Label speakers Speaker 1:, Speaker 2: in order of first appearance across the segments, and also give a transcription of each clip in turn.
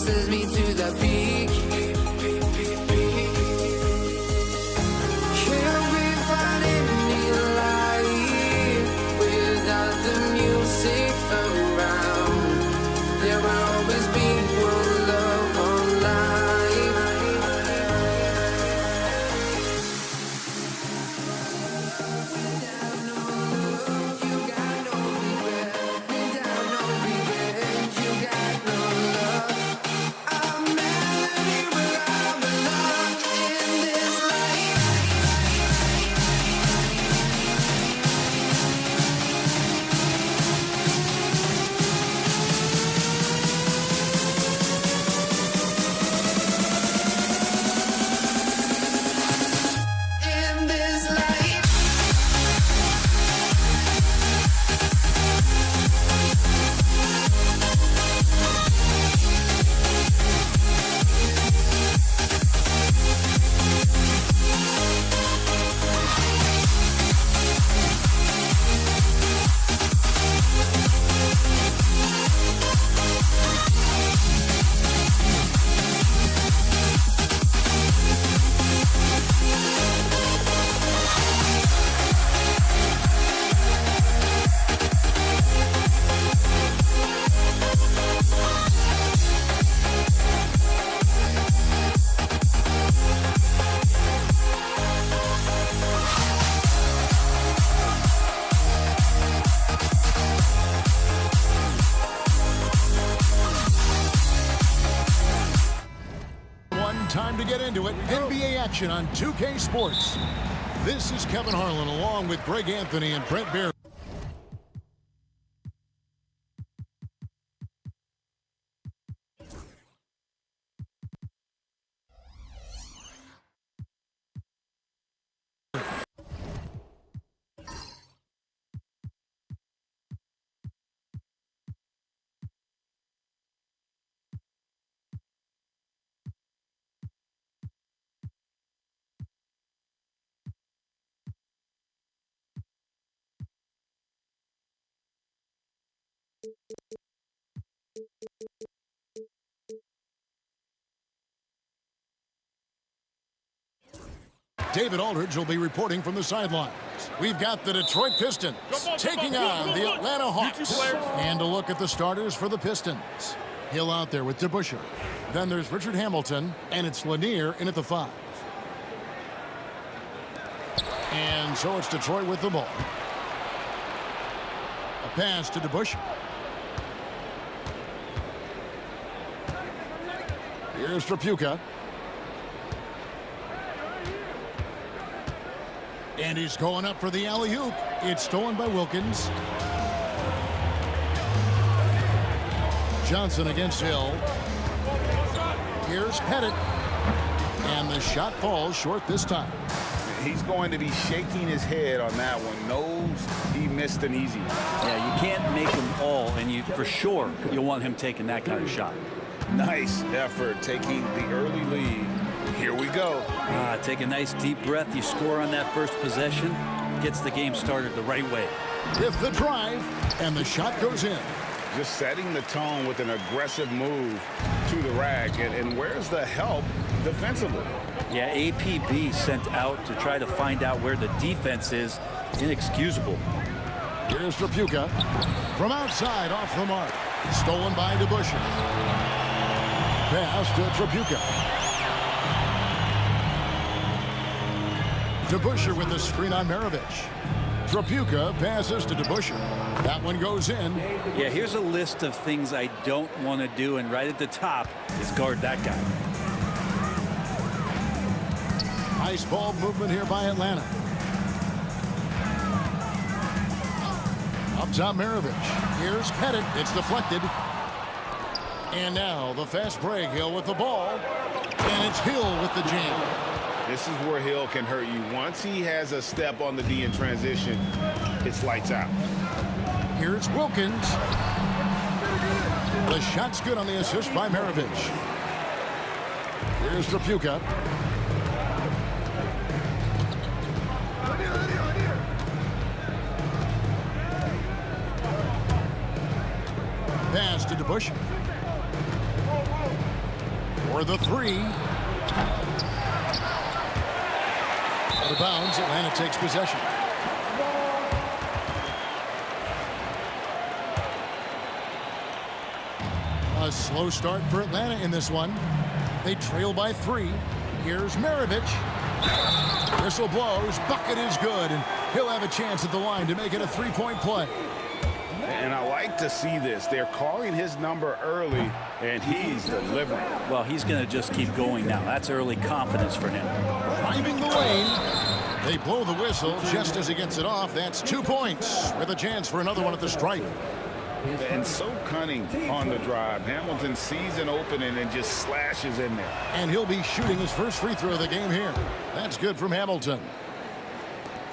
Speaker 1: races me to the peak. Can we find any light without the music around? There will always be one love, one life. Without no love, you got no regret. Without no regret, you got no love. A melody where I belong in this life. In this life.
Speaker 2: One time to get into it, NBA action on 2K Sports. This is Kevin Harlan along with Greg Anthony and Brent Bear. David Aldridge will be reporting from the sidelines. We've got the Detroit Pistons taking on the Atlanta Hawks. And a look at the starters for the Pistons. Hill out there with DeBusschere. Then there's Richard Hamilton, and it's Lanier in at the 5. And so it's Detroit with the ball. A pass to DeBusschere. Here's Trapuka. And he's going up for the alley-oop. It's stolen by Wilkins. Johnson against Hill. Here's Pettit. And the shot falls short this time.
Speaker 3: He's going to be shaking his head on that one. Knows he missed an easy.
Speaker 4: Yeah, you can't make them all, and you for sure you'll want him taking that kind of shot.
Speaker 3: Nice effort taking the early lead. Here we go.
Speaker 4: Take a nice deep breath. You score on that first possession. Gets the game started the right way.
Speaker 2: With the drive, and the shot goes in.
Speaker 3: Just setting the tone with an aggressive move to the rack. And where's the help defensively?
Speaker 4: Yeah, APB sent out to try to find out where the defense is. Inexcusable.
Speaker 2: Here's Trapuka. From outside, off the mark. Stolen by DeBusschere. Pass to Trapuka. DeBusschere with the screen on Maravich. Trapuka passes to DeBusschere. That one goes in.
Speaker 4: Yeah, here's a list of things I don't want to do, and right at the top is guard that guy.
Speaker 2: Nice ball movement here by Atlanta. Up top, Maravich. Here's Pettit. It's deflected. And now the fast break. Hill with the ball. And it's Hill with the jam.
Speaker 3: This is where Hill can hurt you. Once he has a step on the D in transition, it's lights out.
Speaker 2: Here's Wilkins. The shot's good on the assist by Maravich. Here's Trapuka. Pass to DeBusschere. for the three. Out of bounds, Atlanta takes possession. A slow start for Atlanta in this one. They trail by 3. Here's Maravich. Whistle blows. Bucket is good, and he'll have a chance at the line to make it a 3-point play.
Speaker 3: And I like to see this. They're calling his number early, and he's delivering.
Speaker 4: Well, he's going to just keep going now. That's early confidence for him.
Speaker 2: Driving the lane. They blow the whistle just as he gets it off. That's 2 points with a chance for another one at the stripe.
Speaker 3: And so cunning on the drive. Hamilton sees an opening and just slashes in there.
Speaker 2: And he'll be shooting his first free throw of the game here. That's good from Hamilton.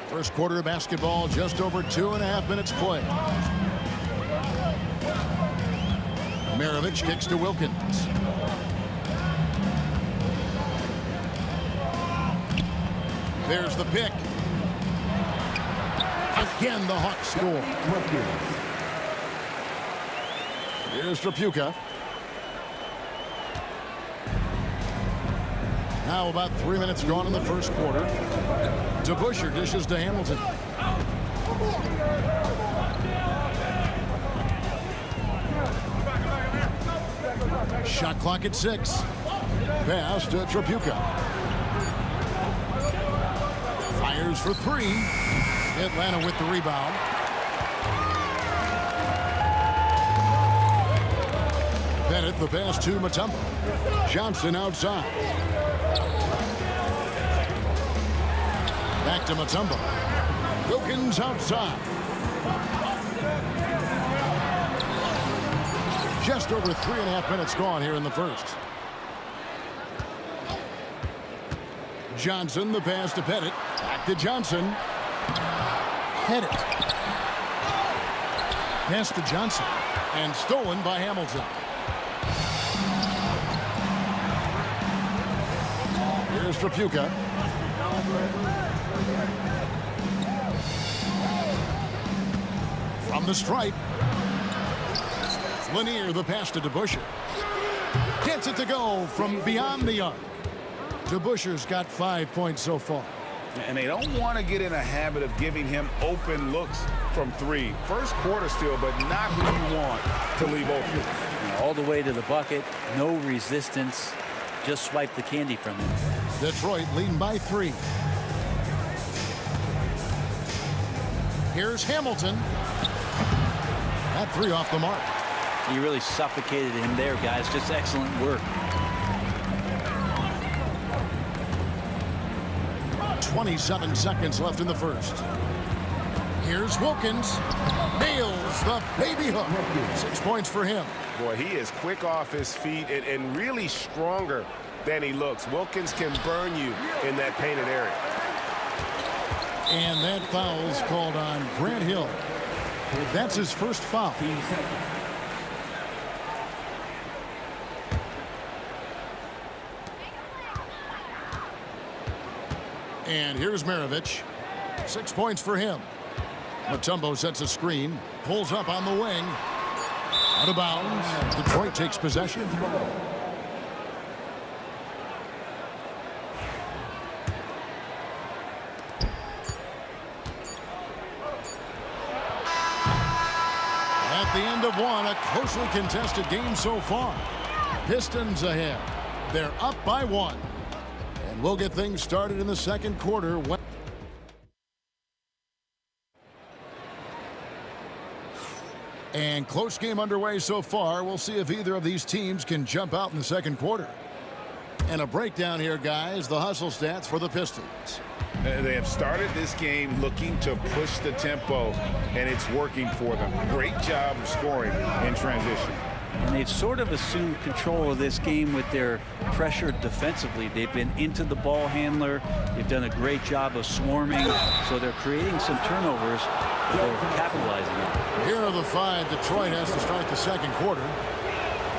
Speaker 2: First quarter of basketball, just over 2.5 minutes play. Maravich kicks to Wilkins. There's the pick. Again, the Hawks score. Here's Trapuka. Now about 3 minutes gone in the first quarter. DeBusschere dishes to Hamilton. Shot clock at 6. Pass to Trapuka. Fires for 3. Atlanta with the rebound. Bennett the pass to Mutombo. Johnson outside. Back to Mutombo. Wilkins outside. Just over 3.5 minutes gone here in the first. Johnson the pass to Pettit. Back to Johnson. Pettit. Pass to Johnson. And stolen by Hamilton. Here's Trapuka. From the stripe. Lanier the pass to DeBusschere. Gets it to go from beyond the arc. DeBusschere's got 5 points so far.
Speaker 3: And they don't want to get in a habit of giving him open looks from 3. First quarter still, but not who you want to leave open.
Speaker 4: All the way to the bucket. No resistance. Just swipe the candy from him.
Speaker 2: Detroit leading by 3. Here's Hamilton. That 3 off the mark.
Speaker 4: You really suffocated him there, guys. Just excellent work.
Speaker 2: 27 seconds left in the first. Here's Wilkins. Nails the baby hook. 6 points for him.
Speaker 3: Boy, he is quick off his feet and really stronger than he looks. Wilkins can burn you in that painted area.
Speaker 2: And that foul's called on Grant Hill. That's his first foul. And here's Maravich. 6 points for him. Mutombo sets a screen. Pulls up on the wing. Out of bounds. Detroit takes possession. At the end of one, a closely contested game so far. Pistons ahead. They're up by 1. And we'll get things started in the second quarter. And close game underway so far. We'll see if either of these teams can jump out in the second quarter. And a breakdown here, guys. The hustle stats for the Pistons.
Speaker 3: They have started this game looking to push the tempo, and it's working for them. Great job of scoring in transition.
Speaker 4: And they've sort of assumed control of this game with their pressure defensively. They've been into the ball handler. They've done a great job of swarming. So they're creating some turnovers. They're capitalizing on.
Speaker 2: Here are the 5 Detroit has to start the second quarter.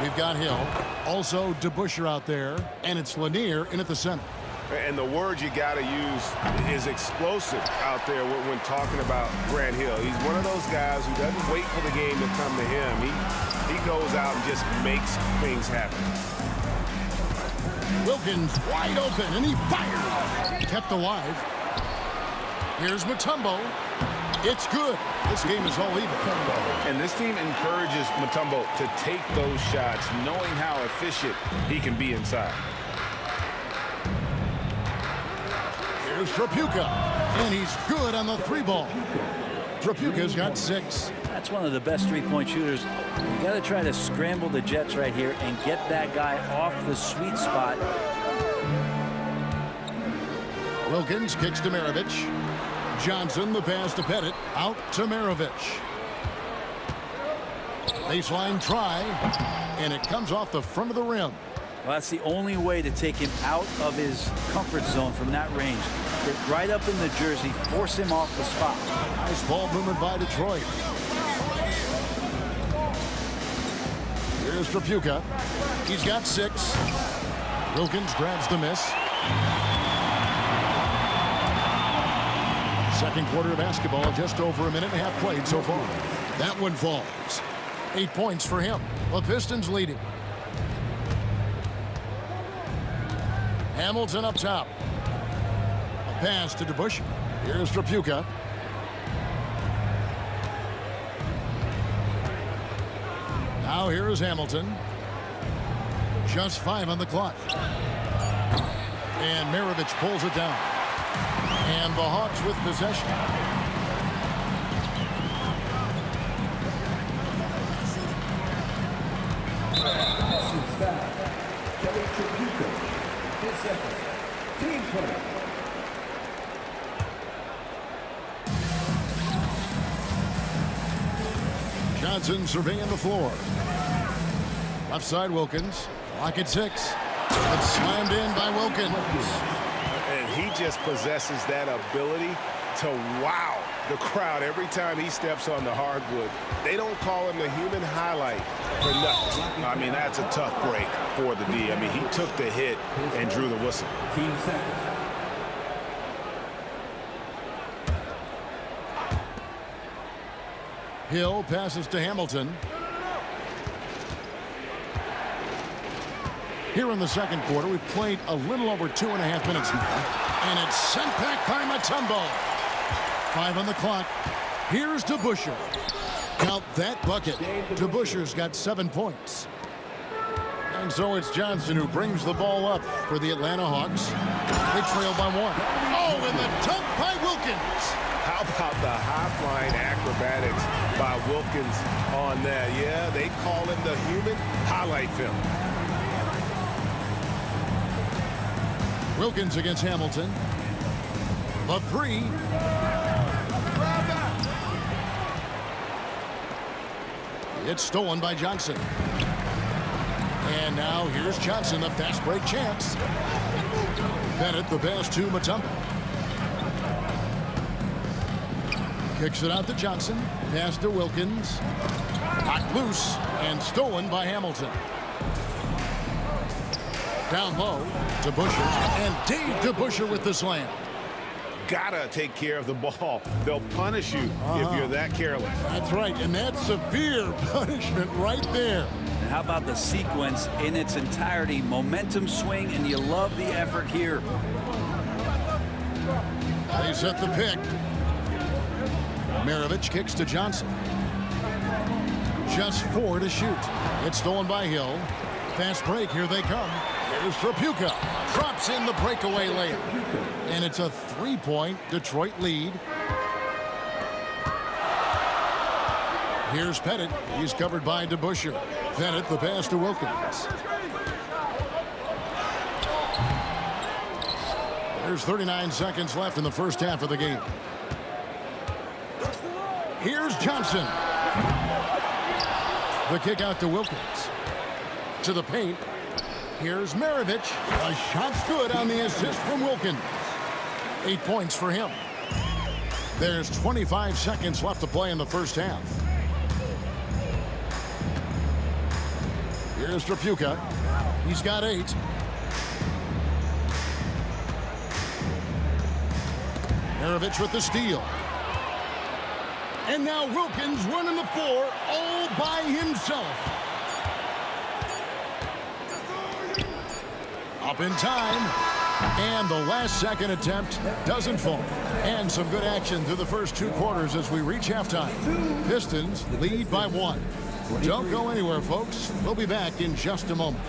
Speaker 2: We've got Hill. Also DeBusschere out there. And it's Lanier in at the center.
Speaker 3: And the word you got to use is explosive out there when talking about Grant Hill. He's one of those guys who doesn't wait for the game to come to him. He goes out and just makes things happen.
Speaker 2: Wilkins wide open, and he fires. Kept alive. Here's Mutombo. It's good. This game is all even.
Speaker 3: And this team encourages Mutombo to take those shots, knowing how efficient he can be inside.
Speaker 2: Here's Trapuka, and he's good on the 3-ball. Trapuka's got 6.
Speaker 4: That's one of the best three-point shooters. You got to try to scramble the Jets right here and get that guy off the sweet spot.
Speaker 2: Wilkins kicks to Maravich. Johnson, the pass to Pettit. Out to Maravich. Baseline try, and it comes off the front of the rim.
Speaker 4: Well, that's the only way to take him out of his comfort zone from that range. Get right up in the jersey, force him off the spot.
Speaker 2: Nice ball movement by Detroit. Here's Trapuka. He's got 6. Wilkins grabs the miss. Second quarter of basketball, just over a minute and a half played so far. That one falls. 8 points for him. The Pistons leading. Hamilton up top. A pass to DeBusschere. Here's Trapuka. Now here is Hamilton. Just 5 on the clock. And Maravich pulls it down. And the Hawks with possession. Johnson surveying the floor. Left side Wilkins. Clock at 6. It's slammed in by Wilkins.
Speaker 3: And he just possesses that ability to wow the crowd every time he steps on the hardwood. They don't call him the human highlight for nothing. I mean, that's a tough break for the D. I mean, he took the hit and drew the whistle.
Speaker 2: Hill passes to Hamilton. Here in the second quarter, we've played a little over 2.5 minutes now. And it's sent back by Mutombo. 5 on the clock. Here's DeBusschere. Count that bucket. DeBusschere's got 7 points. And so it's Johnson who brings the ball up for the Atlanta Hawks. They trail by 1. Oh, and the dunk by Wilkins.
Speaker 3: How about the high-flying acrobatics by Wilkins on that? Yeah, they call him the human highlight film.
Speaker 2: Wilkins against Hamilton. The 3. It's stolen by Johnson. And now here's Johnson, a fast break chance. Bennett, the pass to Mutombo. Kicks it out to Johnson. Pass to Wilkins. Knocked loose and stolen by Hamilton. Down low to DeBusschere. And Dave DeBusschere with the slam.
Speaker 3: Gotta take care of the ball. They'll punish you if you're that careless.
Speaker 2: That's right, and that's severe punishment right there.
Speaker 4: And how about the sequence in its entirety? Momentum swing, and you love the effort here.
Speaker 2: They set the pick. Maravich kicks to Johnson. Just 4 to shoot. It's stolen by Hill. Fast break, here they come. Here's Trapuka. Drops in the breakaway layup. And it's a 3-point Detroit lead. Here's Pettit. He's covered by DeBusschere. Pettit, the pass to Wilkins. There's 39 seconds left in the first half of the game. Here's Johnson. The kick out to Wilkins. To the paint. Here's Maravich. A shot's good on the assist from Wilkins. 8 points for him. There's 25 seconds left to play in the first half. Here's Trapuka. He's got 8. Maravich with the steal. And now Wilkins running the floor all by himself. Up in time. And the last second attempt doesn't fall. And some good action through the first 2 quarters as we reach halftime. Pistons lead by 1. Don't go anywhere, folks. We'll be back in just a moment.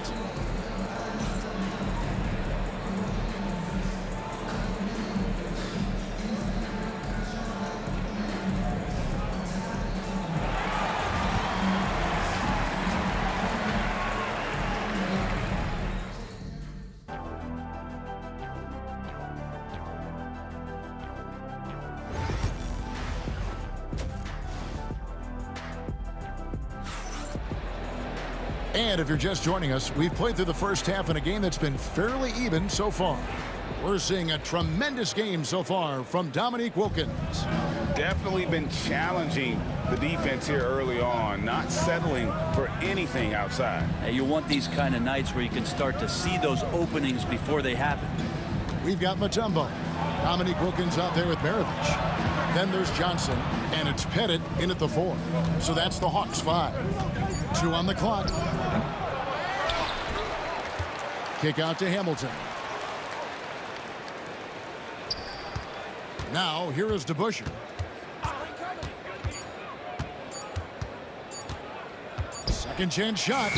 Speaker 2: And if you're just joining us, we've played through the first half in a game that's been fairly even so far. We're seeing a tremendous game so far from Dominique Wilkins.
Speaker 3: Definitely been challenging the defense here early on, not settling for anything outside.
Speaker 4: Hey, you want these kind of nights where you can start to see those openings before they happen.
Speaker 2: We've got Mutombo. Dominique Wilkins out there with Maravich. Then there's Johnson, and it's Pettit in at the 4. So that's the Hawks 5. 2 on the clock. Kick out to Hamilton. Now, here is DeBusschere. Second chance shot.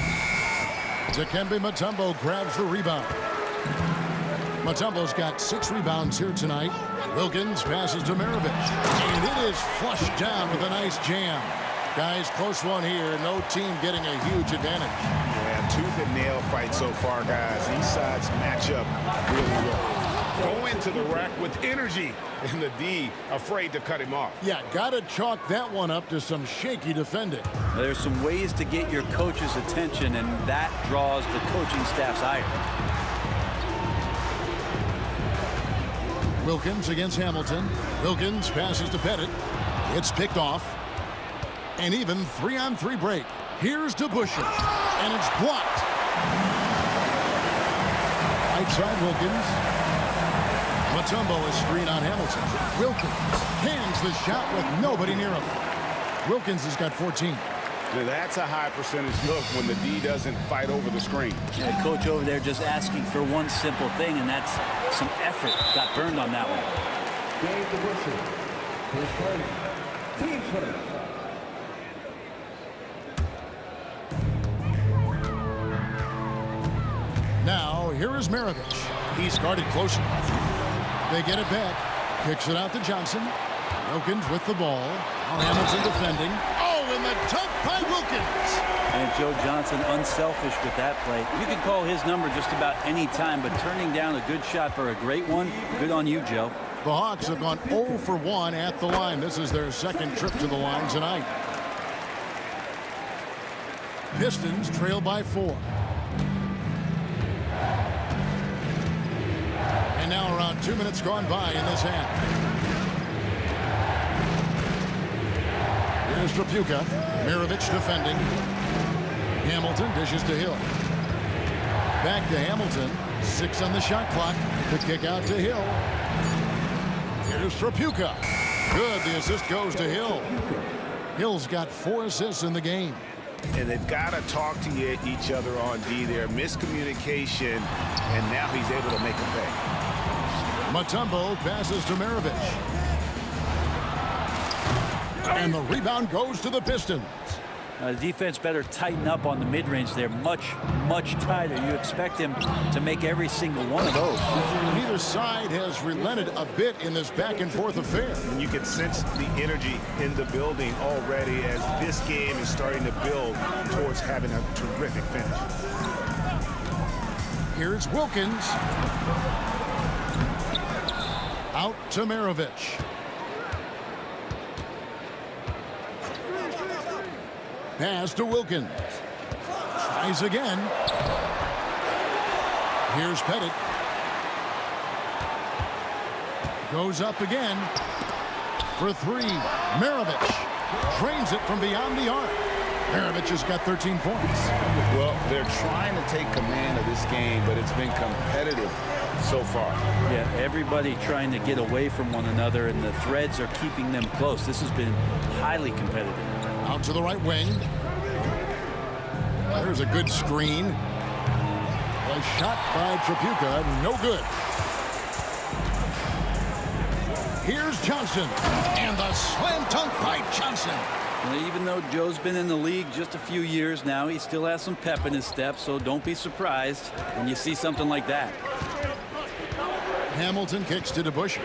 Speaker 2: Dikembe Mutombo grabs the rebound. Mutombo's got 6 rebounds here tonight. Wilkins passes to Maravich. And it is flushed down with a nice jam. Guys, close one here. No team getting a huge advantage.
Speaker 3: Yeah, tooth and nail fight so far, guys. These sides match up really well. Go into the rack with energy, and the D afraid to cut him off.
Speaker 2: Yeah, got to chalk that one up to some shaky defending.
Speaker 4: There's some ways to get your coach's attention, and that draws the coaching staff's ire.
Speaker 2: Wilkins against Hamilton. Wilkins passes to Pettit. It's picked off. And even 3-on-3 break. Here's DeBusschere. And it's blocked. Right side Wilkins. Mutombo is screen on Hamilton. Wilkins cans the shot with nobody near him. Wilkins has got 14.
Speaker 3: Now that's a high percentage look when the D doesn't fight over the screen.
Speaker 4: Yeah, coach over there just asking for one simple thing, and that's some effort. Got burned on that one.
Speaker 1: Team first.
Speaker 2: Now, here is Maravich. He's guarded close enough. They get it back. Kicks it out to Johnson. Wilkins with the ball. Now Hamilton defending. Oh, and the dunk by Wilkins.
Speaker 4: And Joe Johnson unselfish with that play. You can call his number just about any time, but turning down a good shot for a great one, good on you, Joe.
Speaker 2: The Hawks have gone 0 for 1 at the line. This is their second trip to the line tonight. Pistons trail by 4. And now around 2 minutes gone by in this half. Here's Trapuka. Maravich defending. Hamilton dishes to Hill. Back to Hamilton. 6 on the shot clock. The kick out to Hill. Here's Trapuka. Good. The assist goes to Hill. Hill's got 4 assists in the game.
Speaker 3: And they've got to talk to each other on D there. Miscommunication, and now he's able to make a pay.
Speaker 2: Mutombo passes to Maravich. And the rebound goes to the Pistons.
Speaker 4: The defense better tighten up on the mid-range there. Much, much tighter. You expect him to make every single one of those.
Speaker 2: Neither side has relented a bit in this back-and-forth affair.
Speaker 3: And you can sense the energy in the building already as this game is starting to build towards having a terrific finish.
Speaker 2: Here's Wilkins. Out to Maravich. Pass to Wilkins. Tries again. Here's Pettit. Goes up again. For 3. Maravich trains it from beyond the arc. Maravich has got 13 points.
Speaker 3: Well, they're trying to take command of this game, but it's been competitive so far.
Speaker 4: Yeah, everybody trying to get away from one another, and the threads are keeping them close. This has been highly competitive.
Speaker 2: Out to the right wing. There's a good screen. The shot by Tripucka, no good. Here's Johnson, and the slam dunk by Johnson.
Speaker 4: And even though Joe's been in the league just a few years now, he still has some pep in his step, so don't be surprised when you see something like that.
Speaker 2: Hamilton kicks to DeBusschere.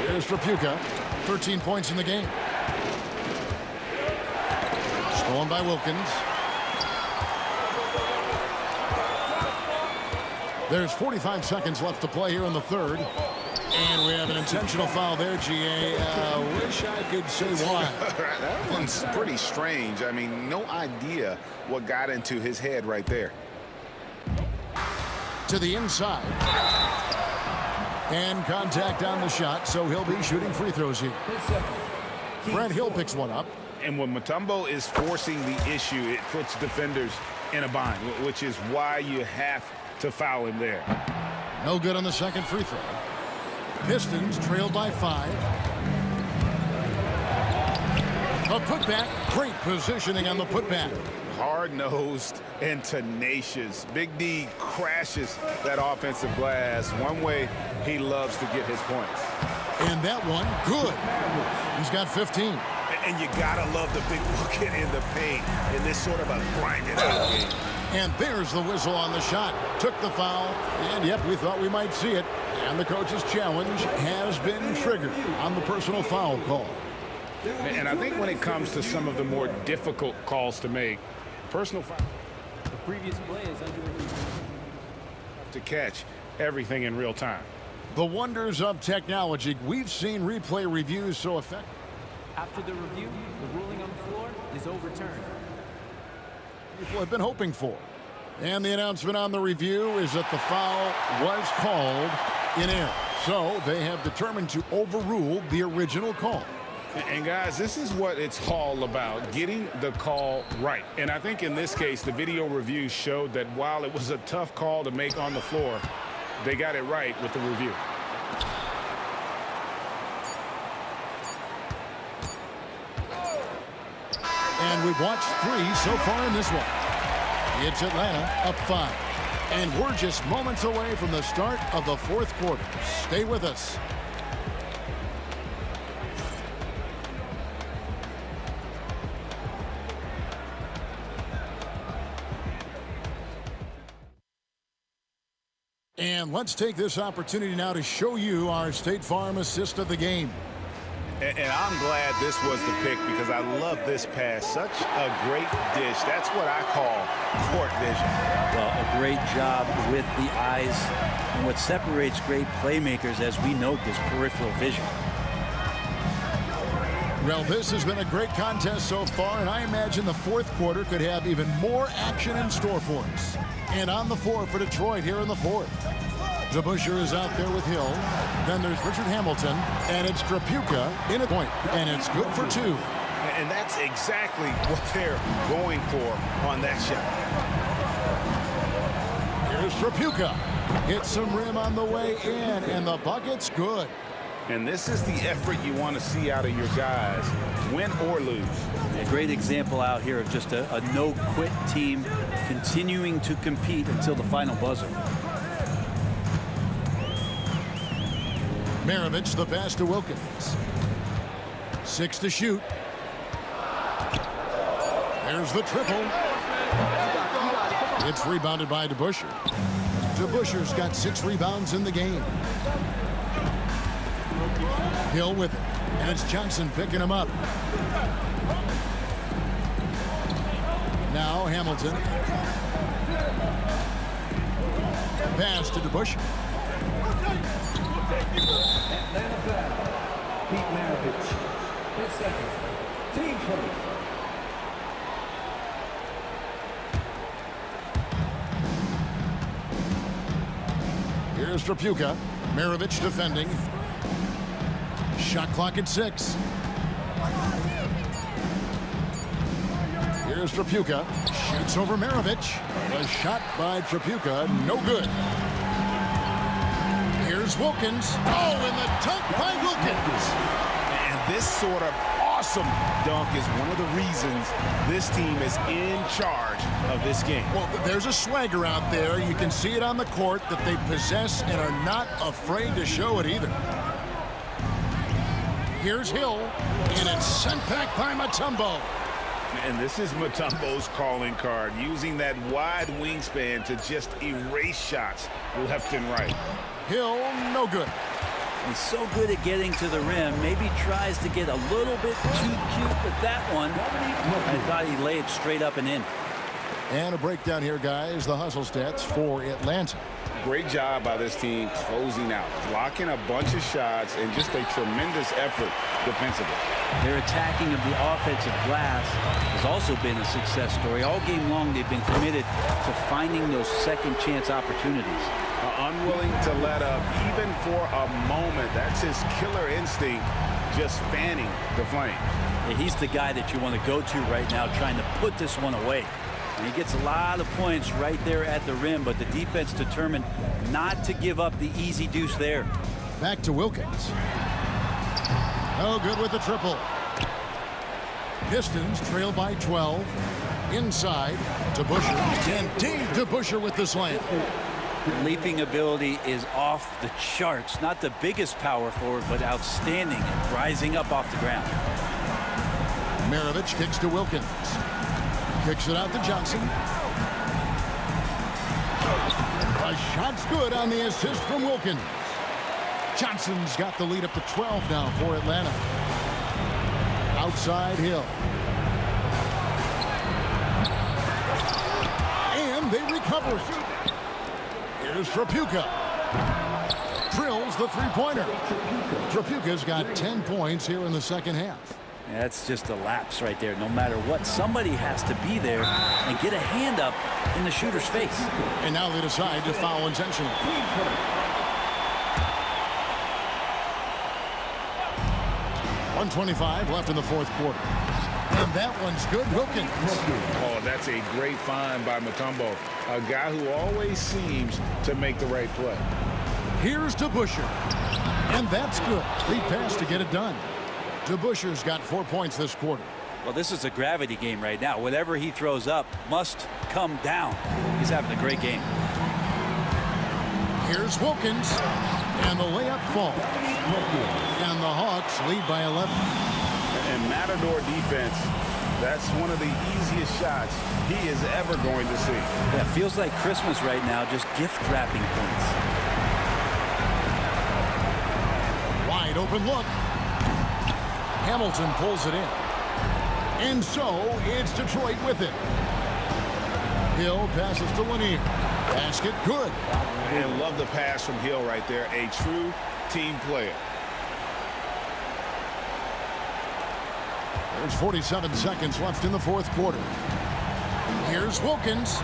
Speaker 2: Here's Tripucka, 13 points in the game. Stolen by Wilkins. There's 45 seconds left to play here in the third. And we have an intentional foul there, GA. Wish I could say why.
Speaker 3: That one's pretty strange. I mean, no idea what got into his head right there.
Speaker 2: To the inside. And contact on the shot, so he'll be shooting free throws here. Brent Hill picks one up.
Speaker 3: And when Mutombo is forcing the issue, it puts defenders in a bind, which is why you have to foul him there.
Speaker 2: No good on the second free throw. Pistons trailed by 5. A putback. Great positioning on the putback.
Speaker 3: Hard-nosed and tenacious. Big D crashes that offensive glass. One way he loves to get his points.
Speaker 2: And that one, good. He's got 15.
Speaker 3: And you gotta love the big bucket in the paint in this sort of a grinded-out game.
Speaker 2: And there's the whistle on the shot. Took the foul. And, yep, we thought we might see it. And the coach's challenge has been triggered on the personal foul call.
Speaker 3: And I think when it comes to some of the more difficult calls to make, personal foul.
Speaker 5: The previous play is under review.
Speaker 3: To catch everything in real time.
Speaker 2: The wonders of technology. We've seen replay reviews so effective.
Speaker 5: After the review, the ruling on the floor is overturned.
Speaker 2: People have been hoping for. And the announcement on the review is that the foul was called in error. So they have determined to overrule the original call.
Speaker 3: And guys, this is what it's all about, getting the call right. And I think in this case, the video review showed that while it was a tough call to make on the floor, they got it right with the review.
Speaker 2: And we've watched 3 so far in this one. It's Atlanta up 5. And we're just moments away from the start of the fourth quarter. Stay with us. And let's take this opportunity now to show you our State Farm assist of the game.
Speaker 3: And I'm glad this was the pick because I love this pass. Such a great dish. That's what I call court vision.
Speaker 4: Well, a great job with the eyes. And what separates great playmakers, as we note, is peripheral vision.
Speaker 2: Well, this has been a great contest so far, and I imagine the fourth quarter could have even more action in store for us. And on the floor for Detroit here in the fourth. DeBusschere is out there with Hill. Then there's Richard Hamilton, and it's Tripucka in a point, and it's good for 2.
Speaker 3: And that's exactly what they're going for on that shot.
Speaker 2: Here's Tripucka. Hits some rim on the way in, and the bucket's good.
Speaker 3: And this is the effort you want to see out of your guys, win or lose.
Speaker 4: A great example out here of just a no-quit team continuing to compete until the final buzzer.
Speaker 2: Maravich, the pass to Wilkins. 6 to shoot. There's the triple. It's rebounded by DeBusschere. DeBusschere's got 6 rebounds in the game. Hill with it. And it's Johnson picking him up. Now Hamilton. Pass to DeBusschere.
Speaker 5: Atlanta foul. Pete Maravich. 10 seconds. Team foul.
Speaker 2: Here's Tripucka. Maravich defending. Shot clock at 6. Here's Tripucka. Shoots over Maravich. A shot by Tripucka. No good. Here's Wilkins. Oh, and the dunk by Wilkins.
Speaker 3: And this sort of awesome dunk is one of the reasons this team is in charge of this game.
Speaker 2: Well, there's a swagger out there. You can see it on the court that they possess and are not afraid to show it either. Here's Hill, and it's sent back by Mutombo.
Speaker 3: And this is Mutombo's calling card, using that wide wingspan to just erase shots left and right.
Speaker 2: Hill, no good.
Speaker 4: He's so good at getting to the rim. Maybe tries to get a little bit too cute with that one. I thought he laid straight up and in.
Speaker 2: And a breakdown here, guys. The hustle stats for Atlanta.
Speaker 3: Great job by this team closing out, blocking a bunch of shots, and just a tremendous effort defensively.
Speaker 4: Their attacking of the offensive glass has also been a success story. All game long, they've been committed to finding those second chance opportunities.
Speaker 3: Unwilling to let up even for a moment. That's his killer instinct, just fanning the flame.
Speaker 4: Yeah, he's the guy that you want to go to right now, trying to put this one away. And he gets a lot of points right there at the rim, but the defense determined not to give up the easy deuce there.
Speaker 2: Back to Wilkins. No good with the triple. Pistons trail by 12. Inside to Busher. And deep to Busher with the slam.
Speaker 4: Leaping ability is off the charts. Not the biggest power forward, but outstanding and rising up off the ground.
Speaker 2: Maravich kicks to Wilkins. Kicks it out to Johnson. A shot's good on the assist from Wilkins. Johnson's got the lead up to 12 now for Atlanta. Outside Hill. And they recover it. Here's Trapuka. Drills the three-pointer. Trapuka's got 10 points here in the second half.
Speaker 4: That's just a lapse right there. No matter what, somebody has to be there and get a hand up in the shooter's face.
Speaker 2: And now they decide to foul intentionally. .125 left in the fourth quarter. And that one's good. Wilkins.
Speaker 3: Oh, that's a great find by Mutombo, a guy who always seems to make the right play.
Speaker 2: Here's to Busher. And that's good. Lead pass to get it done. DeBuscher's got 4 points this quarter.
Speaker 4: Well, this is a gravity game right now. Whatever he throws up must come down. He's having a great game.
Speaker 2: Here's Wilkins. And the layup falls. And the Hawks lead by 11.
Speaker 3: And Matador defense, that's one of the easiest shots he is ever going to see.
Speaker 4: Yeah, feels like Christmas right now, just gift wrapping points.
Speaker 2: Wide open look. Hamilton pulls it in. And so it's Detroit with it. Hill passes to Lanier. Basket good.
Speaker 3: And love the pass from Hill right there. A true team player.
Speaker 2: There's 47 seconds left in the fourth quarter. Here's Wilkins.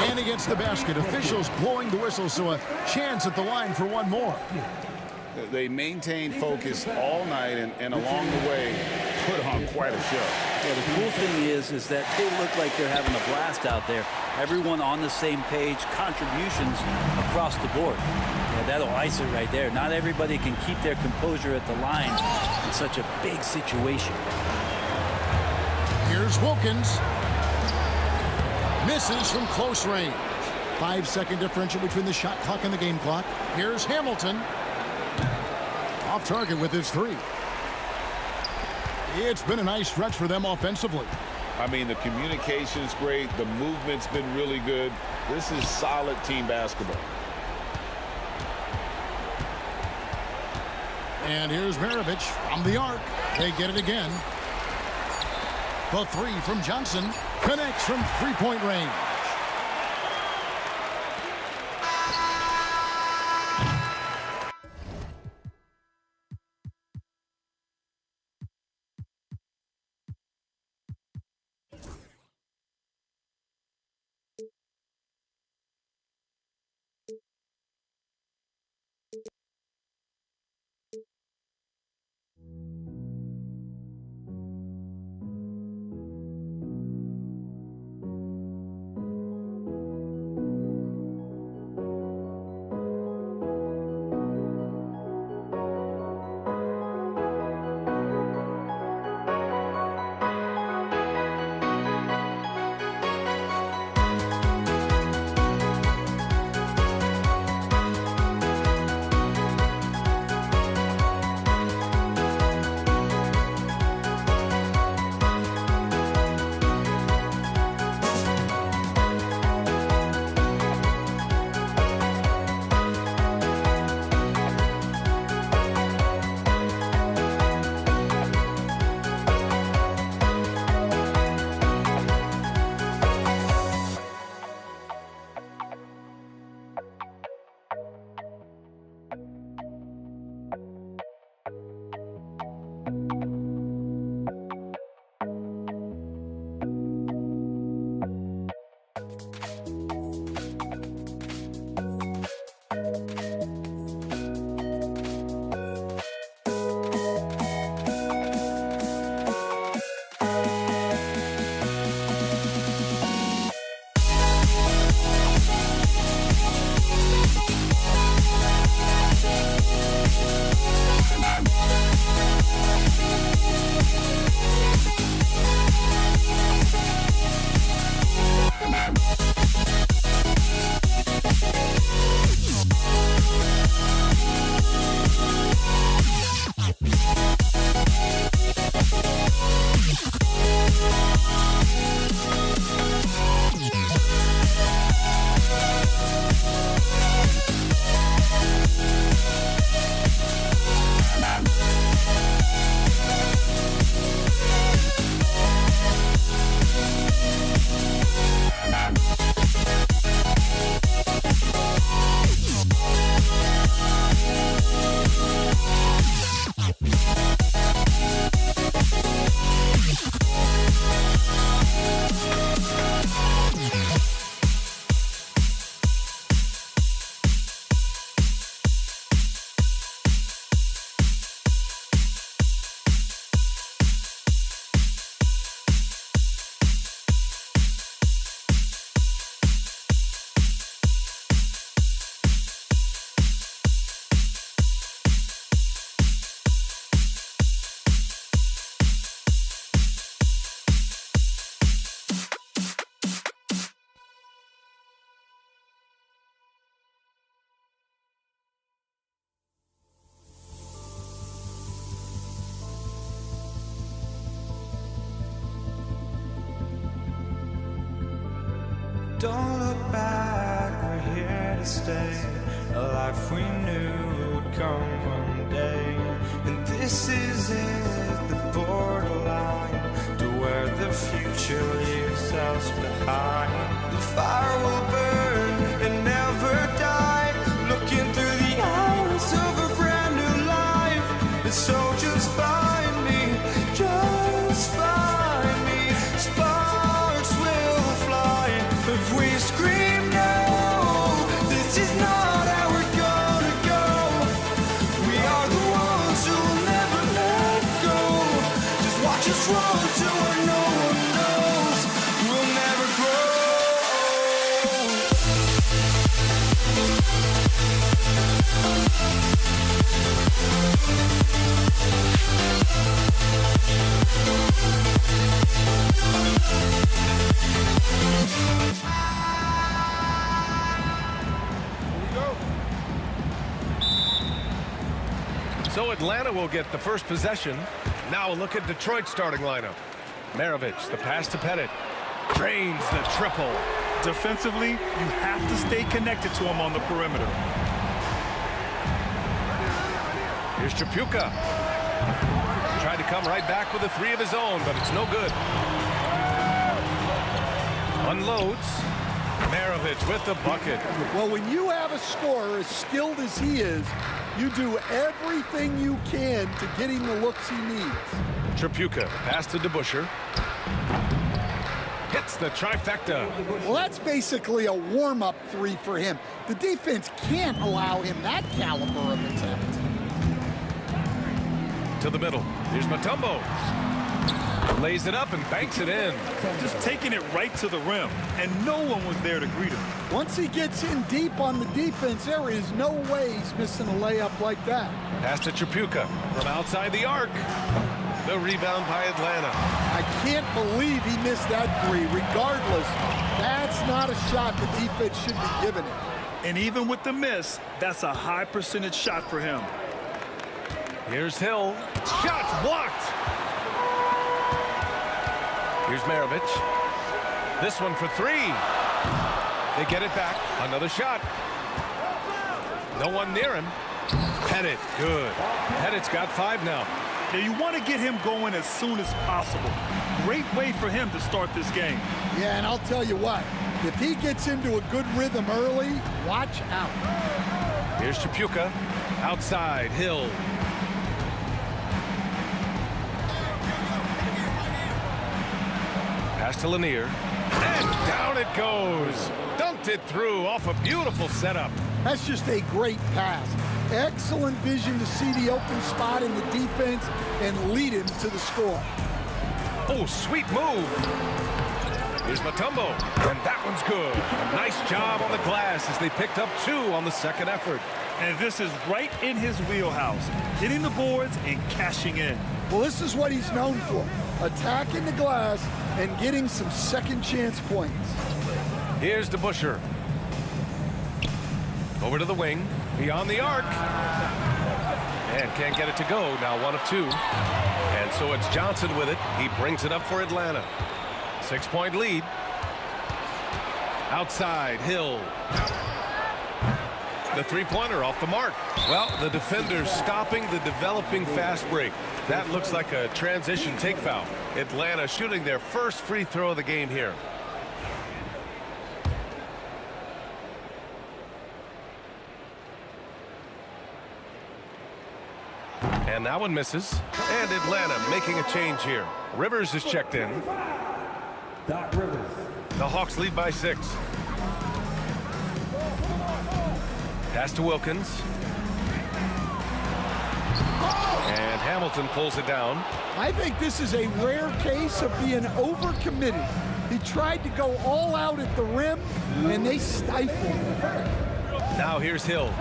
Speaker 2: And he gets the basket. Officials blowing the whistle, so a chance at the line for one more.
Speaker 3: They maintained focus all night and along the way put on quite a show.
Speaker 4: Yeah, the cool thing is that they look like they're having a blast out there. Everyone on the same page, contributions across the board. Yeah, that'll ice it right there. Not everybody can keep their composure at the line in such a big situation.
Speaker 2: Here's Wilkins. Misses from close range. 5-second differential between the shot clock and the game clock. Here's Hamilton. Off target with his three. It's been a nice stretch for them offensively.
Speaker 3: I mean, the communication's great. The movement's been really good. This is solid team basketball.
Speaker 2: And here's Maravich from the arc. They get it again. The three from Johnson connects from three-point range.
Speaker 1: Don't look back, we're here to stay. A life we knew would come one day. And this is it, the borderline to where the future leaves us behind. The fire will burn and never die, looking through the eyes of a brand new life. And so just find me, just find me. Sparks will fly if we scream no. This is not how we're gonna go. We are the ones who will never let go. Just watch us run to where no one knows. We'll never grow.
Speaker 3: So Atlanta will get the first possession. Now a look at Detroit's starting lineup. Maravich, the pass to Pettit. Drains the triple.
Speaker 6: Defensively, you have to stay connected to him on the perimeter.
Speaker 3: Here's Tripucka. Tried to come right back with a three of his own, but it's no good. Unloads. Maravich with the bucket.
Speaker 7: Well, when you have a scorer as skilled as he is, you do everything you can to get him the looks he needs.
Speaker 3: Tripucka, pass to DeBusschere. Hits the trifecta.
Speaker 7: Well, that's basically a warm-up three for him. The defense can't allow him that caliber of attempt.
Speaker 3: To the middle. Here's Mutombo. Lays it up and banks it in.
Speaker 6: Just taking it right to the rim, and no one was there to greet him.
Speaker 7: Once he gets in deep on the defense, there is no way he's missing a layup like that.
Speaker 3: Pass to Tripucka from outside the arc. The rebound by Atlanta.
Speaker 7: I can't believe he missed that three. Regardless, that's not a shot the defense should be giving him.
Speaker 6: And even with the miss, that's a high percentage shot for him.
Speaker 3: Here's Hill. Shot's blocked. Here's Maravich. This one for three. They get it back. Another shot. No one near him. Pettit, good. Pettit's got 5 now.
Speaker 6: Now you want to get him going as soon as possible. Great way for him to start this game.
Speaker 7: Yeah, and I'll tell you what, if he gets into a good rhythm early, watch out.
Speaker 3: Here's Tripucka. Outside, Hill. Pass to Lanier. And down it goes. Dunked it through off a beautiful setup.
Speaker 7: That's just a great pass. Excellent vision to see the open spot in the defense and lead him to the score.
Speaker 3: Oh, sweet move. Here's Mutombo. And that one's good. A nice job on the glass as they picked up 2 on the second effort.
Speaker 6: And this is right in his wheelhouse, hitting the boards and cashing in.
Speaker 7: Well, this is what he's known for, attacking the glass and getting some second chance points.
Speaker 3: Here's DeBusschere. Over to the wing, beyond the arc. And can't get it to go, now 1 of 2. And so it's Johnson with it. He brings it up for Atlanta. 6-point lead. Outside, Hill. The three-pointer off the mark. Well, the defender's stopping the developing fast break. That looks like a transition take foul. Atlanta shooting their first free throw of the game here. And that one misses. And Atlanta making a change here. Rivers is checked in. The Hawks lead by 6. Pass to Wilkins. And Hamilton pulls it down.
Speaker 7: I think this is a rare case of being overcommitted. He tried to go all out at the rim, and they stifled him.
Speaker 3: Now here's Hill.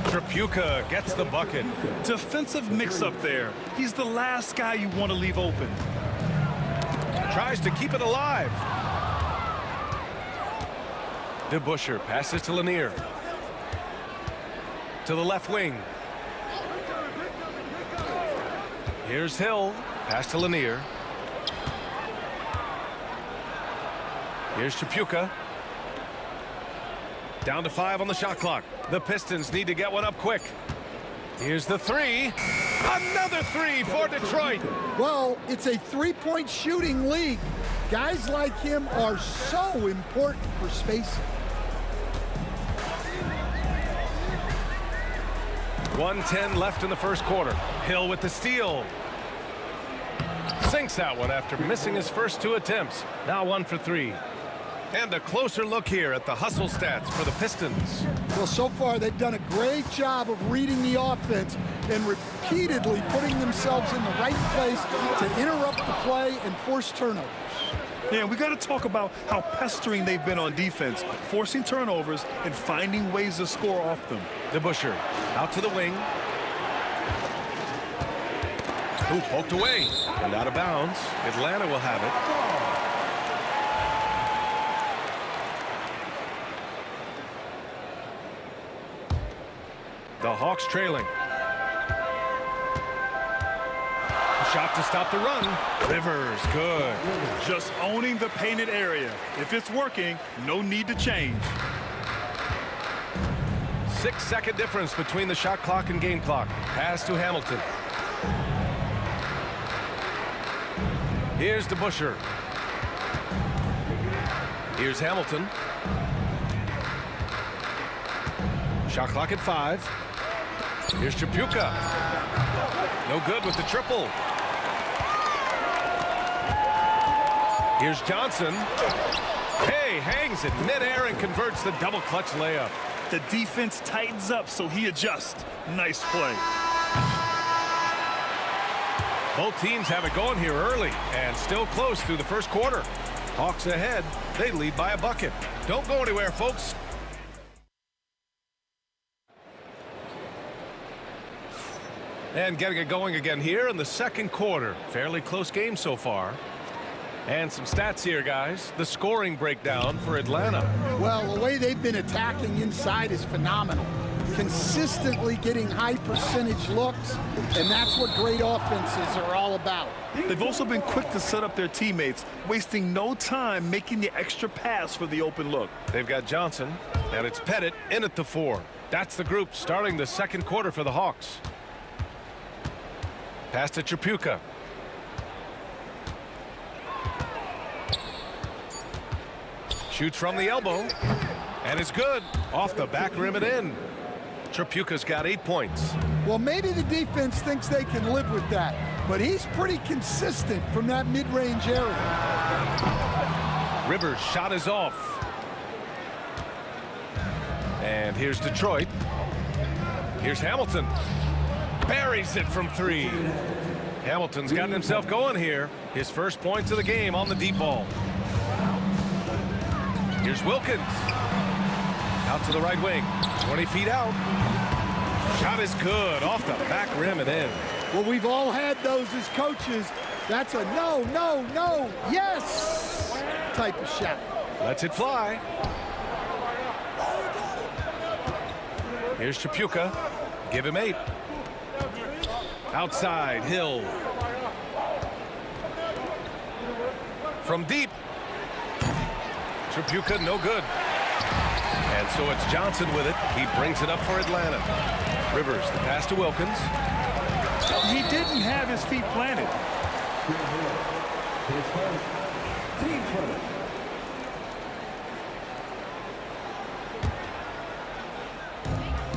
Speaker 3: Tripucka gets the bucket.
Speaker 6: Defensive mix-up there. He's the last guy you want to leave open.
Speaker 3: Tries to keep it alive. DeBusschere passes to Lanier. To the left wing. Here's Hill. Pass to Lanier.
Speaker 8: Here's Chapuka. Down to 5 on the shot clock. The Pistons need to get one up quick. Here's the three. Another three for Detroit.
Speaker 7: Well, it's a three-point shooting league. Guys like him are so important for spacing.
Speaker 8: 1:10 left in the first quarter. Hill with the steal. Sinks that one after missing his first 2 attempts. Now 1 for 3. And a closer look here at the hustle stats for the Pistons.
Speaker 7: Well, so far they've done a great job of reading the offense and repeatedly putting themselves in the right place to interrupt the play and force turnovers.
Speaker 6: Yeah, we got to talk about how pestering they've been on defense, forcing turnovers and finding ways to score off them.
Speaker 8: DeBusschere out to the wing. Ooh, poked away and out of bounds. Atlanta will have it. The Hawks trailing. Shot to stop the run. Rivers, good.
Speaker 6: Just owning the painted area. If it's working, no need to change.
Speaker 8: 6-second difference between the shot clock and game clock. Pass to Hamilton. Here's DeBusschere. Here's Hamilton. Shot clock at 5. Here's Chapuka. No good with the triple. Here's Johnson. Hey, hangs it midair and converts the double clutch layup.
Speaker 6: The defense tightens up, so he adjusts. Nice play.
Speaker 8: Both teams have it going here early and still close through the first quarter. Hawks ahead. They lead by a bucket. Don't go anywhere, folks. And getting it going again here in the second quarter. Fairly close game so far. And some stats here, guys. The scoring breakdown for Atlanta.
Speaker 7: Well, the way they've been attacking inside is phenomenal. Consistently getting high percentage looks, and that's what great offenses are all about.
Speaker 6: They've also been quick to set up their teammates, wasting no time making the extra pass for the open look.
Speaker 8: They've got Johnson, and it's Pettit in at the 4. That's the group starting the second quarter for the Hawks. Pass to Chapuka. Shoots from the elbow, and it's good. Off the back rim and in. Chapuka's got 8 points.
Speaker 7: Well, maybe the defense thinks they can live with that, but he's pretty consistent from that mid-range area.
Speaker 8: Rivers' shot is off. And here's Detroit. Here's Hamilton. Buries it from 3. Hamilton's gotten himself going here. His first points of the game on the deep ball. Here's Wilkins. Out to the right wing. 20 feet out. Shot is good. Off the back rim and in.
Speaker 7: Well, we've all had those as coaches. That's a no, no, no, yes type of shot.
Speaker 8: Lets it fly. Here's Chapuka. Give him 8. Outside, Hill. From deep. Chapuka, no good. And so it's Johnson with it. He brings it up for Atlanta. Rivers, the pass to Wilkins.
Speaker 6: He didn't have his feet planted.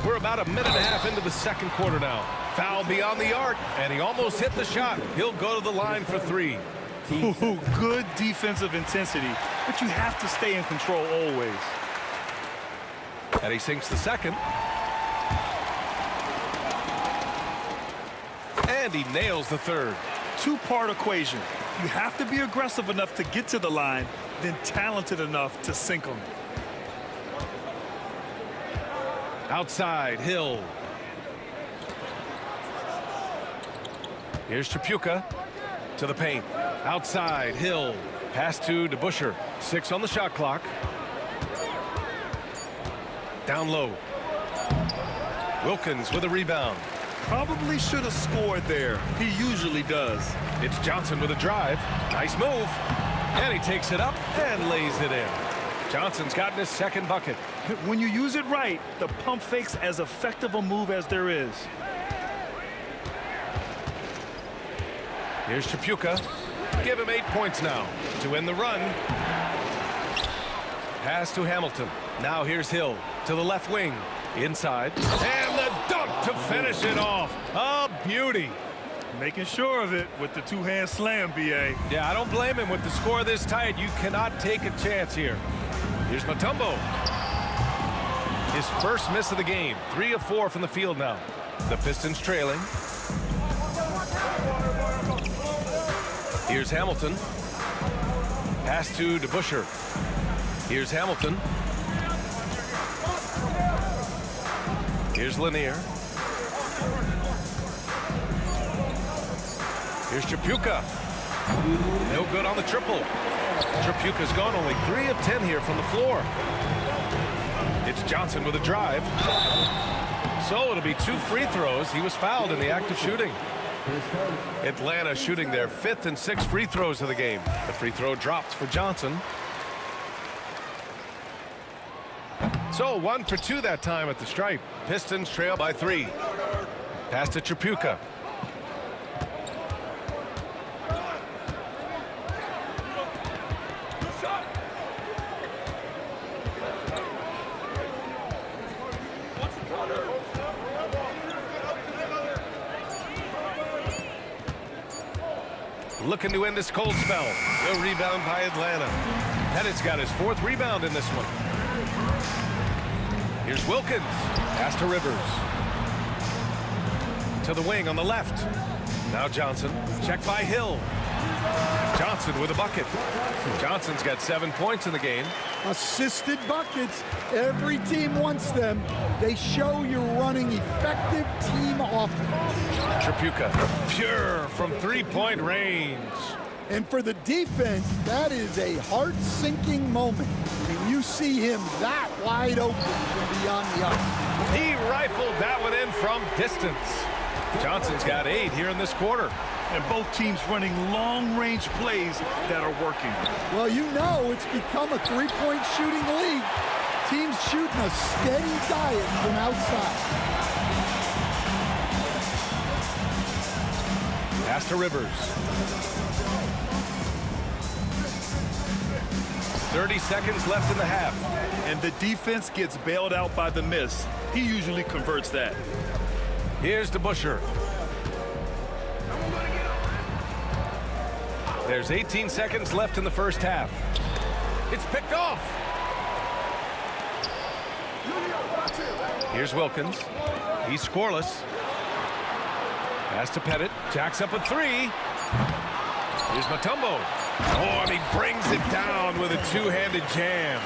Speaker 8: We're about a minute and a half into the second quarter now. Foul beyond the arc, and he almost hit the shot. He'll go to the line for 3.
Speaker 6: Ooh, good defensive intensity, but you have to stay in control always.
Speaker 8: And he sinks the second. And he nails the third.
Speaker 6: Two-part equation. You have to be aggressive enough to get to the line, then talented enough to sink them.
Speaker 8: Outside, Hill. Here's Chapuka to the paint. Outside, Hill. Pass to DeBusschere. 6 on the shot clock. Down low. Wilkins with a rebound.
Speaker 6: Probably should have scored there. He usually does.
Speaker 8: It's Johnson with a drive. Nice move. And he takes it up and lays it in. Johnson's gotten his second bucket.
Speaker 6: When you use it right, the pump fake's as effective a move as there is.
Speaker 8: Here's Tripucka. Give him 8 points now to win the run. Pass to Hamilton. Now here's Hill to the left wing. Inside. And the dunk to finish it off. A beauty.
Speaker 6: Making sure of it with the two-hand slam, B.A.
Speaker 8: Yeah, I don't blame him. With the score this tight, you cannot take a chance here. Here's Mutombo. His first miss of the game. 3 of 4 from the field now. The Pistons trailing. Here's Hamilton. Pass to DeBusschere. Here's Hamilton. Here's Lanier. Here's Tripucka. No good on the triple. Tripucka's gone only 3 of 10 here from the floor. It's Johnson with a drive. So it'll be 2 free throws. He was fouled in the act of shooting. Atlanta shooting their 5th and 6th free throws of the game. The free throw dropped for Johnson. So 1 for 2 that time at the stripe. Pistons trail by 3. Pass to Tripucka. Looking to end this cold spell. No rebound by Atlanta. Pettit's got his 4th rebound in this one. Here's Wilkins. Pass to Rivers. To the wing on the left. Now Johnson. Checked by Hill. Johnson with a bucket. Johnson's got 7 points in the game.
Speaker 7: Assisted buckets. Every team wants them. They show you're running effective team offense.
Speaker 8: Tripucka. Pure from 3-point range.
Speaker 7: And for the defense, that is a heart-sinking moment when you see him that wide open from beyond the arc.
Speaker 8: He rifled that one in from distance. Johnson's got 8 here in this quarter.
Speaker 6: And both teams running long-range plays that are working.
Speaker 7: Well, you know it's become a 3-point shooting league. Teams shooting a steady diet from outside.
Speaker 8: Pass to Rivers. 30 seconds left in the half.
Speaker 6: And the defense gets bailed out by the miss. He usually converts that.
Speaker 8: Here's DeBusschere. There's 18 seconds left in the first half. It's picked off. Here's Wilkins. He's scoreless. Pass to Pettit. Jacks up a 3. Here's Mutombo. Oh, and he brings it down with a 2-handed jam.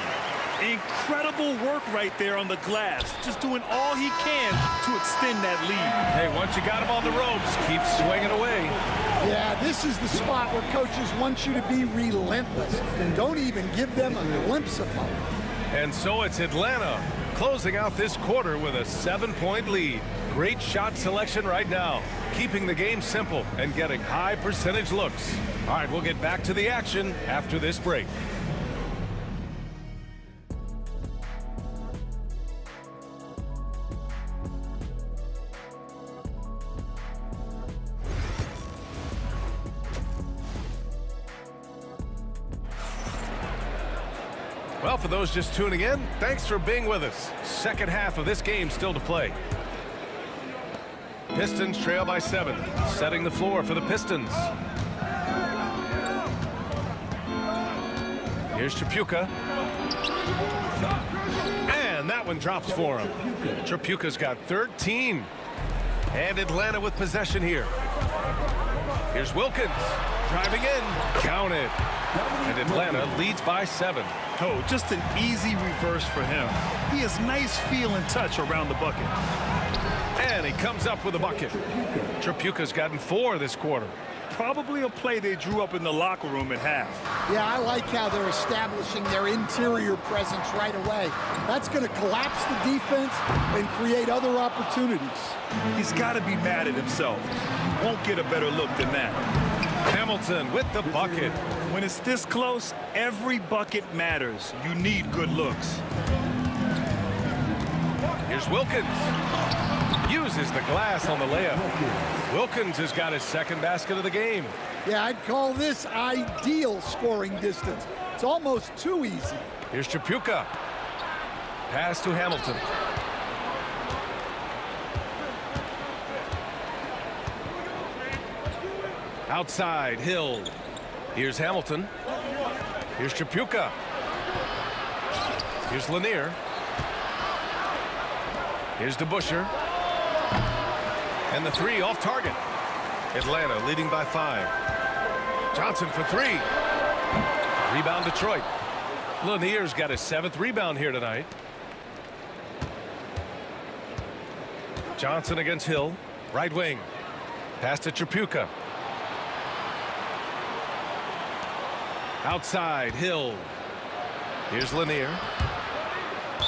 Speaker 6: Incredible work right there on the glass. Just doing all he can to extend that lead.
Speaker 8: Hey, once you got him on the ropes, keep swinging away.
Speaker 7: Yeah, this is the spot where coaches want you to be relentless. Don't even give them a glimpse of hope.
Speaker 8: And so it's Atlanta closing out this quarter with a 7-point lead. Great shot selection right now, keeping the game simple and getting high percentage looks. All right, we'll get back to the action after this break. Well, for those just tuning in, thanks for being with us. Second half of this game still to play. Pistons trail by 7, setting the floor for the Pistons. Here's Tripucka. And that one drops for him. Tripucka's got 13. And Atlanta with possession here. Here's Wilkins. Driving in. Count it. And Atlanta leads by 7.
Speaker 6: Oh, just an easy reverse for him. He has nice feel and touch around the bucket.
Speaker 8: And he comes up with a bucket. Tripucka's gotten 4 this quarter.
Speaker 6: Probably a play they drew up in the locker room at half.
Speaker 7: Yeah, I like how they're establishing their interior presence right away. That's going to collapse the defense and create other opportunities.
Speaker 6: He's got to be mad at himself. He won't get a better look than that.
Speaker 8: Hamilton with the bucket.
Speaker 6: When it's this close, every bucket matters. You need good looks.
Speaker 8: Here's Wilkins. Uses the glass on the layup. Wilkins has got his second basket of the game.
Speaker 7: Yeah, I'd call this ideal scoring distance. It's almost too easy.
Speaker 8: Here's Chapuka. Pass to Hamilton. Outside, Hill. Here's Hamilton. Here's Chapuka. Here's Lanier. Here's DeBuscher. And the three off target. Atlanta leading by 5. Johnson for 3. Rebound Detroit. Lanier's got his 7th rebound here tonight. Johnson against Hill. Right wing. Pass to Chapuka. Outside, Hill. Here's Lanier.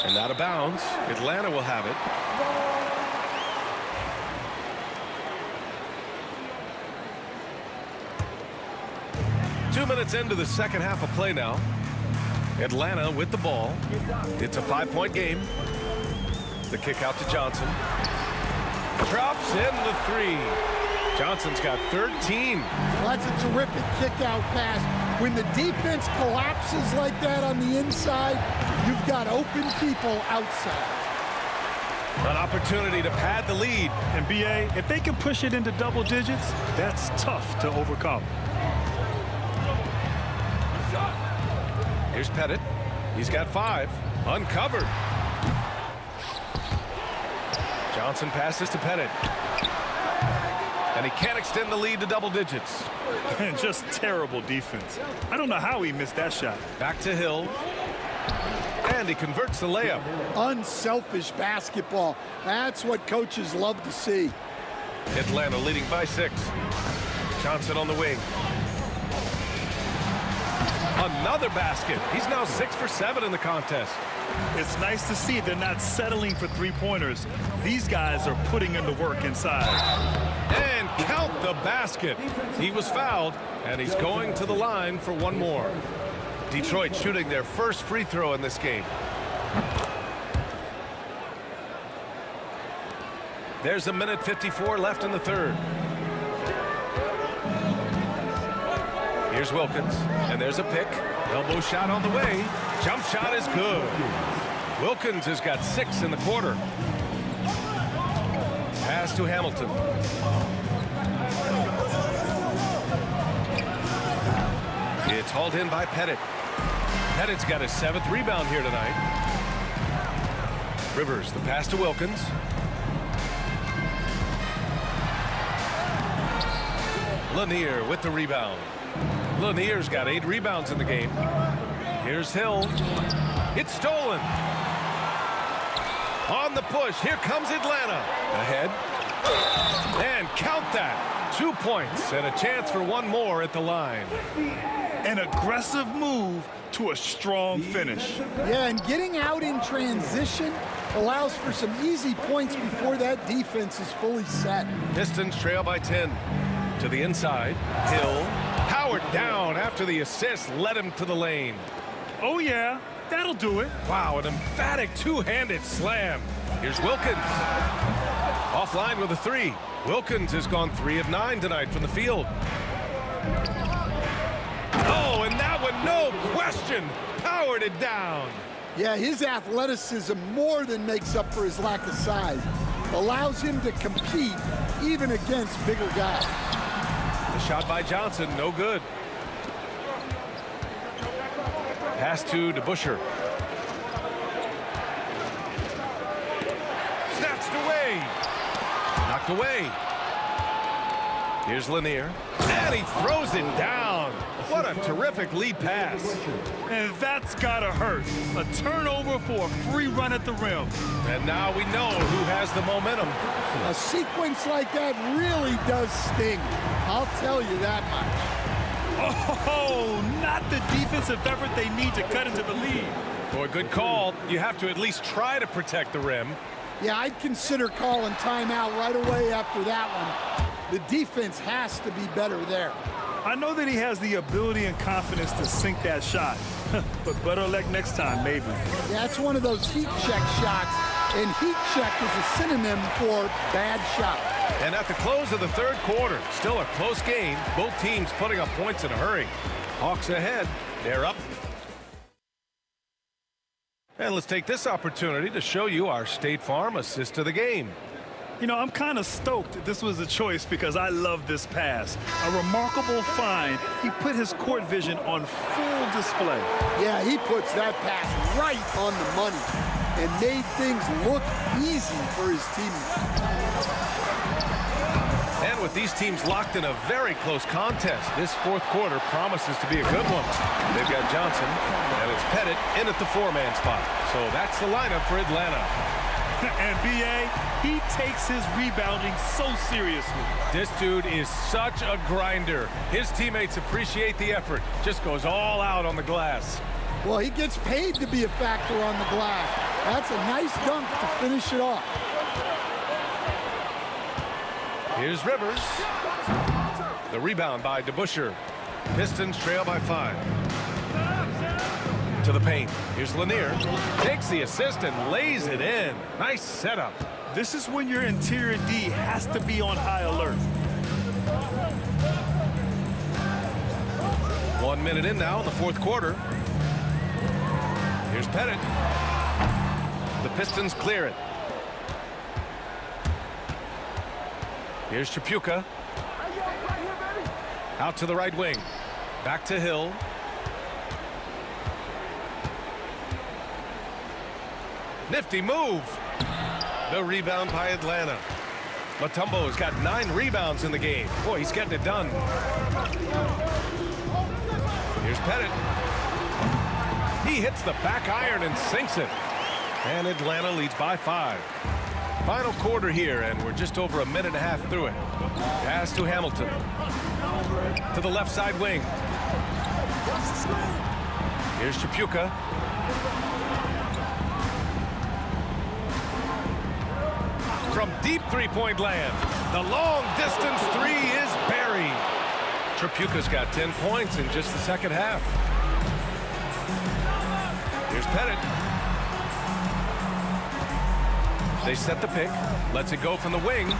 Speaker 8: And out of bounds. Atlanta will have it. Two minutes into the second half of play now. Atlanta with the ball. It's a 5-point game. The kick out to Johnson. Drops in the 3. Johnson's got 13.
Speaker 7: Well, that's a terrific kick-out pass. When the defense collapses like that on the inside, you've got open people outside.
Speaker 8: An opportunity to pad the lead.
Speaker 6: And BA, if they can push it into double digits, that's tough to overcome.
Speaker 8: Here's Pettit. He's got 5. Uncovered. Johnson passes to Pettit. And he can't extend the lead to double digits.
Speaker 6: And just terrible defense. I don't know how he missed that shot.
Speaker 8: Back to Hill. And he converts the layup.
Speaker 7: Unselfish basketball. That's what coaches love to see.
Speaker 8: Atlanta leading by 6. Johnson on the wing. Another basket. He's now 6 for 7 in the contest.
Speaker 6: It's nice to see they're not settling for three-pointers. These guys are putting in the work inside.
Speaker 8: And count the basket. He was fouled, and he's going to the line for one more. Detroit shooting their first free throw in this game. There's a minute 54 left in the third. Here's Wilkins, and there's a pick. Elbow shot on the way. Jump shot is good. Wilkins has got 6 in the quarter. Pass to Hamilton. It's hauled in by Pettit. Pettit's got his 7th rebound here tonight. Rivers, the pass to Wilkins. Lanier with the rebound. Lanier's got 8 rebounds in the game. Here's Hill. It's stolen. On the push, here comes Atlanta. Ahead. And count that. 2 points and a chance for one more at the line.
Speaker 6: An aggressive move to a strong finish.
Speaker 7: Yeah, and getting out in transition allows for some easy points before that defense is fully set.
Speaker 8: Pistons trail by 10. To the inside. Hill. Powered down after the assist led him to the lane.
Speaker 6: Oh, yeah. That'll do it.
Speaker 8: Wow, an emphatic two-handed slam. Here's Wilkins. Offline with a 3. Wilkins has gone 3 of 9 tonight from the field. Oh, and that one, no question, powered it down.
Speaker 7: Yeah, his athleticism more than makes up for his lack of size. Allows him to compete even against bigger guys.
Speaker 8: The shot by Johnson, no good. Pass to DeBuscher. Snatched away. Knocked away. Here's Lanier. And he throws it down. What a terrific lead pass.
Speaker 6: And that's gotta hurt. A turnover for a free run at the rim.
Speaker 8: And now we know who has the momentum.
Speaker 7: A sequence like that really does sting. I'll tell you that much.
Speaker 6: Oh, not the defensive effort they need to cut into the lead.
Speaker 8: Boy, good call. You have to at least try to protect the rim.
Speaker 7: Yeah, I'd consider calling timeout right away after that one. The defense has to be better there.
Speaker 6: I know that he has the ability and confidence to sink that shot, but better luck next time, maybe.
Speaker 7: Yeah, it's one of those heat check shots, and heat check is a synonym for bad shot.
Speaker 8: And at the close of the third quarter, still a close game. Both teams putting up points in a hurry. Hawks ahead. They're up. And let's take this opportunity to show you our State Farm assist of the game.
Speaker 6: You know, I'm kind of stoked that this was a choice because I love this pass. A remarkable find. He put his court vision on full display.
Speaker 7: Yeah, he puts that pass right on the money and made things look easy for his teammates.
Speaker 8: And with these teams locked in a very close contest, this fourth quarter promises to be a good one. They've got Johnson, and it's Pettit in at the four-man spot. So that's the lineup for Atlanta.
Speaker 6: And B.A., he takes his rebounding so seriously.
Speaker 8: This dude is such a grinder. His teammates appreciate the effort. Just goes all out on the glass.
Speaker 7: Well, he gets paid to be a factor on the glass. That's a nice dunk to finish it off.
Speaker 8: Here's Rivers. The rebound by DeBusschere. Pistons trail by 5. To the paint. Here's Lanier. Takes the assist and lays it in. Nice setup.
Speaker 6: This is when your interior D has to be on high alert.
Speaker 8: 1 minute in now in the fourth quarter. Here's Pettit. The Pistons clear it. Here's Tripucka. Out to the right wing. Back to Hill. Nifty move. The rebound by Atlanta. Mutombo's got 9 rebounds in the game. Boy, he's getting it done. Here's Pettit. He hits the back iron and sinks it. And Atlanta leads by 5. Final quarter here, and we're just over a minute and a half through it. Pass to Hamilton. To the left side wing. Here's Tripucka. From deep three-point land, the long-distance three is buried. Tripucka's got 10 points in just the second half. Here's Pettit. They set the pick, lets it go from the wing,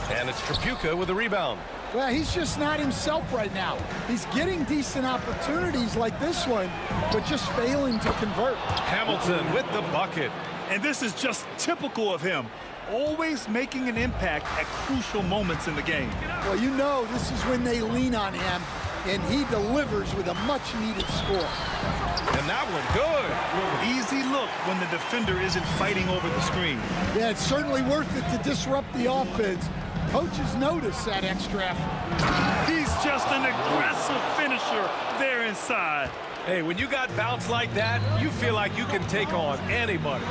Speaker 8: and it's Tripucka with the rebound.
Speaker 7: Well, he's just not himself right now. He's getting decent opportunities like this one, but just failing to convert.
Speaker 8: Hamilton with the bucket.
Speaker 6: And this is just typical of him. Always making an impact at crucial moments in the game.
Speaker 7: Well, you know this is when they lean on him, and he delivers with a much-needed score.
Speaker 8: And that one good.
Speaker 6: Easy look when the defender isn't fighting over the screen.
Speaker 7: Yeah, it's certainly worth it to disrupt the offense. Coaches notice that extra effort.
Speaker 6: He's just an aggressive finisher there inside.
Speaker 8: Hey, when you got bounce like that, you feel like you can take on anybody.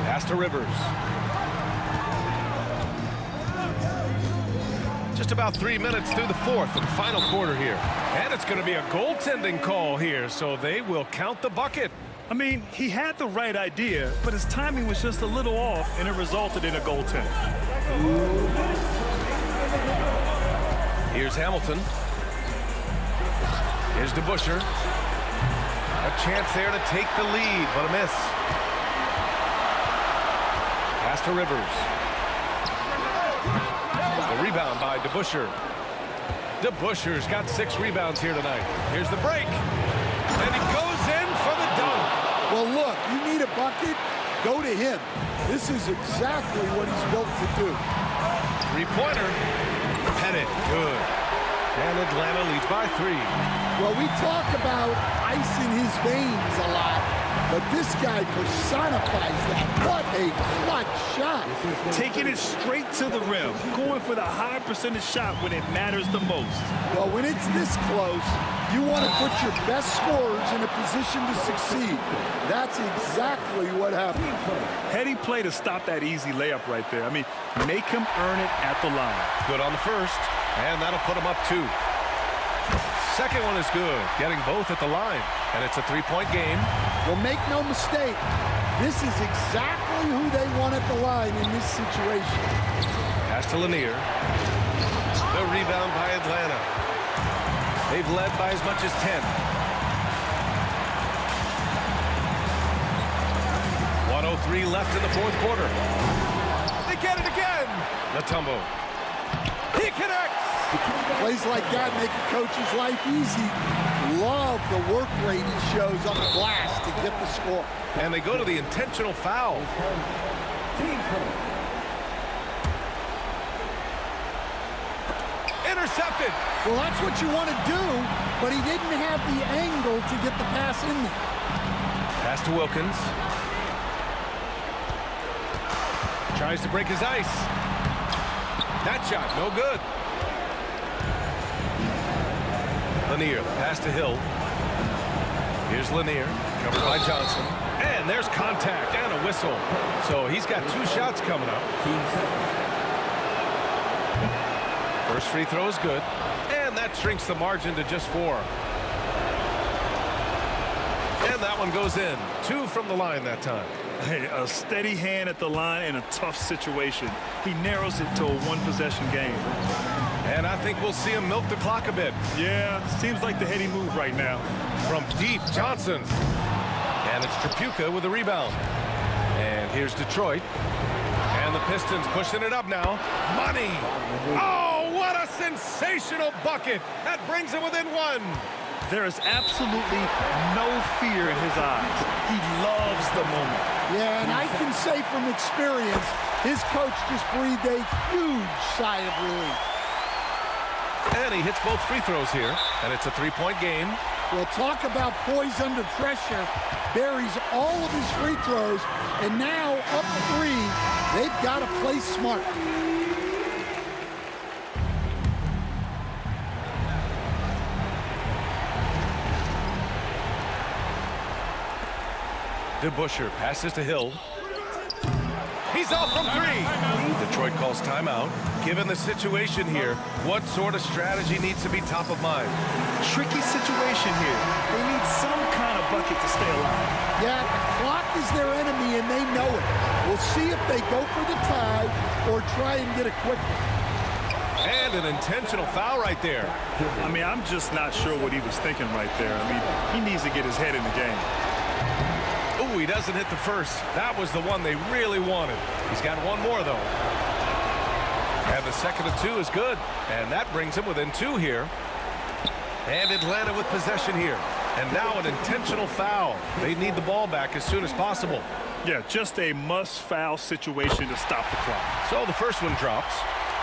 Speaker 8: Pass to Rivers. Just about 3 minutes through the fourth and final quarter here. And it's going to be a goaltending call here, so they will count the bucket.
Speaker 6: I mean, he had the right idea, but his timing was just a little off, and it resulted in a goaltend.
Speaker 8: Here's Hamilton. Here's DeBusschere. A chance there to take the lead, but a miss. Pass to Rivers. The rebound by DeBusschere. DeBusschere's got 6 rebounds here tonight. Here's the break. And he goes in for the dunk.
Speaker 7: Well, look, you need a bucket, go to him. This is exactly what he's built to do.
Speaker 8: Three-pointer. Pettit, good. And Atlanta leads by 3.
Speaker 7: Well, we talk about ice in his veins a lot, but this guy personifies that. What a clutch shot.
Speaker 6: Taking it straight to the rim, going for the high percentage shot when it matters the most.
Speaker 7: Well, when it's this close, you want to put your best scorers in a position to succeed. That's exactly what happened.
Speaker 6: Heady play to stop that easy layup right there. I mean, make him earn it at the line.
Speaker 8: Good on the first, and that'll put him up 2. Second one is good, getting both at the line, and it's a 3-point game.
Speaker 7: Well, make no mistake, this is exactly who they want at the line in this situation.
Speaker 8: Pass to Lanier. The rebound by Atlanta. They've led by as much as 10. 1:03 left in the fourth quarter. They get it again. Mutombo. He connects.
Speaker 7: Plays like that make a coach's life easy. Love the work rate he shows on the glass to get the score.
Speaker 8: And they go to the intentional foul. Intercepted.
Speaker 7: Well, that's what you want to do, but he didn't have the angle to get the pass in there.
Speaker 8: Pass to Wilkins. Tries to break his ice. That shot, no good. Lanier, the pass to Hill. Here's Lanier, covered by Johnson. And there's contact and a whistle. So he's got 2 shots coming up. First free throw is good. And that shrinks the margin to just 4. And that one goes in. 2 from the line that time.
Speaker 6: Hey, a steady hand at the line in a tough situation. He narrows it to a 1-possession game.
Speaker 8: And I think we'll see him milk the clock a bit.
Speaker 6: Yeah, seems like the heady move right now.
Speaker 8: From deep, Johnson. And it's Tripucka with a rebound. And here's Detroit. And the Pistons pushing it up now. Money. Oh, what a sensational bucket. That brings him within 1.
Speaker 6: There is absolutely no fear in his eyes. He loves the moment.
Speaker 7: Yeah, and I can say from experience, his coach just breathed a huge sigh of relief.
Speaker 8: And he hits both free throws here. And it's a 3-point game.
Speaker 7: Well, talk about poise under pressure. Buries all of his free throws, and now up 3. They've got to play smart.
Speaker 8: DeBusschere passes to Hill. He's off from 3. Detroit calls timeout. Given the situation here, what sort of strategy needs to be top of mind?
Speaker 6: Tricky situation here. They need some kind of bucket to stay alive.
Speaker 7: Yeah, the clock is their enemy, and they know it. We'll see if they go for the tie or try and get a quick one.
Speaker 8: And an intentional foul right there.
Speaker 6: I mean, I'm just not sure what he was thinking right there. I mean, he needs to get his head in the game.
Speaker 8: Ooh, he doesn't hit the first. That was the one they really wanted. He's got 1 more, though. And the second of 2 is good. And that brings him within 2 here. And Atlanta with possession here. And now an intentional foul. They need the ball back as soon as possible.
Speaker 6: Yeah, just a must-foul situation to stop the clock.
Speaker 8: So the first one drops.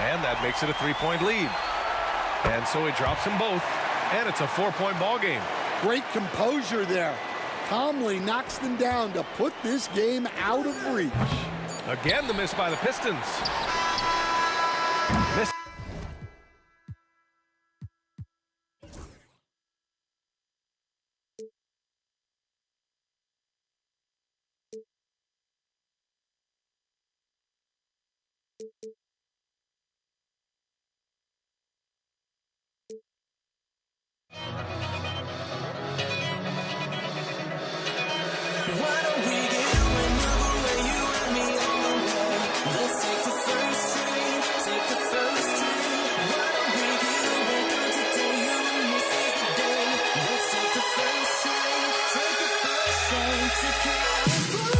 Speaker 8: And that makes it a 3-point lead. And so he drops them both. And it's a 4-point ball game.
Speaker 7: Great composure there. Calmly knocks them down to put this game out of reach.
Speaker 8: Again, the miss by the Pistons. Miss.
Speaker 1: Why don't we get another way you and me on the way? Let's take the first train, take the first train. Why don't we get away from today? You and this is the day. Let's take the first train, take the first train to California.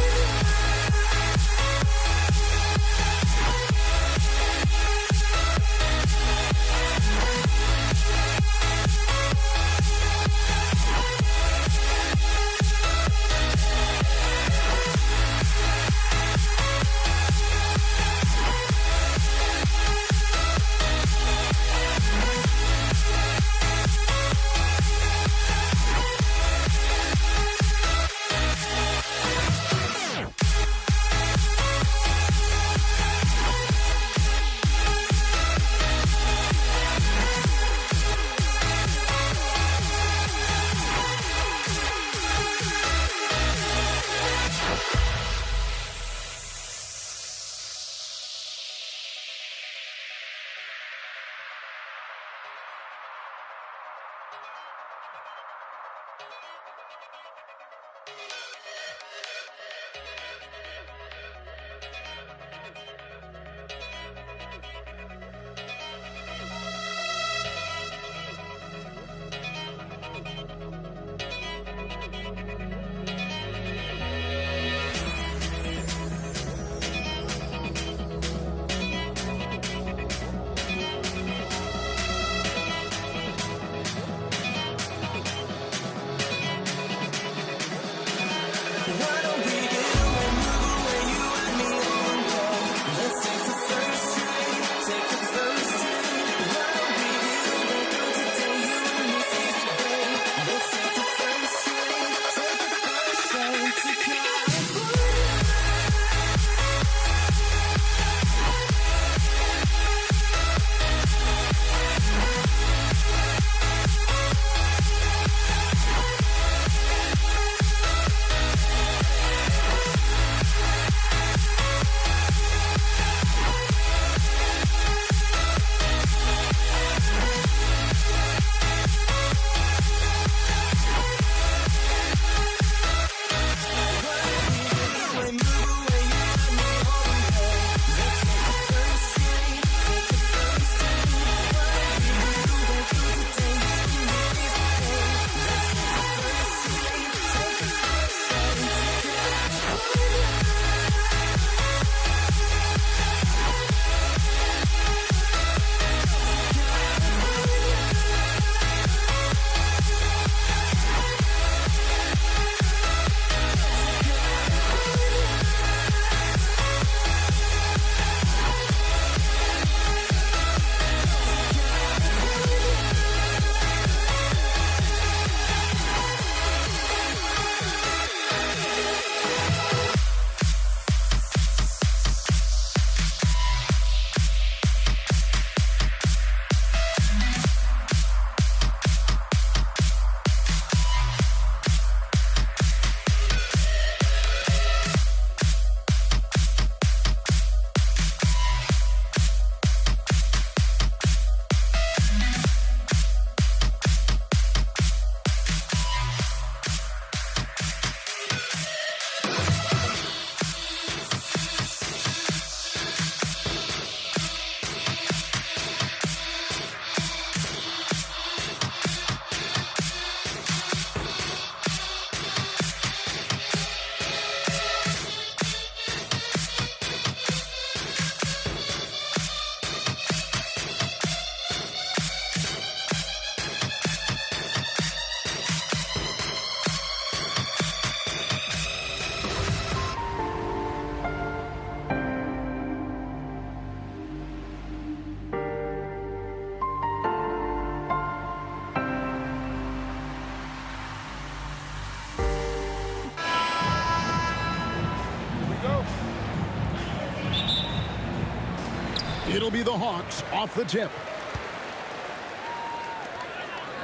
Speaker 2: It'll be the Hawks off the tip.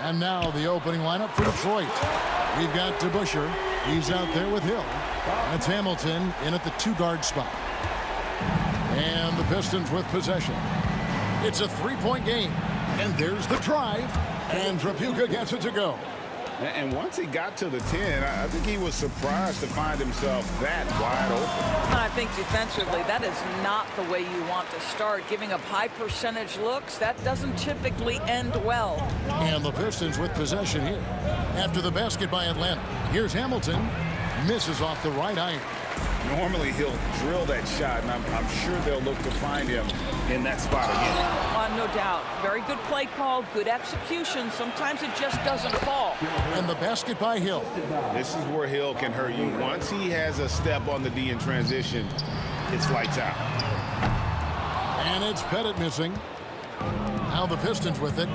Speaker 2: And now the opening lineup for Detroit. We've got DeBusschere. He's out there with Hill. That's Hamilton in at the 2-guard spot. And the Pistons with possession. It's a 3-point game. And there's the drive. And Trapuka gets it to go.
Speaker 3: And once he got to the 10, I think he was surprised to find himself that wide open.
Speaker 9: I think defensively, that is not the way you want to start. Giving up high percentage looks, that doesn't typically end well.
Speaker 2: And the Pistons with possession here. After the basket by Atlanta, here's Hamilton. Misses off the right iron.
Speaker 3: Normally he'll drill that shot, and I'm sure they'll look to find him in that spot again.
Speaker 9: No doubt. Very good play call, good execution. Sometimes it just doesn't fall.
Speaker 2: And the basket by Hill.
Speaker 3: This is where Hill can hurt you. Once he has a step on the D in transition, it's lights out.
Speaker 2: And it's Pettit missing. Now the Pistons with it.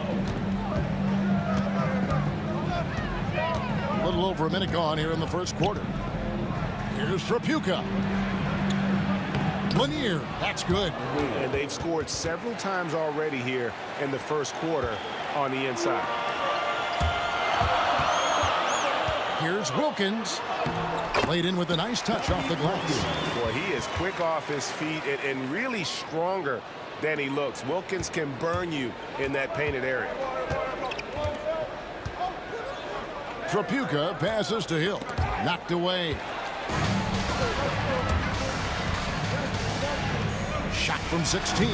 Speaker 2: A little over a minute gone here in the first quarter. Here's Trapuka. Lanier, that's good.
Speaker 3: And they've scored several times already here in the first quarter on the inside.
Speaker 2: Here's Wilkins. Played in with a nice touch off the glass.
Speaker 3: Boy, he is quick off his feet and really stronger than he looks. Wilkins can burn you in that painted area.
Speaker 2: Trapuka passes to Hill. Knocked away. Shot from 16.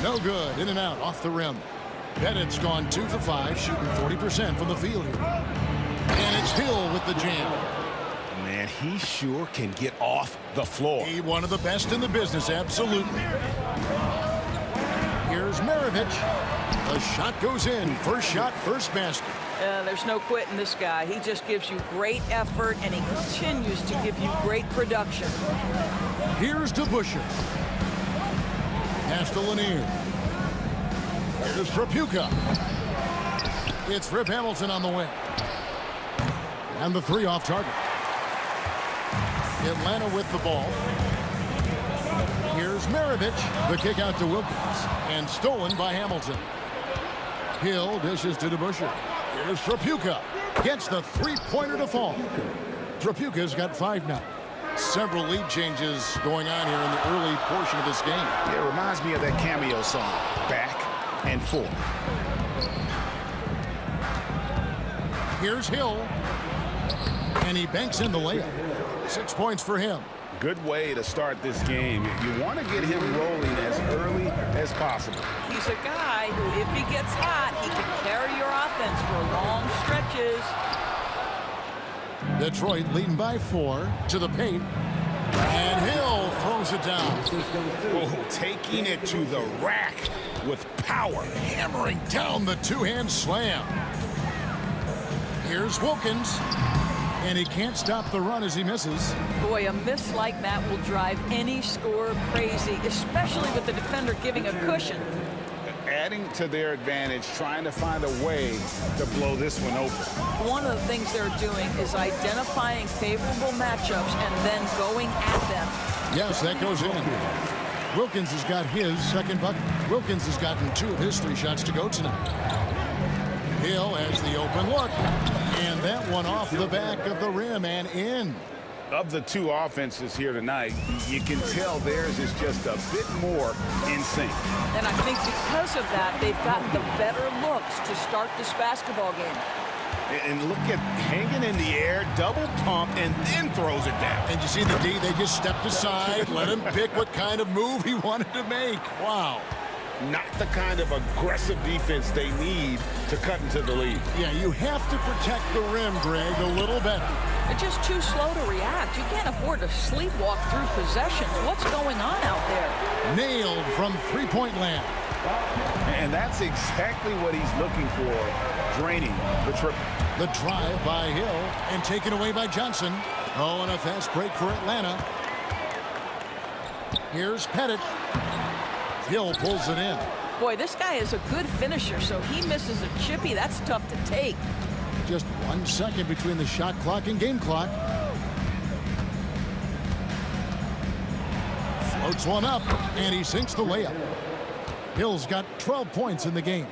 Speaker 2: No good. In and out off the rim. Pettit's gone 2 for 5, shooting 40% from the field here. And it's Hill with the jam.
Speaker 3: Man, he sure can get off the floor.
Speaker 2: He one of the best in the business, absolutely. Here's Maravich. The shot goes in. First shot, first basket.
Speaker 9: There's no quitting this guy. He just gives you great effort, and he continues to give you great production.
Speaker 2: Here's DeBusschere. Pass to Lanier. Here's Trapuka. It's Rip Hamilton on the way. And the 3 off target. Atlanta with the ball. Here's Maravich. The kick out to Wilkins. And stolen by Hamilton. Hill dishes to DeBusschere. Here's Trapuka. Gets the 3-pointer to fall. Trapuka's got 5 now. Several lead changes going on here in the early portion of this game.
Speaker 3: Yeah, it reminds me of that cameo song, Back and Forth.
Speaker 2: Here's Hill. And he banks in the layup. 6 points for him.
Speaker 3: Good way to start this game. You want to get him rolling as early as possible.
Speaker 9: He's a guy who, if he gets hot, he can carry your offense for long stretches.
Speaker 2: Detroit leading by 4 to the paint. And Hill throws it down.
Speaker 3: Oh, taking it to the rack with power.
Speaker 2: Hammering down the 2-hand slam. Here's Wilkins. And he can't stop the run as he misses.
Speaker 9: Boy, a miss like that will drive any scorer crazy, especially with the defender giving a cushion.
Speaker 3: Adding to their advantage, trying to find a way to blow this one open.
Speaker 9: One of the things they're doing is identifying favorable matchups and then going at them.
Speaker 2: Yes, that goes in. Wilkins has got his second bucket. Wilkins has gotten 2 of his 3 shots to go tonight. Hill has the open look. And that one off the back of the rim and in.
Speaker 3: Of the 2 offenses here tonight, you can tell theirs is just a bit more in sync.
Speaker 9: And I think because of that, they've gotten the better looks to start this basketball game.
Speaker 3: And look at hanging in the air, double pump, and then throws it down.
Speaker 2: And you see the D, they just stepped aside, let him pick what kind of move he wanted to make. Wow.
Speaker 3: Not the kind of aggressive defense they need to cut into the lead.
Speaker 2: Yeah, you have to protect the rim, Greg, a little better.
Speaker 9: They're just too slow to react. You can't afford to sleepwalk through possessions. What's going on out there?
Speaker 2: Nailed from 3-point land.
Speaker 3: And that's exactly what he's looking for, draining the triple.
Speaker 2: The drive by Hill and taken away by Johnson. Oh, and a fast break for Atlanta. Here's Pettit. Hill pulls it in.
Speaker 9: Boy, this guy is a good finisher, so he misses a chippy. That's tough to take.
Speaker 2: Just 1 second between the shot clock and game clock. Floats one up, and he sinks the layup. Hill's got 12 points in the game.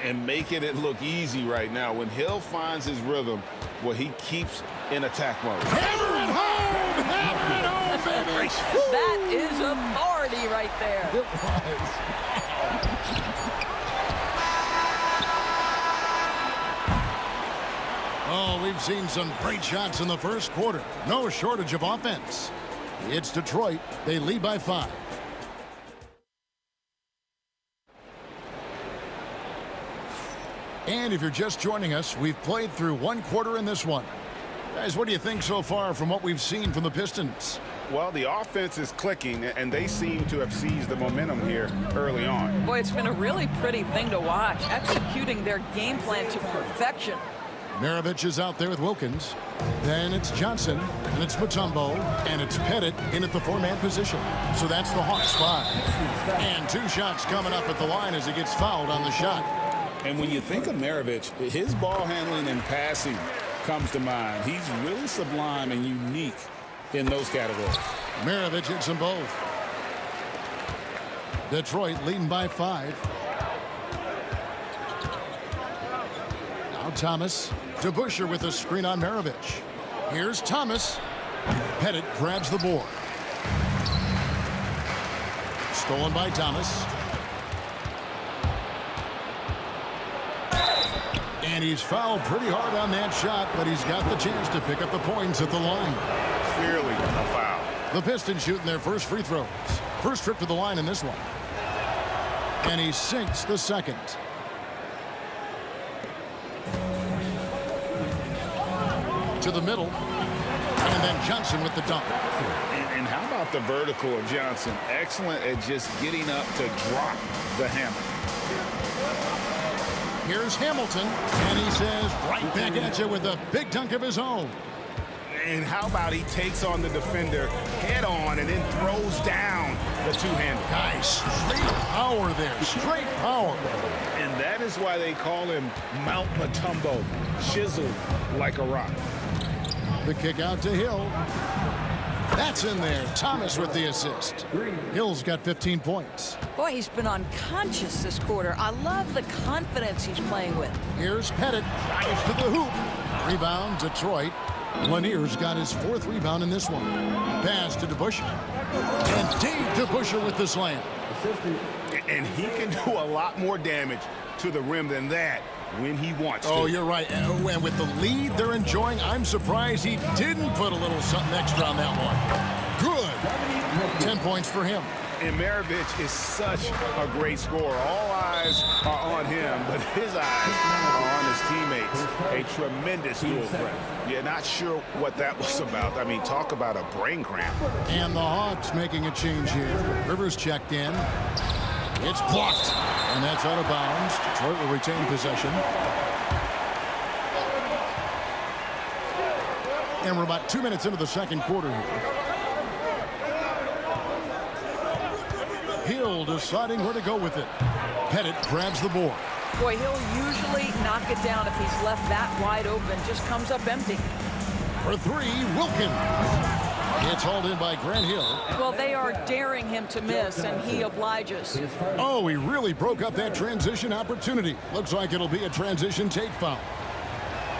Speaker 3: And making it look easy right now. When Hill finds his rhythm, well, he keeps in attack mode.
Speaker 2: Hammer it home! Hammer it home, baby!
Speaker 9: That is authority right there.
Speaker 2: It was. Oh, we've seen some great shots in the first quarter. No shortage of offense. It's Detroit. They lead by 5. And if you're just joining us, we've played through one quarter in this one. Guys, what do you think so far from what we've seen from the Pistons?
Speaker 3: Well, the offense is clicking, and they seem to have seized the momentum here early on.
Speaker 9: Boy, it's been a really pretty thing to watch, executing their game plan to perfection.
Speaker 2: Maravich is out there with Wilkins. Then it's Johnson, and it's Mutombo, and it's Pettit in at the 4-man position. So that's the Hawks 5. And 2 shots coming up at the line as he gets fouled on the shot.
Speaker 10: And when you think of Maravich, his ball handling and passing comes to mind. He's really sublime and unique in those categories.
Speaker 2: Maravich hits them both. Detroit leading by 5. Now Thomas to Busher with a screen on Maravich. Here's Thomas. Pettit grabs the board. Stolen by Thomas. And he's fouled pretty hard on that shot, but he's got the chance to pick up the points at the line.
Speaker 3: Clearly a foul.
Speaker 2: The Pistons shooting their first free throws. First trip to the line in this one. And he sinks the second. To the middle. And then Johnson with the dunk.
Speaker 10: And how about the vertical of Johnson? Excellent at just getting up to drop the hammer.
Speaker 2: Here's Hamilton, and he says right back at you with a big dunk of his own.
Speaker 3: And how about he takes on the defender head on and then throws down the two-hander.
Speaker 2: Guys, straight power there, straight power.
Speaker 3: And that is why they call him Mount Mutombo, chiseled like a rock.
Speaker 2: The kick out to Hill. That's in there. Thomas with the assist. Hill's got 15 points.
Speaker 9: Boy, he's been unconscious this quarter. I love the confidence he's playing with.
Speaker 2: Here's Pettit. Drives to the hoop. Rebound, Detroit. Lanier's got his 4th rebound in this one. Pass to DeBuscher. And Dave DeBuscher with the slam.
Speaker 3: And he can do a lot more damage to the rim than that when he wants to.
Speaker 2: Oh, you're right. And with the lead they're enjoying, I'm surprised he didn't put a little something extra on that one. Good. 10 points for him.
Speaker 3: And Maravich is such a great scorer. All eyes are on him, but his eyes are on his teammates. A tremendous dual threat. Yeah, not sure what that was about. I mean, talk about a brain cramp.
Speaker 2: And the Hawks making a change here. Rivers checked in. It's blocked. And that's out of bounds. Detroit will retain possession. And we're about 2 minutes into the second quarter here. Hill deciding where to go with it. Pettit grabs the board.
Speaker 9: Boy, he'll usually knock it down if he's left that wide open. Just comes up empty.
Speaker 2: For 3, Wilkins. It's hauled in by Grant Hill.
Speaker 9: Well, they are daring him to miss, and he obliges.
Speaker 2: Oh, he really broke up that transition opportunity. Looks like it'll be a transition take foul.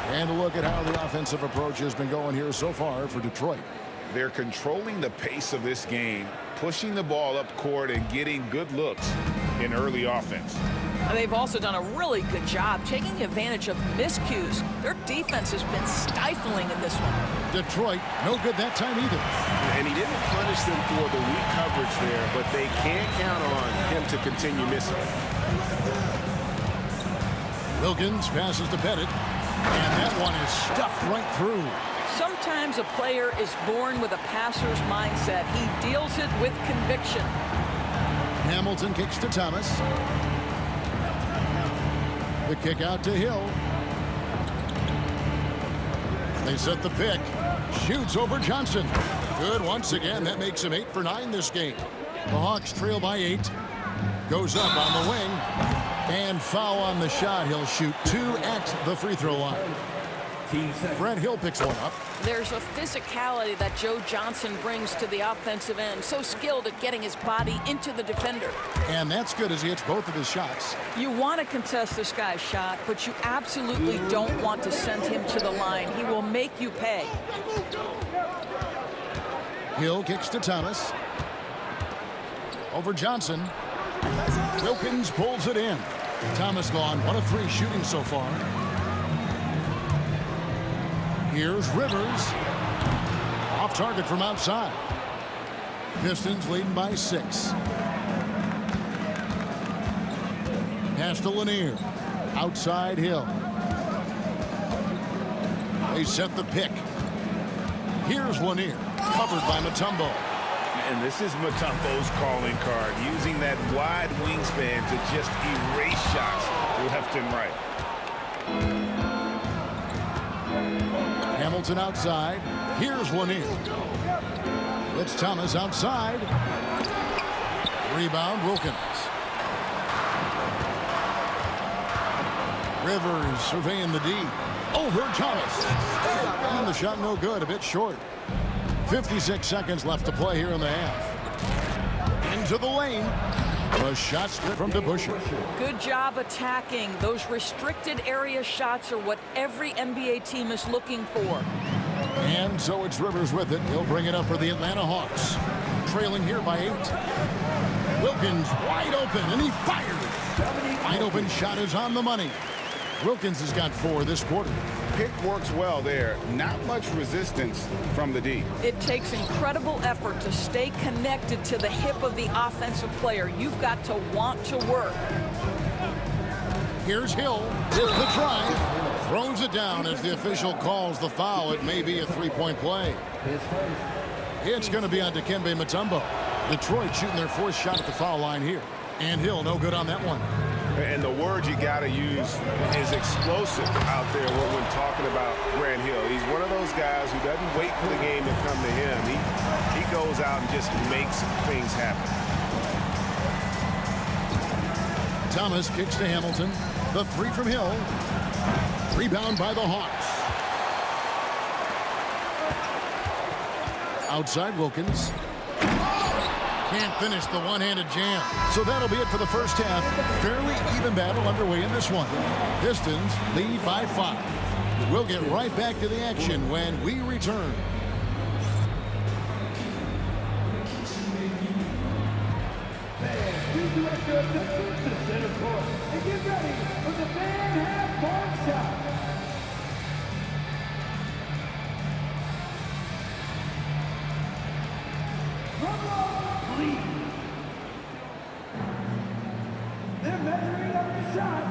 Speaker 2: And a look at how the offensive approach has been going here so far for Detroit.
Speaker 3: They're controlling the pace of this game, pushing the ball up court and getting good looks in early offense.
Speaker 9: They've also done a really good job taking advantage of miscues. Their defense has been stifling in this one.
Speaker 2: Detroit, no good that time either.
Speaker 3: And he didn't punish them for the weak coverage there, but they can't count on him to continue missing.
Speaker 2: Wilkins passes to Pettit, and that one is stuffed right through.
Speaker 9: Sometimes a player is born with a passer's mindset. He deals it with conviction.
Speaker 2: Hamilton kicks to Thomas. The kick out to Hill. They set the pick. Shoots over Johnson. Good once again. That makes him 8 for 9 this game. The Hawks trail by 8. Goes up on the wing. And foul on the shot. He'll shoot 2 at the free throw line. Brett Hill picks one up.
Speaker 9: There's a physicality that Joe Johnson brings to the offensive end. So skilled at getting his body into the defender.
Speaker 2: And that's good as he hits both of his shots.
Speaker 9: You want to contest this guy's shot, but you absolutely don't want to send him to the line. He will make you pay.
Speaker 2: Hill kicks to Thomas. Over Johnson. Wilkins pulls it in. Thomas gone 1 of 3 shooting so far. Here's Rivers. Off target from outside. Pistons leading by 6. Pass to Lanier. Outside Hill. They set the pick. Here's Lanier. Covered by Mutombo.
Speaker 3: And this is Mutombo's calling card, using that wide wingspan to just erase shots left and right.
Speaker 2: Hamilton outside. Here's Lanier. It's Thomas outside. Rebound, Wilkins. Rivers surveying the D. Over Thomas. And the shot no good, a bit short. 56 seconds left to play here in the half. Into the lane. A shot straight from DeBusschere.
Speaker 9: Good job attacking. Those restricted area shots are what every NBA team is looking for.
Speaker 2: And so it's Rivers with it. He'll bring it up for the Atlanta Hawks. Trailing here by 8. Wilkins wide open, and he fires. Wide open shot is on the money. Wilkins has got 4 this quarter.
Speaker 3: Pick works well there. Not much resistance from the D.
Speaker 9: It takes incredible effort to stay connected to the hip of the offensive player. You've got to want to work.
Speaker 2: Here's Hill with the drive. Throws it down as the official calls the foul. It may be a 3-point play. It's going to be on Dikembe Mutombo. Detroit shooting their 4th shot at the foul line here. And Hill no good on that one.
Speaker 3: And the word you got to use is explosive out there when talking about Grant Hill. He's one of those guys who doesn't wait for the game to come to him. He goes out and just makes things happen.
Speaker 2: Thomas kicks to Hamilton. The 3 from Hill. Rebound by the Hawks. Outside Wilkins. Can't finish the one-handed jam. So that'll be it for the first half. Fairly even battle underway in this one. Pistons lead by 5. We'll get right back to the action when we return.
Speaker 1: Please direct your attention to center court and get ready for the fan half-court shot. Please. They're measuring up the shot.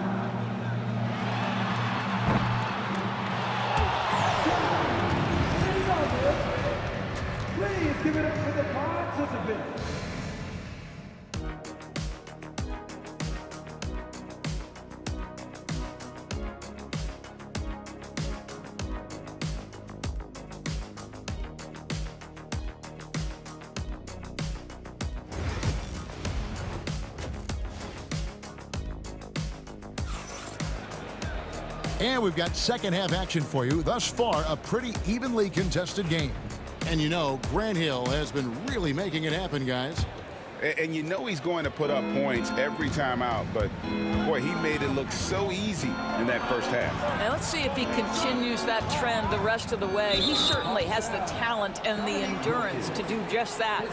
Speaker 1: It is over. Please give it up for the participants.
Speaker 2: And we've got second half action for you. Thus far, a pretty evenly contested game. And you know, Grant Hill has been really making it happen, guys.
Speaker 3: And you know he's going to put up points every time out, but boy, he made it look so easy in that first half.
Speaker 9: Now let's see if he continues that trend the rest of the way. He certainly has the talent and the endurance to do just that.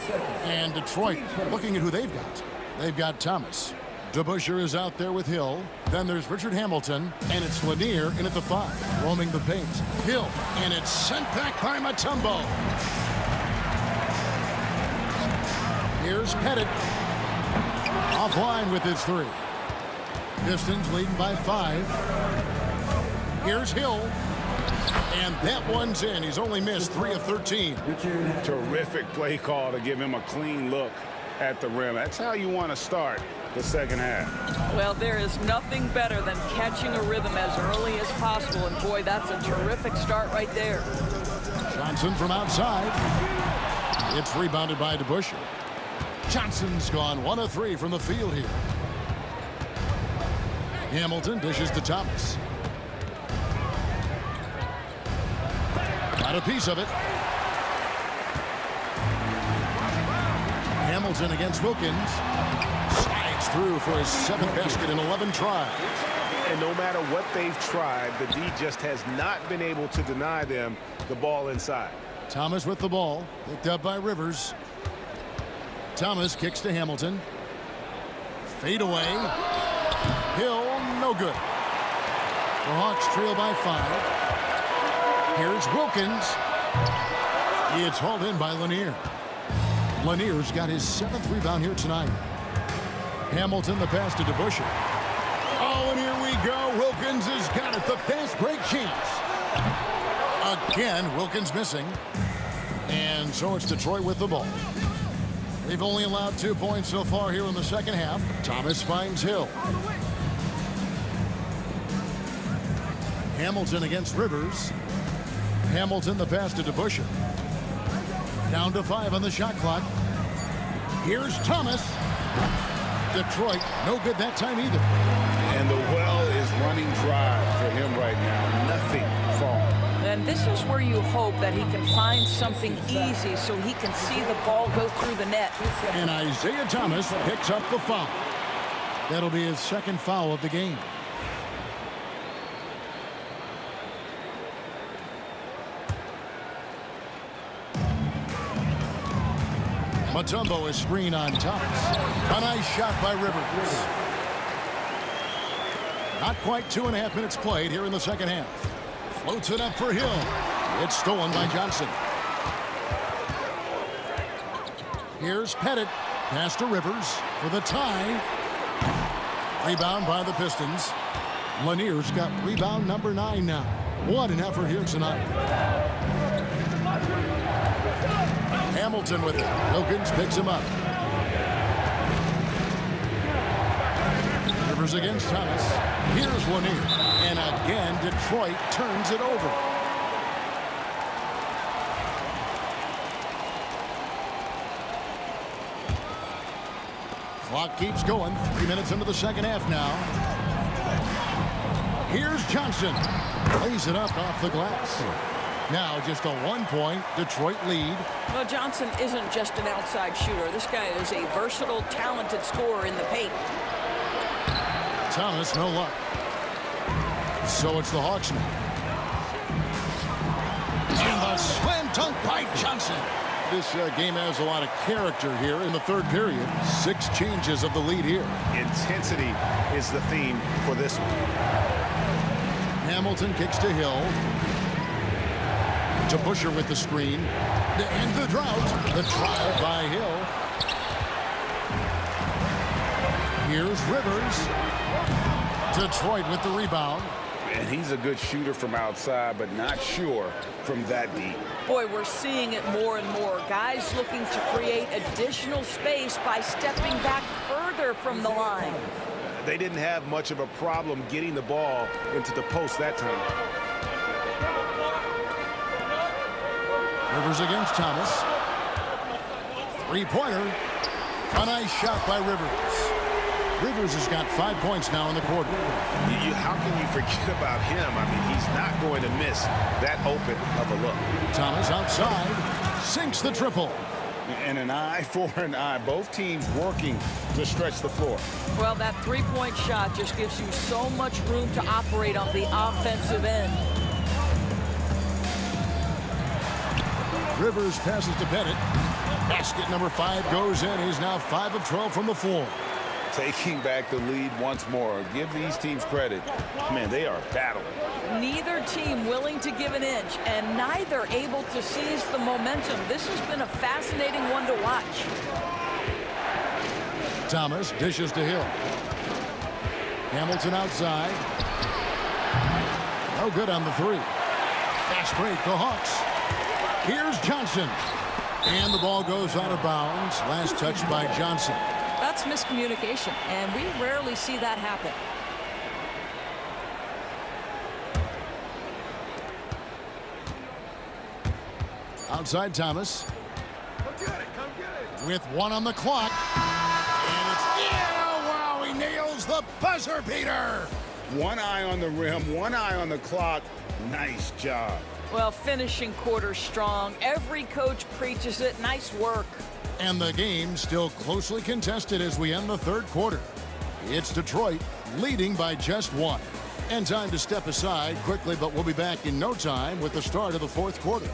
Speaker 2: And Detroit, looking at who they've got. They've got Thomas. DeBusschere is out there with Hill. Then there's Richard Hamilton, and it's Lanier in at the 5, roaming the paint. Hill, and it's sent back by Mutombo. Here's Pettit. Offline with his 3. Pistons leading by 5. Here's Hill. And that one's in. He's only missed 3 of 13.
Speaker 3: Terrific play call to give him a clean look at the rim. That's how you want to start the second half.
Speaker 9: Well, there is nothing better than catching a rhythm as early as possible. And boy, that's a terrific start right there.
Speaker 2: Johnson from outside. It's rebounded by DeBusschere. Johnson's gone 1 of 3 from the field here. Hamilton dishes to Thomas. Got a piece of it. Hamilton against Wilkins. Slides through for his 7th basket in 11 tries.
Speaker 3: And no matter what they've tried, the D just has not been able to deny them the ball inside.
Speaker 2: Thomas with the ball. Picked up by Rivers. Thomas kicks to Hamilton. Fade away. Hill, no good. The Hawks trail by 5. Here's Wilkins. It's hauled in by Lanier. Lanier's got his 7th rebound here tonight. Hamilton the pass to DeBusschere. Oh, and here we go. Wilkins has got it. The fast break chance. Again, Wilkins missing. And so it's Detroit with the ball. They've only allowed 2 points so far here in the second half. Thomas finds Hill. Hamilton against Rivers. Hamilton the pass to DeBusschere. Down to 5 on the shot clock. Here's Thomas. Detroit, no good that time either.
Speaker 10: And the well is running dry for him right now. Nothing falling.
Speaker 9: And this is where you hope that he can find something easy so he can see the ball go through the net.
Speaker 2: And Isaiah Thomas picks up the foul. That'll be his 2nd foul of the game. Mutombo is screen on Thomas. A nice shot by Rivers. Not quite 2.5 minutes played here in the second half. Floats it up for Hill. It's stolen by Johnson. Here's Pettit. Pass to Rivers for the tie. Rebound by the Pistons. Lanier's got rebound number 9 now. What an effort here tonight. Hamilton with it. Wilkins picks him up. Rivers against Thomas. Here's Lanier. And again, Detroit turns it over. Clock keeps going. 3 minutes into the second half now. Here's Johnson. Plays it up off the glass. Now just a 1-point Detroit lead.
Speaker 9: Well, Johnson isn't just an outside shooter. This guy is a versatile, talented scorer in the paint.
Speaker 2: Thomas, no luck. So it's the Hawks now. And the slam dunk by Johnson. This game has a lot of character here in the third period. 6 changes of the lead here.
Speaker 3: Intensity is the theme for this one.
Speaker 2: Hamilton kicks to Hill. DeBusschere with the screen. To end the drought. The trial by Hill. Here's Rivers. Detroit with the rebound.
Speaker 10: And he's a good shooter from outside, but not sure from that deep.
Speaker 9: Boy, we're seeing it more and more. Guys looking to create additional space by stepping back further from the line.
Speaker 3: They didn't have much of a problem getting the ball into the post that time.
Speaker 2: Rivers against Thomas. 3-pointer. A nice shot by Rivers. Rivers has got 5 points now in the quarter.
Speaker 3: How can you forget about him? I mean, he's not going to miss that open of a look.
Speaker 2: Thomas outside. Sinks the triple.
Speaker 10: And an eye for an eye. Both teams working to stretch the floor.
Speaker 9: Well, that 3-point shot just gives you so much room to operate on the offensive end.
Speaker 2: Rivers passes to Pettit. Basket number 5 goes in. He's now 5 of 12 from the floor.
Speaker 10: Taking back the lead once more. Give these teams credit. Man, they are battling.
Speaker 9: Neither team willing to give an inch, and neither able to seize the momentum. This has been a fascinating one to watch.
Speaker 2: Thomas dishes to Hill. Hamilton outside. No good on the 3. Fast break, the Hawks. Here's Johnson. And the ball goes out of bounds. Last touch by Johnson.
Speaker 9: That's miscommunication, and we rarely see that happen.
Speaker 2: Outside Thomas. With 1 on the clock. And it's, yeah, wow, he nails the buzzer beater.
Speaker 10: 1 eye on the rim, 1 eye on the clock. Nice job.
Speaker 9: Well, finishing quarter strong. Every coach preaches it. Nice work.
Speaker 2: And the game still closely contested as we end the third quarter. It's Detroit leading by just one. And time to step aside quickly, but we'll be back in no time with the start of the fourth quarter.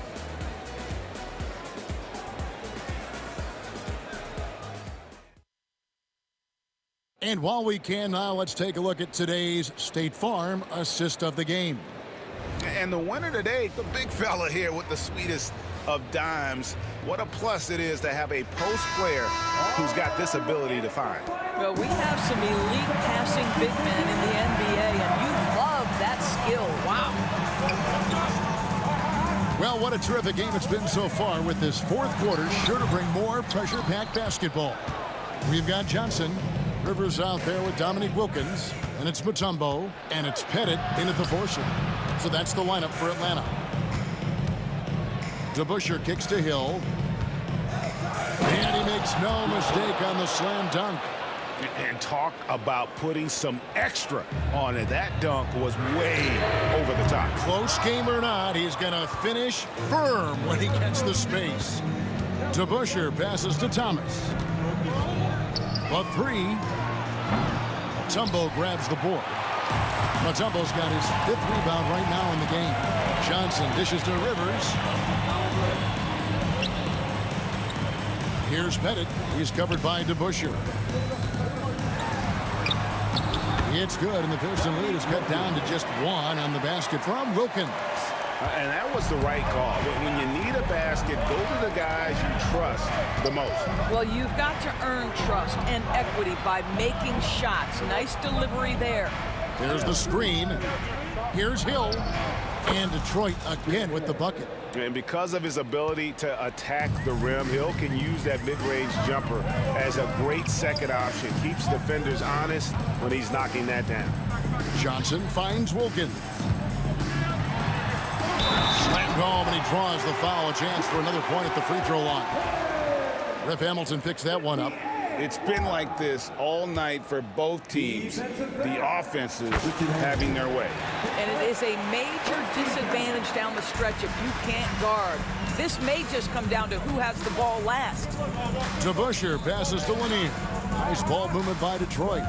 Speaker 2: And while we can now, let's take a look at today's State Farm assist of the game.
Speaker 3: And the winner today, the big fella here with the sweetest of dimes. What a plus it is to have a post player who's got this ability to find.
Speaker 9: Well, we have some elite passing big men in the NBA, and you love that skill. Wow.
Speaker 2: Well, what a terrific game it's been so far, with this fourth quarter sure to bring more pressure-packed basketball. We've got Johnson, Rivers out there with Dominique Wilkins, and it's Mutombo, and it's Pettit in at the four-shot. So that's the lineup for Atlanta. DeBusschere kicks to Hill. And he makes no mistake on the slam dunk.
Speaker 3: And talk about putting some extra on it. That dunk was way over the top.
Speaker 2: Close game or not, he's going to finish firm when he gets the space. DeBusschere passes to Thomas. A three. Mutombo grabs the board. Mutombo's got his fifth rebound right now in the game. Johnson dishes to Rivers. Here's Pettit. He's covered by DeBusschere. It's good, and the Piston lead is cut down to just one on the basket from Wilkins.
Speaker 3: And that was the right call. When you need a basket, go to the guys you trust the most.
Speaker 9: Well, you've got to earn trust and equity by making shots. Nice delivery there.
Speaker 2: There's the screen. Here's Hill. And Detroit again with the bucket.
Speaker 3: And because of his ability to attack the rim, Hill can use that mid-range jumper as a great second option. Keeps defenders honest when he's knocking that down.
Speaker 2: Johnson finds Wilkins. Slammed home, and he draws the foul. A chance for another point at the free throw line. Ref Hamilton picks that one up.
Speaker 10: It's been like this all night for both teams. The offenses having their way.
Speaker 9: And it is a major disadvantage down the stretch if you can't guard. This may just come down to who has the ball last.
Speaker 2: DeBusschere passes to Lanier. Nice ball movement by Detroit.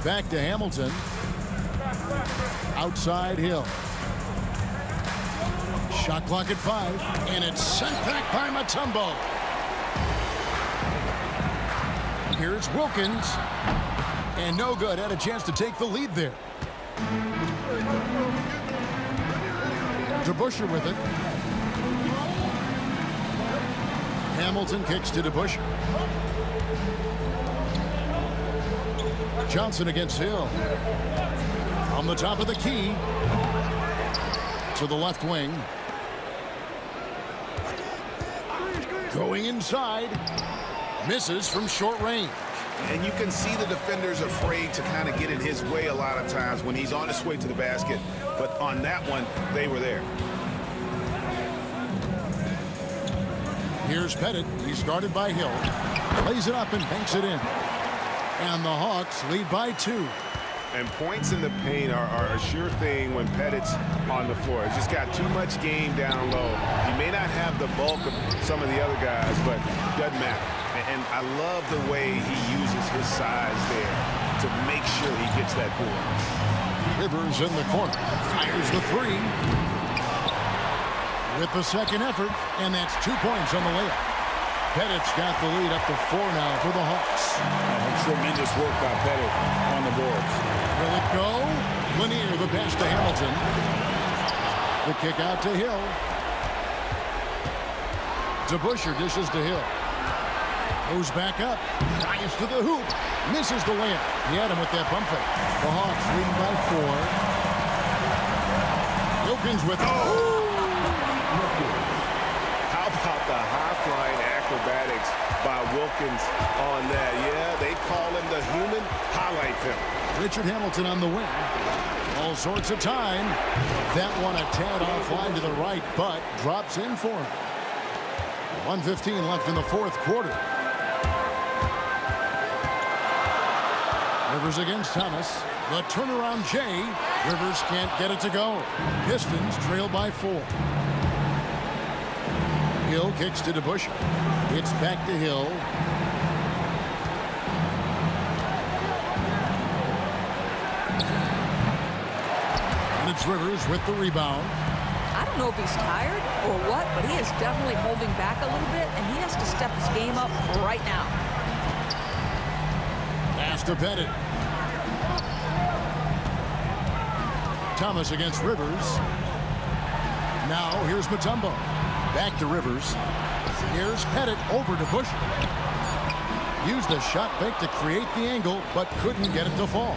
Speaker 2: Back to Hamilton. Outside Hill. Shot clock at 5. And it's sent back by Mutombo. Here's Wilkins. And no good. Had a chance to take the lead there. DeBusschere with it. Hamilton kicks to DeBusschere. Johnson against Hill. From the top of the key. To the left wing. Going inside. Misses from short range.
Speaker 3: And you can see the defenders afraid to kind of get in his way a lot of times when he's on his way to the basket. But on that one, they were there.
Speaker 2: Here's Pettit. He's guarded by Hill. Lays it up and banks it in. And the Hawks lead by 2.
Speaker 3: And points in the paint are a sure thing when Pettit's on the floor. He's just got too much game down low. He may not have the bulk of some of the other guys, but it doesn't matter. And I love the way he uses his size there to make sure he gets that board.
Speaker 2: Rivers in the corner. Fires the 3. With the second effort, and that's 2 points on the layup. Pettit's got the lead up to 4 now for the Hawks.
Speaker 10: Tremendous work by Pettit on the boards.
Speaker 2: Will it go? Lanier, the pass to Hamilton. The kick out to Hill. DeBusschere dishes to Hill. Goes back up. Drives to the hoop. Misses the layup. He had him with that pump fake. The Hawks leading by 4. Wilkins with it.
Speaker 3: How about the high-flying acrobatics by Wilkins on that? Yeah, they call him the human highlight film.
Speaker 2: Richard Hamilton on the wing. All sorts of time. That one a tad offline to the right, but drops in for him. 1:15 left in the fourth quarter. Rivers against Thomas. The turnaround Jay. Rivers can't get it to go. Pistons trail by 4. Hill kicks to DeBusschere. It's back to Hill. And it's Rivers with the rebound.
Speaker 9: I don't know if he's tired or what, but he is definitely holding back a little bit, and he has to step his game up right now.
Speaker 2: Pass to Pettit. Thomas against Rivers. Now here's Mutombo. Back to Rivers. Here's Pettit over to DeBusschere. Used the shot fake to create the angle, but couldn't get it to fall.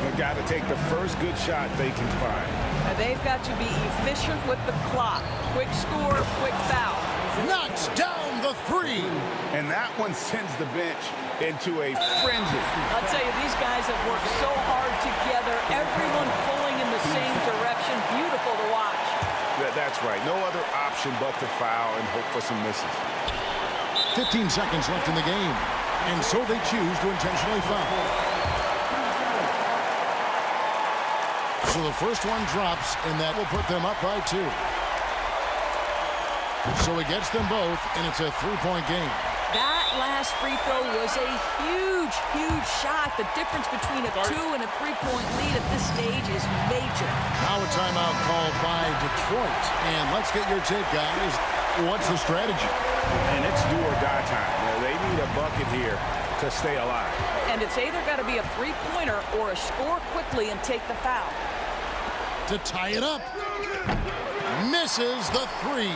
Speaker 3: They've got to take the first good shot they can find.
Speaker 9: Now they've got to be efficient with the clock. Quick score, quick foul.
Speaker 2: Knocks down the 3.
Speaker 3: And that one sends the bench into a frenzy.
Speaker 9: I'll tell you, these guys have worked so hard together. Everyone pulling in the same direction. Beautiful to watch.
Speaker 3: That's right. No other option but to foul and hope for some misses.
Speaker 2: 15 seconds left in the game. And so they choose to intentionally foul. So the first one drops, and that will put them up by 2. So he gets them both, and it's a 3-point game.
Speaker 9: That last free throw was a huge, huge shot. The difference between a 2 and a 3-point lead at this stage is major.
Speaker 2: Now a timeout called by Detroit. And let's get your take, guys. What's the strategy?
Speaker 3: And it's do or die time. They need a bucket here to stay alive.
Speaker 9: And it's either got to be a three-pointer or a score quickly and take the foul.
Speaker 2: To tie it up. Misses the 3.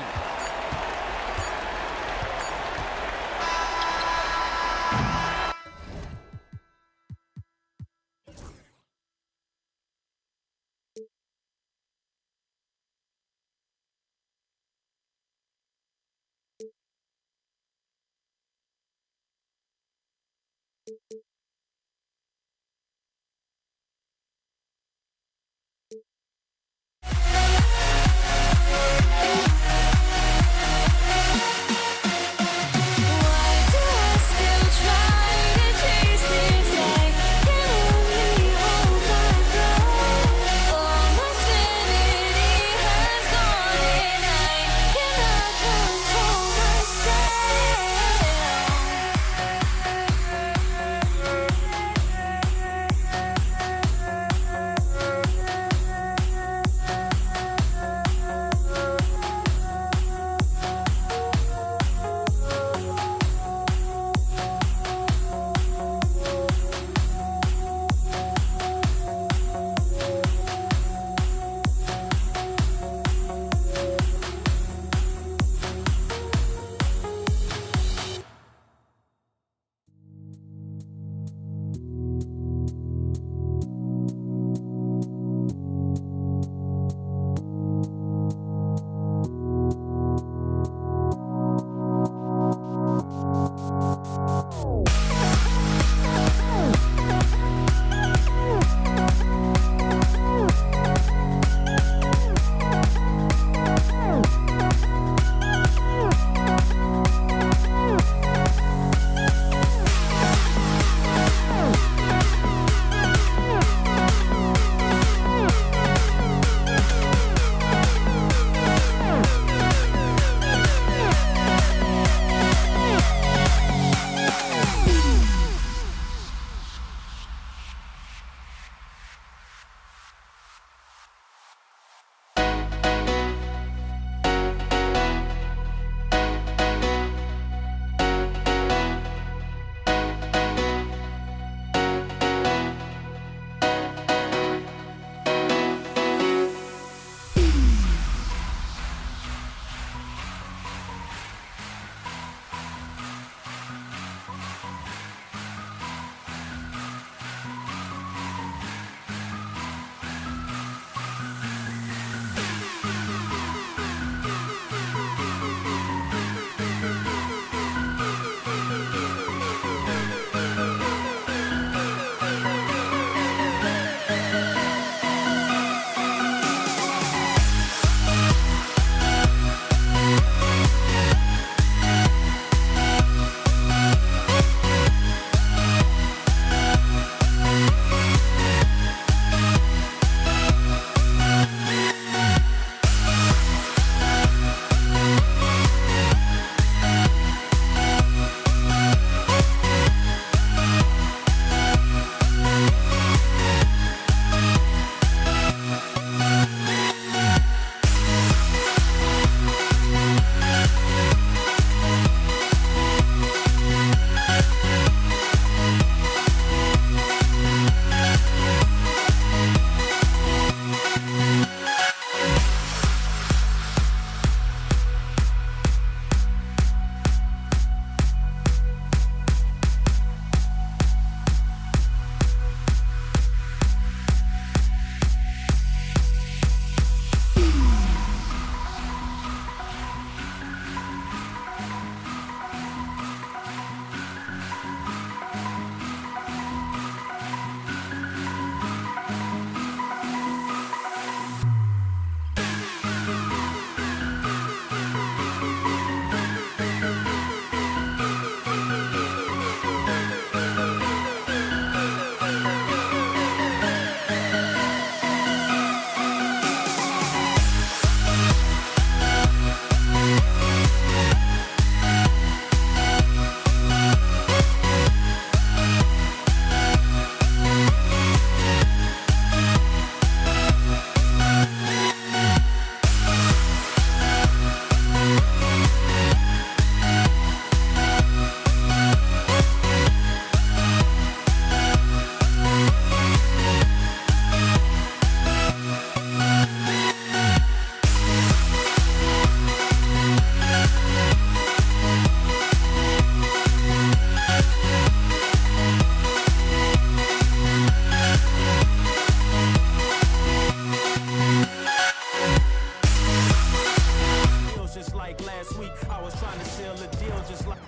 Speaker 5: last week. I was trying to seal a deal just like.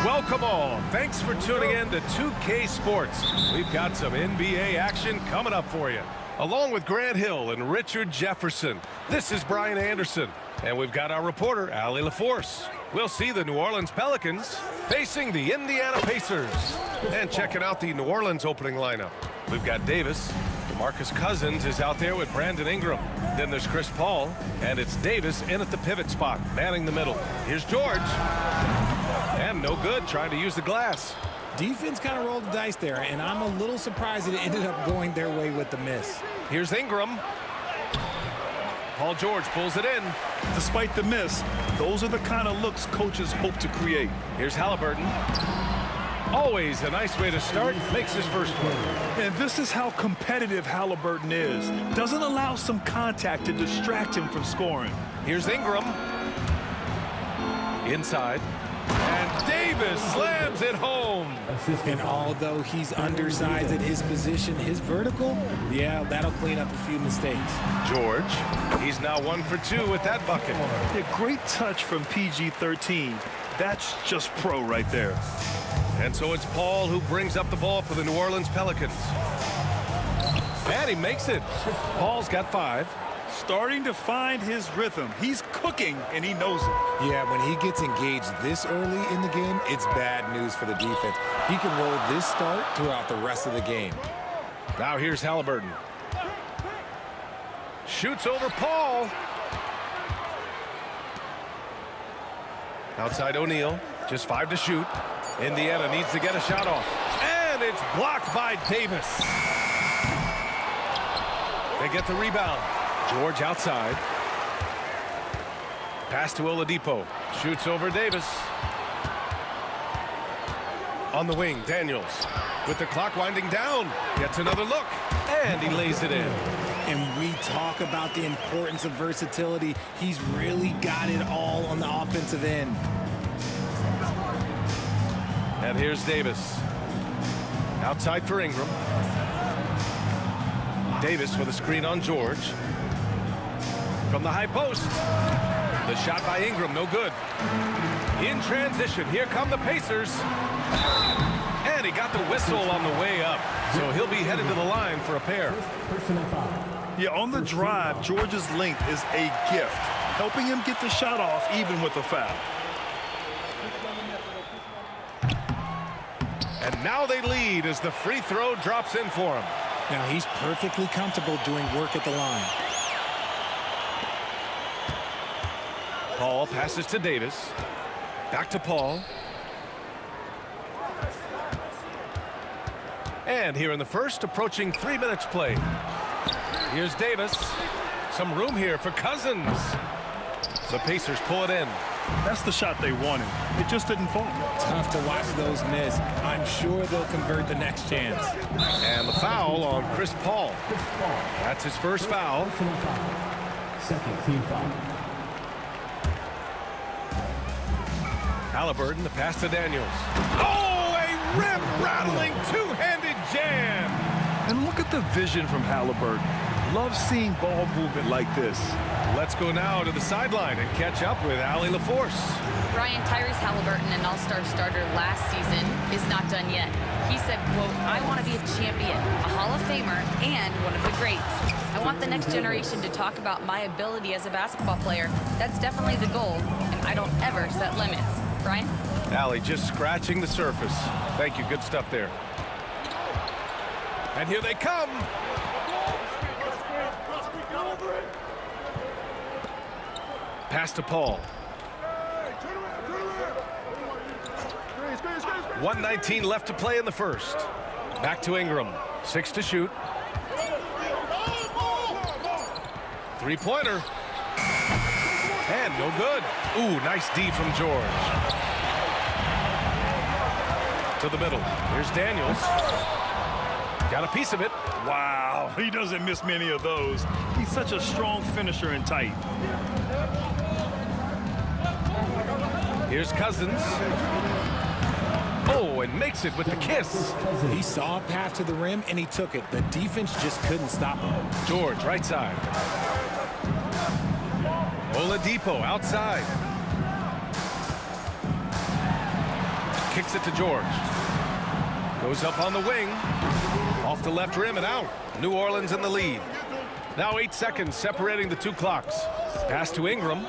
Speaker 8: Welcome all. Thanks for tuning in to 2K Sports. We've got some NBA action coming up for you. Along with Grant Hill and Richard Jefferson, this is Brian Anderson. And we've got our reporter, Allie LaForce. We'll see the New Orleans Pelicans facing the Indiana Pacers. And checking out the New Orleans opening lineup. We've got Davis. DeMarcus Cousins is out there with Brandon Ingram. Then there's Chris Paul. And it's Davis in at the pivot spot, manning the middle. Here's George. And no good, trying to use the glass.
Speaker 11: Defense kind of rolled the dice there, and I'm a little surprised that it ended up going their way with the miss.
Speaker 8: Here's Ingram. Paul George pulls it in.
Speaker 6: Despite the miss, those are the kind of looks coaches hope to create.
Speaker 8: Here's Halliburton. Always a nice way to start. Makes his first one.
Speaker 6: And this is how competitive Halliburton is. Doesn't allow some contact to distract him from scoring.
Speaker 8: Here's Ingram. Inside. And Davis slams it home.
Speaker 11: And although he's undersized at his position, his vertical, yeah, that'll clean up a few mistakes.
Speaker 8: George, he's now 1 for 2 with that bucket.
Speaker 6: A great touch from PG-13. That's just pro right there.
Speaker 8: And so it's Paul who brings up the ball for the New Orleans Pelicans. And he makes it. Paul's got 5.
Speaker 6: Starting to find his rhythm. He's cooking, and he knows it.
Speaker 11: Yeah, when he gets engaged this early in the game, it's bad news for the defense. He can roll this start throughout the rest of the game.
Speaker 8: Now here's Halliburton. Shoots over Paul. Outside O'Neal, just 5 to shoot. Indiana needs to get a shot off. And it's blocked by Davis. They get the rebound. George outside. Pass to Oladipo. Shoots over Davis. On the wing, Daniels. With the clock winding down. Gets another look. And he lays it in.
Speaker 11: And we talk about the importance of versatility. He's really got it all on the offensive end.
Speaker 8: And here's Davis. Outside for Ingram. Davis with a screen on George. From the high post. The shot by Ingram, no good. In transition, here come the Pacers. And he got the whistle on the way up. So he'll be headed to the line for a pair.
Speaker 6: Yeah, on the drive, George's length is a gift, helping him get the shot off even with a foul.
Speaker 8: And now they lead as the free throw drops in for him.
Speaker 11: Now he's perfectly comfortable doing work at the line.
Speaker 8: Paul passes to Davis. Back to Paul. And here in the first, approaching 3 minutes play. Here's Davis. Some room here for Cousins. The Pacers pull it in.
Speaker 6: That's the shot they wanted. It just didn't fall.
Speaker 11: Tough to watch those miss. I'm sure they'll convert the next chance.
Speaker 8: And the foul on Chris Paul. That's his first foul.
Speaker 12: Second team foul.
Speaker 8: Halliburton, the pass to Daniels. Oh, a rim-rattling two-handed jam.
Speaker 6: And look at the vision from Halliburton. Love seeing ball movement like this.
Speaker 8: Let's go now to the sideline and catch up with Allie LaForce.
Speaker 13: Ryan, Tyrese Halliburton, an all-star starter last season, is not done yet. He said, quote, I want to be a champion, a Hall of Famer, and one of the greats. I want the next generation to talk about my ability as a basketball player. That's definitely the goal, and I don't ever set limits. Brian?
Speaker 8: Allie just scratching the surface. Thank you. Good stuff there. And here they come. Pass to Paul. 1:19 left to play in the first. Back to Ingram. 6 to shoot. Three-pointer. And no good. Ooh, nice D from George. To the middle. Here's Daniels. Got a piece of it.
Speaker 6: Wow, he doesn't miss many of those. He's such a strong finisher and tight.
Speaker 8: Here's Cousins. Oh, and makes it with the kiss.
Speaker 11: He saw a path to the rim, and he took it. The defense just couldn't stop him.
Speaker 8: George, right side. Oladipo outside. Kicks it to George. Goes up on the wing. Off the left rim and out. New Orleans in the lead. Now 8 seconds separating the two clocks. Pass to Ingram.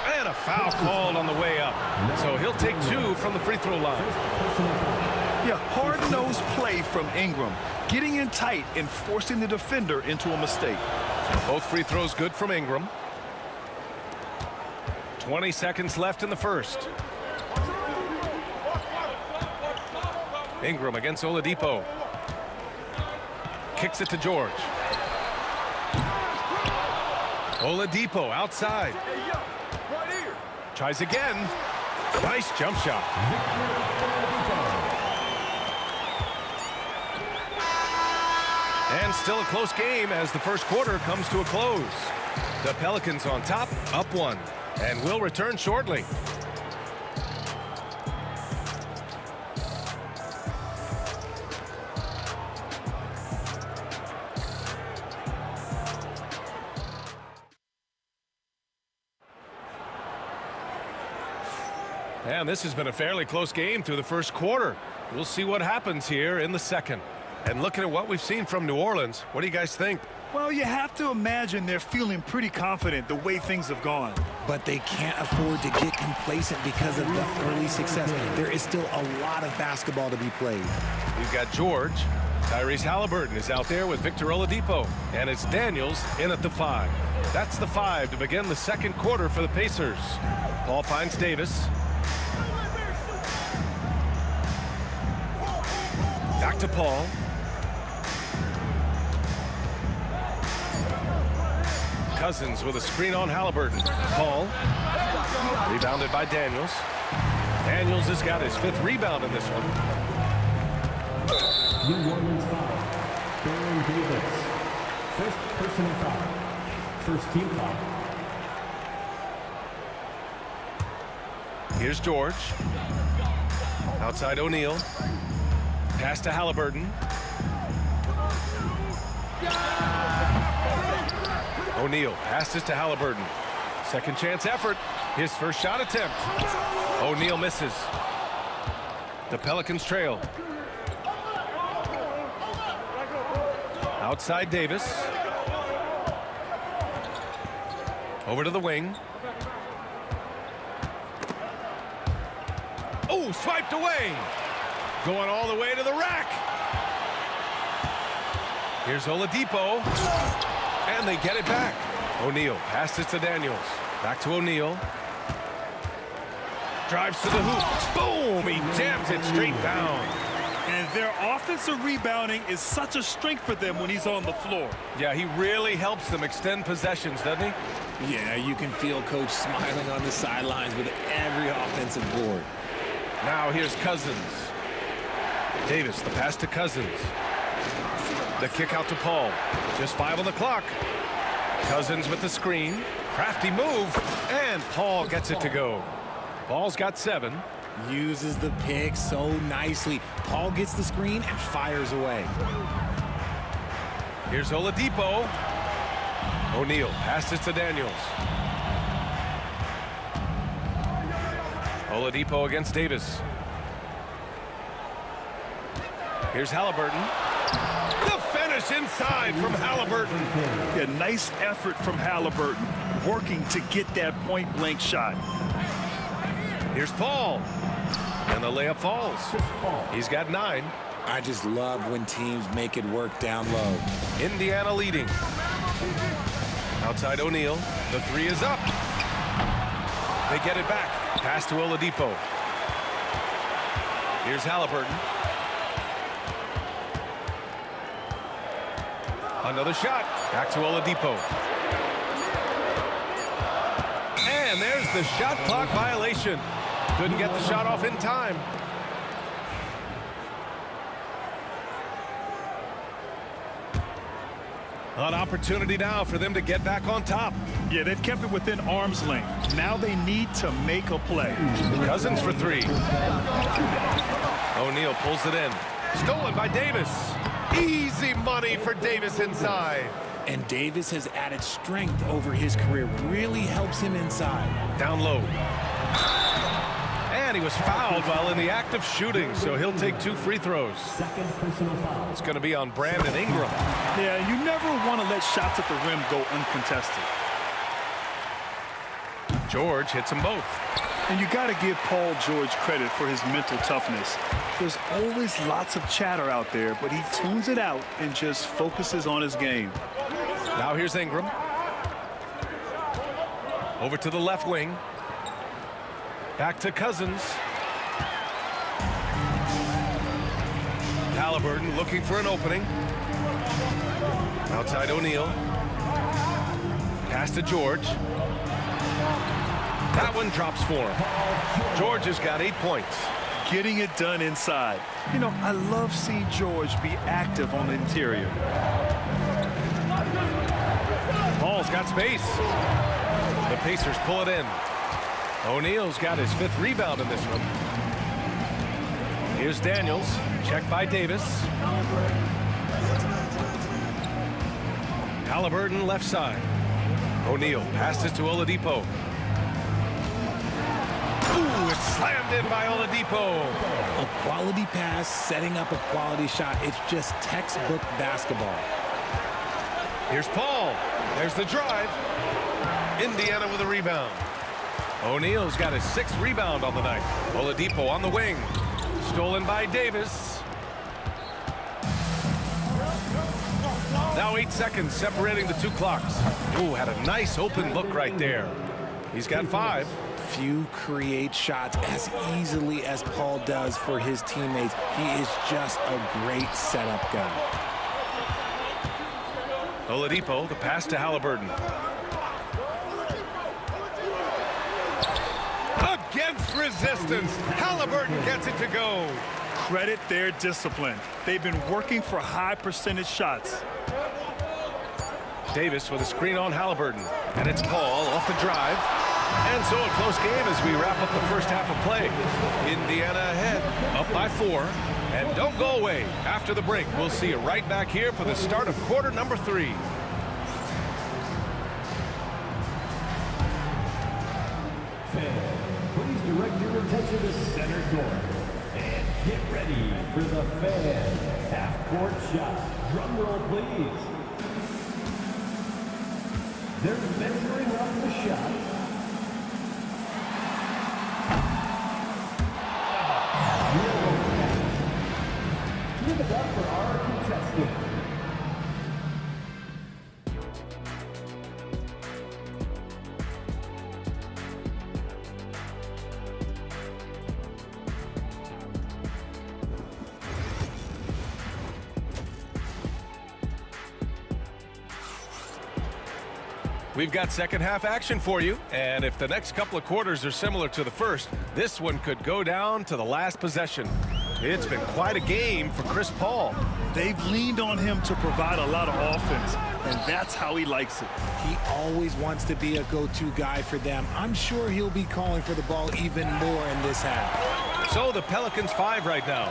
Speaker 8: And a foul called on the way up. So he'll take 2 from the free throw line.
Speaker 6: Yeah, hard-nosed play from Ingram. Getting in tight and forcing the defender into a mistake.
Speaker 8: Both free throws good from Ingram. 20 seconds left in the first. Ingram against Oladipo. Kicks it to George. Oladipo outside. Tries again. Nice jump shot. And still a close game as the first quarter comes to a close. The Pelicans on top, up 1, and will return shortly. And this has been a fairly close game through the first quarter. We'll see what happens here in the second. And looking at what we've seen from New Orleans, what do you guys think?
Speaker 6: Well, you have to imagine they're feeling pretty confident the way things have gone.
Speaker 11: But they can't afford to get complacent because of the early success. There is still a lot of basketball to be played.
Speaker 8: We've got George. Tyrese Halliburton is out there with Victor Oladipo. And it's Daniels in at the 5. That's the 5 to begin the second quarter for the Pacers. Paul finds Davis. Back to Paul. Cousins with a screen on Halliburton. Paul. Rebounded by Daniels. Daniels has got his 5th rebound in this one.
Speaker 12: New Orleans foul. Baron Davis. First personal foul. First team foul.
Speaker 8: Here's George. Outside O'Neal. Pass to Halliburton. O'Neal passes to Halliburton. Second chance effort. His first shot attempt. O'Neal misses. The Pelicans trail. Outside Davis. Over to the wing. Oh, swiped away. Going all the way to the rack. Here's Oladipo. And they get it back. O'Neal passes to Daniels. Back to O'Neal. Drives to the hoop. Boom! He jams it straight down.
Speaker 6: And their offensive rebounding is such a strength for them when he's on the floor.
Speaker 8: Yeah, he really helps them extend possessions, doesn't he?
Speaker 11: Yeah, you can feel Coach smiling on the sidelines with every offensive board.
Speaker 8: Now here's Cousins. Davis, the pass to Cousins. The kick out to Paul. Just 5 on the clock. Cousins with the screen. Crafty move. And Paul gets it to go. Paul's got 7.
Speaker 11: Uses the pick so nicely. Paul gets the screen and fires away.
Speaker 8: Here's Oladipo. O'Neal passes to Daniels. Oladipo against Davis. Here's Halliburton. The finish inside from Halliburton.
Speaker 6: Yeah, nice effort from Halliburton, working to get that point-blank shot.
Speaker 8: Here's Paul. And the layup falls. He's got 9.
Speaker 11: I just love when teams make it work down low.
Speaker 8: Indiana leading. Outside O'Neal. The 3 is up. They get it back. Pass to Oladipo. Here's Halliburton. Another shot. Back to Oladipo. And there's the shot clock violation. Couldn't get the shot off in time. An opportunity now for them to get back on top.
Speaker 6: Yeah, they've kept it within arm's length. Now they need to make a play.
Speaker 8: Cousins for 3. O'Neal pulls it in. Stolen by Davis. Easy money for Davis inside.
Speaker 10: And Davis has added strength over his career. Really helps him inside.
Speaker 8: Down low. And he was fouled while in the act of shooting, so he'll take 2 free throws.
Speaker 12: Second personal foul.
Speaker 8: It's going to be on Brandon Ingram.
Speaker 6: Yeah, you never want to let shots at the rim go uncontested.
Speaker 8: George hits them both.
Speaker 6: And you got to give Paul George credit for his mental toughness. There's always lots of chatter out there, but he tunes it out and just focuses on his game.
Speaker 8: Now here's Ingram. Over to the left wing. Back to Cousins. Halliburton looking for an opening. Outside O'Neal. Pass to George. That one drops for him. George has got 8 points.
Speaker 6: Getting it done inside. You know, I love seeing George be active on the interior.
Speaker 8: Paul's got space. The Pacers pull it in. O'Neal's got his 5th rebound in this one. Here's Daniels. Checked by Davis. Halliburton left side. O'Neal passes to Oladipo. Ooh, it's slammed in by Oladipo.
Speaker 10: A quality pass, setting up a quality shot. It's just textbook basketball.
Speaker 8: Here's Paul. There's the drive. Indiana with a rebound. O'Neal's got his 6th rebound on the night. Oladipo on the wing. Stolen by Davis. Now 8 seconds separating the 2 clocks. Ooh, had a nice open look right there. He's got 5.
Speaker 10: Few create shots as easily as Paul does for his teammates. He is just a great setup guy.
Speaker 8: Oladipo, the pass to Halliburton. Against resistance, Halliburton gets it to go.
Speaker 6: Credit their discipline. They've been working for high percentage shots.
Speaker 8: Davis with a screen on Halliburton. And it's Paul off the drive. And so a close game as we wrap up the first half of play. Indiana ahead, up by 4. And don't go away. After the break, we'll see you right back here for the start of quarter number 3.
Speaker 12: Please direct your attention to center court. And get ready for the Fan half-court shot. Drum roll, please. They're measuring up the shot. Give it up for our contestant.
Speaker 8: We've got second half action for you, and if the next couple of quarters are similar to the first, this one could go down to the last possession. It's been quite a game for Chris Paul.
Speaker 6: They've leaned on him to provide a lot of offense, and that's how he likes it.
Speaker 10: He always wants to be a go-to guy for them. I'm sure he'll be calling for the ball even more in this half.
Speaker 8: So the Pelicans 5 right now.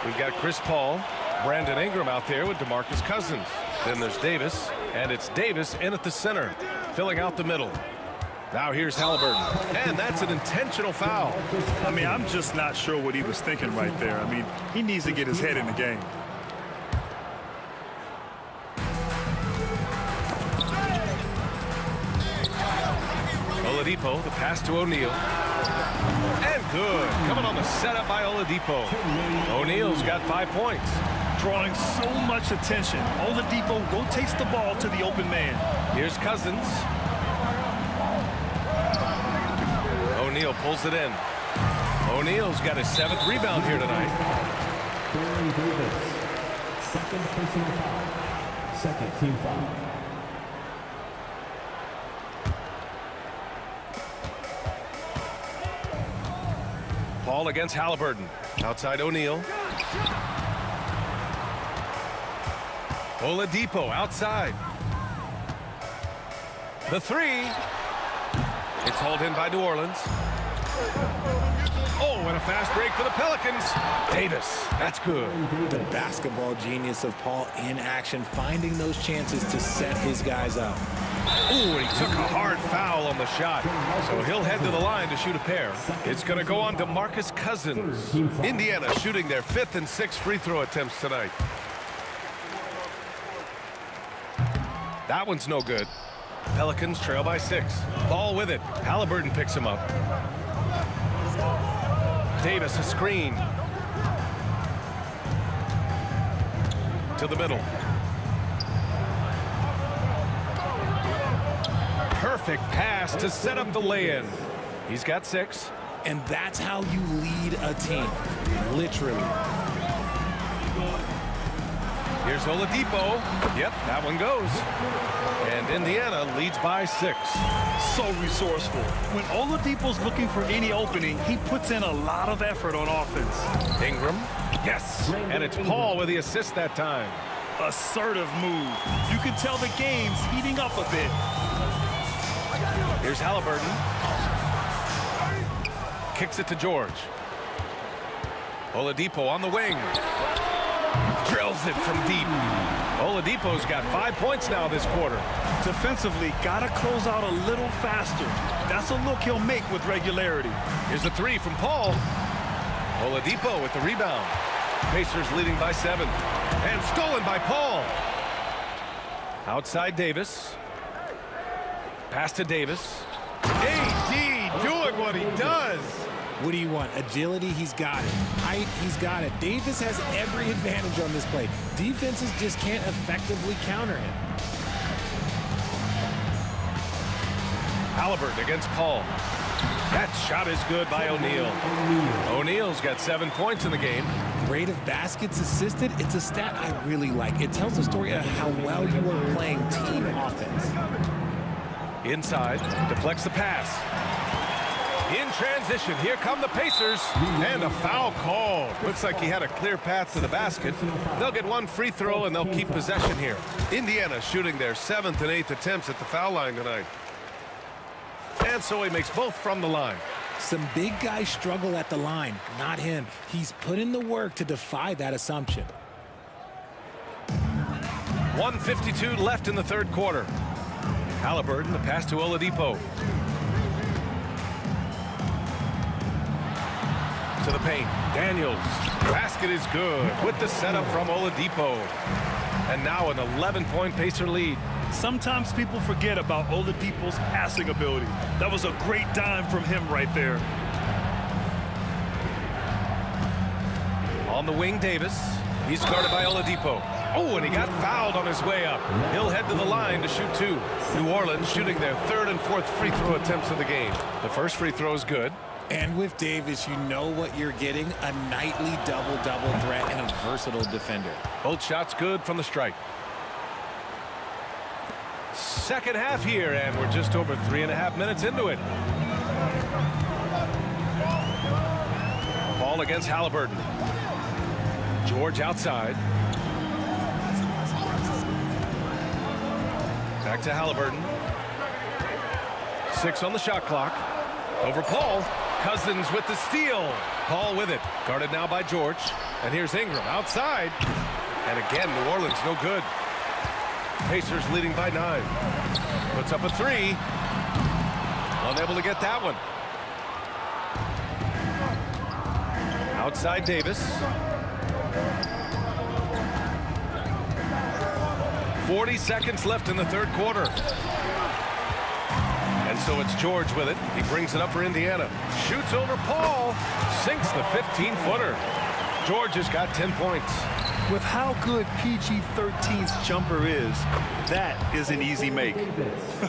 Speaker 8: We've got Chris Paul, Brandon Ingram out there with DeMarcus Cousins. Then there's Davis, and it's Davis in at the center, filling out the middle. Now here's Halliburton, and that's an intentional foul.
Speaker 6: I mean, I'm just not sure what he was thinking right there. I mean, he needs to get his head in the game.
Speaker 8: Oladipo, the pass to O'Neal. And good. Coming on the setup by Oladipo. O'Neal's got 5 points.
Speaker 6: Drawing so much attention. Oladipo rotates the ball to the open man.
Speaker 8: Here's Cousins. O'Neal pulls it in. O'Neal's got his 7th rebound here tonight.
Speaker 12: Baron Davis, second personal foul. Second team foul.
Speaker 8: Paul against Halliburton. Outside O'Neal. Oladipo outside. The 3. It's hauled in by New Orleans. Oh, and a fast break for the Pelicans. Davis, that's good.
Speaker 11: The basketball genius of Paul in action, finding those chances to set his guys up.
Speaker 8: Ooh, and he took a hard foul on the shot. So he'll head to the line to shoot a pair. It's going to go on to DeMarcus Cousins. Indiana shooting their 5th and 6th free throw attempts tonight. That one's no good. Pelicans trail by 6. Ball with it. Halliburton picks him up. Davis a screen. To the middle. Perfect pass to set up the lay-in. He's got 6.
Speaker 11: And that's how you lead a team. Literally.
Speaker 8: Here's Oladipo. Yep, that one goes. And Indiana leads by 6.
Speaker 6: So resourceful. When Oladipo's looking for any opening, he puts in a lot of effort on offense.
Speaker 8: Ingram. Yes. And it's Paul with the assist that time.
Speaker 6: Assertive move. You can tell the game's heating up a bit.
Speaker 8: Here's Halliburton. Kicks it to George. Oladipo on the wing. Drills it from deep. Oladipo's got 5 points now this quarter.
Speaker 6: Defensively, gotta close out a little faster. That's a look he'll make with regularity.
Speaker 8: Here's a 3 from Paul. Oladipo with the rebound. Pacers leading by 7. And stolen by Paul. Outside Davis. Pass to Davis. AD doing what he does.
Speaker 11: What do you want? Agility, he's got it. Height, he's got it. Davis has every advantage on this play. Defenses just can't effectively counter him.
Speaker 8: Halliburton against Paul. That shot is good by O'Neal. O'Neal's got 7 points in the game.
Speaker 11: Rate of baskets assisted, it's a stat I really like. It tells the story of how well you are playing team offense.
Speaker 8: Inside, deflects the pass. In transition, here come the Pacers, and a foul called. Looks like he had a clear path to the basket. They'll get 1 free throw, and they'll keep possession here. Indiana shooting their 7th and 8th attempts at the foul line tonight. And so he makes both from the line.
Speaker 11: Some big guys struggle at the line, not him. He's put in the work to defy that assumption.
Speaker 8: 1:52 left in the 3rd quarter. Halliburton, the pass to Oladipo. To the paint. Daniels. Basket is good with the setup from Oladipo. And now an 11-point Pacer lead.
Speaker 6: Sometimes people forget about Oladipo's passing ability. That was a great dime from him right there.
Speaker 8: On the wing, Davis. He's guarded by Oladipo. Oh, and he got fouled on his way up. He'll head to the line to shoot 2. New Orleans shooting their 3rd and 4th free throw attempts of the game. The first free throw is good.
Speaker 11: And with Davis, you know what you're getting, a nightly double-double threat and a versatile defender.
Speaker 8: Both shots good from the strike. Second half here, and we're just over 3.5 minutes into it. Ball against Halliburton. George outside. Back to Halliburton. 6 on the shot clock. Over Paul. Cousins with the steal. Paul with it. Guarded now by George. And here's Ingram outside. And again, New Orleans no good. Pacers leading by 9. Puts up a 3. Unable to get that one. Outside Davis. 40 seconds left in the 3rd quarter. And so it's George with it. He brings it up for Indiana. Shoots over Paul. Sinks the 15-footer. George has got 10 points.
Speaker 6: With how good PG-13's jumper is, that is an easy make.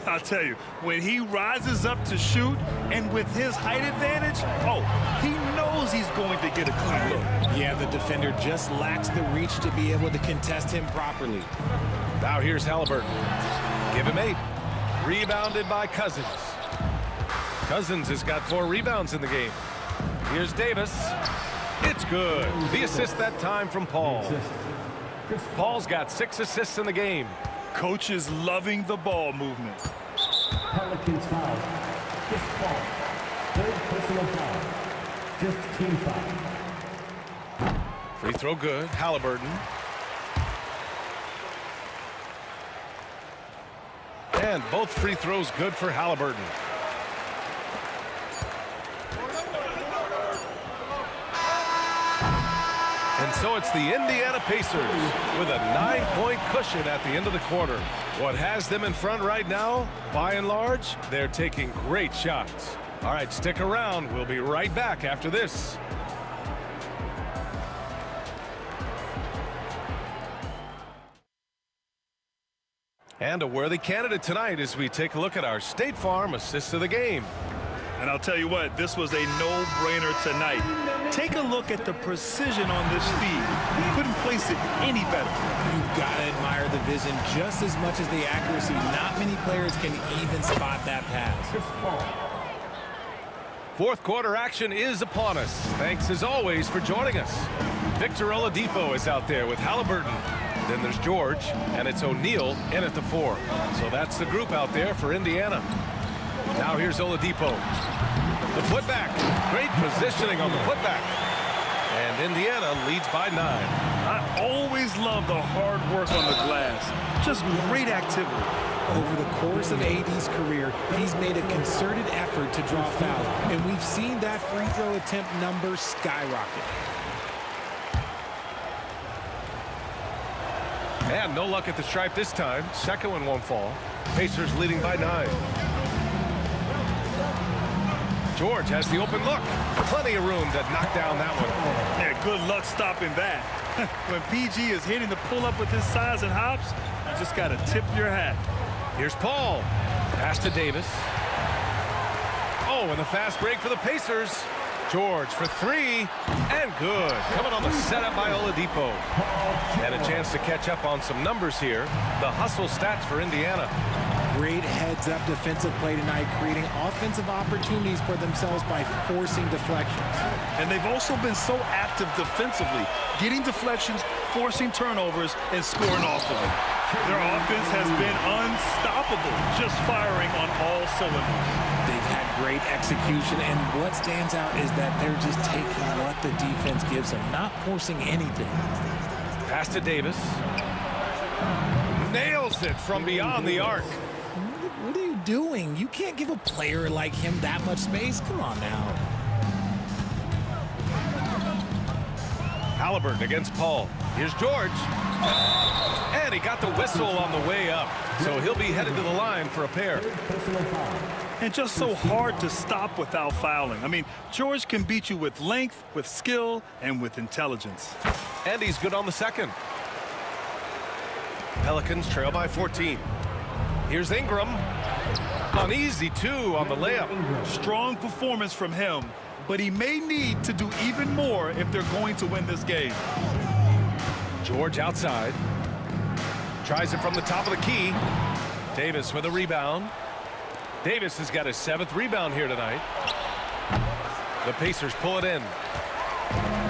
Speaker 6: I'll tell you, when he rises up to shoot, and with his height advantage, oh, he knows he's going to get a clean look.
Speaker 11: Yeah, the defender just lacks the reach to be able to contest him properly.
Speaker 8: Now here's Halliburton. Give him 8. Rebounded by Cousins. Cousins has got 4 rebounds in the game. Here's Davis. It's good. The assist that time from Paul. Paul's got 6 assists in the game.
Speaker 6: Coach is loving the ball movement.
Speaker 12: Pelicans foul. This ball. 3rd personal foul. Just team foul.
Speaker 8: Free throw good. Halliburton. And both free throws good for Halliburton. And so it's the Indiana Pacers with a 9-point cushion at the end of the quarter. What has them in front right now, by and large, they're taking great shots. All right, stick around. We'll be right back after this. And a worthy candidate tonight as we take a look at our State Farm assist of the game.
Speaker 6: And I'll tell you what, this was a no-brainer tonight. Take a look at the precision on this feed. You couldn't place it any better.
Speaker 11: You've got to admire the vision just as much as the accuracy. Not many players can even spot that pass.
Speaker 8: Fourth quarter action is upon us. Thanks as always for joining us. Victor Oladipo is out there with Halliburton. Then there's George, and it's O'Neal in at the 4. So that's the group out there for Indiana. Now here's Oladipo. The putback. Great positioning on the putback. And Indiana leads by 9.
Speaker 6: I always love the hard work on the glass. Just great activity.
Speaker 11: Over the course of AD's career, he's made a concerted effort to draw fouls, and we've seen that free throw attempt number skyrocket.
Speaker 8: And no luck at the stripe this time. Second one won't fall. Pacers leading by 9. George has the open look. Plenty of room to knock down that one.
Speaker 6: Yeah, good luck stopping that. When PG is hitting the pull-up with his size and hops, you just got to tip your hat.
Speaker 8: Here's Paul. Pass to Davis. Oh, and the fast break for the Pacers. George for 3, and good. Coming on the setup by Oladipo. And a chance to catch up on some numbers here. The hustle stats for Indiana.
Speaker 11: Great heads-up defensive play tonight, creating offensive opportunities for themselves by forcing deflections.
Speaker 6: And they've also been so active defensively, getting deflections, forcing turnovers, and scoring off of them. Their offense has been unstoppable, just firing on all cylinders.
Speaker 11: They've had great execution, and what stands out is that they're just taking what the defense gives them, not forcing anything.
Speaker 8: Pass to Davis. Nails it from beyond the arc.
Speaker 11: What are you doing? You can't give a player like him that much space. Come on now.
Speaker 8: Halliburton against Paul. Here's George. And he got the whistle on the way up. So he'll be headed to the line for a pair.
Speaker 6: And just so hard to stop without fouling. I mean, George can beat you with length, with skill, and with intelligence.
Speaker 8: And he's good on the second. Pelicans trail by 14. Here's Ingram. An easy 2 on the layup.
Speaker 6: Strong performance from him, but he may need to do even more if they're going to win this game.
Speaker 8: George outside. Tries it from the top of the key. Davis with a rebound. Davis has got his 7th rebound here tonight. The Pacers pull it in.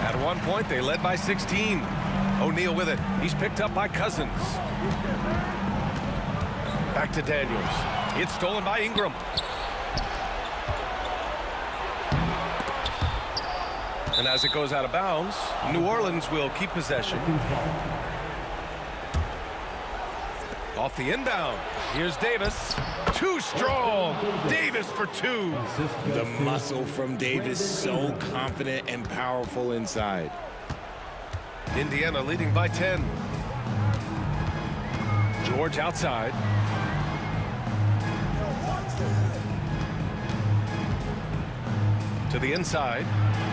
Speaker 8: At one point, they led by 16. O'Neal with it. He's picked up by Cousins. Back to Daniels. It's stolen by Ingram. And as it goes out of bounds, New Orleans will keep possession. Off the inbound. Here's Davis. Too strong. Davis for 2.
Speaker 10: The muscle from Davis, so confident and powerful inside.
Speaker 8: Indiana leading by 10. George outside. To the inside.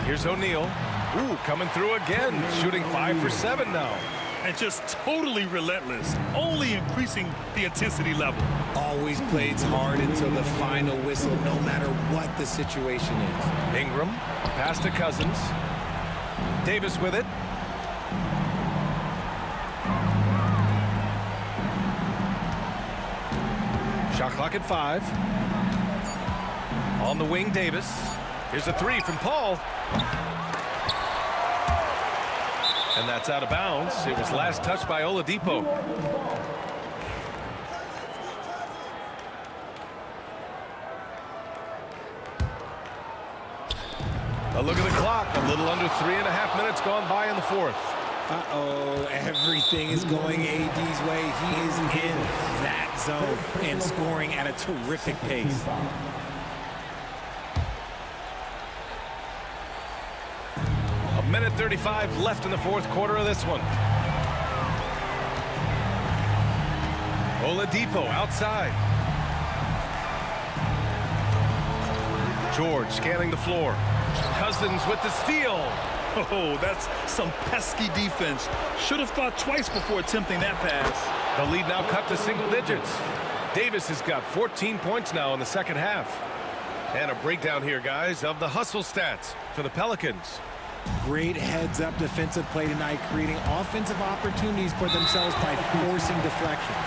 Speaker 8: Here's O'Neal. Ooh, coming through again. Shooting 5 for 7 now.
Speaker 6: And just totally relentless, only increasing the intensity level.
Speaker 10: Always plays hard until the final whistle, no matter what the situation is.
Speaker 8: Ingram, pass to Cousins. Davis with it. Shot clock at 5. On the wing, Davis. Here's a 3 from Paul. And that's out of bounds. It was last touched by Oladipo. A look at the clock. A little under 3.5 minutes gone by in the fourth.
Speaker 11: Uh-oh, everything is going AD's way. He is in that zone and scoring at a terrific pace.
Speaker 8: A minute 35 left in the fourth quarter of this one. Oladipo outside. George scanning the floor. Cousins with the steal.
Speaker 6: Oh, that's some pesky defense. Should have thought twice before attempting that pass.
Speaker 8: The lead now cut to single digits. Davis has got 14 points now in the second half. And a breakdown here, guys, of the hustle stats for the Pelicans.
Speaker 11: Great heads-up defensive play tonight, creating offensive opportunities for themselves by forcing deflections.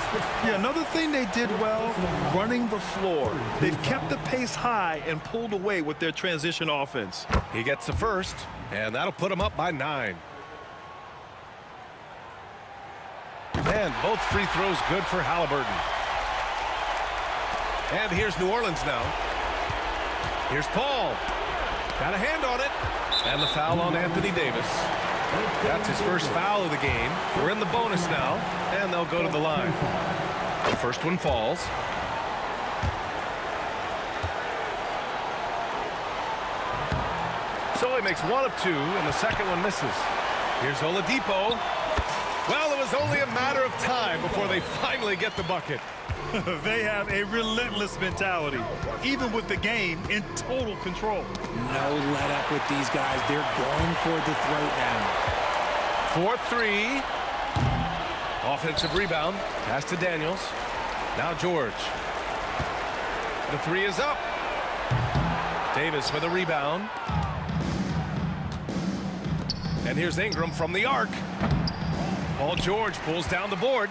Speaker 6: Yeah, another thing they did well, running the floor. They've kept the pace high and pulled away with their transition offense.
Speaker 8: He gets the first, and that'll put him up by 9. And both free throws good for Halliburton. And here's New Orleans now. Here's Paul. Got a hand on it. And the foul on Anthony Davis. That's his first foul of the game. We're in the bonus now, and they'll go to the line. The first one falls. So he makes 1 of 2, and the second one misses. Here's Oladipo. Well, it was only a matter of time before they finally get the bucket.
Speaker 6: They have a relentless mentality, even with the game in total control.
Speaker 11: No let up with these guys. They're going for the throat now.
Speaker 8: 4-3. Offensive rebound. Pass to Daniels. Now George. The 3 is up. Davis with a rebound. And here's Ingram from the arc. Paul George pulls down the board.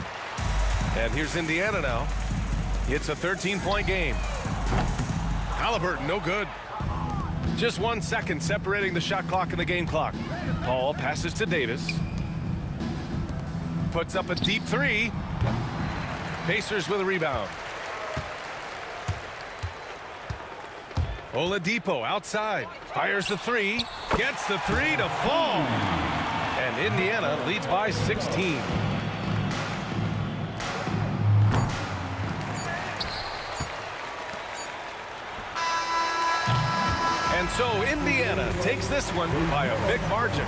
Speaker 8: And here's Indiana now. It's a 13-point game. Halliburton, no good. Just 1 second separating the shot clock and the game clock. Paul passes to Davis. Puts up a deep 3. Pacers with a rebound. Oladipo outside. Fires the 3. Gets the 3 to fall. And Indiana leads by 16. And so Indiana takes this one by a big margin.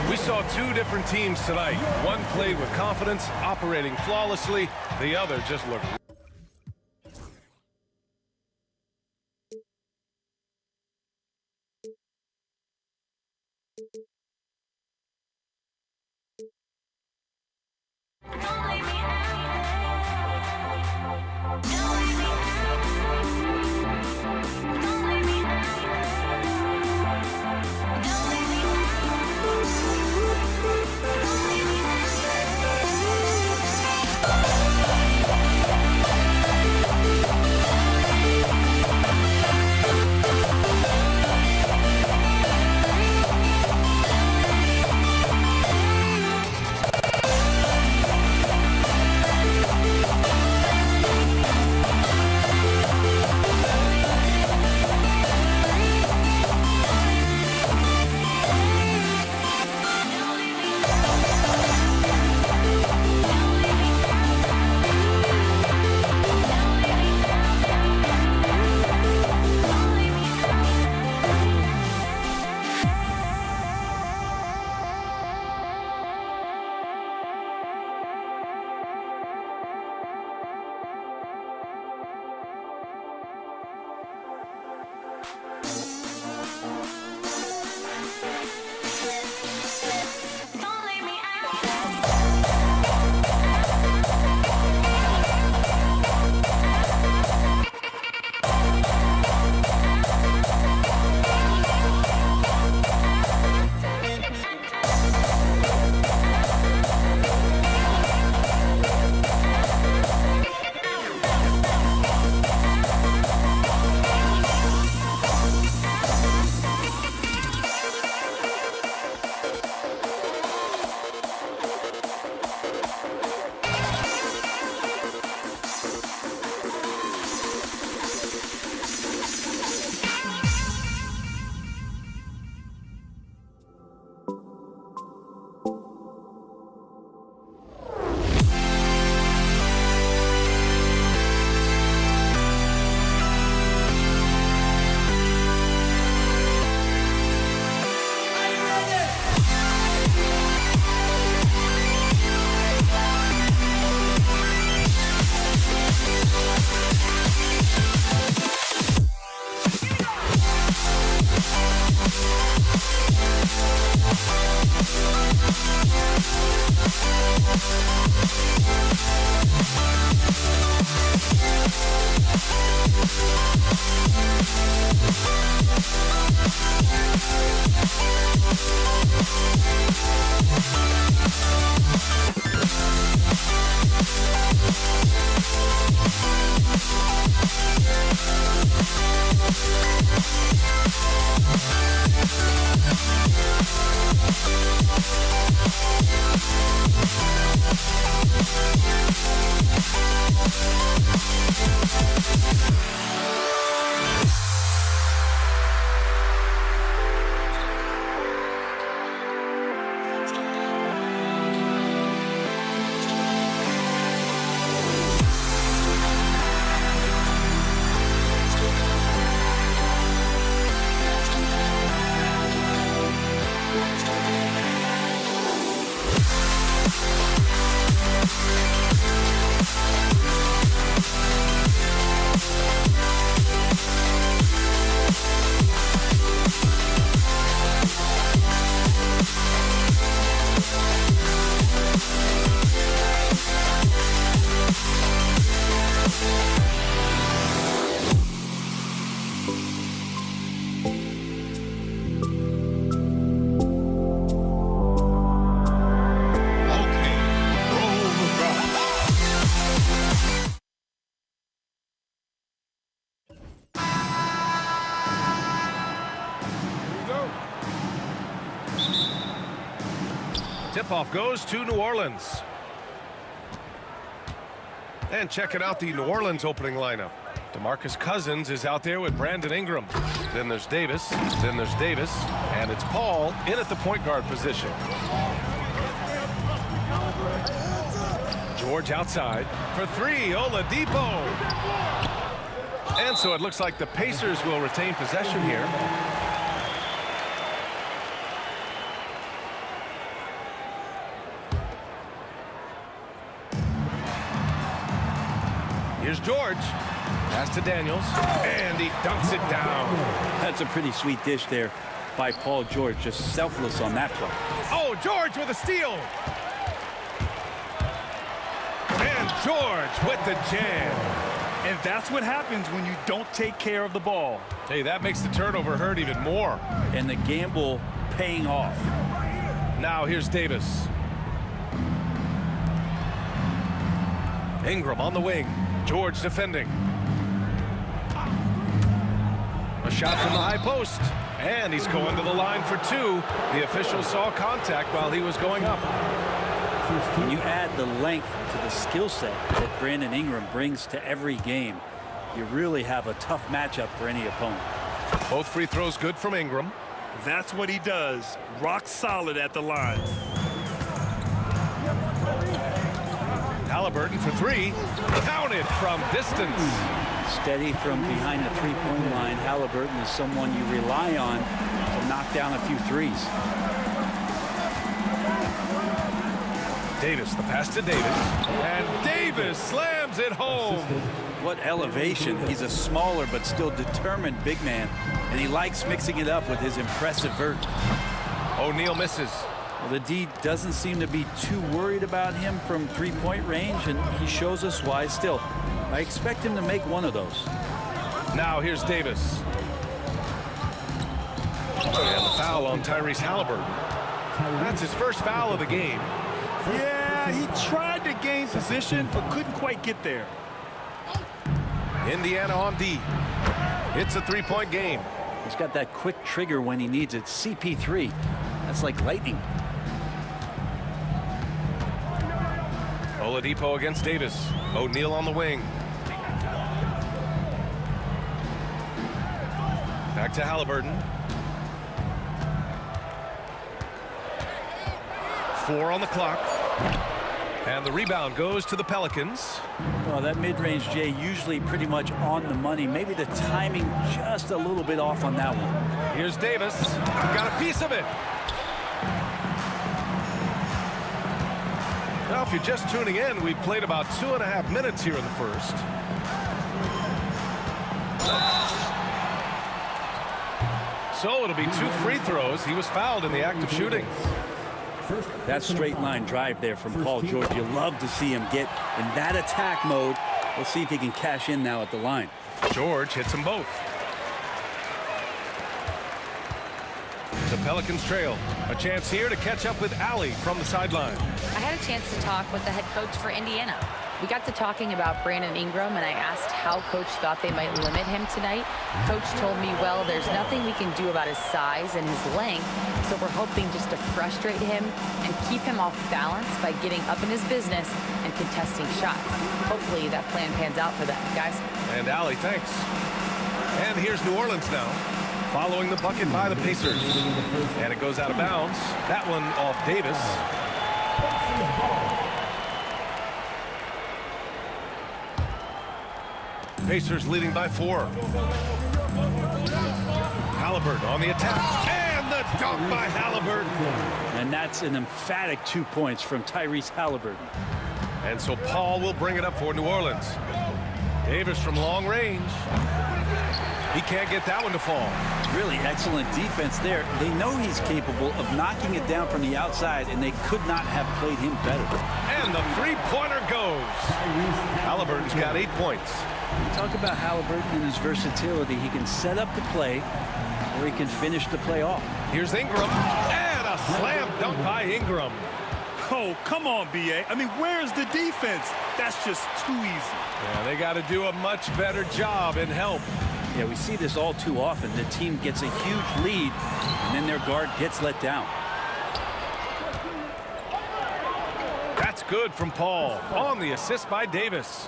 Speaker 8: We saw 2 different teams tonight. One played with confidence, operating flawlessly. The other just looked. tip-off goes to New Orleans. And checking out the New Orleans opening lineup. DeMarcus Cousins is out there with Brandon Ingram. Then there's Davis. Then there's Davis. And it's Paul in at the point guard position. George outside for three. Oladipo. And so it looks like the Pacers will retain possession here. Here's George. Pass to Daniels. And he dunks it down.
Speaker 4: That's a pretty sweet dish there by Paul George. Just selfless on that play.
Speaker 8: Oh, George with a steal. And George with the jam.
Speaker 6: And that's what happens when you don't take care of the ball.
Speaker 8: Hey, that makes the turnover hurt even more.
Speaker 4: And the gamble paying off.
Speaker 8: Now here's Davis. Ingram on the wing. George defending. A shot from the high post. And he's going to the line for two. The official saw contact while he was going up.
Speaker 4: When you add the length to the skill set that Brandon Ingram brings to every game, you really have a tough matchup for any opponent.
Speaker 8: Both free throws good from Ingram.
Speaker 6: That's what he does. Rock solid at the line.
Speaker 8: Halliburton for three. Counted from distance.
Speaker 4: Steady from behind the three-point line. Halliburton is someone you rely on to knock down a few threes.
Speaker 8: Davis, the pass to Davis. And Davis slams it home.
Speaker 4: What elevation. He's a smaller but still determined big man. And he likes mixing it up with his impressive vert.
Speaker 8: O'Neal misses.
Speaker 4: Well, the D doesn't seem to be too worried about him from three-point range, and he shows us why. Still, I expect him to make one of those.
Speaker 8: Now here's Davis. And the foul on Tyrese Halliburton. That's his first foul of the game.
Speaker 6: Yeah, he tried to gain position, but couldn't quite get there.
Speaker 8: Indiana on D. It's a three-point game.
Speaker 4: He's got that quick trigger when he needs it. CP3. That's like lightning.
Speaker 8: Oladipo against Davis. O'Neal on the wing. Back to Halliburton. 4 on the clock. And the rebound goes to the Pelicans.
Speaker 4: Well, that mid-range, Jay, usually pretty much on the money. Maybe the timing just a little bit off on that one.
Speaker 8: Here's Davis. Got a piece of it. Now, if you're just tuning in, we've played about 2.5 minutes here in the first. So it'll be 2 free throws. He was fouled in the act of shooting.
Speaker 4: That straight line drive there from Paul George. You love to see him get in that attack mode. We'll see if he can cash in now at the line.
Speaker 8: George hits them both. The Pelicans trail. A chance here to catch up with Allie from the sideline.
Speaker 13: I had a chance to talk with the head coach for Indiana. We got to talking about Brandon Ingram, and I asked how coach thought they might limit him tonight. Coach told me, well, there's nothing we can do about his size and his length, so we're hoping just to frustrate him and keep him off balance by getting up in his business and contesting shots. Hopefully that plan pans out for them, guys.
Speaker 8: And Allie, thanks. And here's New Orleans now, following the bucket by the Pacers. And it goes out of bounds. That one off Davis. Pacers leading by 4. Halliburton on the attack. And the dunk by Halliburton.
Speaker 4: And that's an emphatic 2 points from Tyrese Halliburton.
Speaker 8: And so Paul will bring it up for New Orleans. Davis from long range. He can't get that one to fall.
Speaker 4: Really excellent defense there. They know he's capable of knocking it down from the outside, and they could not have played him better.
Speaker 8: And the three-pointer goes. Halliburton's got 8 points.
Speaker 4: Talk about Halliburton and his versatility. He can set up the play, or he can finish the play off.
Speaker 8: Here's Ingram. And a slam dunk by Ingram.
Speaker 6: Oh, come on, B.A. I mean, where's the defense? That's just too easy.
Speaker 8: Yeah, they got to do a much better job in help.
Speaker 4: Yeah, we see this all too often. The team gets a huge lead, and then their guard gets let down.
Speaker 8: good from Paul on the assist by Davis.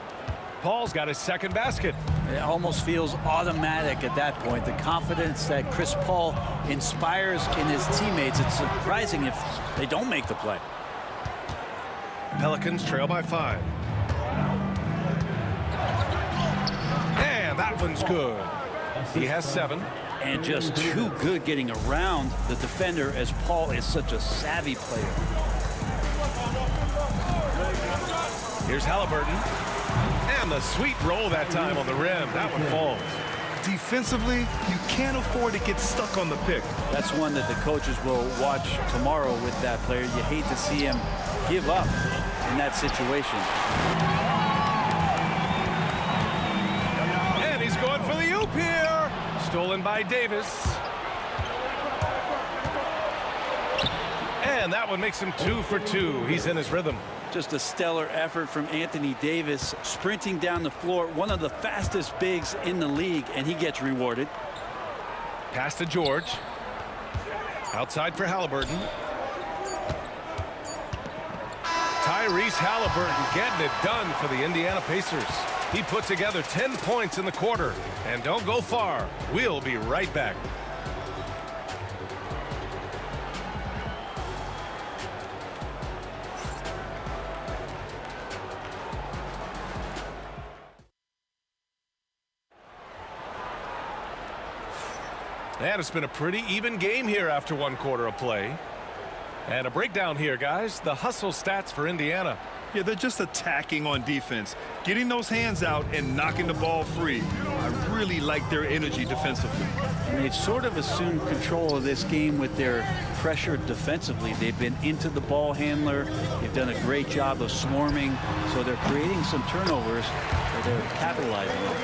Speaker 8: Paul's got his second basket.
Speaker 4: It almost feels automatic at that point. The confidence that Chris Paul inspires in his teammates. It's surprising if they don't make the play.
Speaker 8: Pelicans trail by 5. And that one's good. He has 7.
Speaker 4: And just too good getting around the defender, as Paul is such a savvy player.
Speaker 8: Here's Halliburton. And the sweet roll that time on the rim. That one falls.
Speaker 6: Defensively, you can't afford to get stuck on the pick.
Speaker 4: That's one that the coaches will watch tomorrow with that player. You hate to see him give up in that situation.
Speaker 8: And he's going for the oop here. Stolen by Davis. And that one makes him 2 for 2. He's in his rhythm.
Speaker 4: Just a stellar effort from Anthony Davis, sprinting down the floor, one of the fastest bigs in the league, and he gets rewarded.
Speaker 8: Pass to George. Outside for Halliburton. Tyrese Halliburton getting it done for the Indiana Pacers. He put together 10 points in the quarter. And don't go far. We'll be right back. And it's been a pretty even game here after 1 quarter of play. And a breakdown here, guys. The hustle stats for Indiana.
Speaker 6: Yeah, they're just attacking on defense, getting those hands out and knocking the ball free. I really like their energy defensively.
Speaker 4: And they've sort of assumed control of this game with their pressure defensively. They've been into the ball handler. They've done a great job of swarming. So they're creating some turnovers that they're capitalizing on.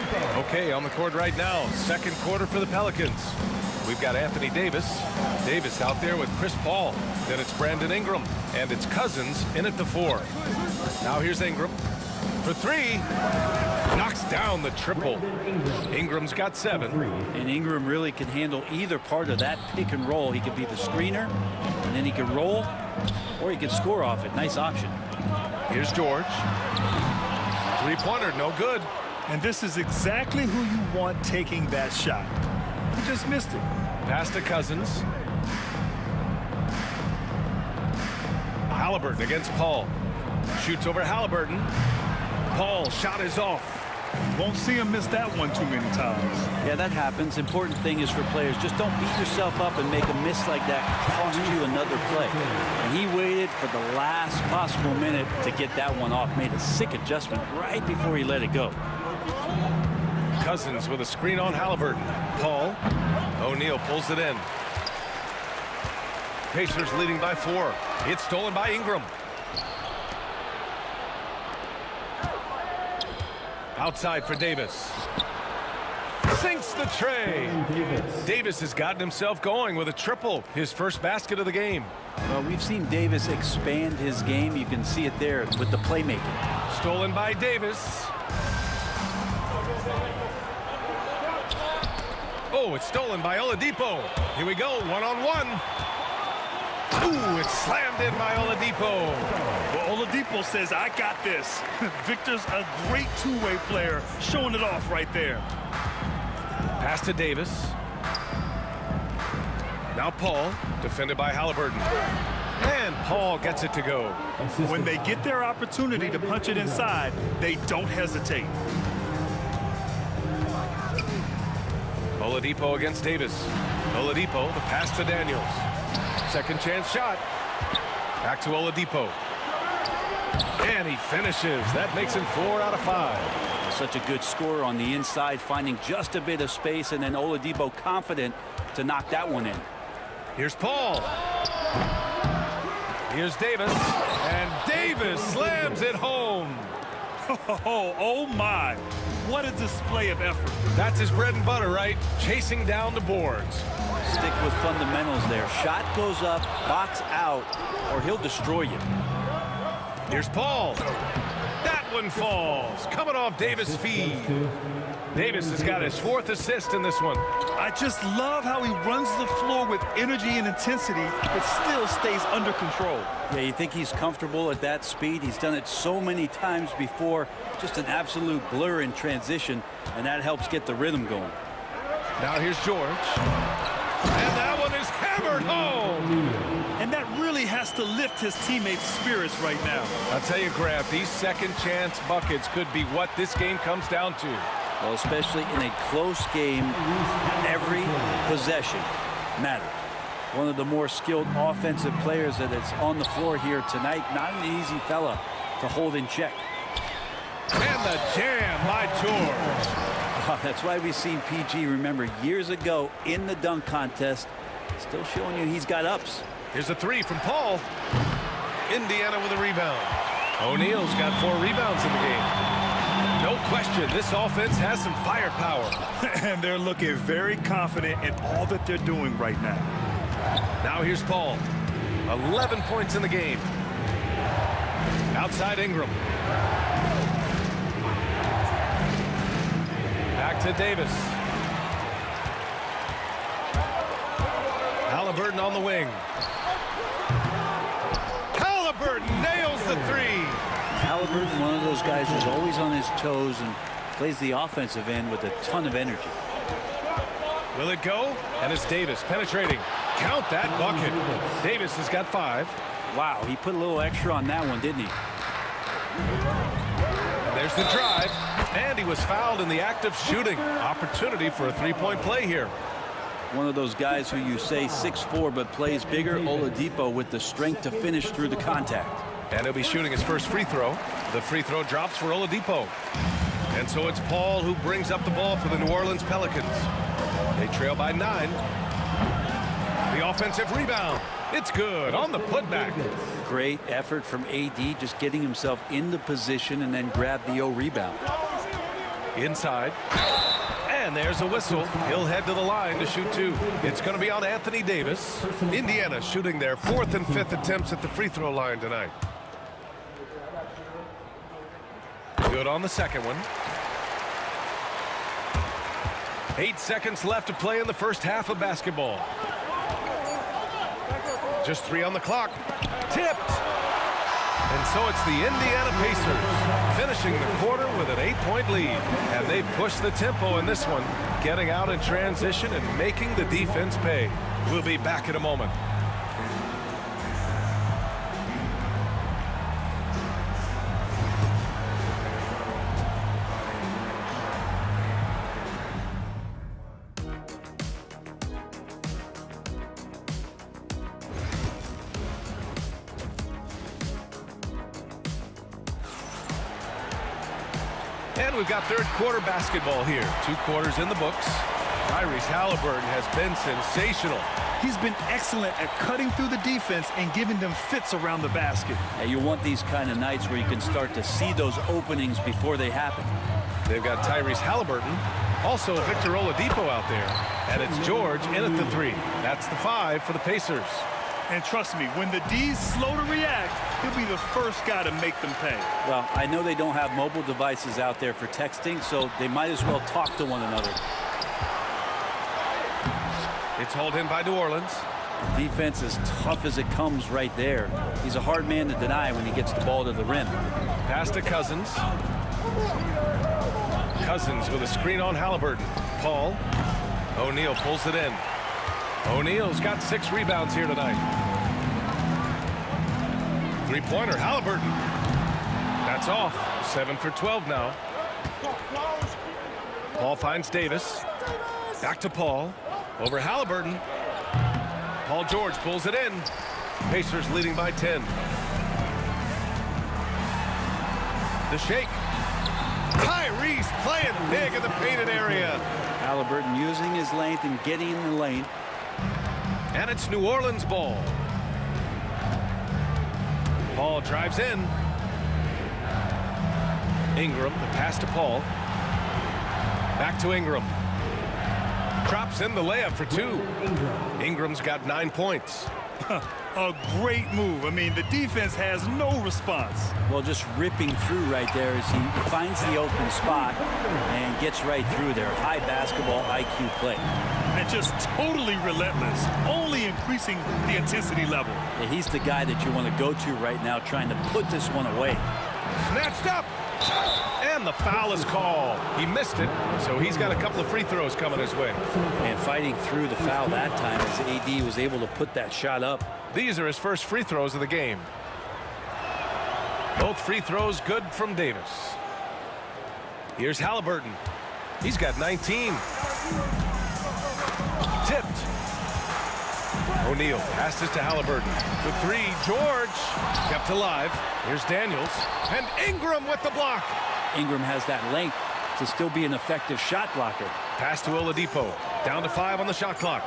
Speaker 8: Okay, on the court right now. 2nd quarter for the Pelicans. We've got Anthony Davis. Davis out there with Chris Paul. Then it's Brandon Ingram. And it's Cousins in at the 4. Now here's Ingram for 3. Knocks down the triple. Ingram's got 7.
Speaker 4: And Ingram really can handle either part of that pick and roll. He could be the screener, and then he can roll, or he can score off it. Nice option.
Speaker 8: Here's George. 3-pointer, no good.
Speaker 6: And this is exactly who you want taking that shot. He just missed it.
Speaker 8: Pass to Cousins. Halliburton against Paul. Shoots over Halliburton. Paul shot is off.
Speaker 6: Won't see him miss that one too many times.
Speaker 4: Yeah, that happens. Important thing is for players, just don't beat yourself up and make a miss like that cost you another play. And he waited for the last possible minute to get that one off. Made a sick adjustment right before he let it go.
Speaker 8: Cousins with a screen on Halliburton. Paul. O'Neal pulls it in. Pacers leading by 4. It's stolen by Ingram. Outside for Davis. Sinks the tray. Davis has gotten himself going with a triple. His first basket of the game.
Speaker 4: Well, we've seen Davis expand his game. You can see it there with the playmaking.
Speaker 8: Stolen by Davis. Oh, it's stolen by Oladipo. Here we go, 1-on-1. Ooh, it's slammed in by Oladipo.
Speaker 6: Well, Oladipo says, I got this. Victor's a great two-way player, showing it off right there.
Speaker 8: Pass to Davis. Now Paul, defended by Halliburton. And Paul gets it to go.
Speaker 6: When they get their opportunity to punch it inside, they don't hesitate.
Speaker 8: Oladipo against Davis. Oladipo, the pass to Daniels. Second chance shot. Back to Oladipo. And he finishes. That makes him 4 out of 5.
Speaker 4: Such a good scorer on the inside, finding just a bit of space, and then Oladipo confident to knock that one in.
Speaker 8: Here's Paul. Here's Davis. And Davis slams it home.
Speaker 6: Oh my. What a display of effort.
Speaker 8: That's his bread and butter, right? Chasing down the boards.
Speaker 4: Stick with fundamentals there. Shot goes up, box out, or he'll destroy you.
Speaker 8: Here's Paul. That one falls. Coming off Davis' feed. Davis has got his 4th assist in this one.
Speaker 6: I just love how he runs the floor with energy and intensity, but still stays under control.
Speaker 4: Yeah, you think he's comfortable at that speed. He's done it so many times before. Just an absolute blur in transition, and that helps get the rhythm going.
Speaker 8: Now here's George. And that one is hammered home.
Speaker 6: And that really has to lift his teammates' spirits right now.
Speaker 8: I'll tell you, Grant, these second chance buckets could be what this game comes down to.
Speaker 4: Well, especially in a close game, every possession matters. One of the more skilled offensive players that is on the floor here tonight. Not an easy fella to hold in check.
Speaker 8: And the jam by George.
Speaker 4: Oh, that's why we've seen PG, remember, years ago in the dunk contest. Still showing you he's got ups.
Speaker 8: Here's a 3 from Paul. Indiana with a rebound. O'Neal's got 4 rebounds in the game. No question, this offense has some firepower.
Speaker 6: And they're looking very confident in all that they're doing right now.
Speaker 8: Now here's Paul. 11 points in the game. Outside Ingram. Back to Davis. Halliburton on the wing. Halliburton nails the 3.
Speaker 4: Halliburton, one of those guys who's always on his toes and plays the offensive end with a ton of energy.
Speaker 8: Will it go? And it's Davis penetrating. Count that bucket. Davis has got 5.
Speaker 4: Wow, he put a little extra on that one, didn't he?
Speaker 8: And there's the drive. And he was fouled in the act of shooting. Opportunity for a 3-point play here.
Speaker 4: One of those guys who you say 6'4", but plays bigger, Oladipo, with the strength to finish through the contact.
Speaker 8: And he'll be shooting his first free throw. The free throw drops for Oladipo. And so it's Paul who brings up the ball for the New Orleans Pelicans. They trail by 9. The offensive rebound. It's good on the putback.
Speaker 4: Great effort from AD, just getting himself in the position and then grab the rebound.
Speaker 8: Inside. And there's a whistle. He'll head to the line to shoot 2. It's going to be on Anthony Davis. Indiana shooting their 4th and 5th attempts at the free throw line tonight. Good on the second one. 8 seconds left to play in the first half of basketball. Just 3 on the clock. Tipped. And so it's the Indiana Pacers finishing the quarter with an 8-point lead. And they push the tempo in this one, getting out in transition and making the defense pay. We'll be back in a moment. And we've got third quarter basketball here. 2 quarters in the books. Tyrese Halliburton has been sensational.
Speaker 6: He's been excellent at cutting through the defense and giving them fits around the basket.
Speaker 4: And you want these kind of nights where you can start to see those openings before they happen.
Speaker 8: They've got Tyrese Halliburton, also Victor Oladipo out there. And it's George in at the 3. That's the 5 for the Pacers.
Speaker 6: And trust me, when the D's slow to react, he'll be the first guy to make them pay.
Speaker 4: Well, I know they don't have mobile devices out there for texting, so they might as well talk to one another.
Speaker 8: It's hauled in by New Orleans.
Speaker 4: Defense as tough as it comes right there. He's a hard man to deny when he gets the ball to the rim.
Speaker 8: Pass to Cousins. Cousins with a screen on Halliburton. Paul. O'Neal pulls it in. O'Neal's got 6 rebounds here tonight. 3-pointer, Halliburton. That's off. 7 for 12 now. Paul finds Davis. Back to Paul. Over Halliburton. Paul George pulls it in. Pacers leading by 10. The shake. Tyrese playing big in the painted area.
Speaker 4: Halliburton using his length and getting in the lane.
Speaker 8: And it's New Orleans ball. Paul drives in. Ingram, the pass to Paul. Back to Ingram. Drops in the layup for 2. Ingram's got 9 points.
Speaker 6: A great move. I mean, the defense has no response.
Speaker 4: Well, just ripping through right there as he finds the open spot and gets right through there. High basketball IQ play.
Speaker 6: And just totally relentless, only increasing the intensity level.
Speaker 4: Yeah, he's the guy that you want to go to right now, trying to put this one away.
Speaker 8: Snatched up. And the foul is called. He missed it, so he's got a couple of free throws coming his way.
Speaker 4: And fighting through the foul that time as AD was able to put that shot up.
Speaker 8: These are his first free throws of the game. Both free throws good from Davis. Here's Halliburton. He's got 19. Tipped. O'Neal passes to Halliburton. The three, George kept alive. Here's Daniels. And Ingram with the block.
Speaker 4: Ingram has that length to still be an effective shot blocker.
Speaker 8: Pass to Oladipo. Down to 5 on the shot clock.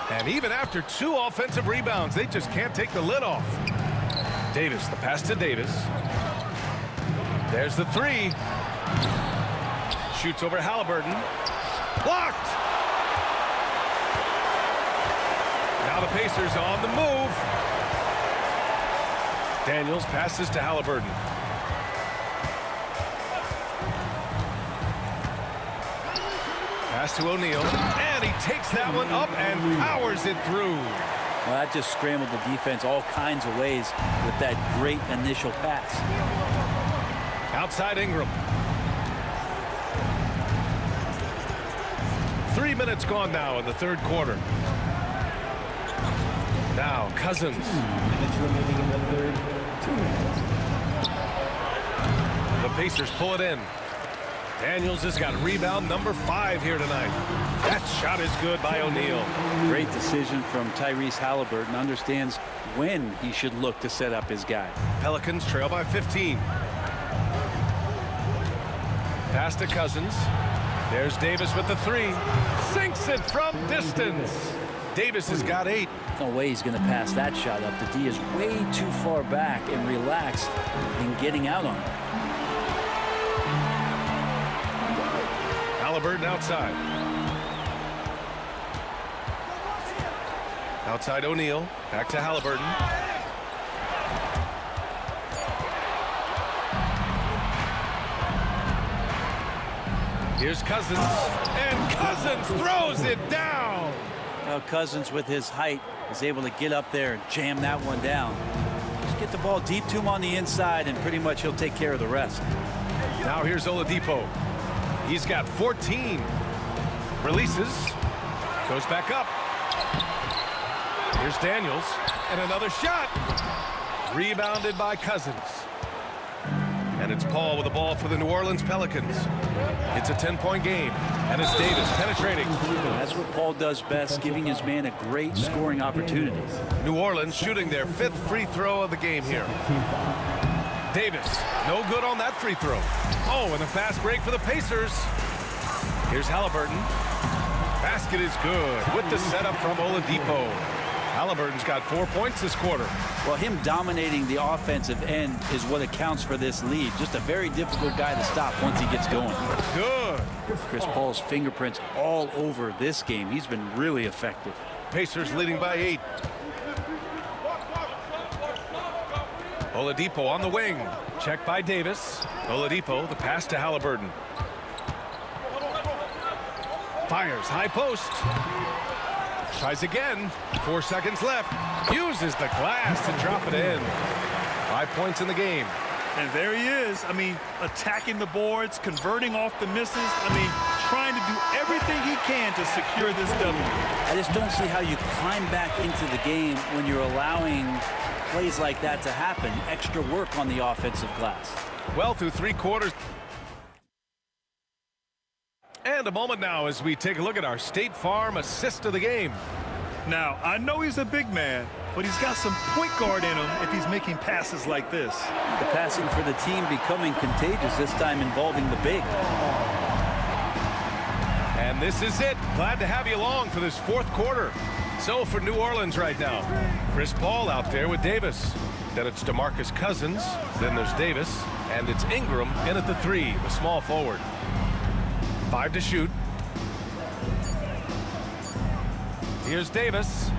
Speaker 8: And even after 2 offensive rebounds, they just can't take the lid off. Davis, the pass to Davis. There's the 3. Shoots over Halliburton. Blocked! Now the Pacers on the move. Daniels passes to Halliburton. Pass to O'Neal, and he takes that one up and powers it through.
Speaker 4: Well, that just scrambled the defense all kinds of ways with that great initial pass.
Speaker 8: Outside Ingram. 3 minutes gone now in the third quarter. Now Cousins.
Speaker 12: 2 minutes remaining in the third. 2 minutes.
Speaker 8: The Pacers pull it in. Daniels has got rebound number 5 here tonight. That shot is good by O'Neal.
Speaker 4: Great decision from Tyrese Halliburton. Understands when he should look to set up his guy.
Speaker 8: Pelicans trail by 15. Pass to Cousins. There's Davis with the 3. Sinks it from distance. Davis has got 8.
Speaker 4: No way he's going to pass that shot up. The D is way too far back and relaxed in getting out on it.
Speaker 8: Halliburton outside. Outside O'Neal. Back to Halliburton. Here's Cousins. And Cousins throws it down.
Speaker 4: Now Cousins with his height is able to get up there and jam that one down. Just get the ball deep to him on the inside and pretty much he'll take care of the rest.
Speaker 8: Now here's Oladipo. He's got 14. Releases. Goes back up. Here's Daniels. And another shot. Rebounded by Cousins. And it's Paul with the ball for the New Orleans Pelicans. It's a 10-point game. And it's Davis penetrating.
Speaker 4: That's what Paul does best, giving his man a great scoring opportunity.
Speaker 8: New Orleans shooting their 5th free throw of the game here. Davis, no good on that free throw. Oh, and a fast break for the Pacers. Here's Halliburton. Basket is good with the setup from Oladipo. Halliburton's got 4 points this quarter.
Speaker 4: Well, him dominating the offensive end is what accounts for this lead. Just a very difficult guy to stop once he gets going.
Speaker 8: Good.
Speaker 4: Chris Paul's fingerprints all over this game. He's been really effective.
Speaker 8: Pacers leading by 8. Oladipo on the wing. Checked by Davis. Oladipo, the pass to Halliburton. Fires high post. Tries again. 4 seconds left. Uses the glass to drop it in. 5 points in the game.
Speaker 6: And there he is. I mean, attacking the boards, converting off the misses. I mean, trying to do everything he can to secure this W.
Speaker 4: I just don't see how you climb back into the game when you're allowing plays like that to happen. Extra work on the offensive glass.
Speaker 8: Well, through 3 quarters. And a moment now as we take a look at our State Farm assist of the game.
Speaker 6: Now, I know he's a big man, but he's got some point guard in him if he's making passes like this.
Speaker 4: The passing for the team becoming contagious, this time involving the big.
Speaker 8: And this is it. Glad to have you along for this 4th quarter. So for New Orleans right now, Chris Paul out there with Davis. Then it's DeMarcus Cousins. Then there's Davis. And it's Ingram in at the 3, the small forward. 5 to shoot. Here's Davis.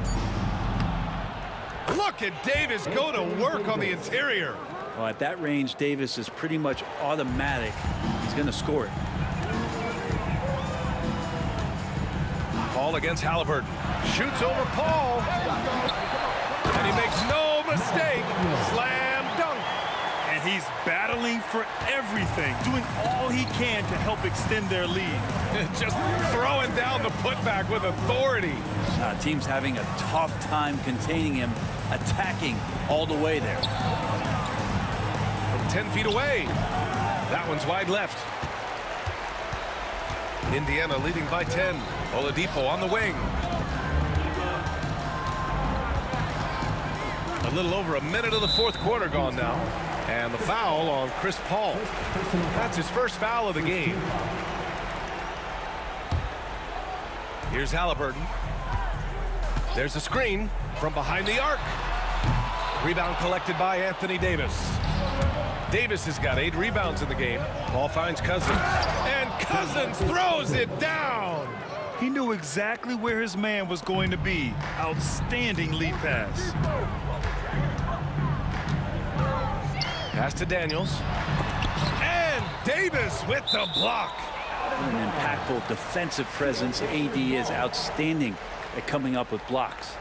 Speaker 8: Look at Davis go to work on the interior.
Speaker 4: Well, at that range, Davis is pretty much automatic. He's going to score it.
Speaker 8: Paul against Halliburton. Shoots over Paul. And he makes no mistake. Slam dunk.
Speaker 6: And he's battling for everything, doing all he can to help extend their lead.
Speaker 8: Just throwing down the putback with authority.
Speaker 4: Team's having a tough time containing him, attacking all the way there.
Speaker 8: From 10 feet away. That one's wide left. Indiana leading by 10. Oladipo on the wing. A little over a minute of the fourth quarter gone now. And the foul on Chris Paul. That's his first foul of the game. Here's Halliburton. There's a screen from behind the arc. Rebound collected by Anthony Davis. Davis has got 8 rebounds in the game. Ball finds Cousins. And Cousins throws it down.
Speaker 6: He knew exactly where his man was going to be. Outstanding lead pass.
Speaker 8: Pass to Daniels. And Davis with the block.
Speaker 4: An impactful defensive presence. AD is outstanding at coming up with blocks.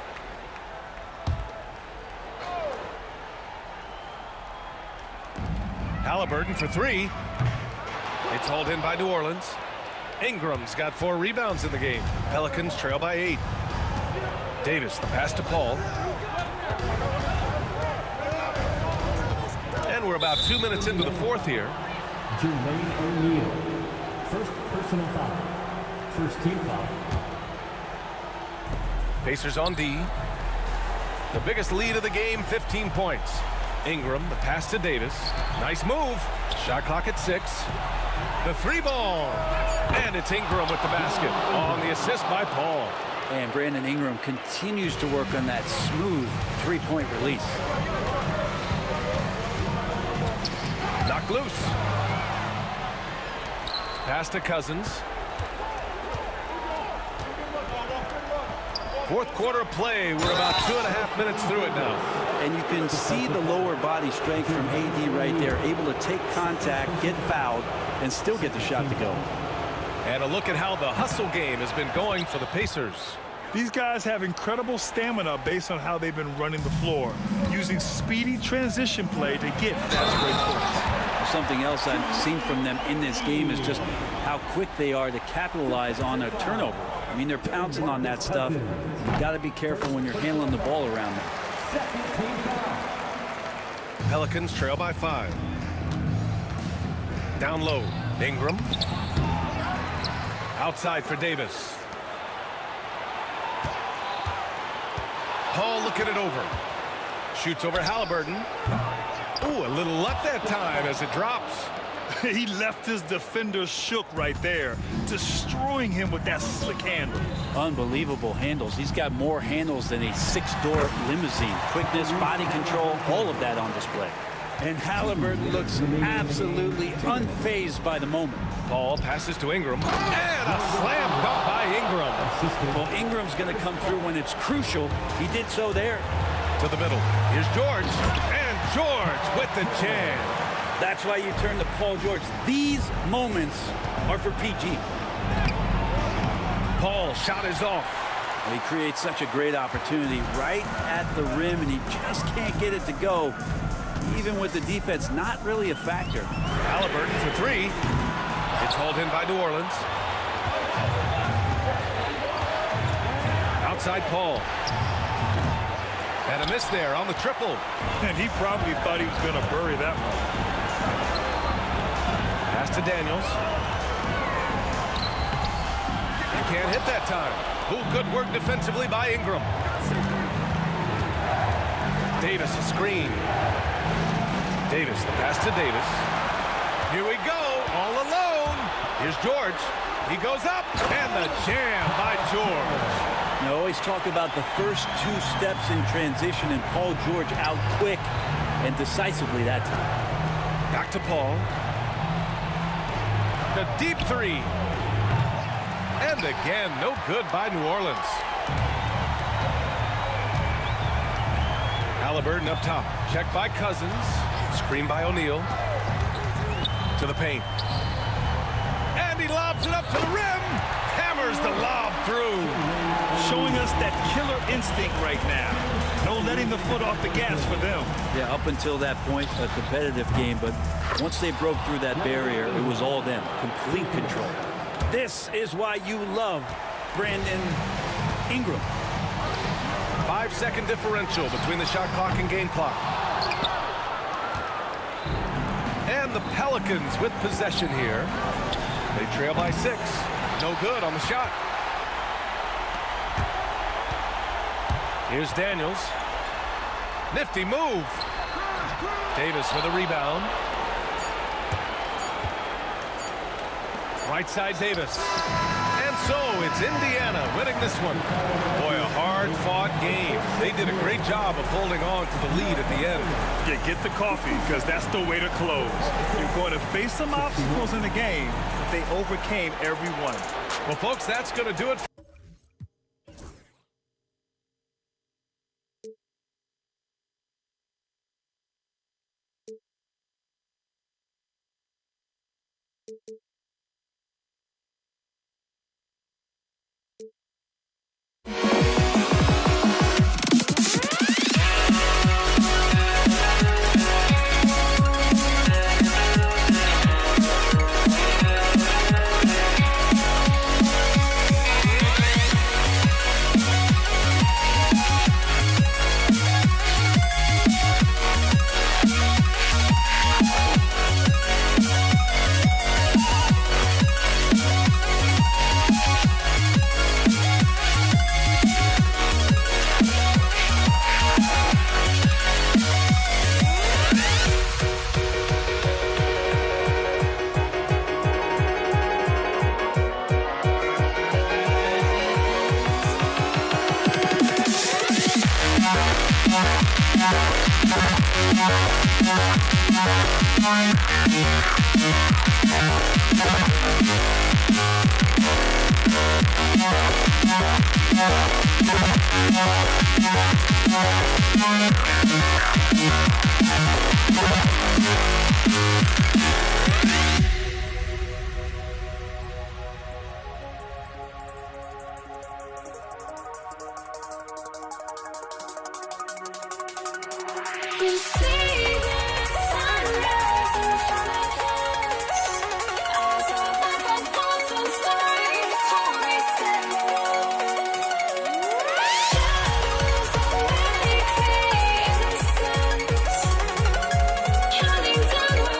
Speaker 8: Halliburton for 3. It's hauled in by New Orleans. Ingram's got 4 rebounds in the game. Pelicans trail by 8. Davis, the pass to Paul. And we're about 2 minutes into the fourth here.
Speaker 12: Jermaine O'Neal. First personal foul. First team foul.
Speaker 8: Pacers on D. The biggest lead of the game, 15 points. Ingram, the pass to Davis. Nice move. Shot clock at 6. The 3-ball. And it's Ingram with the basket on the assist by Paul.
Speaker 4: And Brandon Ingram continues to work on that smooth three-point release.
Speaker 8: Knocked loose. Pass to Cousins. Fourth quarter play. We're about 2.5 minutes through it now.
Speaker 4: And you can see the lower body strength from AD right there, able to take contact, get fouled, and still get the shot to go.
Speaker 8: And a look at how the hustle game has been going for the Pacers.
Speaker 6: These guys have incredible stamina based on how they've been running the floor, using speedy transition play to get fast break points.
Speaker 4: Something else I've seen from them in this game is just how quick they are to capitalize on a turnover. I mean, they're pouncing on that stuff. You've got to be careful when you're handling the ball around them.
Speaker 8: Pelicans trail by 5. Down low, Ingram. Outside for Davis. Paul looking it over. Shoots over Halliburton. Ooh, a little luck that time as it drops.
Speaker 6: He left his defender shook right there, destroying him with that slick handle.
Speaker 4: Unbelievable handles. He's got more handles than a 6-door limousine. Quickness, body control, all of that on display. And Halliburton looks absolutely unfazed by the moment.
Speaker 8: Paul passes to Ingram. And a slam dunk by Ingram.
Speaker 4: Well, Ingram's going to come through when it's crucial. He did so there.
Speaker 8: To the middle. Here's George. And George with the jam.
Speaker 4: That's why you turn to Paul George. These moments are for PG.
Speaker 8: Paul shot is off.
Speaker 4: He creates such a great opportunity right at the rim, and he just can't get it to go. Even with the defense not really a factor.
Speaker 8: Halliburton for 3. It's hauled in by New Orleans. Outside Paul. And a miss there on the triple.
Speaker 6: And he probably thought he was going to bury that one.
Speaker 8: Pass to Daniels. He can't hit that time. Ooh, good work defensively by Ingram. Davis a screen. Davis, the pass to Davis. Here we go, all alone. Here's George. He goes up, and the jam by George.
Speaker 4: I always talk about the first 2 steps in transition, and Paul George out quick and decisively that time.
Speaker 8: Back to Paul. The deep 3. And again, no good by New Orleans. Halliburton up top. Checked by Cousins. Screen by O'Neal. To the paint. And he lobs it up to the rim. Hammers the lob through.
Speaker 6: Showing us that killer instinct right now. No letting the foot off the gas for them.
Speaker 4: Yeah, up until that point, a competitive game, but once they broke through that barrier, it was all them. Complete control.
Speaker 6: This is why you love Brandon Ingram.
Speaker 8: 5-second differential between the shot clock and game clock. And the Pelicans with possession here. They trail by 6. No good on the shot. Here's Daniels. Nifty move. Davis with a rebound. Right side Davis. And so it's Indiana winning this one. Boy, a hard-fought game. They did a great job of holding on to the lead at the end.
Speaker 6: Yeah, get the coffee, because that's the way to close. You're going to face some obstacles in the game, but they overcame every one.
Speaker 8: Well, folks, that's going to do it.
Speaker 1: Counting down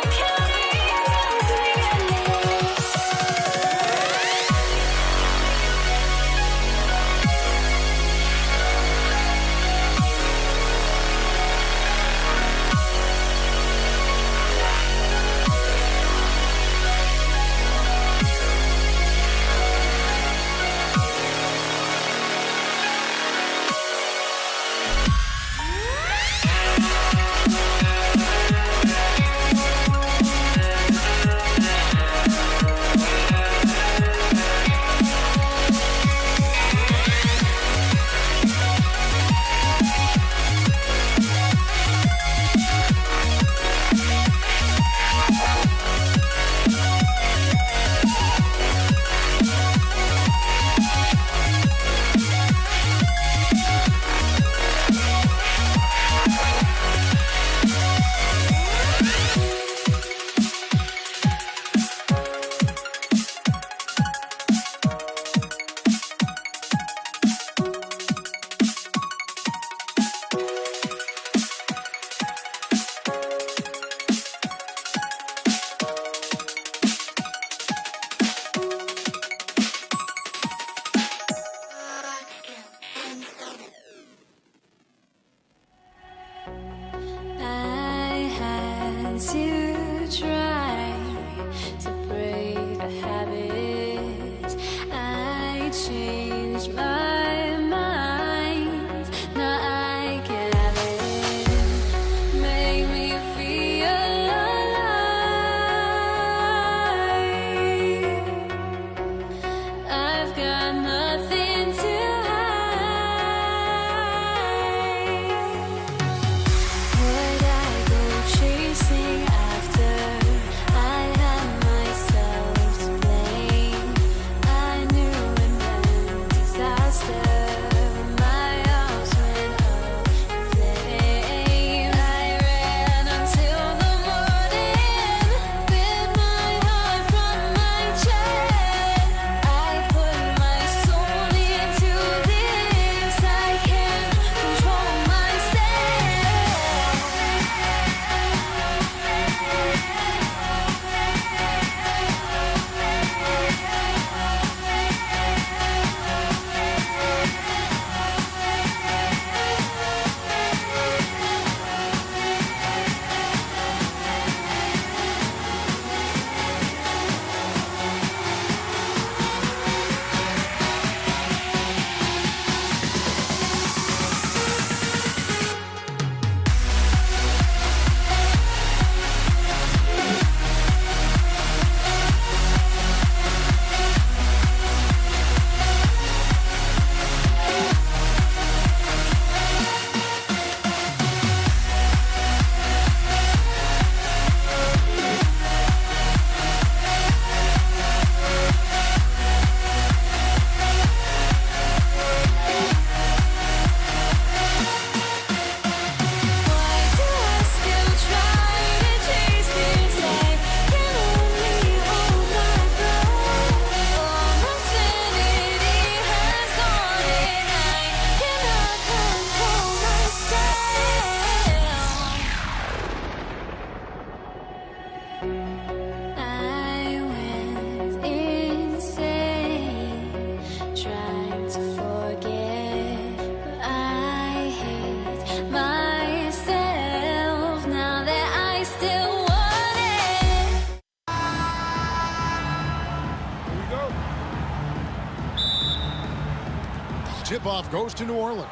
Speaker 2: tip-off goes to New Orleans.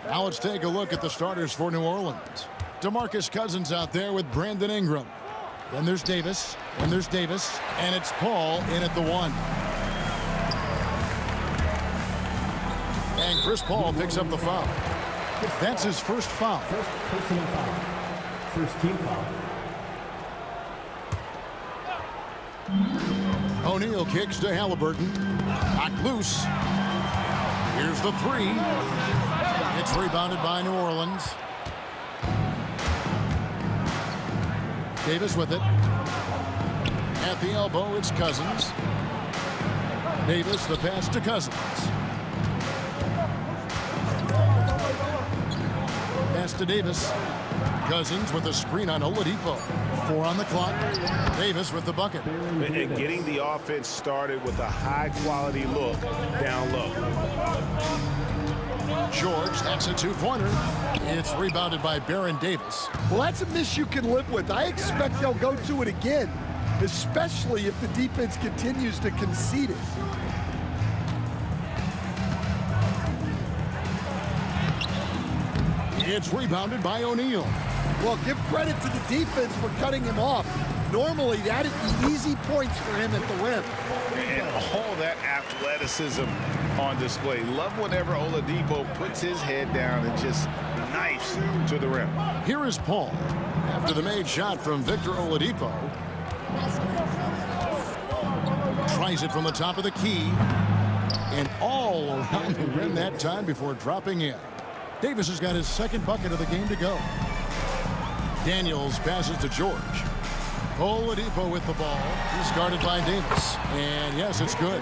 Speaker 2: Now let's take a look at the starters for New Orleans. DeMarcus Cousins out there with Brandon Ingram. Then there's Davis, and there's Davis, and it's Paul in at the 1. And Chris Paul picks up the foul. That's his first foul.
Speaker 12: First personal foul. First team foul.
Speaker 2: O'Neal kicks to Halliburton. Knocked loose. Here's the 3. It's rebounded by New Orleans. Davis with it. At the elbow, it's Cousins. Davis, the pass to Cousins. Pass to Davis. Cousins with a screen on Oladipo. 4 on the clock. Davis with the bucket.
Speaker 3: And getting the offense started with a high-quality look down low.
Speaker 2: George, that's a 2-pointer. It's rebounded by Baron Davis.
Speaker 7: Well, that's a miss you can live with. I expect they'll go to it again, especially if the defense continues to concede it.
Speaker 2: It's rebounded by O'Neal.
Speaker 7: Well, give credit to the defense for cutting him off. Normally, that'd be easy points for him at the rim.
Speaker 3: And all that athleticism on display. Love whenever Oladipo puts his head down and just knifes to the rim.
Speaker 2: Here is Paul after the made shot from Victor Oladipo. Tries it from the top of the key. And all around the rim that time before dropping in. Davis has got his second bucket of the game to go. Daniels passes to George. Oladipo with the ball. He's guarded by Davis. And yes, it's good.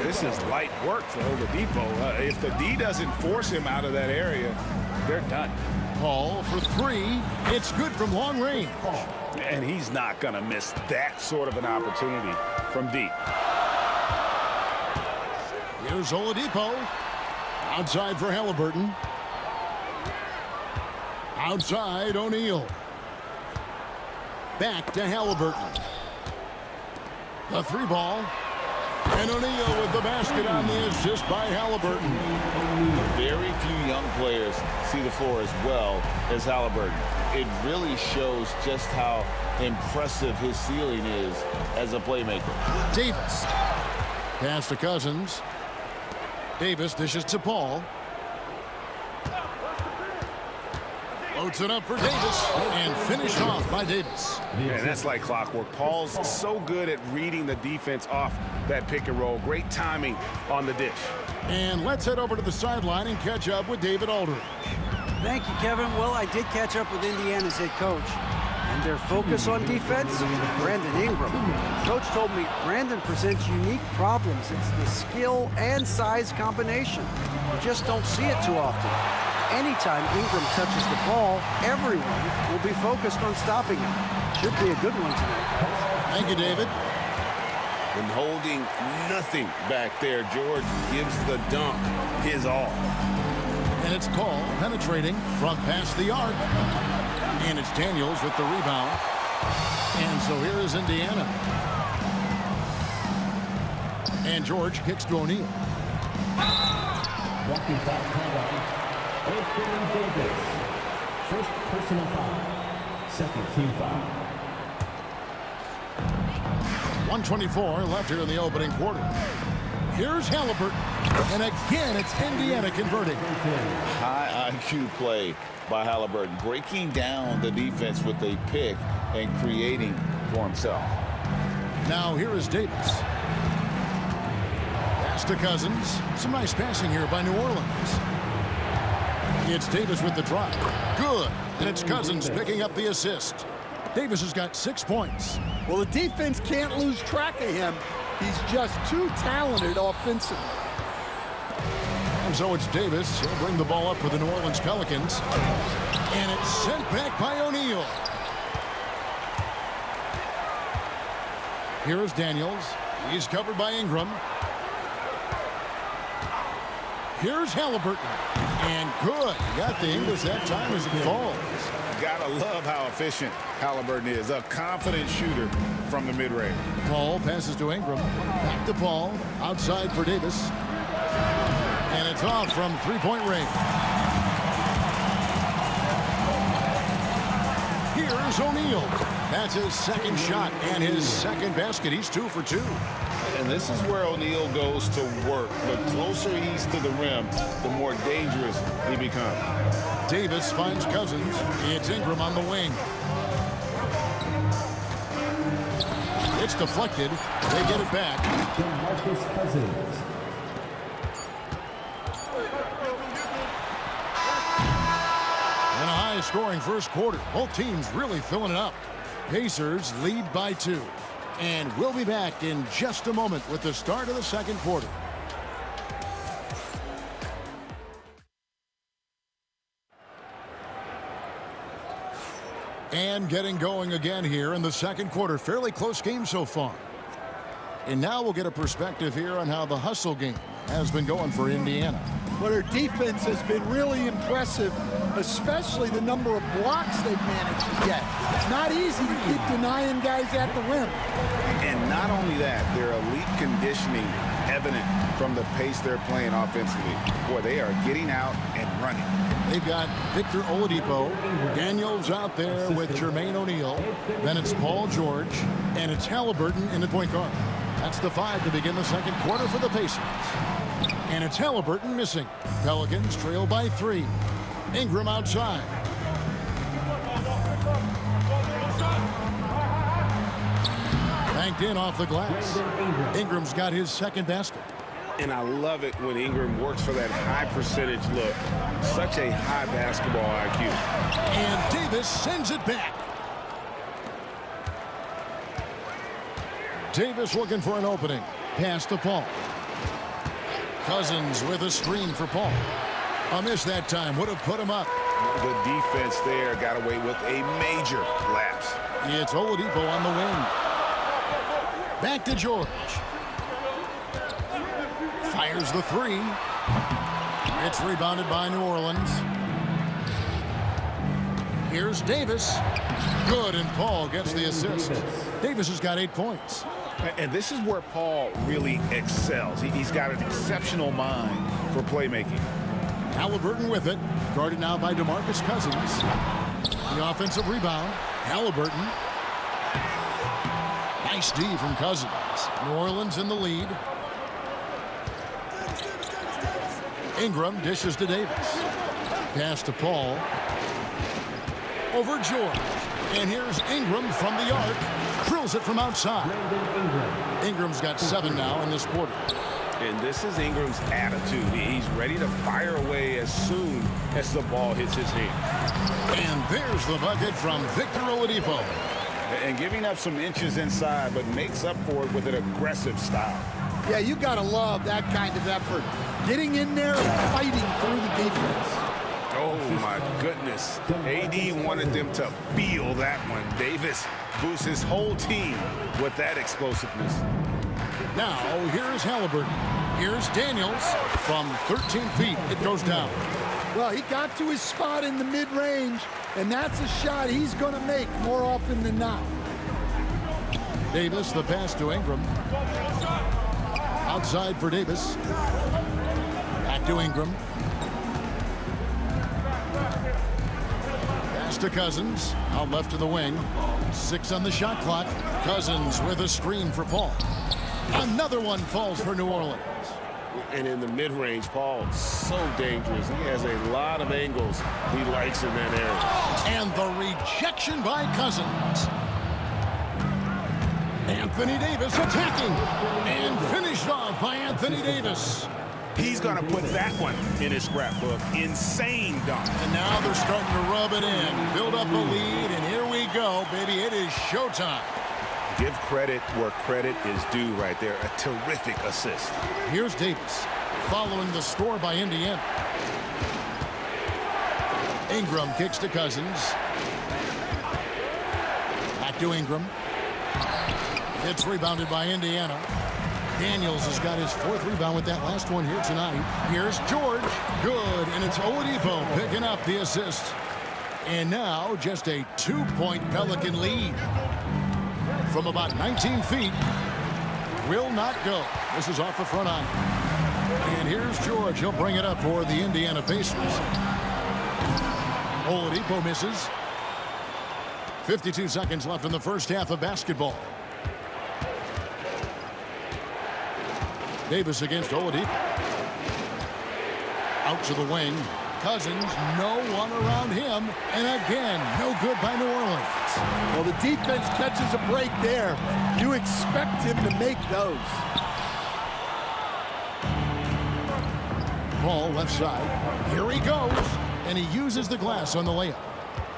Speaker 3: This is light work for Oladipo. If the D doesn't force him out of that area, they're done.
Speaker 2: Paul for 3. It's good from long range.
Speaker 3: And he's not going to miss that sort of an opportunity from deep.
Speaker 2: Here's Oladipo. Outside for Halliburton. Outside, O'Neal. Back to Halliburton. The 3 ball. And O'Neal with the basket on the assist by Halliburton.
Speaker 10: Very few young players see the floor as well as Halliburton. It really shows just how impressive his ceiling is as a playmaker.
Speaker 2: Davis. Pass to Cousins. Davis dishes to Paul. Loads it up for Davis and finished off by Davis.
Speaker 3: And that's like clockwork. Paul's so good at reading the defense off that pick and roll. Great timing on the dish.
Speaker 2: And let's head over to the sideline and catch up with David Aldridge.
Speaker 14: Thank you, Kevin. Well, I did catch up with Indiana's head coach. And their focus on defense, Brandon Ingram. Coach told me Brandon presents unique problems. It's the skill and size combination. You just don't see it too often. Anytime Ingram touches the ball, everyone will be focused on stopping him. Should be a good one tonight, guys.
Speaker 2: Thank you, David.
Speaker 10: And holding nothing back there, George gives the dunk his all.
Speaker 2: And it's Paul penetrating from past the arc. And it's Daniels with the rebound. And so here is Indiana. And George kicks to O'Neal.
Speaker 12: Walking foul called. Anthony Davis. First personal foul. Second team foul.
Speaker 2: 1:24 left here in the opening quarter. Here's Halliburton. And again, it's Indiana converting.
Speaker 10: High IQ play by Halliburton, breaking down the defense with a pick and creating for himself.
Speaker 2: Now here is Davis. Pass to Cousins. Some nice passing here by New Orleans. It's Davis with the drive. Good. And it's Cousins picking up the assist. Davis has got 6 points.
Speaker 7: Well, the defense can't lose track of him. He's just too talented offensively.
Speaker 2: And so it's Davis. He'll bring the ball up for the New Orleans Pelicans. And it's sent back by O'Neal. Here is Daniels. He's covered by Ingram. Here's Halliburton. And good. Got the English that time as it falls.
Speaker 3: Gotta love how efficient Halliburton is. A confident shooter from the mid-range.
Speaker 2: Paul passes to Ingram. Back to Paul. Outside for Davis. And it's off from three-point range. Here's O'Neal. That's his second shot and his second basket. He's 2 for 2.
Speaker 10: And this is where O'Neal goes to work. The closer he's to the rim, the more dangerous he becomes.
Speaker 2: Davis finds Cousins. It's Ingram on the wing. It's deflected. They get it back.
Speaker 12: DeMarcus Cousins.
Speaker 2: And a high-scoring first quarter. Both teams really filling it up. Pacers lead by 2. And we'll be back in just a moment with the start of the second quarter. And getting going again here in the second quarter. Fairly close game so far. And now we'll get a perspective here on how the hustle game has been going for Indiana.
Speaker 7: Well, their defense has been really impressive, especially the number of blocks they've managed to get. It's not easy to keep denying guys at the rim.
Speaker 3: And not only that, their elite conditioning evident from the pace they're playing offensively. Boy, they are getting out and running.
Speaker 2: They've got Victor Oladipo, Daniels out there with Jermaine O'Neal. Then it's Paul George, and it's Halliburton in the point guard. That's the 5 to begin the second quarter for the Pacers. And it's Halliburton missing. Pelicans trail by 3. Ingram outside. Banked in off the glass. Ingram's got his second basket.
Speaker 3: And I love it when Ingram works for that high percentage look. Such a high basketball IQ.
Speaker 2: And Davis sends it back. Davis looking for an opening. Pass to Paul. Cousins with a screen for Paul. A miss that time would have put him up.
Speaker 3: The defense there got away with a major lapse.
Speaker 2: It's Oladipo on the wing. Back to George. Fires the 3. It's rebounded by New Orleans. Here's Davis. Good, and Paul gets the assist. Davis has got 8 points.
Speaker 3: And this is where Paul really excels. He's got an exceptional mind for playmaking.
Speaker 2: Halliburton with it. Guarded now by DeMarcus Cousins. The offensive rebound. Halliburton. Nice D from Cousins. New Orleans in the lead. Ingram dishes to Davis. Pass to Paul. Over George. And here's Ingram from the arc. Drills it from outside. Ingram's got 7 now in this quarter.
Speaker 3: And this is Ingram's attitude. He's ready to fire away as soon as the ball hits his hand.
Speaker 2: And there's the bucket from Victor Oladipo.
Speaker 3: And giving up some inches inside, but makes up for it with an aggressive style.
Speaker 7: Yeah, you got to love that kind of effort. Getting in there and fighting through the defense.
Speaker 3: Oh, my goodness. AD wanted them to feel that one. Davis boosts his whole team with that explosiveness.
Speaker 2: Now, here's Halliburton. Here's Daniels. From 13 feet, it goes down.
Speaker 7: Well, he got to his spot in the mid-range, and that's a shot he's going to make more often than not.
Speaker 2: Davis, the pass to Ingram. Outside for Davis. Back to Ingram. Pass to Cousins. Out left to the wing. 6 on the shot clock. Cousins with a screen for Paul. Another one falls for New Orleans.
Speaker 3: And in the mid-range, Paul, so dangerous. He has a lot of angles he likes in that area.
Speaker 2: And the rejection by Cousins. Anthony Davis attacking. And finished off by Anthony Davis.
Speaker 3: He's going to put that one in his scrapbook. Insane dunk.
Speaker 2: And now they're starting to rub it in. Build up a lead, and here we go, baby. It is showtime.
Speaker 3: Give credit where credit is due right there. A terrific assist.
Speaker 2: Here's Davis following the score by Indiana. Ingram kicks to Cousins. Back to Ingram. It's rebounded by Indiana. Daniels has got his 4th rebound with that last one here tonight. Here's George. Good, and it's Oladipo picking up the assist. And now just a 2-point Pelican lead. From about 19 feet. Will not go. This is off the front line. And here's George. He'll bring it up for the Indiana Pacers. Oladipo misses. 52 seconds left in the first half of basketball. Davis against Oladipo. Out to the wing. Cousins, no one around him. And again, no good by New Orleans.
Speaker 7: Well, the defense catches a break there. You expect him to make those.
Speaker 2: Paul left side. Here he goes. And he uses the glass on the layup.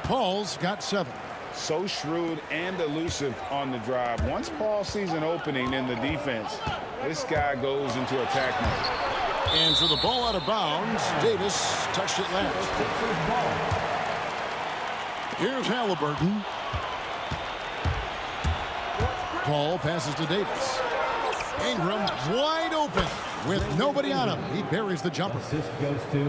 Speaker 2: Paul's got 7.
Speaker 10: So shrewd and elusive on the drive. Once Paul sees an opening in the defense, this guy goes into attack mode.
Speaker 2: And so the ball out of bounds. Davis touched it last. Here's Halliburton. Paul passes to Davis. Ingram wide open with nobody on him. He buries the jumper.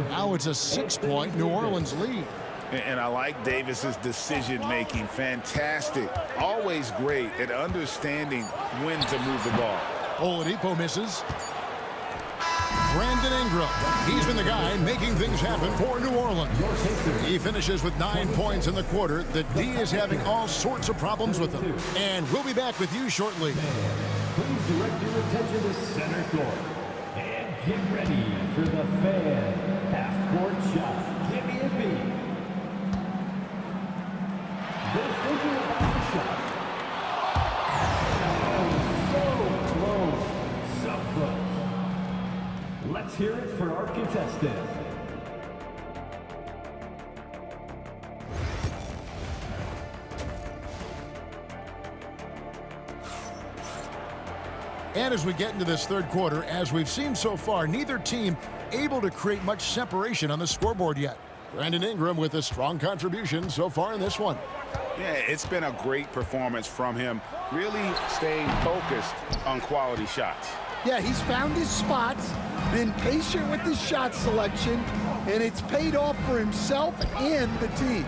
Speaker 2: Now it's a 6-point New Orleans lead.
Speaker 10: And I like Davis's decision-making. Fantastic. Always great at understanding when to move the ball.
Speaker 2: Oladipo misses. Brandon Ingram. He's been the guy making things happen for New Orleans. He finishes with 9 points in the quarter. The D is having all sorts of problems with them. And we'll be back with you shortly.
Speaker 12: Please direct your attention to center court. And get ready for the Fan half-court shot. Give me a beat. They're thinking about the shot. Oh, so close. So close. Let's hear it for our contestant.
Speaker 2: And as we get into this third quarter, as we've seen so far, neither team able to create much separation on the scoreboard yet. Brandon Ingram with a strong contribution so far in this one.
Speaker 10: Yeah, it's been a great performance from him. Really staying focused on quality shots.
Speaker 7: Yeah, he's found his spots, been patient with his shot selection, and it's paid off for himself and the team.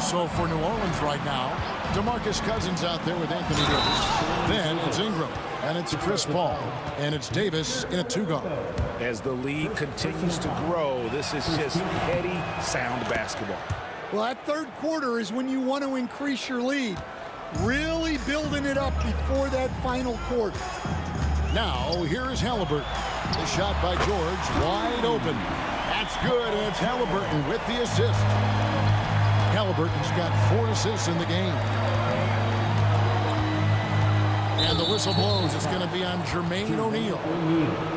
Speaker 2: So for New Orleans right now, DeMarcus Cousins out there with Anthony Davis. Then it's Ingram, and it's Chris Paul, and it's Davis in a 2-guard.
Speaker 3: As the league continues to grow, this is just heady, sound basketball.
Speaker 7: Well, that third quarter is when you want to increase your lead. Really building it up before that final quarter.
Speaker 2: Now, here is Halliburton. The shot by George, wide open. That's good, and it's Halliburton with the assist. Halliburton's got 4 assists in the game. And the whistle blows. It's going to be on Jermaine O'Neal.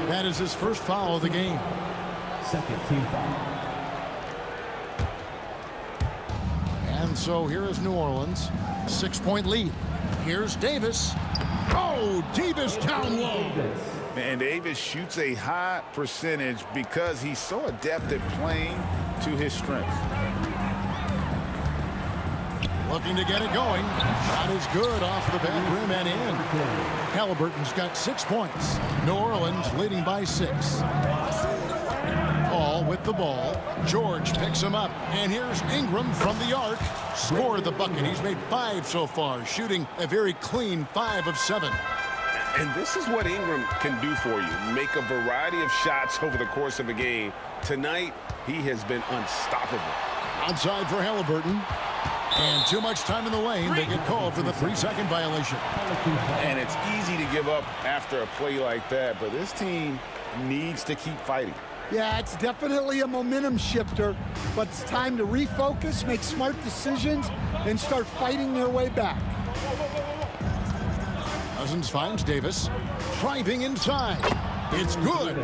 Speaker 2: That is his first foul of the game.
Speaker 12: Second team foul.
Speaker 2: And so here is New Orleans. 6-point lead. Here's Davis. Oh, Davis down low.
Speaker 10: And Davis shoots a high percentage because he's so adept at playing to his strengths.
Speaker 2: Looking to get it going. Shot is good off the back rim and in. Halliburton's got 6 points. New Orleans leading by 6. Paul with the ball. George picks him up. And here's Ingram from the arc. Scored the bucket. He's made 5 so far, shooting a very clean 5 of 7.
Speaker 3: And this is what Ingram can do for you. Make a variety of shots over the course of a game. Tonight, he has been unstoppable.
Speaker 2: Outside for Halliburton. And too much time in the lane. They get called for the 3-second violation.
Speaker 10: And it's easy to give up after a play like that, but this team needs to keep fighting.
Speaker 7: Yeah, it's definitely a momentum shifter, but it's time to refocus, make smart decisions, and start fighting their way back.
Speaker 2: Cousins finds Davis. Driving inside. It's good.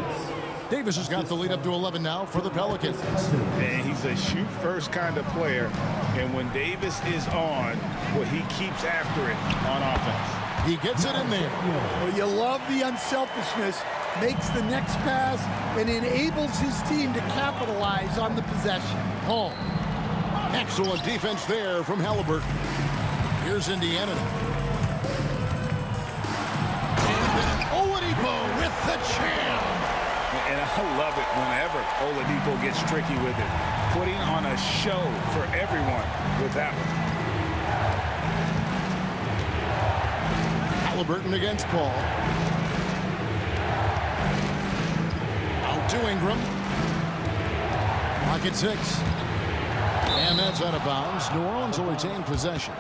Speaker 2: Davis has got the lead up to 11 now for the Pelicans.
Speaker 10: And he's a shoot-first kind of player. And when Davis is on, well, he keeps after it on offense.
Speaker 2: He gets it in there.
Speaker 7: Well, you love the unselfishness, makes the next pass, and enables his team to capitalize on the possession.
Speaker 2: Paul. Excellent defense there from Halliburton. Here's Indiana. And Oladipo with the jam.
Speaker 3: And I love it whenever Oladipo gets tricky with it. Putting on a show for everyone with that one.
Speaker 2: Halliburton against Paul. Out to Ingram. Clock at 6. And that's out of bounds. New Orleans will retain possession.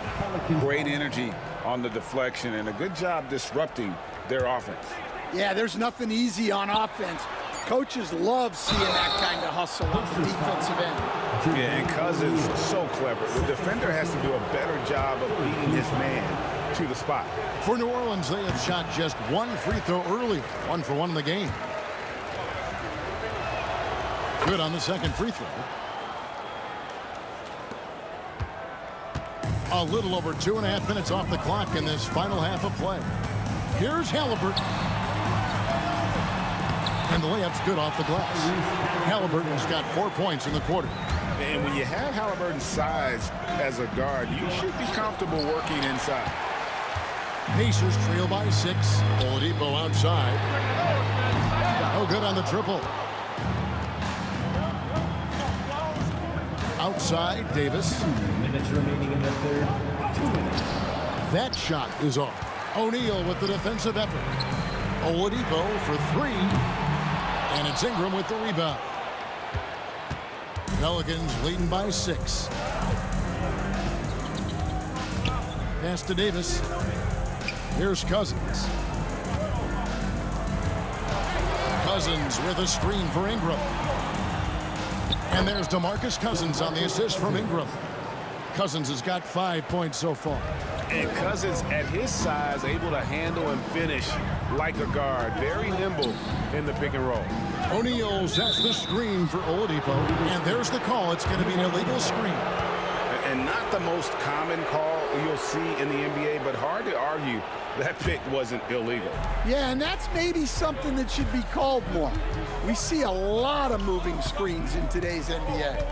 Speaker 3: Great energy on the deflection and a good job disrupting their offense.
Speaker 7: Yeah, there's nothing easy on offense. Coaches love seeing that kind of hustle on the defensive end.
Speaker 3: Yeah, and Cousins so clever. The defender has to do a better job of beating his man to the spot.
Speaker 2: For New Orleans, they have shot just one free throw earlier. 1 for 1 in the game. Good on the second free throw. A little over 2.5 minutes off the clock in this final half of play. Here's Halliburton. And the layup's good off the glass. Halliburton's got 4 points in the quarter.
Speaker 3: And when you have Halliburton's size as a guard, you should be comfortable working inside.
Speaker 2: Pacers trail by 6. Oladipo outside. No good on the triple. Outside, Davis.
Speaker 12: 2 minutes remaining in the third. 2 minutes.
Speaker 2: That shot is off. O'Neal with the defensive effort. Oladipo for 3. And it's Ingram with the rebound. Pelicans leading by 6. Pass to Davis. Here's Cousins. Cousins with a screen for Ingram. And there's DeMarcus Cousins on the assist from Ingram. Cousins has got 5 points so far.
Speaker 3: And Cousins, at his size, able to handle and finish like a guard. Very nimble in the pick and roll.
Speaker 2: O'Neal sets the screen for Oladipo. And there's the call. It's going to be an illegal screen.
Speaker 3: And not the most common call you'll see in the NBA, but hard to argue that pick wasn't illegal.
Speaker 7: Yeah, and that's maybe something that should be called more. We see a lot of moving screens in today's NBA.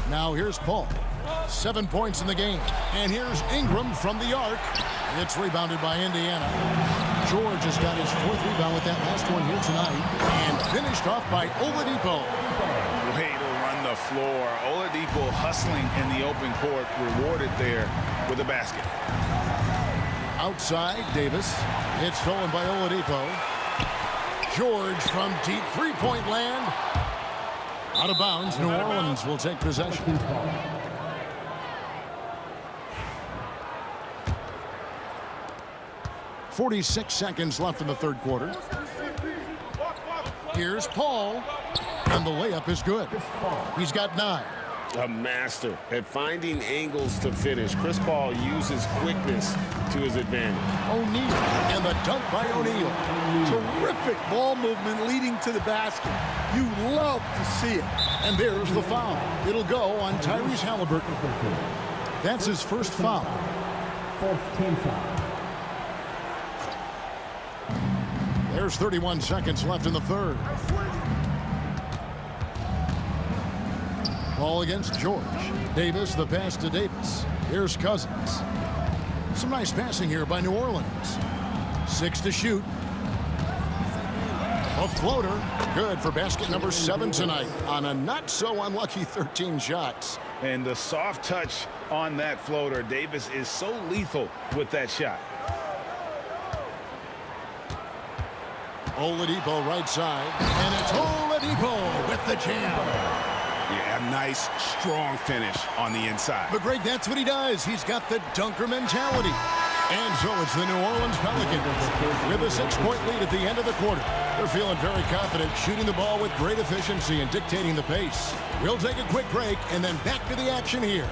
Speaker 2: Now here's Paul. 7 points in the game. And here's Ingram from the arc. It's rebounded by Indiana. George has got his 4th rebound with that last one here tonight. And finished off by Oladipo.
Speaker 3: Way to run the floor. Oladipo hustling in the open court, rewarded there with a basket.
Speaker 2: Outside, Davis. It's stolen by Oladipo. George from deep three-point land. Out of bounds. New Orleans will take possession. 46 seconds left in the third quarter. Here's Paul. And the layup is good. He's got 9.
Speaker 3: A master at finding angles to finish. Chris Paul uses quickness to his advantage.
Speaker 2: O'Neal. And the dunk by O'Neal.
Speaker 7: Terrific ball movement leading to the basket. You love to see it.
Speaker 2: And there's the foul. It'll go on Tyrese Halliburton. That's his first foul.
Speaker 12: 4th team foul.
Speaker 2: There's 31 seconds left in the third. Ball against George. Davis, the pass to Davis. Here's Cousins. Some nice passing here by New Orleans. 6 to shoot. A floater. Good for basket number 7 tonight on a not so unlucky 13 shots.
Speaker 3: And the soft touch on that floater. Davis is so lethal with that shot.
Speaker 2: Oladipo right side. And it's Oladipo with the jam.
Speaker 3: Yeah, a nice, strong finish on the inside.
Speaker 2: But Greg, that's what he does. He's got the dunker mentality. And so it's the New Orleans Pelicans with a 6-point lead at the end of the quarter. They're feeling very confident, shooting the ball with great efficiency and dictating the pace. We'll take a quick break and then back to the action here.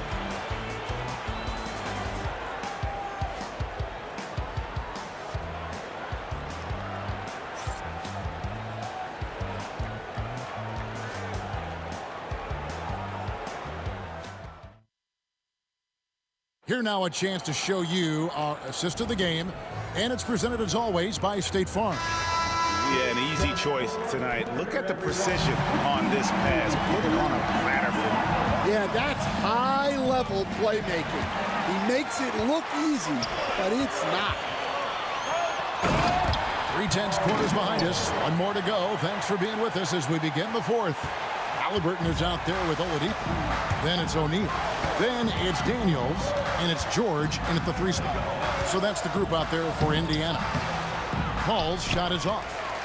Speaker 2: Here now a chance to show you our assist of the game, and it's presented as always by State Farm.
Speaker 3: Yeah, an easy choice tonight. Look at the precision on this pass. Put it on a platter for him.
Speaker 7: Yeah, that's high-level playmaking. He makes it look easy, but it's not.
Speaker 2: 3/10 quarters behind us. 1 more to go. Thanks for being with us as we begin the fourth. Halliburton is out there with Oladipo. Then it's O'Neal. Then it's Daniels. And it's George in at the 3 spot. So that's the group out there for Indiana. Paul's shot is off.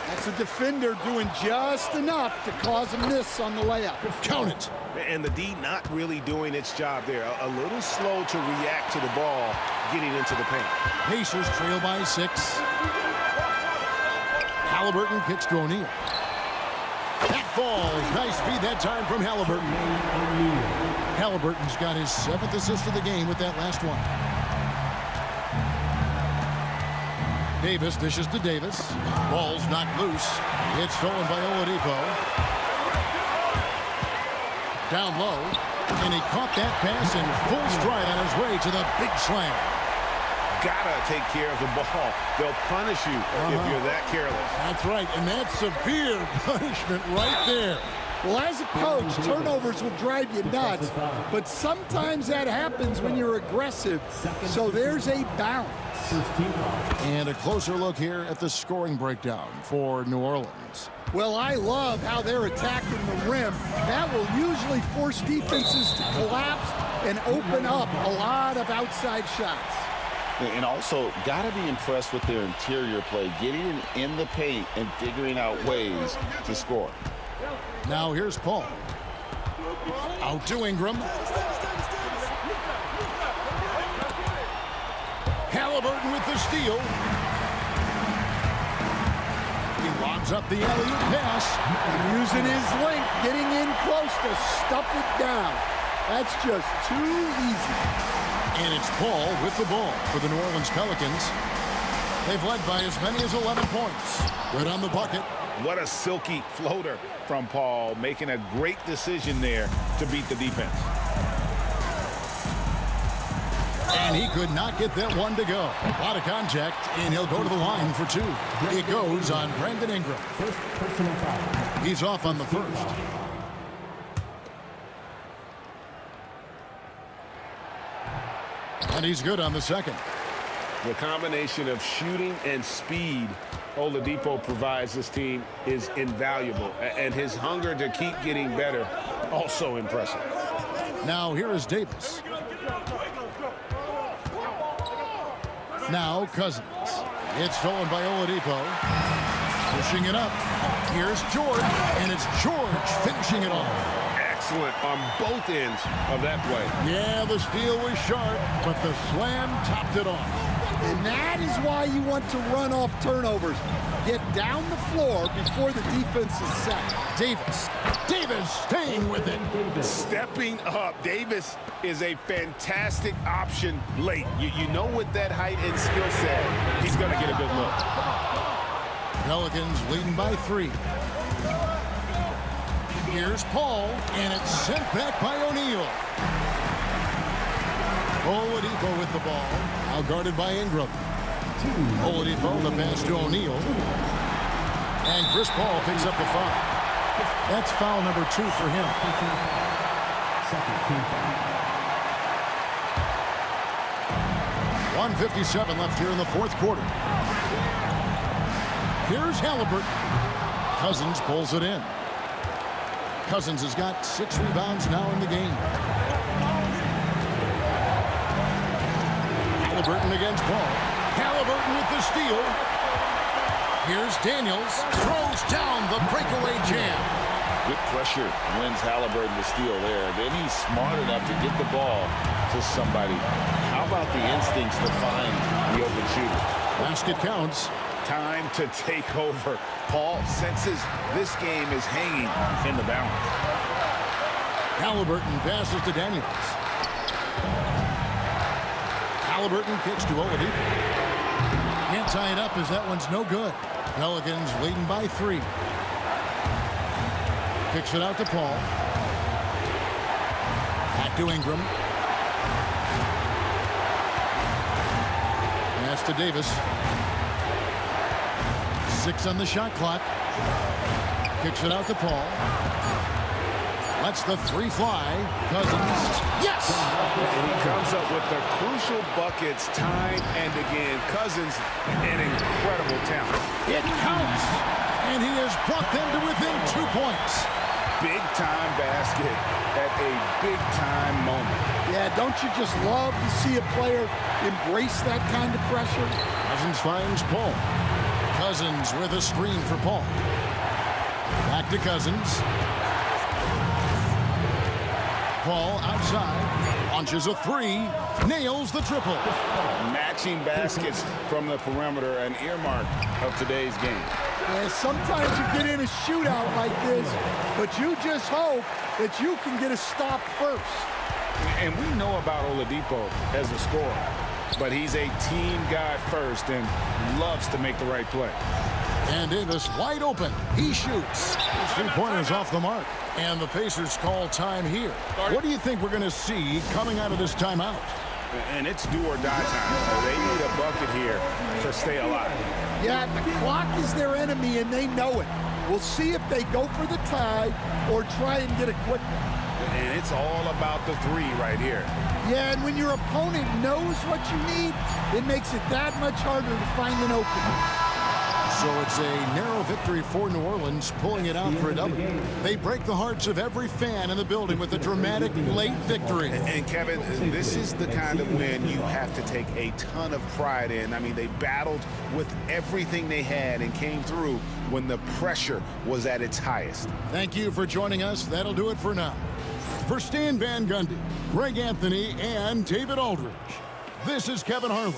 Speaker 7: That's a defender doing just enough to cause a miss on the layup.
Speaker 2: Count it.
Speaker 3: And the D not really doing its job there. A little slow to react to the ball getting into the paint.
Speaker 2: Pacers trail by 6. Halliburton kicks to O'Neal. That falls. Nice feed that time from Halliburton. Halliburton's got his 7th assist of the game with that last one. Davis dishes to Davis. Ball's knocked loose. It's stolen by Oladipo. Down low. And he caught that pass in full stride on his way to the big slam.
Speaker 3: Gotta take care of the ball. They'll punish you if you're that careless.
Speaker 2: That's right, and that's severe punishment right there.
Speaker 7: Well, as a coach, turnovers will drive you nuts, but sometimes that happens when you're aggressive. So there's a balance.
Speaker 2: And a closer look here at the scoring breakdown for New Orleans.
Speaker 7: Well, I love how they're attacking the rim. That will usually force defenses to collapse and open up a lot of outside shots.
Speaker 10: And also, got to be impressed with their interior play, getting in the paint and figuring out ways to score.
Speaker 2: Now here's Paul. Out to Ingram. Halliburton with the steal. He lobs up the alley-oop pass.
Speaker 7: And using his length, getting in close to stuff it down. That's just too easy.
Speaker 2: And it's Paul with the ball for the New Orleans Pelicans. They've led by as many as 11 points. Good on the bucket.
Speaker 3: What a silky floater from Paul, making a great decision there to beat the defense.
Speaker 2: And he could not get that one to go. A lot of contact, and he'll go to the line for 2. It goes on Brandon Ingram. He's off on the first. And he's good on the second.
Speaker 3: The combination of shooting and speed Oladipo provides this team is invaluable. And his hunger to keep getting better, also impressive.
Speaker 2: Now here is Davis. Now Cousins. It's stolen by Oladipo. Pushing it up. Here's George, and it's George finishing it off.
Speaker 3: Excellent on both ends of that play.
Speaker 2: Yeah, the steal was sharp, but the slam topped it off.
Speaker 7: And that is why you want to run off turnovers. Get down the floor before the defense is set.
Speaker 2: Davis staying with it.
Speaker 3: Stepping up. Davis is a fantastic option late. You know with that height and skill set, he's going to get a good look.
Speaker 2: Pelicans leading by 3. Here's Paul, and it's sent back by O'Neal. Oladipo with the ball, now guarded by Ingram. Oladipo, the pass to O'Neal. And Chris Paul picks up the foul. That's foul number 2 for him. 1:57 left here in the fourth quarter. Here's Halliburton. Cousins pulls it in. Cousins has got 6 rebounds now in the game. Halliburton against Paul. Halliburton with the steal. Here's Daniels. Throws down the breakaway jam.
Speaker 10: Good pressure wins Halliburton the steal there. Then he's smart enough to get the ball to somebody. How about the instincts to find the open shooter?
Speaker 2: Basket counts.
Speaker 3: Time to take over. Paul senses this game is hanging in the balance.
Speaker 2: Halliburton passes to Daniels. Halliburton kicks to Oladipo. Can't tie it up as that one's no good. Pelicans leading by 3. Kicks it out to Paul. Back to Ingram. Pass to Davis. 6 on the shot clock. Kicks it out to Paul. Lets the 3 fly. Cousins. Yes!
Speaker 3: And he comes up with the crucial buckets time and again. Cousins, an incredible talent.
Speaker 2: It counts. And he has brought them to within 2 points.
Speaker 3: Big-time basket at a big-time moment.
Speaker 7: Yeah, don't you just love to see a player embrace that kind of pressure?
Speaker 2: Cousins finds Paul. Cousins with a screen for Paul. Back to Cousins. Paul outside, launches a three, nails the triple.
Speaker 10: Matching baskets from the perimeter, an earmark of today's game.
Speaker 7: Yeah, sometimes you get in a shootout like this, but you just hope that you can get a stop first.
Speaker 3: And we know about Oladipo as a scorer, but he's a team guy first and loves to make the right play.
Speaker 2: And Davis wide open. He shoots. His three-pointer's off the mark. And the Pacers call time here. What do you think we're going to see coming out of this timeout?
Speaker 3: And it's do or die time. They need a bucket here to stay alive.
Speaker 7: Yeah, the clock is their enemy, and they know it. We'll see if they go for the tie or try and get a quick one.
Speaker 3: And it's all about the three right here.
Speaker 7: Yeah, and when your opponent knows what you need, it makes it that much harder to find an opening.
Speaker 2: So it's a narrow victory for New Orleans, pulling it out for a W. They break the hearts of every fan in the building with a dramatic late victory.
Speaker 3: And Kevin, this is the kind of win you have to take a ton of pride in. I mean, they battled with everything they had and came through when the pressure was at its highest.
Speaker 2: Thank you for joining us. That'll do it for now. For Stan Van Gundy, Greg Anthony, and David Aldridge, this is Kevin Harlan.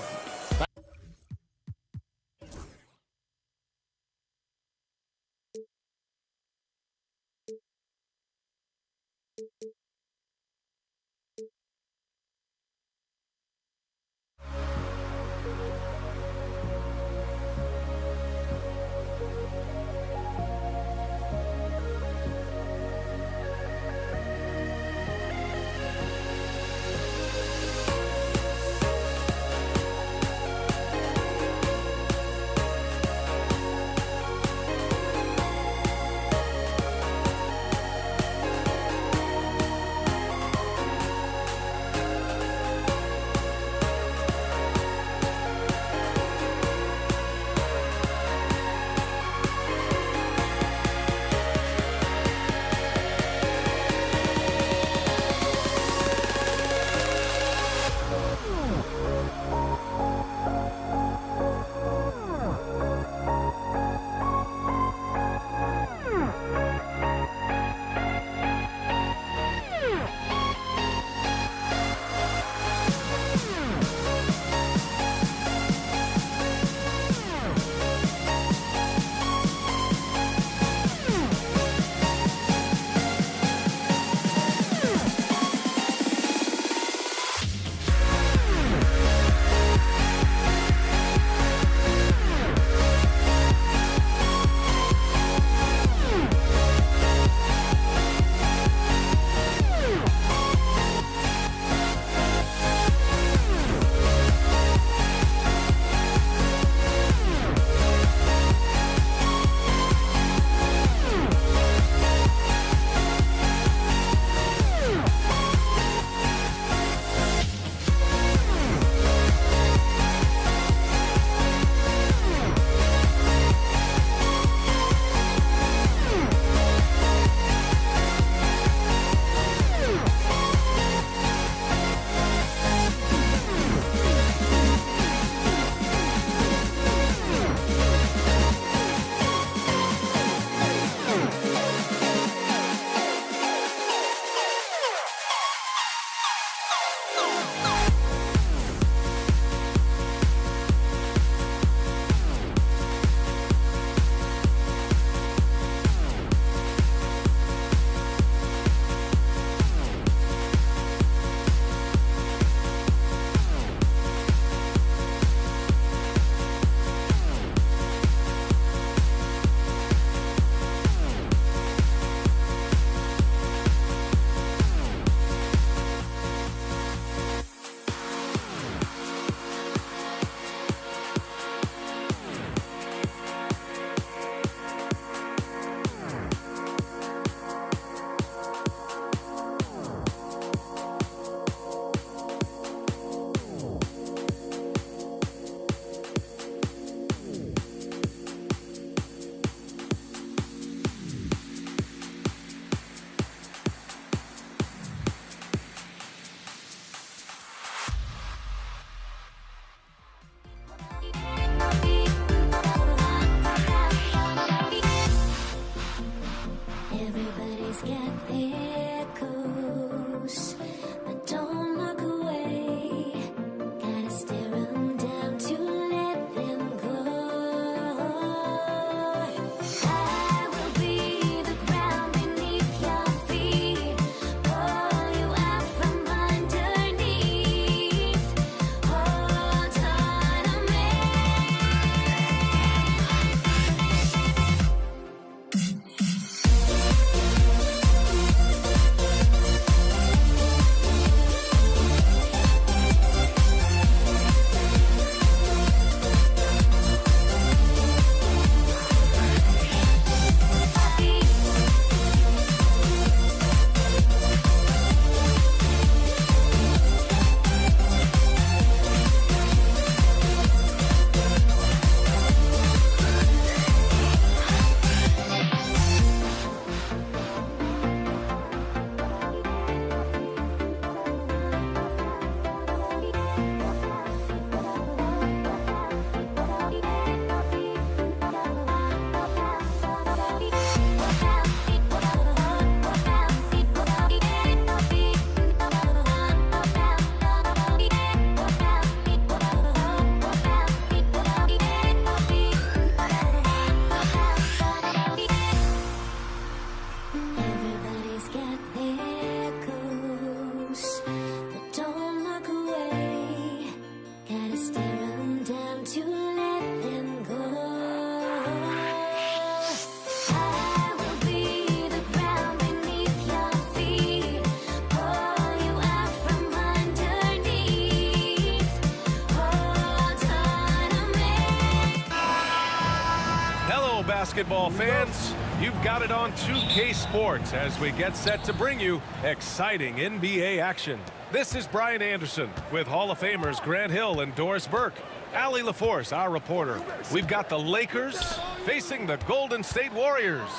Speaker 8: basketball fans. You've got it on 2K Sports as we get set to bring you exciting NBA action. This is Brian Anderson with Hall of Famers Grant Hill and Doris Burke. Allie LaForce, our reporter. We've got the Lakers facing the Golden State Warriors.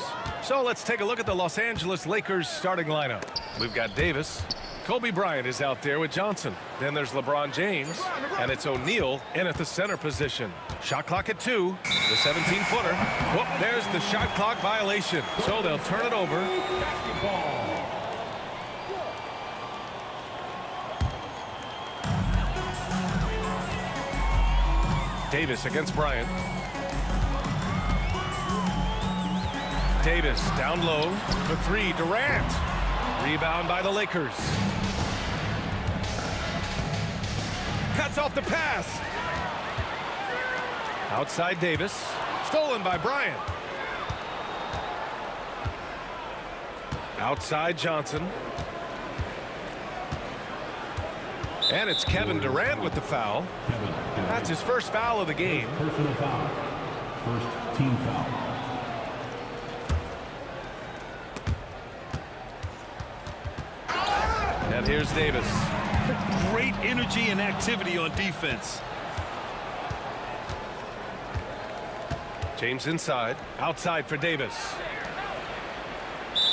Speaker 8: So let's take a look at the Los Angeles Lakers starting lineup. We've got Davis. Kobe Bryant is out there with Johnson. Then there's LeBron James, and it's O'Neal in at the center position. Shot clock at 2, the 17-footer. Whoop, there's the shot clock violation. So they'll turn it over. Davis against Bryant. Davis down low for 3, Durant. Rebound by the Lakers. Cuts off the pass. Outside Davis. Stolen by Bryant. Outside Johnson. And it's Kevin Durant with the foul. That's his first foul of the game.
Speaker 12: Personal foul. First team foul.
Speaker 8: And here's Davis.
Speaker 6: Great energy and activity on defense.
Speaker 8: James inside. Outside for Davis.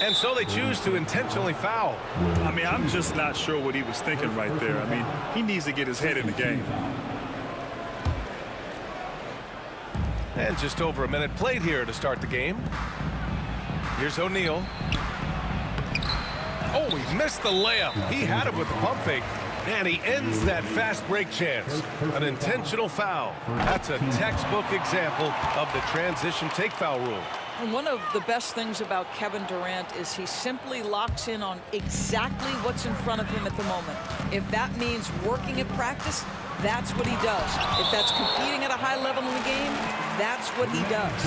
Speaker 8: And so they choose to intentionally foul.
Speaker 6: I mean, I'm just not sure what he was thinking right there. I mean, he needs to get his head in the game.
Speaker 8: And just over a minute played here to start the game. Here's O'Neal. Oh, he missed the layup. He had it with the pump fake. And he ends that fast break chance. An intentional foul. That's a textbook example of the transition take foul rule.
Speaker 9: And one of the best things about Kevin Durant is he simply locks in on exactly what's in front of him at the moment. If that means working at practice, that's what he does. If that's competing at a high level in the game, that's what he does.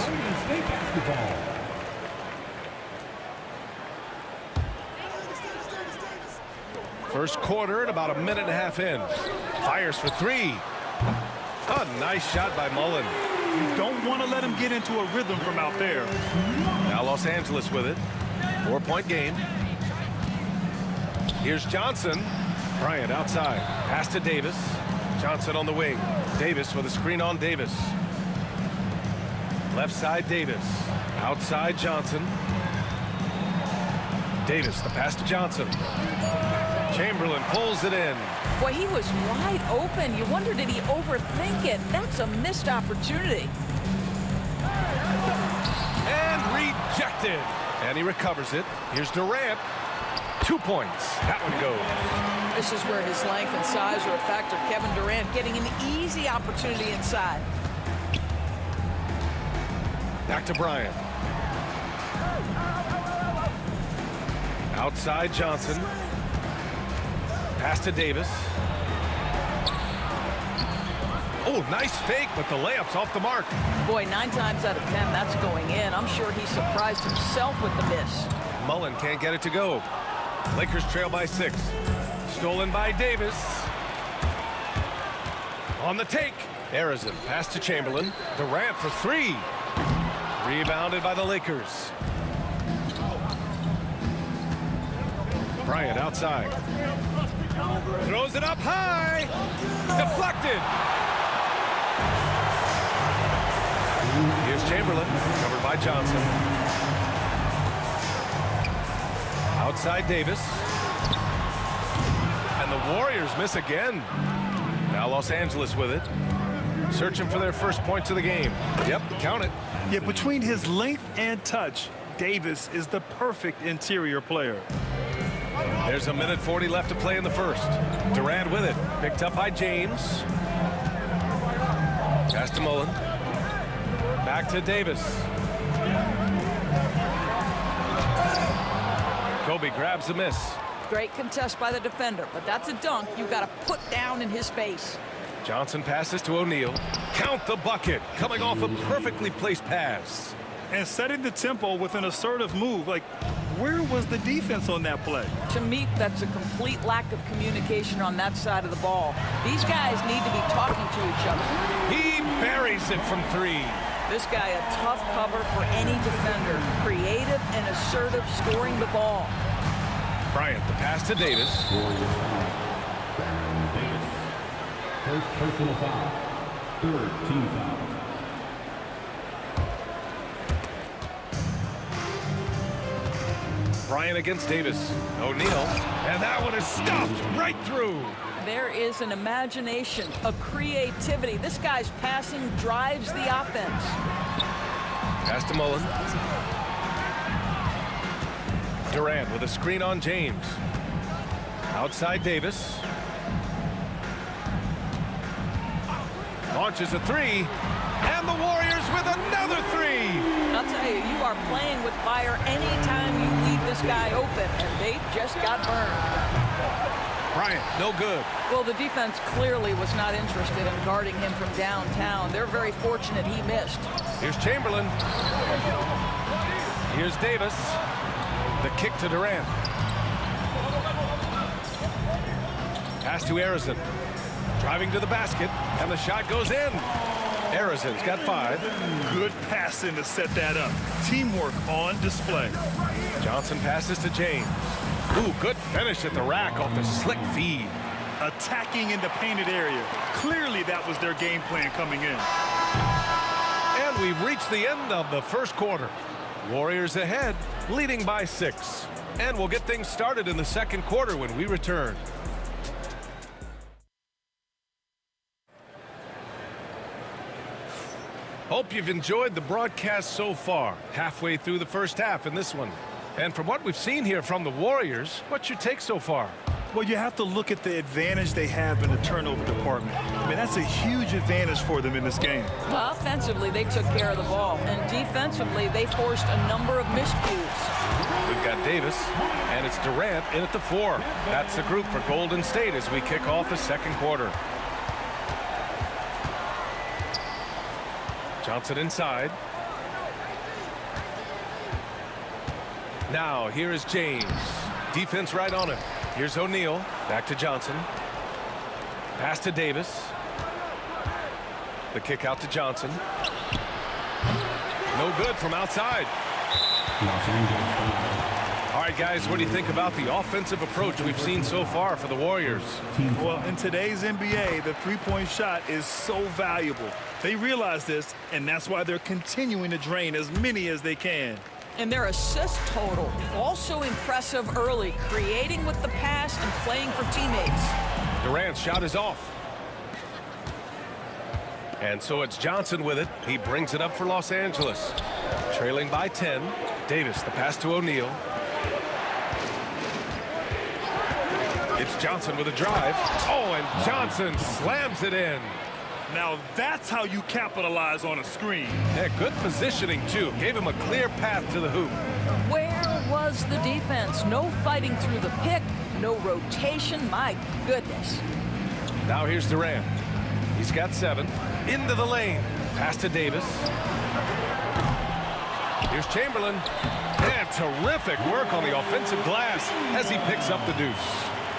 Speaker 8: First quarter and about a minute and a half in. Fires for 3. A nice shot by Mullen.
Speaker 6: You don't want to let him get into a rhythm from out there.
Speaker 8: Now Los Angeles with it. 4-point game. Here's Johnson. Bryant outside. Pass to Davis. Johnson on the wing. Davis with a screen on Davis. Left side Davis. Outside Johnson. Davis, the pass to Johnson. Chamberlain pulls it in.
Speaker 9: Boy, he was wide open. You wonder, did he overthink it? That's a missed opportunity.
Speaker 8: And rejected. And he recovers it. Here's Durant. 2 points. That one goes.
Speaker 9: This is where his length and size are a factor. Kevin Durant getting an easy opportunity inside.
Speaker 8: Back to Bryant. Outside Johnson. Pass to Davis. Oh, nice fake, but the layup's off the mark.
Speaker 9: Boy, 9 times out of 10, that's going in. I'm sure he surprised himself with the miss.
Speaker 8: Mullen can't get it to go. Lakers trail by 6. Stolen by Davis. On the take. Arizin, pass to Chamberlain. Durant for 3. Rebounded by the Lakers. Bryant outside. Throws it up high. Deflected. Here's Chamberlain, covered by Johnson. Outside Davis. And the Warriors miss again. Now Los Angeles with it. Searching for their first points of the game. Yep, count it.
Speaker 6: Yeah, between his length and touch, Davis is the perfect interior player.
Speaker 8: There's a minute 40 left to play in the first. Durant with it. Picked up by James. Pass to Mullen. Back to Davis. Kobe grabs the miss.
Speaker 9: Great contest by the defender, but that's a dunk you've got to put down in his face.
Speaker 8: Johnson passes to O'Neal. Count the bucket. Coming off a perfectly placed pass.
Speaker 6: And setting the tempo with an assertive move. Like, where was the defense on that play?
Speaker 9: To me, that's a complete lack of communication on that side of the ball. These guys need to be talking to each other.
Speaker 8: He buries it from 3.
Speaker 9: This guy a tough cover for any defender. Creative and assertive scoring the ball.
Speaker 8: Bryant, the pass to Davis.
Speaker 12: First personal foul. Third team foul.
Speaker 8: Bryant against Davis. O'Neal, and that one is stuffed right through.
Speaker 9: There is an imagination, a creativity. This guy's passing drives the offense.
Speaker 8: Pass to Mullen. Durant with a screen on James. Outside Davis. Launches a three. And the Warriors with another three.
Speaker 9: I'll tell you, you are playing with fire anytime you leave this guy open, and they just got burned.
Speaker 8: Bryant, no good.
Speaker 9: Well, the defense clearly was not interested in guarding him from downtown. They're very fortunate he missed.
Speaker 8: Here's Chamberlain. Here's Davis. The kick to Durant. Pass to Arizon. Driving to the basket, and the shot goes in. Arizon's got 5.
Speaker 6: Good passing to set that up. Teamwork on display.
Speaker 8: Johnson passes to James. Ooh, good finish at the rack off the slick feed.
Speaker 6: Attacking in the painted area. Clearly that was their game plan coming in.
Speaker 8: And we've reached the end of the first quarter. Warriors ahead, leading by 6. And we'll get things started in the second quarter when we return. Hope you've enjoyed the broadcast so far. Halfway through the first half in this one. And from what we've seen here from the Warriors, what's your take so far?
Speaker 6: Well, you have to look at the advantage they have in the turnover department. I mean, that's a huge advantage for them in this game.
Speaker 9: Well, offensively, they took care of the ball. And defensively, they forced a number of miscues.
Speaker 8: We've got Davis, and it's Durant in at the 4. That's the group for Golden State as we kick off the second quarter. Johnson inside. Now, here is James. Defense right on him. Here's O'Neal. Back to Johnson. Pass to Davis. The kick out to Johnson. No good from outside. All right, guys, what do you think about the offensive approach we've seen so far for the Warriors?
Speaker 6: Well, in today's NBA, the three-point shot is so valuable. They realize this, and that's why they're continuing to drain as many as they can.
Speaker 9: And their assist total, also impressive early, creating with the pass and playing for teammates.
Speaker 8: Durant's shot is off. And so it's Johnson with it. He brings it up for Los Angeles. Trailing by 10. Davis, the pass to O'Neal. It's Johnson with a drive. Oh, and Johnson slams it in.
Speaker 6: Now that's how you capitalize on a screen.
Speaker 8: Yeah, good positioning, too. Gave him a clear path to the hoop.
Speaker 9: Where was the defense? No fighting through the pick, no rotation. My goodness.
Speaker 8: Now here's Durant. He's got 7. Into the lane. Pass to Davis. Here's Chamberlain. And terrific work on the offensive glass as he picks up the deuce.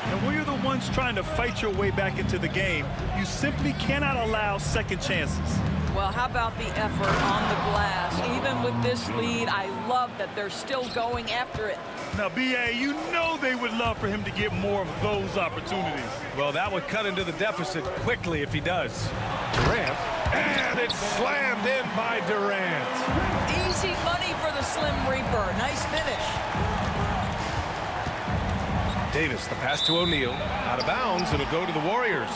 Speaker 6: And when you're the ones trying to fight your way back into the game, you simply cannot allow second chances.
Speaker 9: Well, how about the effort on the glass? Even with this lead, I love that they're still going after it.
Speaker 6: Now, B.A., you know they would love for him to get more of those opportunities.
Speaker 8: Well, that would cut into the deficit quickly if he does. Durant, and it's slammed in by Durant.
Speaker 9: Easy money for the Slim Reaper. Nice finish.
Speaker 8: Davis, the pass to O'Neal. Out of bounds, it'll go to the Warriors.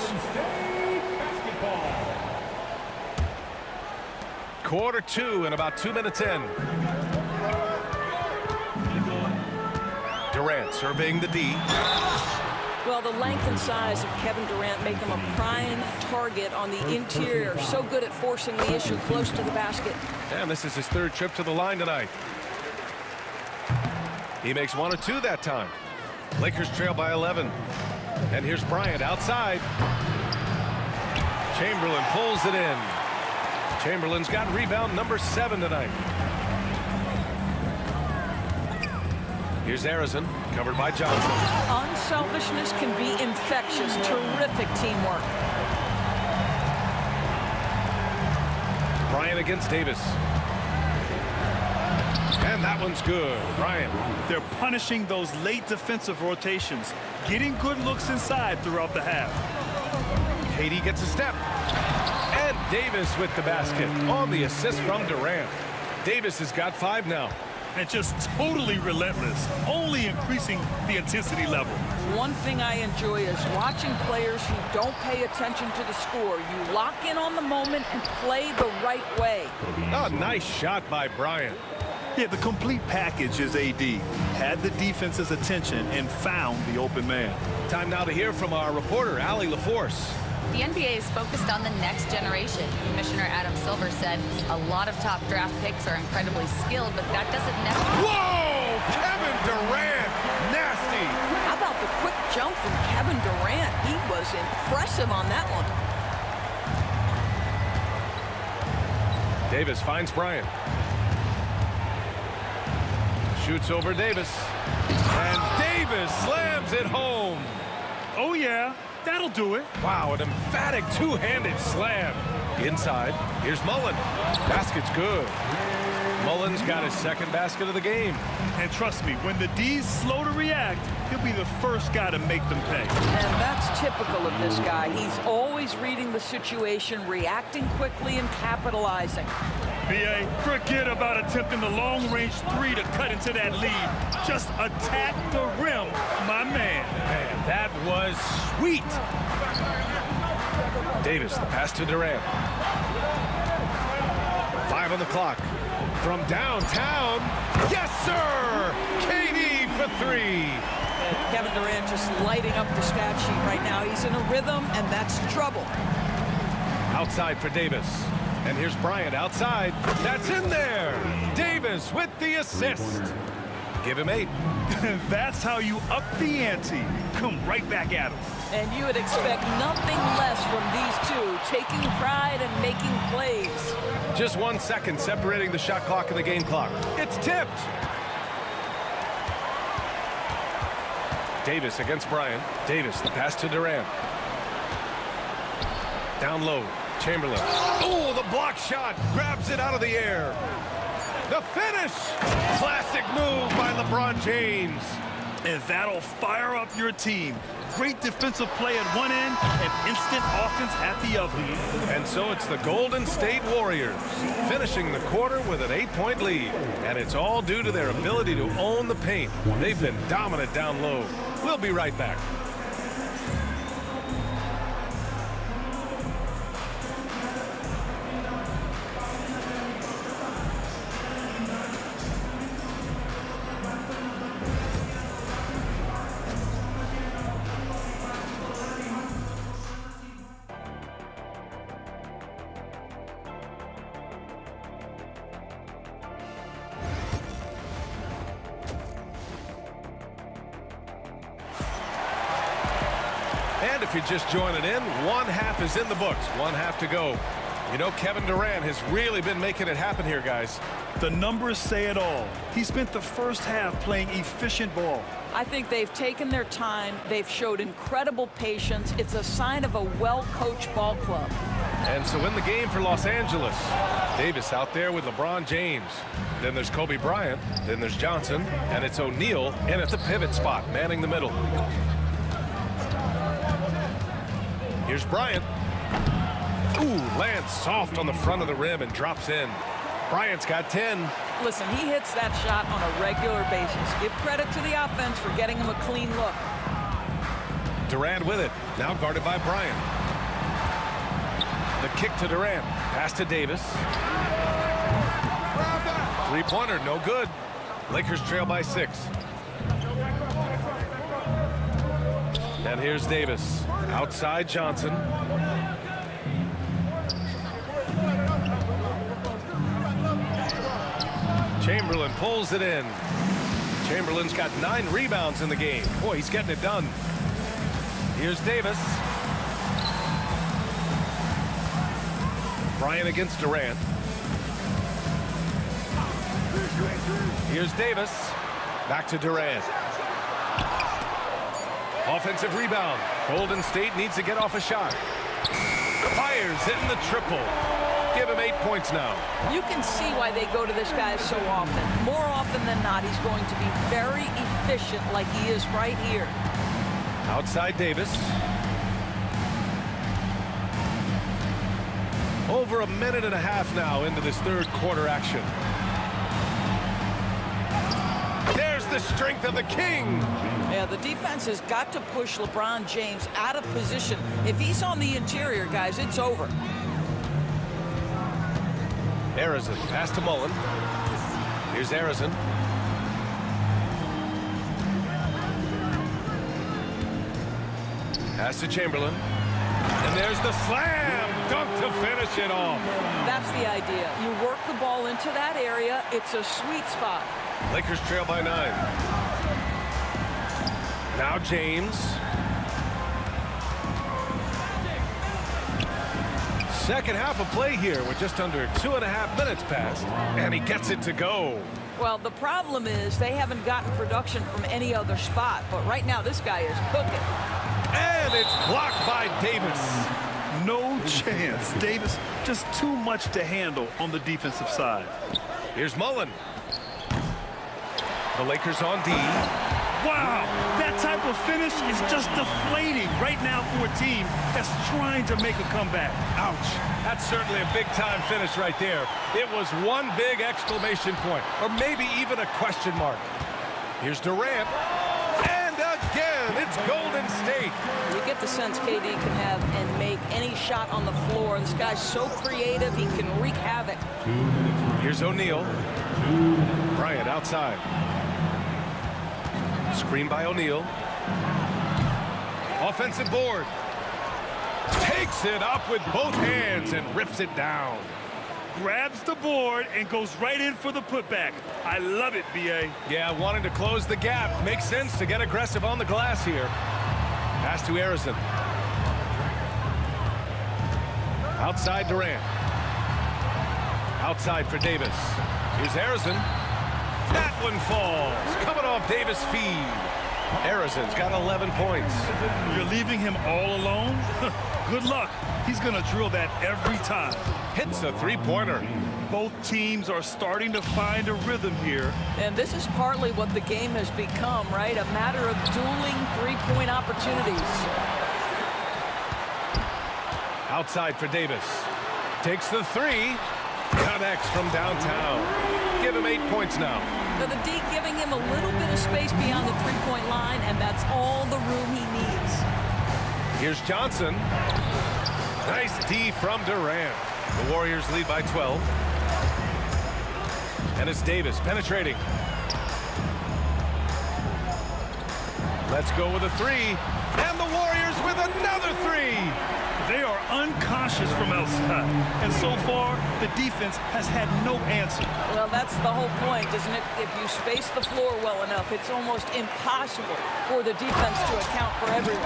Speaker 8: Quarter 2 and about 2 minutes in. Durant surveying the D.
Speaker 9: Well, the length and size of Kevin Durant make him a prime target on the interior. So good at forcing the issue close to the basket.
Speaker 8: And this is his 3rd trip to the line tonight. He makes 1 or 2 that time. Lakers trail by 11. And here's Bryant outside. Chamberlain pulls it in. Chamberlain's got rebound number 7 tonight. Here's Arizon, covered by Johnson.
Speaker 9: Unselfishness can be infectious. Terrific teamwork.
Speaker 8: Bryant against Davis. And that one's good. Bryant.
Speaker 6: They're punishing those late defensive rotations, getting good looks inside throughout the half.
Speaker 8: KD gets a step. And Davis with the basket on the assist from Durant. Davis has got 5 now.
Speaker 6: And just totally relentless, only increasing the intensity level.
Speaker 9: One thing I enjoy is watching players who don't pay attention to the score. You lock in on the moment and play the right way.
Speaker 8: A nice shot by Bryant.
Speaker 6: Yeah, the complete package is AD. Had the defense's attention and found the open man.
Speaker 8: Time now to hear from our reporter, Allie LaForce.
Speaker 13: The NBA is focused on the next generation. Commissioner Adam Silver said a lot of top draft picks are incredibly skilled, but that doesn't necessarily...
Speaker 8: Whoa! Kevin Durant! Nasty!
Speaker 9: How about the quick jump from Kevin Durant? He was impressive on that one.
Speaker 8: Davis finds Bryant. Shoots over Davis. And Davis slams it home.
Speaker 6: Oh, yeah. That'll do it.
Speaker 8: Wow, an emphatic two-handed slam. Inside, here's Mullen. Basket's good. Mullen's got his second basket of the game.
Speaker 6: And trust me, when the D's slow to react, he'll be the first guy to make them pay.
Speaker 9: And that's typical of this guy. He's always reading the situation, reacting quickly, and capitalizing.
Speaker 6: B.A., forget about attempting the long-range 3 to cut into that lead. Just attack the rim, my man.
Speaker 8: Man, that was sweet. Davis, the pass to Durant. 5 on the clock. From downtown, yes, sir! KD for 3.
Speaker 9: And Kevin Durant just lighting up the stat sheet right now. He's in a rhythm, and that's trouble.
Speaker 8: Outside for Davis. And here's Bryant outside. That's in there. Davis with the assist. Give him 8.
Speaker 6: That's how you up the ante. Come right back at him.
Speaker 9: And you would expect nothing less from these two, taking pride and making plays.
Speaker 8: Just 1 second separating the shot clock and the game clock. It's tipped. Davis against Bryant. Davis, the pass to Durant. Down low. Chamberlain. Oh, the block shot. Grabs it out of the air. The finish. Classic move by LeBron James.
Speaker 6: And that'll fire up your team. Great defensive play at one end and instant offense at the other.
Speaker 8: And so it's the Golden State Warriors finishing the quarter with an 8-point lead. And it's all due to their ability to own the paint. They've been dominant down low. We'll be right back. And if you're just joining in, 1 half is in the books. 1 half to go. You know, Kevin Durant has really been making it happen here, guys.
Speaker 6: The numbers say it all. He spent the first half playing efficient ball.
Speaker 9: I think they've taken their time. They've showed incredible patience. It's a sign of a well-coached ball club.
Speaker 8: And so in the game for Los Angeles, Davis out there with LeBron James. Then there's Kobe Bryant. Then there's Johnson. And it's O'Neal in at the pivot spot, manning the middle. Here's Bryant. Ooh, lands soft on the front of the rim and drops in. Bryant's got 10.
Speaker 9: Listen, he hits that shot on a regular basis. Give credit to the offense for getting him a clean look.
Speaker 8: Durant with it. Now guarded by Bryant. The kick to Durant. Pass to Davis. Three-pointer, no good. Lakers trail by 6. And here's Davis. Outside Johnson. Chamberlain pulls it in. Chamberlain's got 9 rebounds in the game. Boy, he's getting it done. Here's Davis. Bryant against Durant. Here's Davis. Back to Durant. Offensive rebound. Golden State needs to get off a shot. Fires in the triple. Give him 8 points now.
Speaker 9: You can see why they go to this guy so often. More often than not, he's going to be very efficient like he is right here.
Speaker 8: Outside Davis. Over a minute and a half now into this third quarter action. There's the strength of the king.
Speaker 9: Yeah, the defense has got to push LeBron James out of position. If he's on the interior, guys, it's over.
Speaker 8: Arizon, pass to Mullen. Here's Arizon. Pass to Chamberlain. And there's the slam dunk to finish it off.
Speaker 9: That's the idea. You work the ball into that area. It's a sweet spot.
Speaker 8: Lakers trail by 9. Now James. Second half of play here with just under 2.5 minutes passed. And he gets it to go.
Speaker 9: Well, the problem is they haven't gotten production from any other spot. But right now, this guy is cooking.
Speaker 8: And it's blocked by Davis.
Speaker 6: No chance. Davis, just too much to handle on the defensive side.
Speaker 8: Here's Mullen. The Lakers on D.
Speaker 6: Wow, that type of finish is just deflating right now for a team that's trying to make a comeback.
Speaker 8: Ouch. That's certainly a big-time finish right there. It was one big exclamation point, or maybe even a question mark. Here's Durant. And again, it's Golden State.
Speaker 9: You get the sense KD can have and make any shot on the floor. This guy's so creative, he can wreak havoc.
Speaker 8: Here's O'Neal. Bryant outside. Screen by O'Neal. Offensive board. Takes it up with both hands and rips it down.
Speaker 6: Grabs the board and goes right in for the putback. I love it, B.A.
Speaker 8: Yeah, wanting to close the gap. Makes sense to get aggressive on the glass here. Pass to Arizon. Outside Durant. Outside for Davis. Here's Arizon. That one falls. Coming off Davis' feed. Arizon's got 11 points.
Speaker 6: You're leaving him all alone? Good luck. He's going to drill that every time.
Speaker 8: Hits a three-pointer.
Speaker 6: Both teams are starting to find a rhythm here.
Speaker 9: And this is partly what the game has become, right? A matter of dueling three-point opportunities.
Speaker 8: Outside for Davis. Takes the three. Connects from downtown. Give him 8 points now.
Speaker 9: So the D giving him a little bit of space beyond the three-point line, and that's all the room he needs.
Speaker 8: Here's Johnson. Nice D from Durant. The Warriors lead by 12. And it's Davis penetrating. Let's go with a three. And the Warriors with another three.
Speaker 6: They are unconscious from outside. And so far, the defense has had no answer.
Speaker 9: Well, that's the whole point, isn't it? If you space the floor well enough, it's almost impossible for the defense to account for everyone.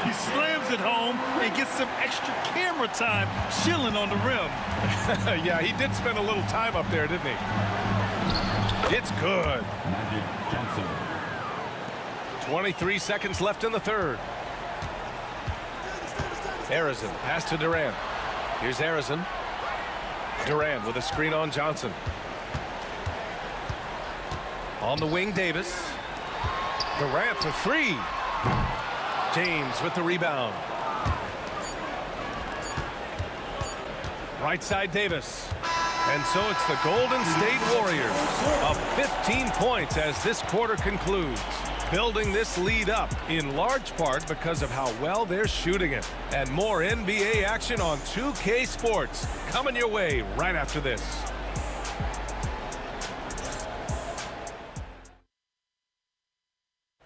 Speaker 6: He slams it home and gets some extra camera time chilling on the rim.
Speaker 8: Yeah, he did spend a little time up there, didn't he? It's good. 23 seconds left in the third. Arizon, pass to Durant. Here's Arizon. Durant with a screen on Johnson. On the wing, Davis. Durant for three. James with the rebound. Right side, Davis. And so it's the Golden State Warriors up 15 points as this quarter concludes. Building this lead up in large part because of how well they're shooting it. And more NBA action on 2K Sports coming your way right after this.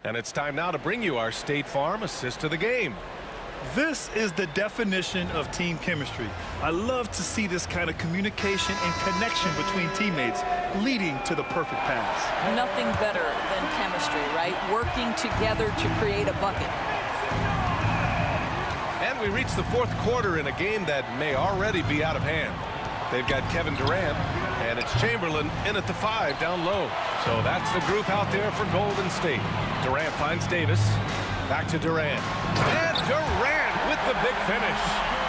Speaker 8: And it's time now to bring you our State Farm assist of the game.
Speaker 6: This is the definition of team chemistry. I love to see this kind of communication and connection between teammates leading to the perfect pass.
Speaker 9: Nothing better than chemistry, right? Working together to create a bucket.
Speaker 8: And we reach the fourth quarter in a game that may already be out of hand. They've got Kevin Durant, and it's Chamberlain in at the 5 down low. So that's the group out there for Golden State. Durant finds Davis. Back to Durant. And Durant with with the big finish.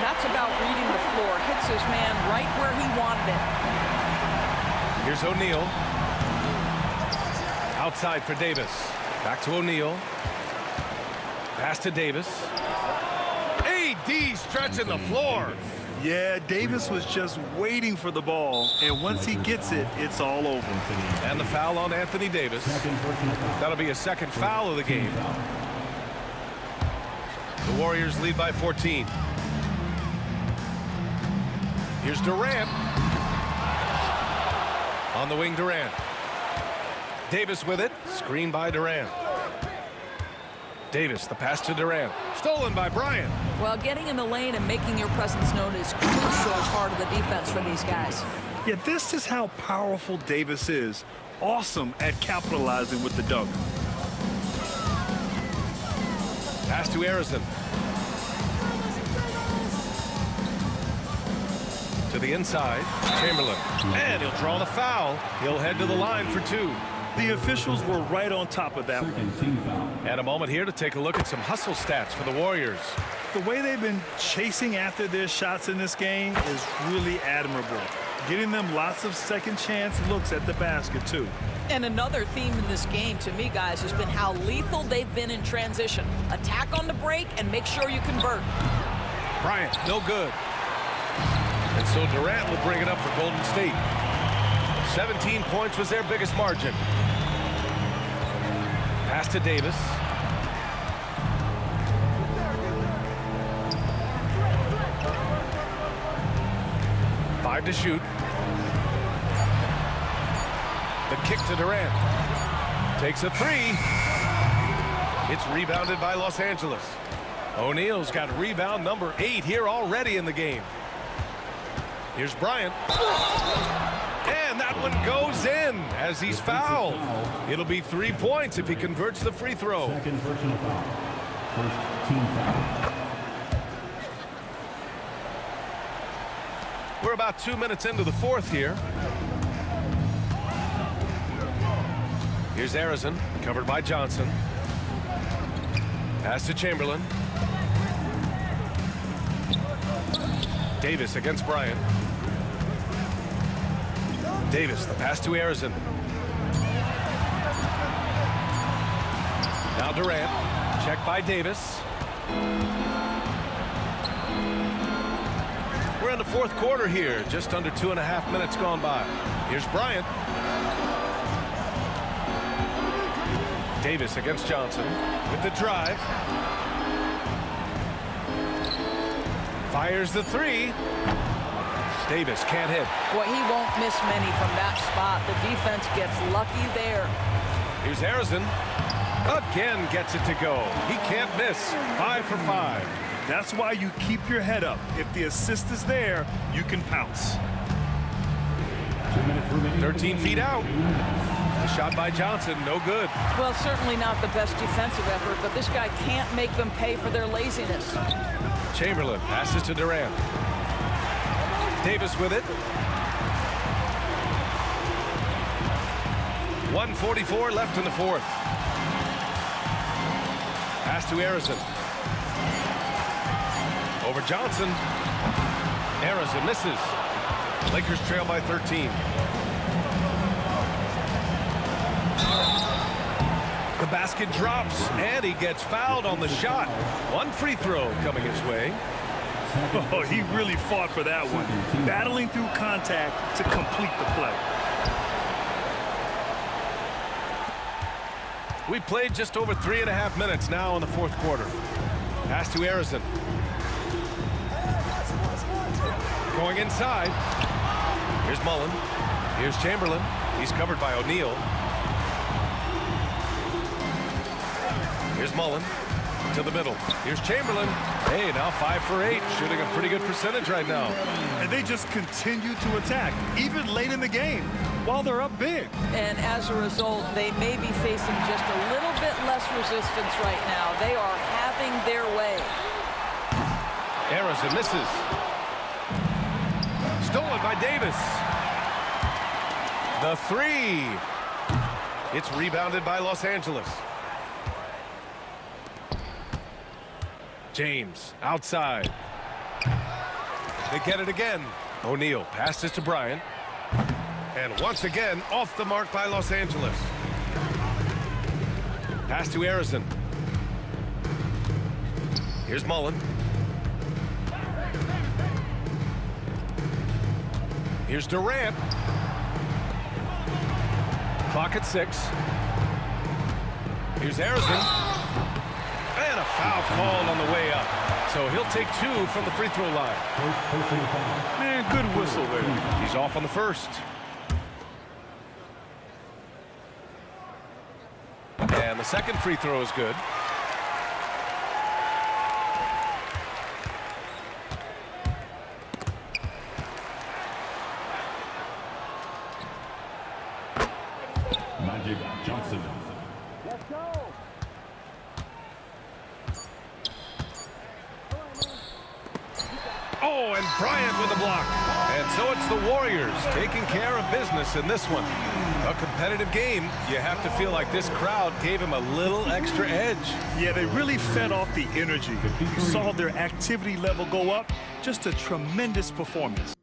Speaker 9: That's about reading the floor. Hits his man right where he wanted it.
Speaker 8: Here's O'Neal. Outside for Davis. Back to O'Neal. Pass to Davis. AD stretching the floor.
Speaker 6: Yeah, Davis was just waiting for the ball, and once he gets it, it's all over.
Speaker 8: And the foul on Anthony Davis. That'll be a second foul of the game. The Warriors lead by 14. Here's Durant. On the wing, Durant. Davis with it. Screen by Durant. Davis, the pass to Durant. Stolen by Bryant.
Speaker 9: Well, getting in the lane and making your presence known is a crucial part of the defense for these guys.
Speaker 6: Yeah, this is how powerful Davis is. Awesome at capitalizing with the dunk.
Speaker 8: Pass to Harrison. To the inside. Chamberlain. And he'll draw the foul. He'll head to the line for two.
Speaker 6: The officials were right on top of that one.
Speaker 8: And a moment here to take a look at some hustle stats for the Warriors.
Speaker 6: The way they've been chasing after their shots in this game is really admirable. Getting them lots of second chance looks at the basket, too.
Speaker 9: And another theme in this game, to me, guys, has been how lethal they've been in transition. Attack on the break and make sure you convert.
Speaker 8: Bryant, no good. And so Durant will bring it up for Golden State. 17 points was their biggest margin. Pass to Davis. Five to shoot. The kick to Durant. Takes a three. It's rebounded by Los Angeles. O'Neal's got rebound number 8 here already in the game. Here's Bryant. And that one goes in as he's fouled. It'll be 3 points if he converts the free throw.
Speaker 12: Second personal foul. First team foul.
Speaker 8: We're about 2 minutes into the fourth here. Here's Harrison, covered by Johnson. Pass to Chamberlain. Davis against Bryant. Davis, the pass to Harrison. Now Durant, check by Davis. We're in the fourth quarter here, just under 2.5 minutes gone by. Here's Bryant. Davis against Johnson with the drive. Fires the three. Davis can't hit.
Speaker 9: Boy, he won't miss many from that spot. The defense gets lucky there.
Speaker 8: Here's Harrison. Again gets it to go. He can't miss. 5 for 5.
Speaker 6: That's why you keep your head up. If the assist is there, you can pounce.
Speaker 8: 13 feet out. The shot by Johnson, no good.
Speaker 9: Well, certainly not the best defensive effort, but this guy can't make them pay for their laziness.
Speaker 8: Chamberlain passes to Durant. Davis with it. 1:44 left in the fourth. Pass to Harrison. Over Johnson. Harrison misses. Lakers trail by 13. The basket drops, and he gets fouled on the shot. One free throw coming his way.
Speaker 6: Oh, he really fought for that one. Battling through contact to complete the play.
Speaker 8: We played just over 3.5 minutes now in the fourth quarter. Pass to Harrison. Going inside. Here's Mullen. Here's Chamberlain. He's covered by O'Neal. Here's Mullen to the middle. Here's Chamberlain. Hey, now 5 for 8, shooting a pretty good percentage right now.
Speaker 6: And they just continue to attack, even late in the game, while they're up big.
Speaker 9: And as a result, they may be facing just a little bit less resistance right now. They are having their way.
Speaker 8: Harrison misses. Stolen by Davis. The three. It's rebounded by Los Angeles. James outside. They get it again. O'Neal passes to Bryant. And once again, off the mark by Los Angeles. Pass to Harrison. Here's Mullen. Here's Durant. Clock at 6. Here's Harrison. And a foul called on the way up. So he'll take 2 from the free throw line.
Speaker 6: Man, good whistle there.
Speaker 8: He's off on the first. And the second free throw is good.
Speaker 12: Magic Johnson.
Speaker 1: Let's go.
Speaker 8: Oh, and Bryant with a block. And so it's the Warriors taking care of business in this one. A competitive game. You have to feel like this crowd gave him a little extra edge.
Speaker 6: Yeah, they really fed off the energy. You saw their activity level go up. Just a tremendous performance.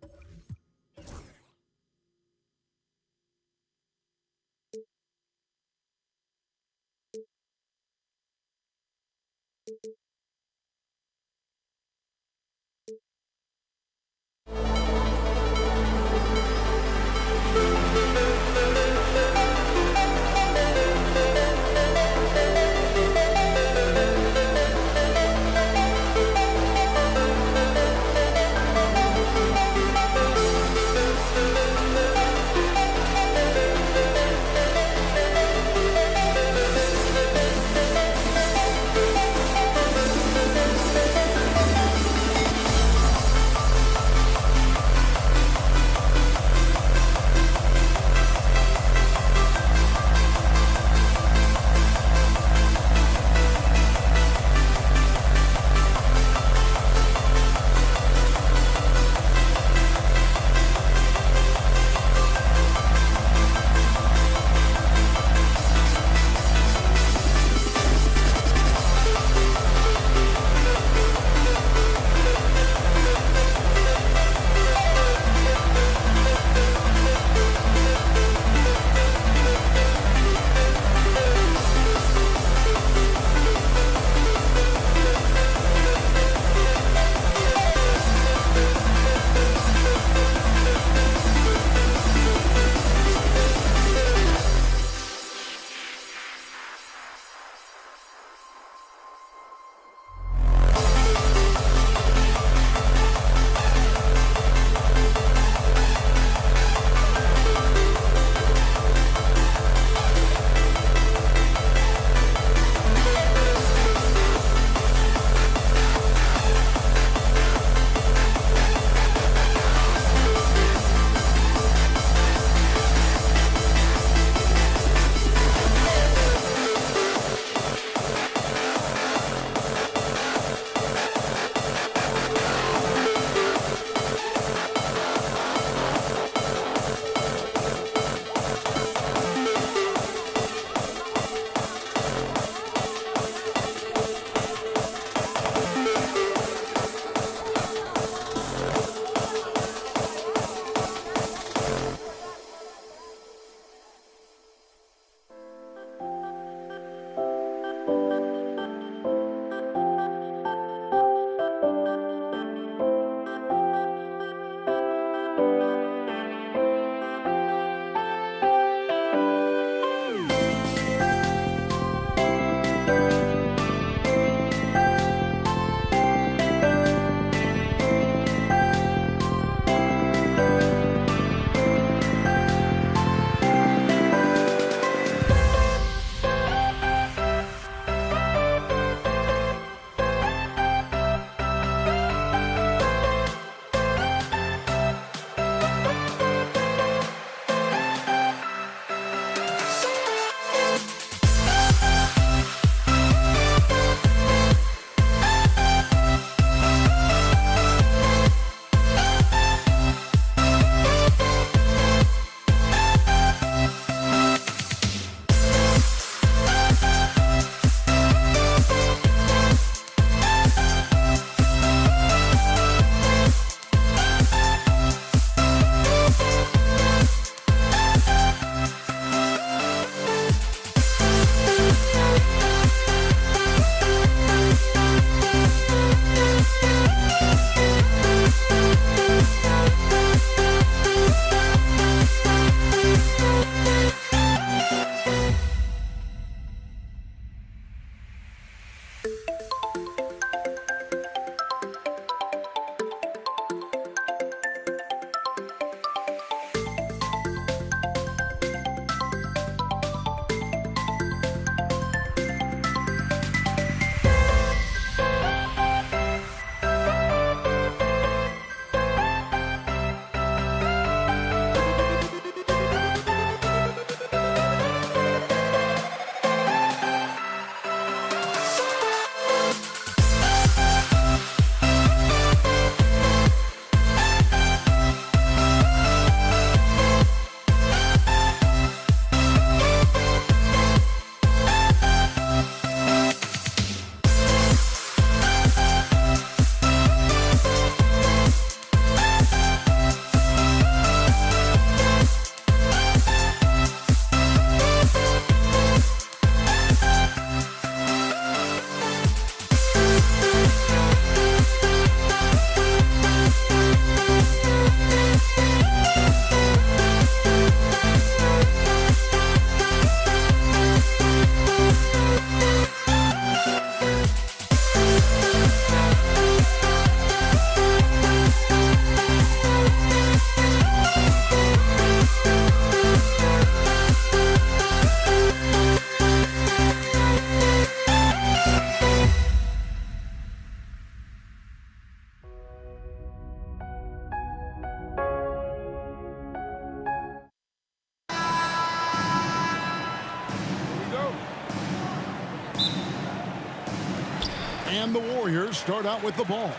Speaker 2: And the Warriors start out with the ball.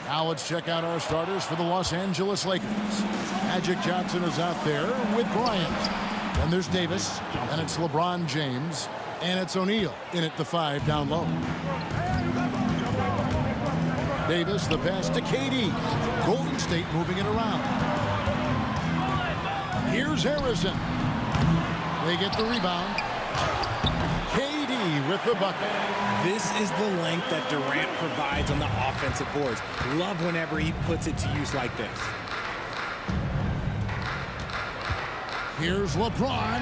Speaker 2: Now let's check out our starters for the Los Angeles Lakers. Magic Johnson is out there with Bryant. Then there's Davis, and it's LeBron James, and it's O'Neal in at the 5 down low. Davis, the pass to KD. Golden State moving it around. Here's Harrison. They get the rebound. KD with the bucket.
Speaker 11: This is the length that Durant provides on the offensive boards. Love whenever he puts it to use like this.
Speaker 2: Here's LeBron.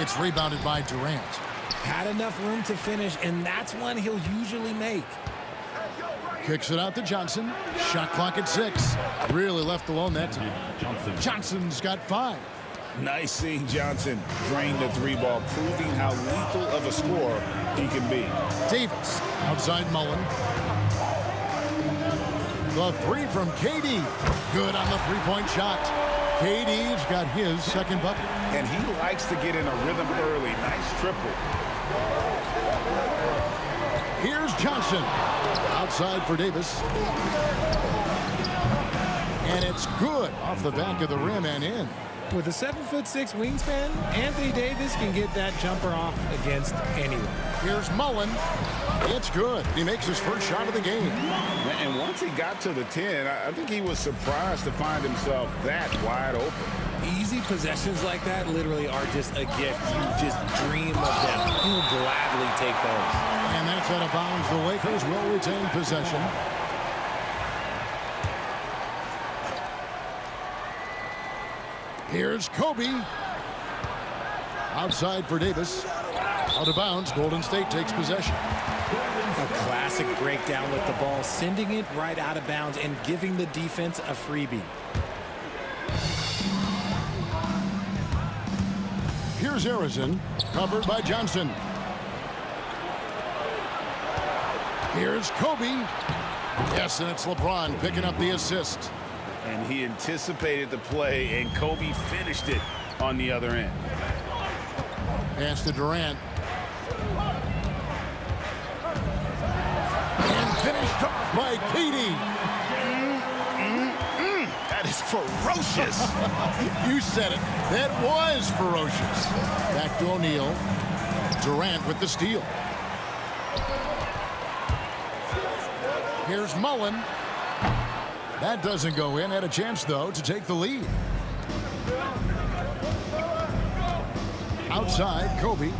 Speaker 2: It's rebounded by Durant.
Speaker 11: Had enough room to finish, and that's one he'll usually make.
Speaker 2: Kicks it out to Johnson. Shot clock at 6. Really left alone that time. Johnson's got 5.
Speaker 10: Nice seeing Johnson drain the 3-ball, proving how lethal of a scorer he can be.
Speaker 2: Davis outside Mullen. The 3 from KD. Good on the 3-point shot. KD's got his second bucket.
Speaker 10: And he likes to get in a rhythm early. Nice triple.
Speaker 2: Here's Johnson. Outside for Davis. And it's good off the back of the rim and in.
Speaker 11: With a 7'6" wingspan, Anthony Davis can get that jumper off against anyone.
Speaker 2: Here's Mullen. It's good. He makes his first shot of the game.
Speaker 10: And once he got to the 10, I think he was surprised to find himself that wide open.
Speaker 11: Easy possessions like that literally are just a gift. You just dream of them. You'll gladly take those.
Speaker 2: And that's out of bounds. The Lakers will retain possession. Here's Kobe. Outside for Davis. Out of bounds. Golden State takes possession.
Speaker 11: A classic breakdown with the ball, sending it right out of bounds and giving the defense a freebie.
Speaker 2: Here's Harrison, covered by Johnson. Here's Kobe. Yes, and it's LeBron picking up the assist.
Speaker 10: And he anticipated the play, and Kobe finished it on the other end.
Speaker 2: Pass to Durant. And finished off by KD.
Speaker 10: That is ferocious.
Speaker 2: You said it. That was ferocious. Back to O'Neal. Durant with the steal. Here's Mullen. That doesn't go in. Had a chance, though, to take the lead. Outside, Kobe.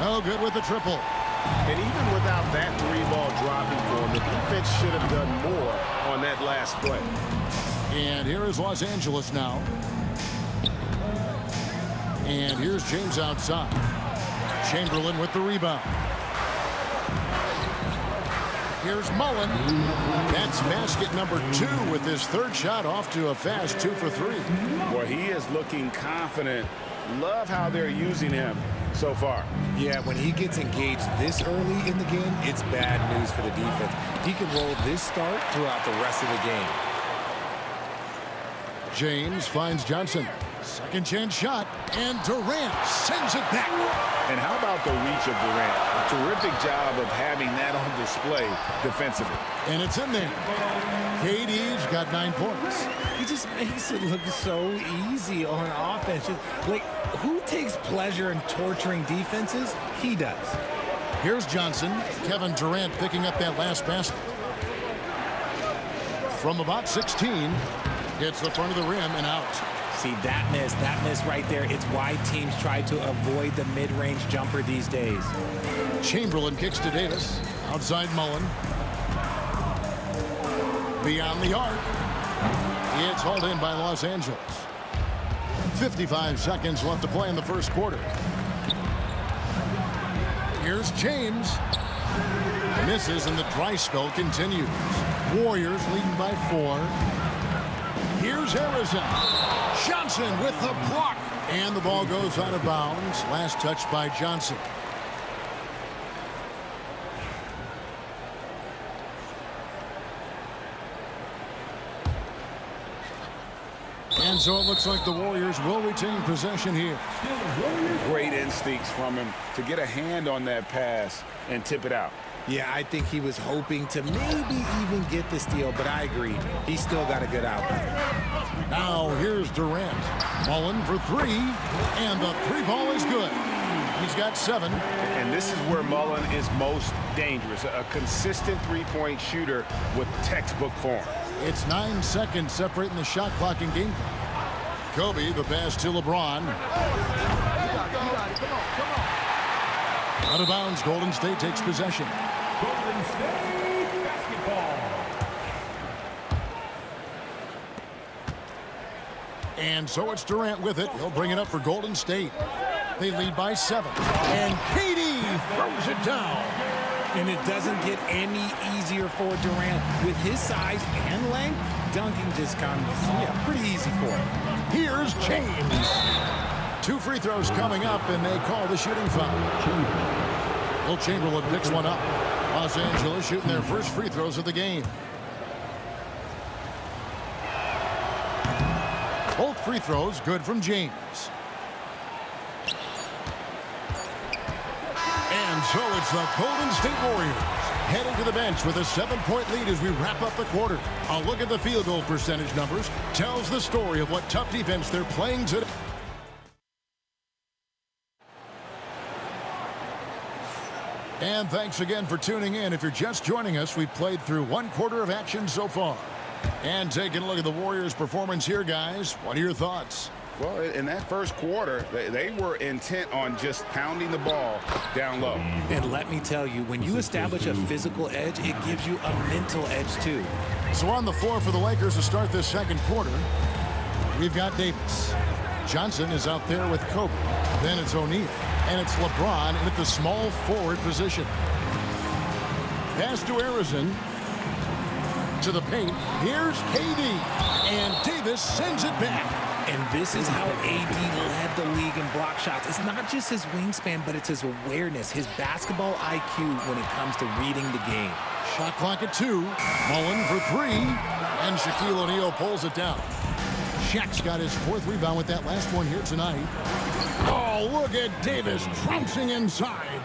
Speaker 2: No good with the triple.
Speaker 3: And even without that 3-ball dropping for him, the defense should have done more on that last play.
Speaker 2: And here is Los Angeles now. And here's James outside. Chamberlain with the rebound. Here's Mullen. That's basket number 2 with his third shot off to a fast 2 for 3.
Speaker 10: Well, he is looking confident. Love how they're using him so far.
Speaker 11: Yeah, when he gets engaged this early in the game, it's bad news for the defense. He can roll this start throughout the rest of the game.
Speaker 2: James finds Johnson. Second chance shot, and Durant sends it back.
Speaker 10: And how about the reach of Durant? A terrific job of having that on display defensively.
Speaker 2: And it's in there. KD's got 9 points.
Speaker 11: He just makes it look so easy on offense. Like, who takes pleasure in torturing defenses? He does.
Speaker 2: Here's Johnson. Kevin Durant picking up that last basket. From about 16, hits the front of the rim and out.
Speaker 11: See, that miss right there, it's why teams try to avoid the mid-range jumper these days.
Speaker 2: Chamberlain kicks to Davis. Outside Mullen. Beyond the arc. It's hauled in by Los Angeles. 55 seconds left to play in the first quarter. Here's James. Misses, and the dry spell continues. Warriors leading by 4. Here's Harrison. Johnson with the block. And the ball goes out of bounds. Last touch by Johnson. And so it looks like the Warriors will retain possession here.
Speaker 3: Great instincts from him to get a hand on that pass and tip it out.
Speaker 11: Yeah, I think he was hoping to maybe even get the steal, but I agree. He still got a good outcome.
Speaker 2: Now here's Durant. Mullen for three, and the three ball is good. He's got 7.
Speaker 3: And this is where Mullen is most dangerous. A consistent three-point shooter with textbook form.
Speaker 2: It's 9 seconds separating the shot clock and game clock. Kobe, the pass to LeBron. Out of bounds, Golden State takes possession.
Speaker 12: Golden State basketball.
Speaker 2: And so it's Durant with it. He'll bring it up for Golden State. They lead by 7. And KD throws it down.
Speaker 11: And it doesn't get any easier for Durant. With his size and length, dunking just comes, pretty easy for him.
Speaker 2: Here's James. 2 free throws coming up, and they call the shooting foul. Will Chamberlain picks one up. Los Angeles shooting their first free throws of the game. Both free throws good from James. And so it's the Golden State Warriors heading to the bench with a 7-point lead as we wrap up the quarter. A look at the field goal percentage numbers tells the story of what tough defense they're playing today. And thanks again for tuning in. If you're just joining us, we've played through 1 quarter of action so far. And taking a look at the Warriors' performance here, guys. What are your thoughts?
Speaker 3: Well, in that first quarter, they were intent on just pounding the ball down low.
Speaker 11: And let me tell you, when you establish a physical edge, it gives you a mental edge, too.
Speaker 2: So on the floor for the Lakers to start this second quarter, we've got Davis. Johnson is out there with Kobe. Then it's O'Neal. And it's LeBron at the small forward position. Pass to Arizon. To the paint. Here's KD. And Davis sends it back.
Speaker 11: And this is how AD led the league in block shots. It's not just his wingspan, but it's his awareness, his basketball IQ when it comes to reading the game.
Speaker 2: Shot clock at 2. Mullen for 3. And Shaquille O'Neal pulls it down. Shaq's got his 4th rebound with that last one here tonight. Oh, look at Davis trouncing inside.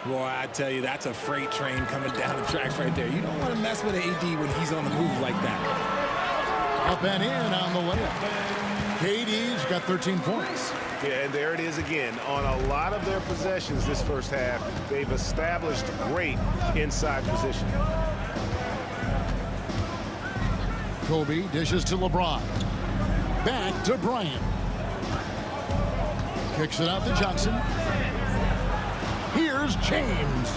Speaker 11: Boy, I tell you, that's a freight train coming down the tracks right there. You don't want to mess with AD when he's on the move like that.
Speaker 2: Up and in on the layup. KD's got 13 points.
Speaker 3: Yeah, and there it is again. On a lot of their possessions this first half, they've established great inside position.
Speaker 2: Kobe dishes to LeBron. Back to Bryant. Kicks it out to Johnson. Here's James.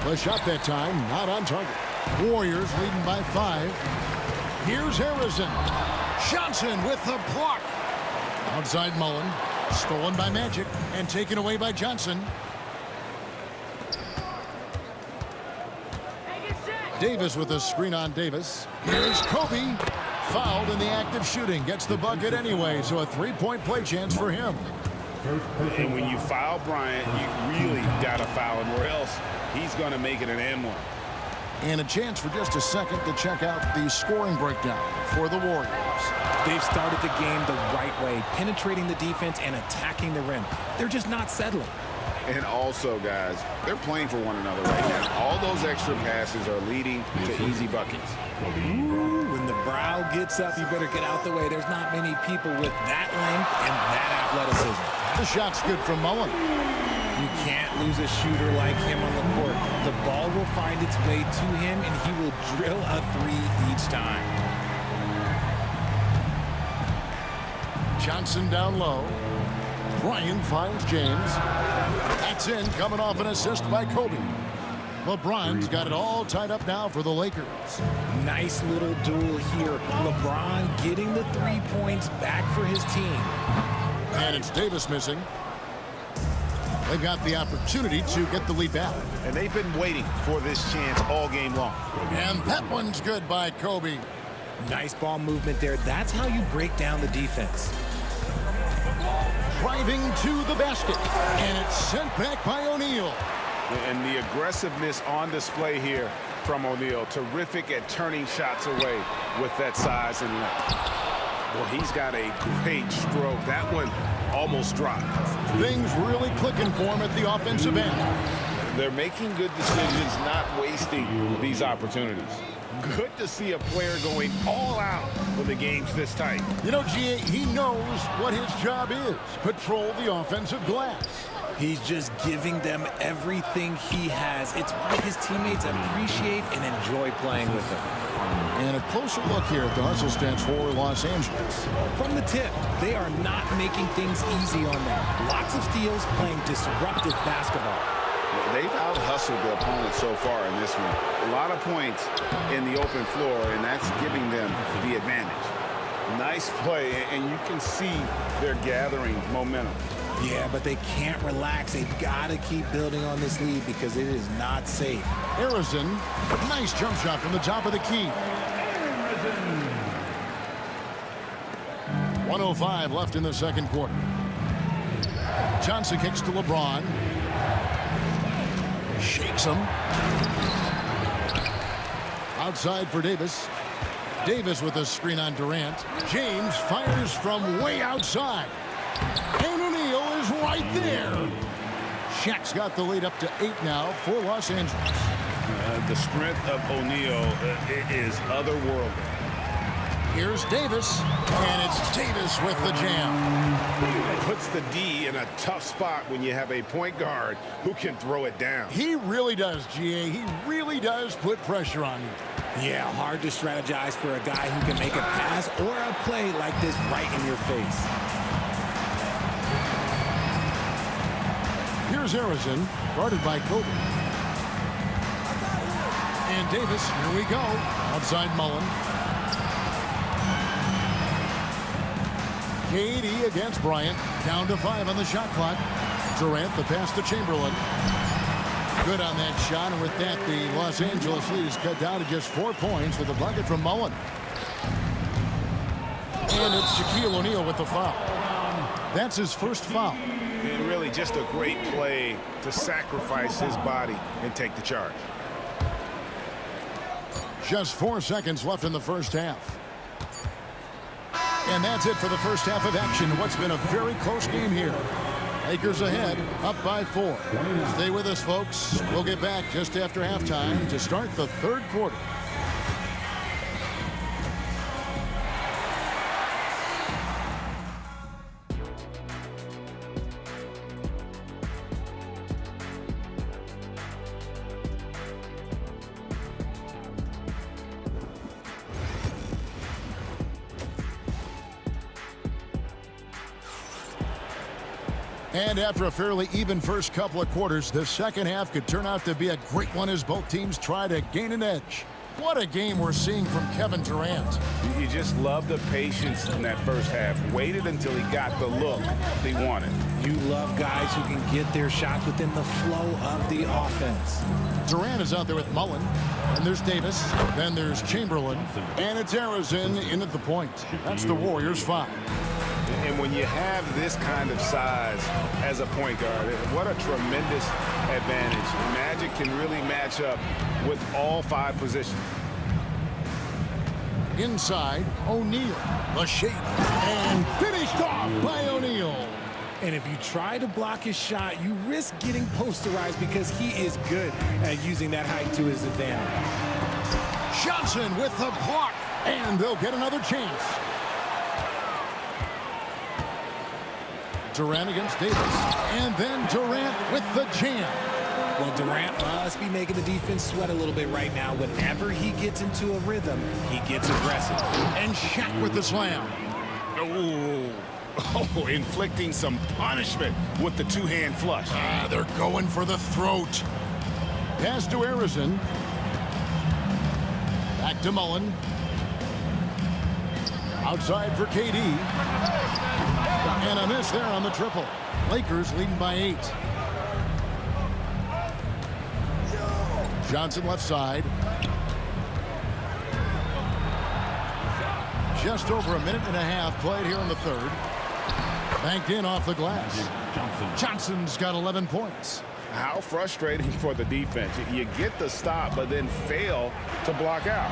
Speaker 2: The shot that time, not on target. Warriors leading by 5. Here's Harrison. Johnson with the block. Outside Mullen. Stolen by Magic and taken away by Johnson. Davis with a screen on Davis. Here's Kobe. Fouled in the act of shooting. Gets the bucket anyway, so a 3-point play chance for him.
Speaker 3: And when you foul Bryant, you really got to foul him, or else he's going to make it an N1.
Speaker 2: And a chance for just a second to check out the scoring breakdown for the Warriors.
Speaker 11: They've started the game the right way, penetrating the defense and attacking the rim. They're just not settling.
Speaker 3: And also, guys, they're playing for one another right now. All those extra passes are leading to easy buckets.
Speaker 11: Ooh, when the brow gets up, you better get out the way. There's not many people with that length and that athleticism.
Speaker 2: The shot's good from Mullen.
Speaker 11: You can't lose a shooter like him on the court. The ball will find its way to him, and he will drill a 3 each time.
Speaker 2: Johnson down low. Bryant finds James. That's in, coming off an assist by Kobe. LeBron's got it all tied up now for the Lakers.
Speaker 11: Nice little duel here. LeBron getting the 3 points back for his team.
Speaker 2: And it's Davis missing. They've got the opportunity to get the lead back.
Speaker 3: And they've been waiting for this chance all game long.
Speaker 2: And that one's good by Kobe.
Speaker 11: Nice ball movement there. That's how you break down the defense.
Speaker 2: Driving to the basket. And it's sent back by O'Neal.
Speaker 3: And the aggressiveness on display here from O'Neal. Terrific at turning shots away with that size and length. Well, he's got a great stroke. That one almost dropped.
Speaker 2: Things really clicking for him at the offensive end.
Speaker 10: They're making good decisions, not wasting these opportunities.
Speaker 3: Good to see a player going all out when the game's this tight.
Speaker 2: You know, GA, he knows what his job is. Patrol the offensive glass.
Speaker 11: He's just giving them everything he has. It's why his teammates appreciate and enjoy playing with him.
Speaker 2: And a closer look here at the hustle stats for Los Angeles.
Speaker 11: From the tip, they are not making things easy on them. Lots of steals, playing disruptive basketball.
Speaker 10: They've out-hustled their opponent so far in this one. A lot of points in the open floor, and that's giving them the advantage. Nice play, and you can see they're gathering momentum.
Speaker 11: Yeah, but they can't relax. They've got to keep building on this lead because it is not safe.
Speaker 2: Harrison, nice jump shot from the top of the key. 1:05 left in the second quarter. Johnson kicks to LeBron. Shakes him. Outside for Davis. Davis with a screen on Durant. James fires from way outside. And O'Neal is right there. Shaq's got the lead up to 8 now for Los Angeles.
Speaker 3: The strength of O'Neal is otherworldly.
Speaker 2: Here's Davis, and it's Davis with the jam.
Speaker 3: Puts the D in a tough spot when you have a point guard who can throw it down.
Speaker 2: He really does, GA. He really does put pressure on you.
Speaker 11: Yeah, hard to strategize for a guy who can make a pass or a play like this right in your face.
Speaker 2: Here's Harrison, guarded by Kobe. And Davis, here we go. Outside Mullen. KD against Bryant. Down to 5 on the shot clock. Durant, the pass to Chamberlain. Good on that shot, and with that, the Los Angeles lead is cut down to just 4 points with a bucket from Mullen. And it's Shaquille O'Neal with the foul. That's his first foul.
Speaker 3: And really just a great play to sacrifice his body and take the charge.
Speaker 2: Just 4 seconds left in the first half. And that's it for the first half of action. What's been a very close game here. Lakers ahead, up by 4. Stay with us, folks. We'll get back just after halftime to start the third quarter. And after a fairly even first couple of quarters, the second half could turn out to be a great one as both teams try to gain an edge. What a game we're seeing from Kevin Durant.
Speaker 3: You just love the patience in that first half. Waited until he got the look he wanted.
Speaker 11: You love guys who can get their shots within the flow of the offense.
Speaker 2: Durant is out there with Mullen. And there's Davis. Then there's Chamberlain. And it's Harrison in at the point. That's the Warriors' foul.
Speaker 3: And when you have this kind of size as a point guard, what a tremendous advantage. Magic can really match up with all 5 positions.
Speaker 2: Inside, O'Neal. The shape. And finished off by O'Neal.
Speaker 11: And if you try to block his shot, you risk getting posterized because he is good at using that height to his advantage.
Speaker 2: Johnson with the block. And they'll get another chance. Durant against Davis. And then Durant with the jam.
Speaker 11: Well, Durant must be making the defense sweat a little bit right now. Whenever he gets into a rhythm, he gets aggressive.
Speaker 2: And Shaq with the slam.
Speaker 3: Oh, inflicting some punishment with the 2-hand flush.
Speaker 2: They're going for the throat. Pass to Harrison. Back to Mullen. Outside for KD. And a miss there on the triple. Lakers leading by 8. Johnson left side. Just over a minute and a half played here in the third. Banked in off the glass. Johnson's got 11 points.
Speaker 10: How frustrating for the defense. You get the stop, but then fail to block out.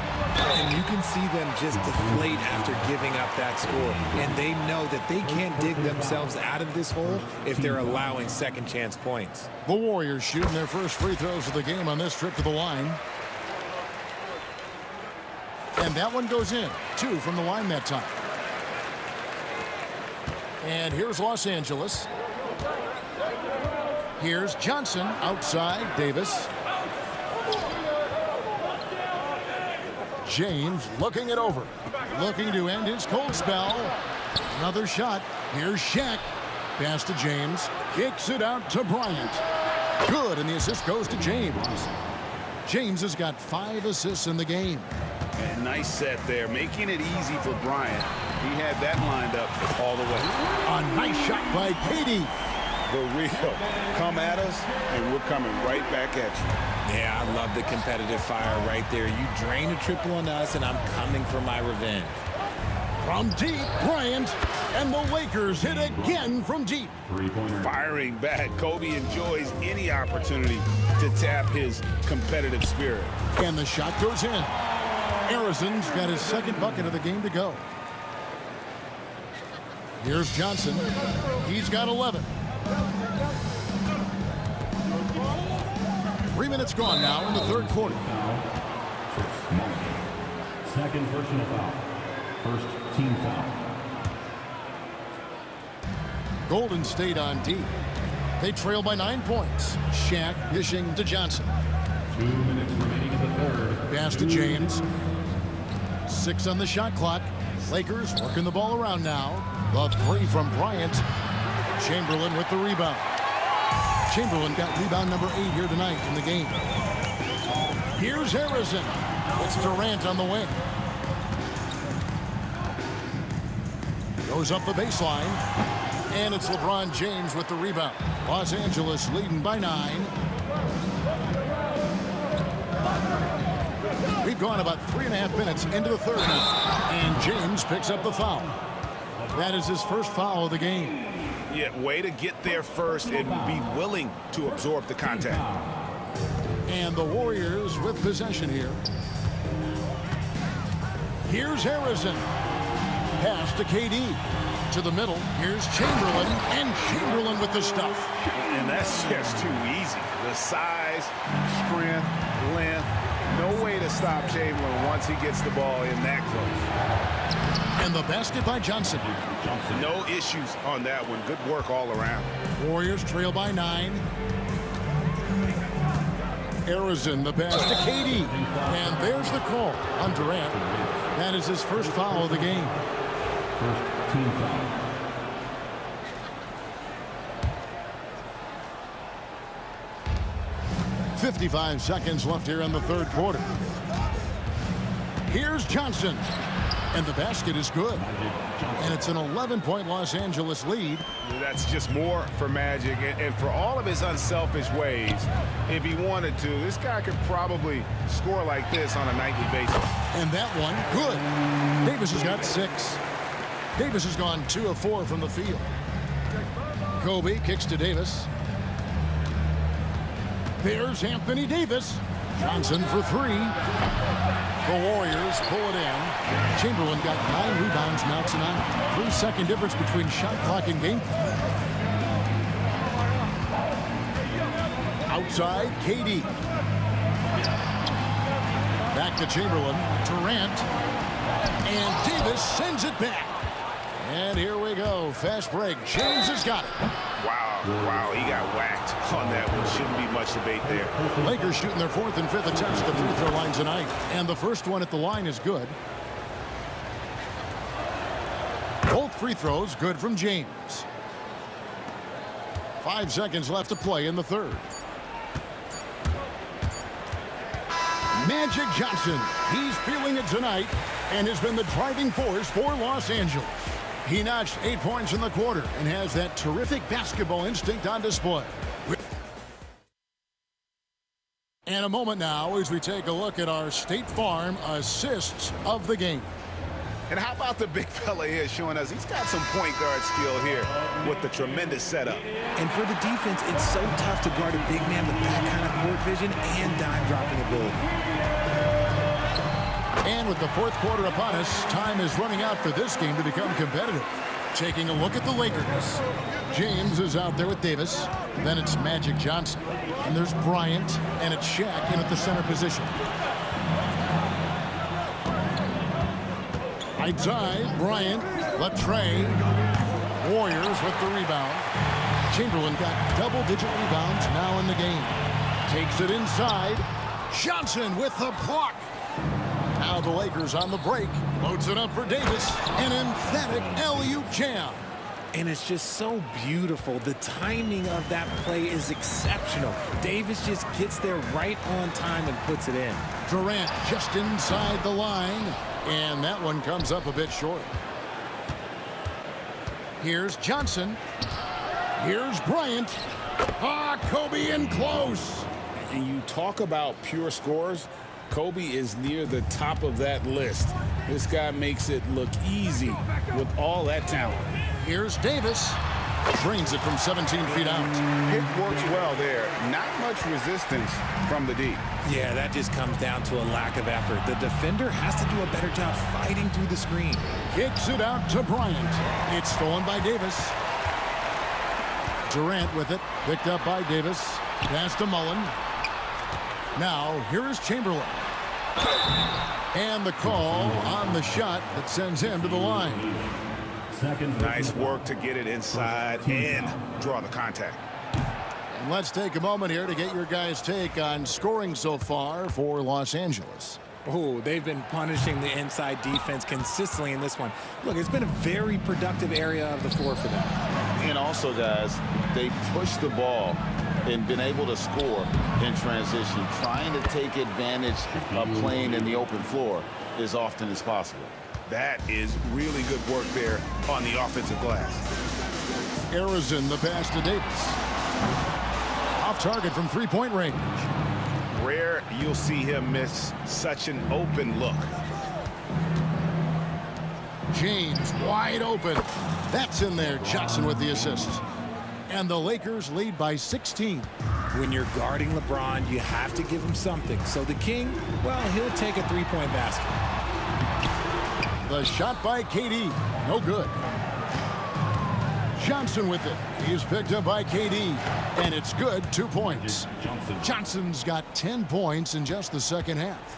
Speaker 11: And you can see them just deflate after giving up that score. And they know that they can't dig themselves out of this hole if they're allowing second chance points.
Speaker 2: The Warriors shooting their first free throws of the game on this trip to the line. And that one goes in. 2 from the line that time. And here's Los Angeles. Here's Johnson outside Davis. James looking it over. Looking to end his cold spell. Another shot. Here's Shaq. Pass to James. Kicks it out to Bryant. Good, and the assist goes to James. James has got 5 assists in the game.
Speaker 10: And nice set there, making it easy for Bryant. He had that lined up all the way.
Speaker 2: A nice shot by Katie.
Speaker 10: The real. Come at us, and we're coming right back at you.
Speaker 11: Yeah, I love the competitive fire right there. You drain a triple on us, and I'm coming for my revenge.
Speaker 2: From deep, Bryant, and the Lakers hit again from deep.
Speaker 10: Firing back, Kobe enjoys any opportunity to tap his competitive spirit.
Speaker 2: And the shot goes in. Harrison's got his second bucket of the game to go. Here's Johnson. He's got 11. 3 minutes gone now in the third quarter.
Speaker 12: Second personal foul. First team foul.
Speaker 2: Golden State on D. They trail by 9 points. Shaq dishing to Johnson.
Speaker 12: 2 minutes remaining in the third.
Speaker 2: Pass to James. 6 on the shot clock. Lakers working the ball around now. The 3 from Bryant. Chamberlain with the rebound. Chamberlain got rebound number 8 here tonight in the game. Here's Harrison. It's Durant on the wing. Goes up the baseline. And it's LeBron James with the rebound. Los Angeles leading by 9. We've gone about 3.5 minutes into the third now. And James picks up the foul. That is his first foul of the game.
Speaker 10: Yeah, way to get there first and be willing to absorb the contact.
Speaker 2: And the Warriors with possession here. Here's Harrison. Pass to KD. To the middle. Here's Chamberlain. And Chamberlain with the stuff.
Speaker 10: And that's just too easy. The size, strength, length. No way to stop Chamberlain once he gets the ball in that close.
Speaker 2: And the basket by Johnson.
Speaker 10: No issues on that one. Good work all around.
Speaker 2: Warriors trail by 9. Harrison, the pass to KD. And there's the call on Durant. That is his first foul of the game.
Speaker 12: First team foul.
Speaker 2: .55 seconds left here in the third quarter. Here's Johnson. And the basket is good. And it's an 11-point Los Angeles lead.
Speaker 10: That's just more for Magic. And for all of his unselfish ways, if he wanted to, this guy could probably score like this on a nightly basis.
Speaker 2: And that one, good. Davis has got 6. Davis has gone 2 of 4 from the field. Kobe kicks to Davis. There's Anthony Davis. Johnson for 3. The Warriors pull it in. Chamberlain got 9 rebounds now tonight. 3-second difference between shot clock and game. Outside, KD. Back to Chamberlain. Durant. And Davis sends it back. And here we go. Fast break. James has got it.
Speaker 10: Wow, he got whacked on that one. Shouldn't be much debate there.
Speaker 2: Lakers shooting their 4th and 5th attempts at the free throw line tonight. And the first one at the line is good. Both free throws good from James. 5 seconds left to play in the third. Magic Johnson. He's feeling it tonight and has been the driving force for Los Angeles. He notched 8 points in the quarter and has that terrific basketball instinct on display. And a moment now as we take a look at our State Farm assists of the game.
Speaker 10: And how about the big fella here showing us he's got some point guard skill here with the tremendous setup.
Speaker 11: And for the defense, it's so tough to guard a big man with that kind of court vision and dime dropping ability.
Speaker 2: And with the fourth quarter upon us, time is running out for this game to become competitive. Taking a look at the Lakers. James is out there with Davis. Then it's Magic Johnson. And there's Bryant, and it's Shaq in at the center position. Outside, Bryant, Latre. Warriors with the rebound. Chamberlain got double-digit rebounds now in the game. Takes it inside. Johnson with the block. Now the Lakers on the break. Loads it up for Davis. An emphatic alley-oop jam.
Speaker 11: And it's just so beautiful. The timing of that play is exceptional. Davis just gets there right on time and puts it in.
Speaker 2: Durant just inside the line. And that one comes up a bit short. Here's Johnson. Here's Bryant. Kobe in close.
Speaker 10: And you talk about pure scores. Kobe is near the top of that list. This guy makes it look easy with all that talent.
Speaker 2: Here's Davis. Drains it from 17 feet out.
Speaker 10: It works well there. Not much resistance from the D.
Speaker 11: Yeah, that just comes down to a lack of effort. The defender has to do a better job fighting through the screen.
Speaker 2: Kicks it out to Bryant. It's stolen by Davis. Durant with it. Picked up by Davis. Pass to Mullen. Now, here is Chamberlain. And the call on the shot that sends him to the line.
Speaker 10: Nice work to get it inside and draw the contact.
Speaker 2: And let's take a moment here to get your guys' take on scoring so far for Los Angeles.
Speaker 11: Oh, they've been punishing the inside defense consistently in this one. Look, it's been a very productive area of the floor for them.
Speaker 10: And also, guys, they pushed the ball and been able to score in transition, trying to take advantage of playing in the open floor as often as possible. That is really good work there on the offensive glass.
Speaker 2: Arizona the pass to Davis. Off target from three-point range.
Speaker 10: Rare you'll see him miss such an open look.
Speaker 2: James wide open. That's in there. Johnson with the assist. And the Lakers lead by 16.
Speaker 11: When you're guarding LeBron, you have to give him something. So the King, well, he'll take a three-point basket.
Speaker 2: The shot by KD. No good. Johnson with it. He's picked up by KD. And it's good. 2 points. Johnson's got 10 points in just the second half.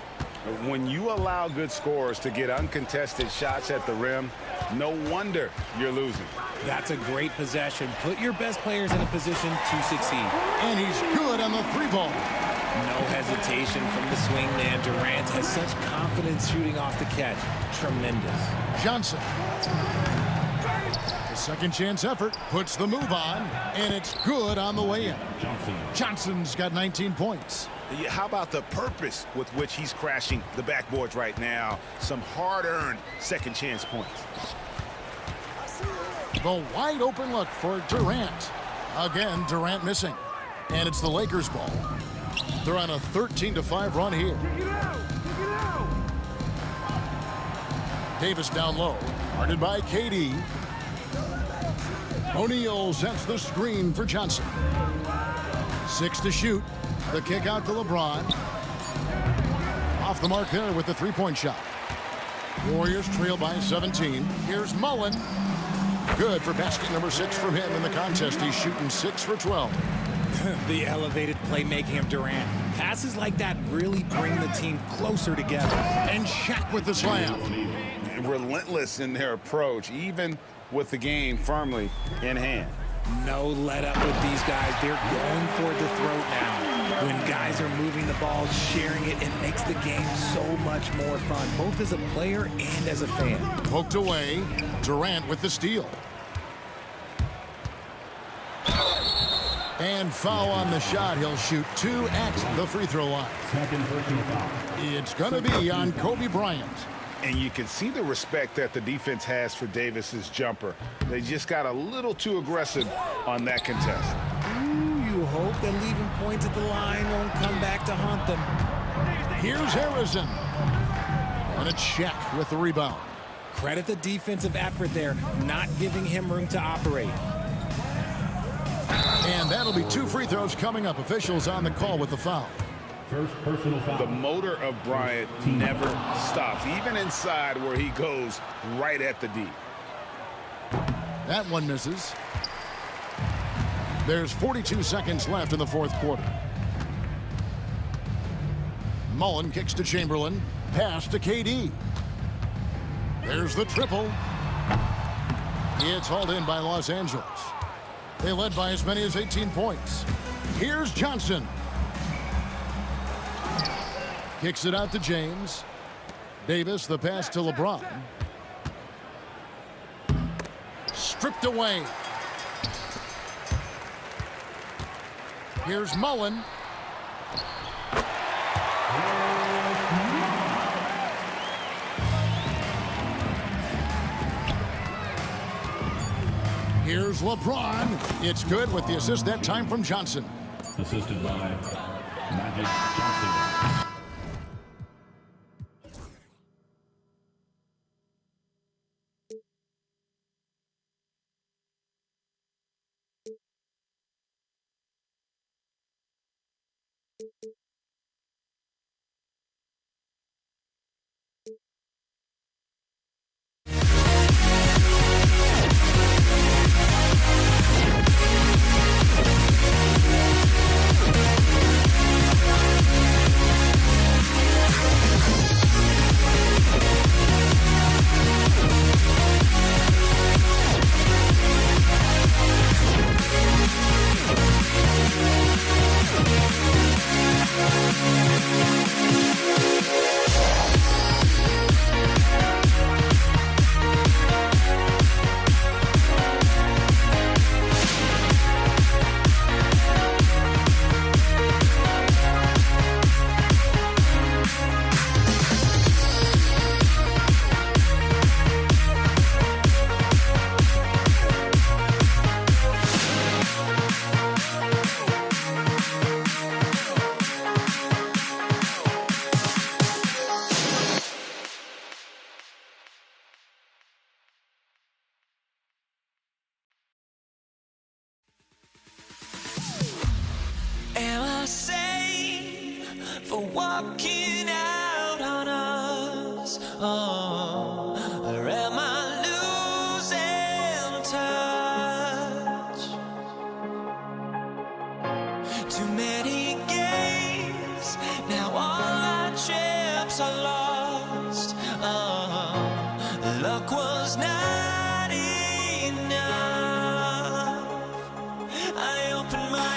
Speaker 10: When you allow good scorers to get uncontested shots at the rim, no wonder you're losing.
Speaker 11: That's a great possession. Put your best players in a position to succeed.
Speaker 2: And he's good on the three ball.
Speaker 11: No hesitation from the swing man. Durant has such confidence shooting off the catch. Tremendous.
Speaker 2: Johnson. The second chance effort puts the move on, and it's good on the way in. Johnson's got 19 points.
Speaker 10: How about the purpose with which he's crashing the backboards right now? Some hard-earned second chance points.
Speaker 2: The wide open look for Durant. Again, Durant missing. And it's the Lakers ball. They're on a 13-5 run here. Davis down low. Guarded by KD. O'Neal sets the screen for Johnson. 6 to shoot. The kick out to LeBron. Off the mark there with the three-point shot. Warriors trail by 17. Here's Mullen. Good for basket number 6 from him in the contest. He's shooting 6 for 12.
Speaker 11: The elevated playmaking of Durant. Passes like that really bring the team closer together.
Speaker 2: And Shaq with the slam.
Speaker 10: Relentless in their approach, even with the game firmly in hand.
Speaker 11: No let up with these guys. They're going for the throat now. When guys are moving the ball, sharing it, it makes the game so much more fun, both as a player and as a fan.
Speaker 2: Poked away. Durant with the steal. And foul on the shot. He'll shoot 2 at the free throw line. It's going to be on Kobe Bryant.
Speaker 10: And you can see the respect that the defense has for Davis's jumper. They just got a little too aggressive on that contest.
Speaker 11: Ooh, you hope that leaving points at the line won't come back to haunt them.
Speaker 2: Here's Harrison. And it's Shaq with the rebound.
Speaker 11: Credit the defensive effort there, not giving him room to operate.
Speaker 2: And that'll be 2 free throws coming up. Officials on the call with the foul.
Speaker 12: First personal foul.
Speaker 10: The motor of Bryant never stops, even inside where he goes right at the D.
Speaker 2: That one misses. There's 42 seconds left in the fourth quarter. Mullen kicks to Chamberlain. Pass to KD. There's the triple. It's hauled in by Los Angeles. They led by as many as 18 points. Here's Johnson. Kicks it out to James. Davis, the pass to LeBron. Stripped away. Here's Mullen. Here's LeBron. It's good with the assist that time from Johnson.
Speaker 12: Assisted by Magic Johnson.
Speaker 1: Am I sane for walking out on us? Oh, or am I losing touch? Too many games, now all our chips are lost. Oh, luck was not enough. I opened my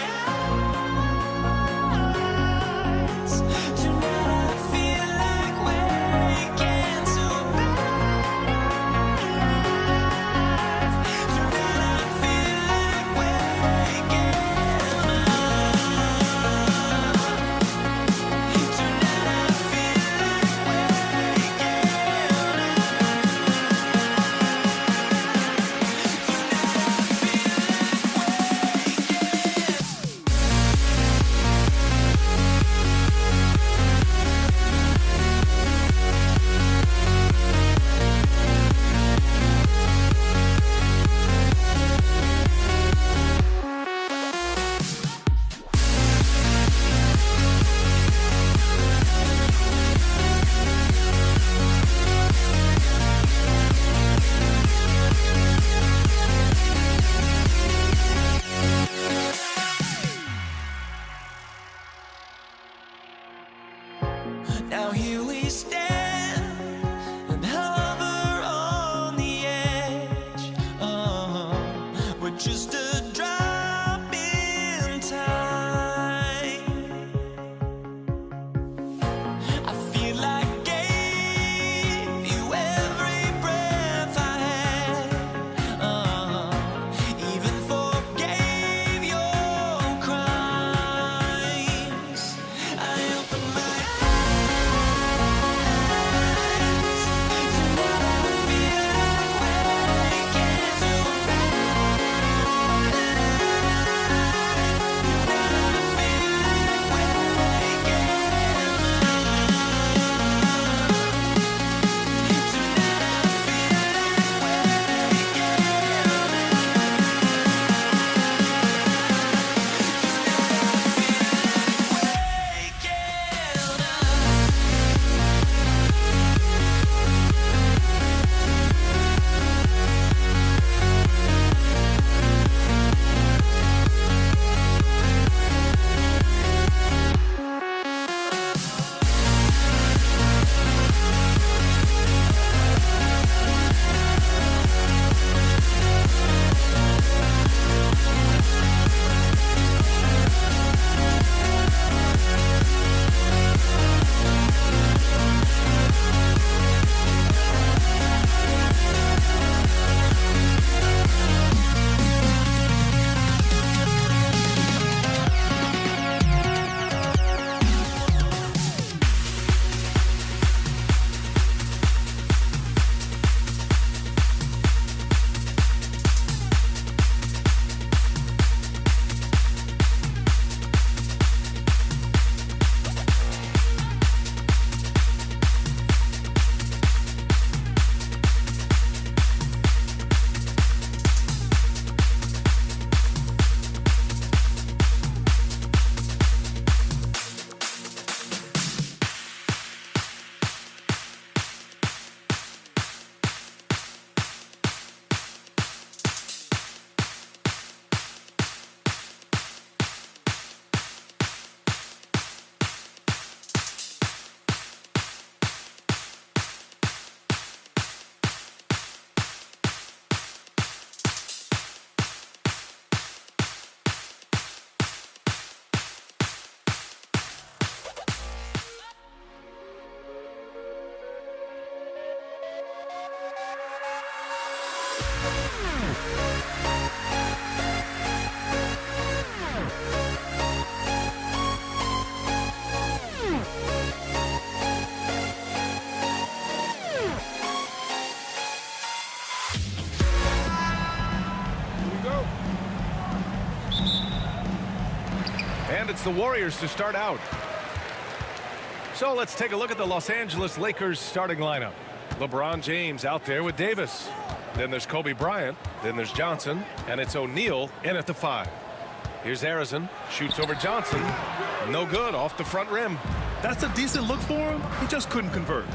Speaker 1: Now here we stand and hover on the edge. Oh, we're just a drop in time. I feel like I gave you every breath I had. Even forgave your crimes. I opened my eyes.
Speaker 8: it's the Warriors to start out. So let's take a look at the Los Angeles Lakers starting lineup. LeBron James out there with Davis. Then there's Kobe Bryant. Then there's Johnson. And it's O'Neal in at the 5. Here's Harrison. Shoots over Johnson. No good, off the front rim.
Speaker 6: That's a decent look for him. He just couldn't convert.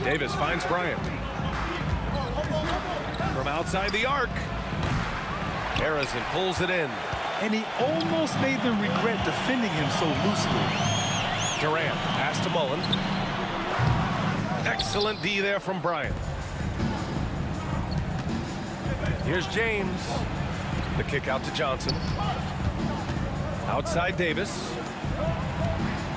Speaker 8: Davis finds Bryant. From outside the arc. Harrison pulls it in.
Speaker 6: And he almost made them regret defending him so loosely.
Speaker 8: Durant, pass to Mullen. Excellent D there from Bryant. Here's James. The kick out to Johnson. Outside Davis.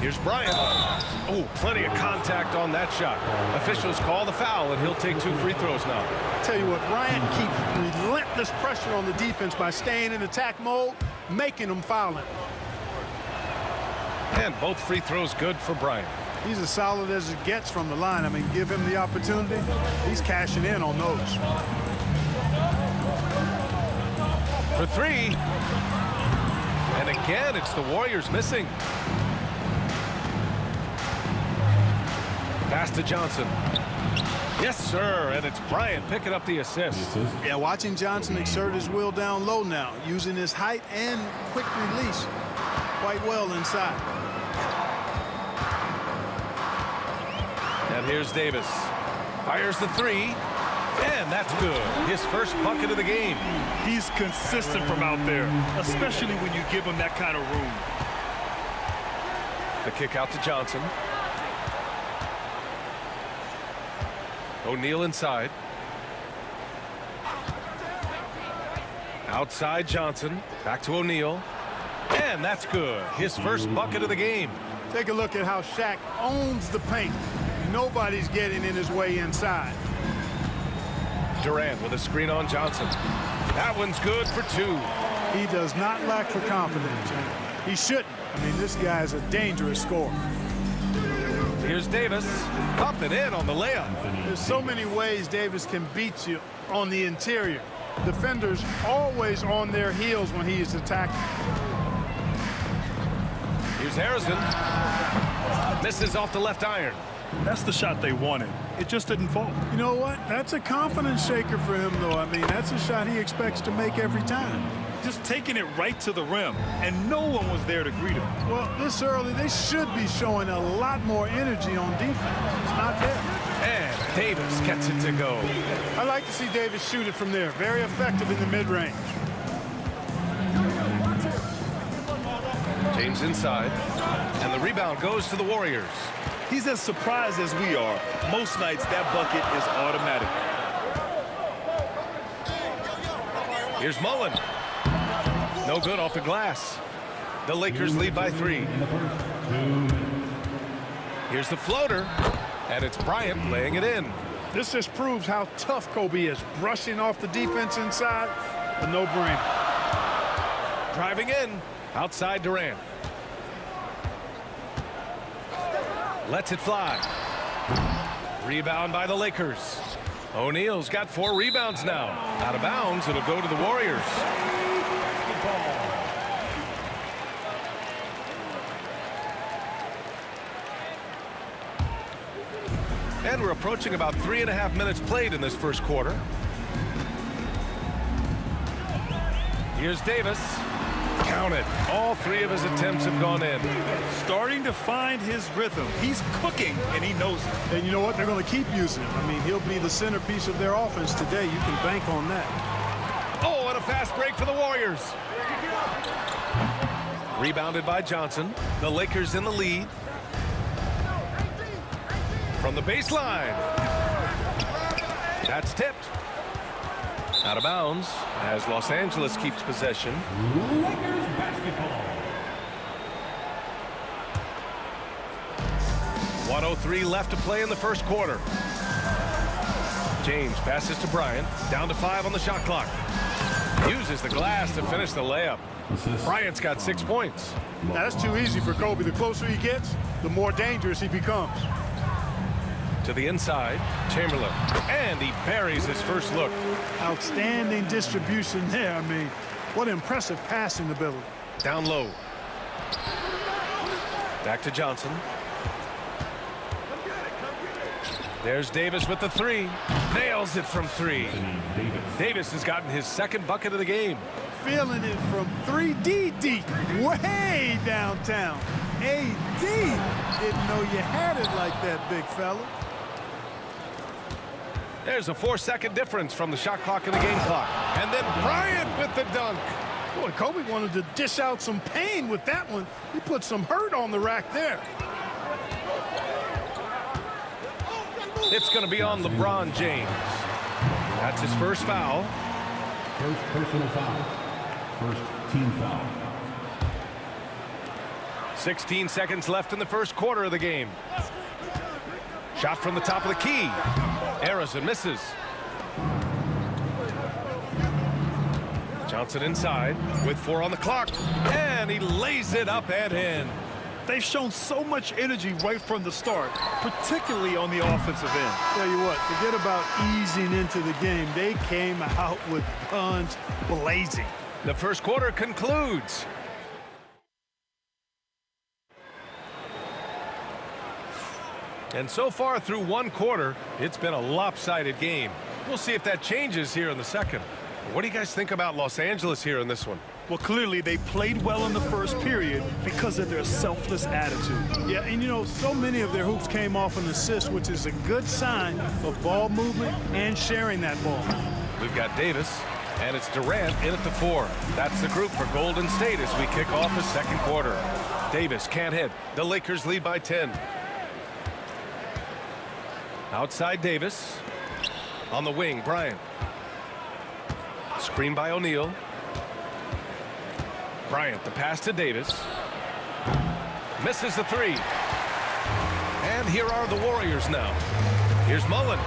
Speaker 8: Here's Bryant. Oh, plenty of contact on that shot. Officials call the foul, and he'll take 2 free throws now.
Speaker 15: Tell you what, Bryant keeps relentless pressure on the defense by staying in attack mode, making them foul him.
Speaker 8: And both free throws good for Bryant.
Speaker 15: He's as solid as it gets from the line. I mean, give him the opportunity. He's cashing in on those.
Speaker 8: For 3. And again, it's the Warriors missing. Pass to Johnson. Yes, sir, and it's Bryant picking up the assist.
Speaker 15: Yeah, watching Johnson exert his will down low now, using his height and quick release quite well inside.
Speaker 8: And here's Davis. Fires the 3, and that's good. His first bucket of the game.
Speaker 6: He's consistent from out there, especially when you give him that kind of room.
Speaker 8: The kick out to Johnson. O'Neal inside. Outside Johnson. Back to O'Neal. And that's good. His first bucket of the game.
Speaker 15: Take a look at how Shaq owns the paint. Nobody's getting in his way inside.
Speaker 8: Durant with a screen on Johnson. That one's good for 2.
Speaker 15: He does not lack for confidence. He shouldn't. I mean, this guy's a dangerous scorer.
Speaker 8: Here's Davis. Up and in on the layup.
Speaker 15: There's so many ways Davis can beat you on the interior. Defenders always on their heels when he is attacking.
Speaker 8: Here's Harrison. Misses off the left iron.
Speaker 6: That's the shot they wanted. It just didn't fall.
Speaker 15: You know what? That's a confidence shaker for him, though. I mean, that's a shot he expects to make every time.
Speaker 6: Just taking it right to the rim, and no one was there to greet him.
Speaker 15: Well, this early, they should be showing a lot more energy on defense. It's not there.
Speaker 8: And Davis gets it to go.
Speaker 15: I like to see Davis shoot it from there. Very effective in the mid-range.
Speaker 8: James inside, and the rebound goes to the Warriors.
Speaker 6: He's as surprised as we are. Most nights, that bucket is automatic.
Speaker 8: Here's Mullen. No good off the glass. The Lakers lead by 3. Here's the floater, and it's Bryant laying it in.
Speaker 15: This just proves how tough Kobe is. Brushing off the defense inside, a no-brainer.
Speaker 8: Driving in, outside Durant. Lets it fly. Rebound by the Lakers. O'Neal's got 4 rebounds now. Out of bounds, it'll go to the Warriors. And we're approaching about 3.5 minutes played in this first quarter. Here's Davis. Count it. All 3 of his attempts have gone in.
Speaker 6: Starting to find his rhythm. He's cooking, and he knows it.
Speaker 15: And you know what? They're going to keep using him. I mean, he'll be the centerpiece of their offense today. You can bank on that.
Speaker 8: Oh, and a fast break for the Warriors. Rebounded by Johnson. The Lakers in the lead. From the baseline. That's tipped. Out of bounds as Los Angeles keeps possession.
Speaker 12: Lakers basketball.
Speaker 8: 1:03 left to play in the first quarter. James passes to Bryant. Down to 5 on the shot clock. Uses the glass to finish the layup. Bryant's got 6 points.
Speaker 15: Now, that's too easy for Kobe. The closer he gets, the more dangerous he becomes.
Speaker 8: To the inside, Chamberlain. And he buries his first look.
Speaker 15: Outstanding distribution there. I mean, what impressive passing ability.
Speaker 8: Down low. Back to Johnson. There's Davis with the three. Nails it from three. Davis has gotten his second bucket of the game.
Speaker 15: Feeling it from 3D deep, way downtown. AD didn't know you had it like that, big fella.
Speaker 8: There's a 4-second difference from the shot clock and the game clock. And then Bryant with the dunk.
Speaker 15: Boy, Kobe wanted to dish out some pain with that one. He put some hurt on the rack there.
Speaker 8: It's going to be on LeBron James. That's his first foul.
Speaker 12: First personal foul. First team foul.
Speaker 8: 16 seconds left in the first quarter of the game. Shot from the top of the key. Harrison misses. Johnson inside with 4 on the clock. And he lays it up and in.
Speaker 6: They've shown so much energy right from the start, particularly on the offensive end.
Speaker 15: Tell you what, forget about easing into the game. They came out with guns blazing.
Speaker 8: The first quarter concludes. And so far through one quarter, it's been a lopsided game. We'll see if that changes here in the second. What do you guys think about Los Angeles here in this one?
Speaker 6: Well, clearly they played well in the first period because of their selfless attitude.
Speaker 15: Yeah, and you know, so many of their hoops came off an assist, which is a good sign of ball movement and sharing that ball.
Speaker 8: We've got Davis, and it's Durant in at the 4. That's the group for Golden State as we kick off the second quarter. Davis can't hit. The Lakers lead by 10. Outside Davis. On the wing, Bryant. Screen by O'Neal. Bryant, the pass to Davis. Misses the 3. And here are the Warriors now. Here's Mullen.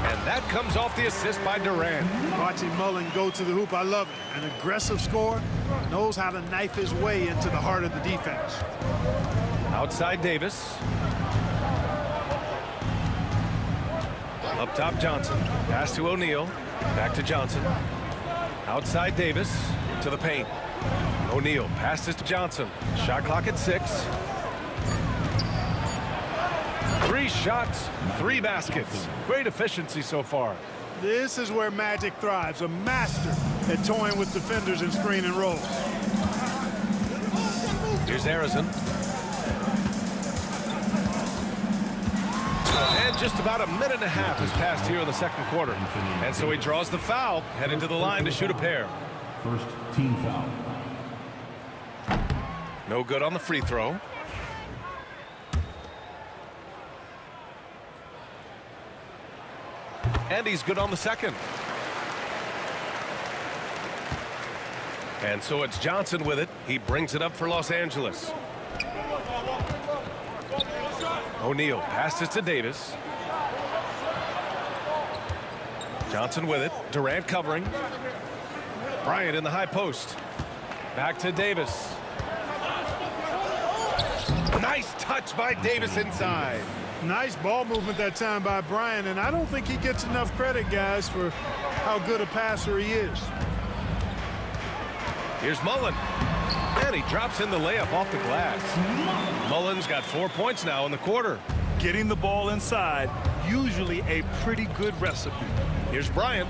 Speaker 8: And that comes off the assist by Durant.
Speaker 15: Watching Mullen go to the hoop, I love it. An aggressive scorer, knows how to knife his way into the heart of the defense.
Speaker 8: Outside Davis. Up top Johnson. Pass to O'Neal. Back to Johnson. Outside Davis. To the paint. O'Neal passes to Johnson. Shot clock at 6. 3 shots, 3 baskets. Great efficiency so far.
Speaker 15: This is where Magic thrives, a master at toying with defenders and screen and rolls.
Speaker 8: Here's Harrison. And just about a minute and a half has passed here in the second quarter. And so he draws the foul, headed to the line to shoot a pair.
Speaker 12: First team foul.
Speaker 8: No good on the free throw. And he's good on the second. And so it's Johnson with it. He brings it up for Los Angeles. O'Neal passes to Davis. Johnson with it. Durant covering. Bryant in the high post. Back to Davis. Nice touch by Davis inside.
Speaker 15: Nice ball movement that time by Bryant, and I don't think he gets enough credit, guys, for how good a passer he is.
Speaker 8: Here's Mullen. And he drops in the layup off the glass. Mullen's got 4 points now in the quarter.
Speaker 6: Getting the ball inside, usually a pretty good recipe.
Speaker 8: Here's Bryant.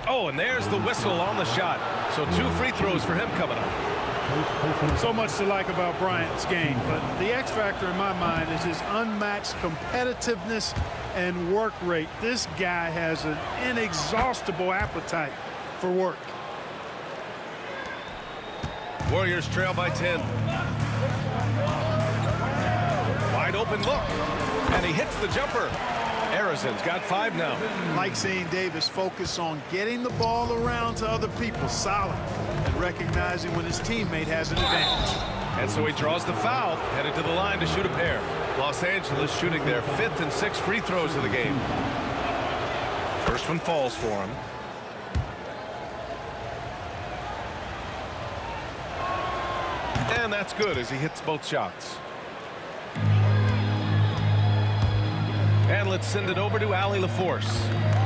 Speaker 8: Oh, and there's the whistle on the shot. So 2 free throws for him coming up.
Speaker 15: So much to like about Bryant's game, but the X factor in my mind is his unmatched competitiveness and work rate. This guy has an inexhaustible appetite for work.
Speaker 8: Warriors trail by 10. Wide open look. And he hits the jumper. Harrison's got 5 now.
Speaker 15: Like seeing Davis focus on getting the ball around to other people, solid, and recognizing when his teammate has an advantage.
Speaker 8: And so he draws the foul, headed to the line to shoot a pair. Los Angeles shooting their 5th and 6th free throws of the game. First one falls for him. And that's good as he hits both shots. And let's send it over to Allie LaForce.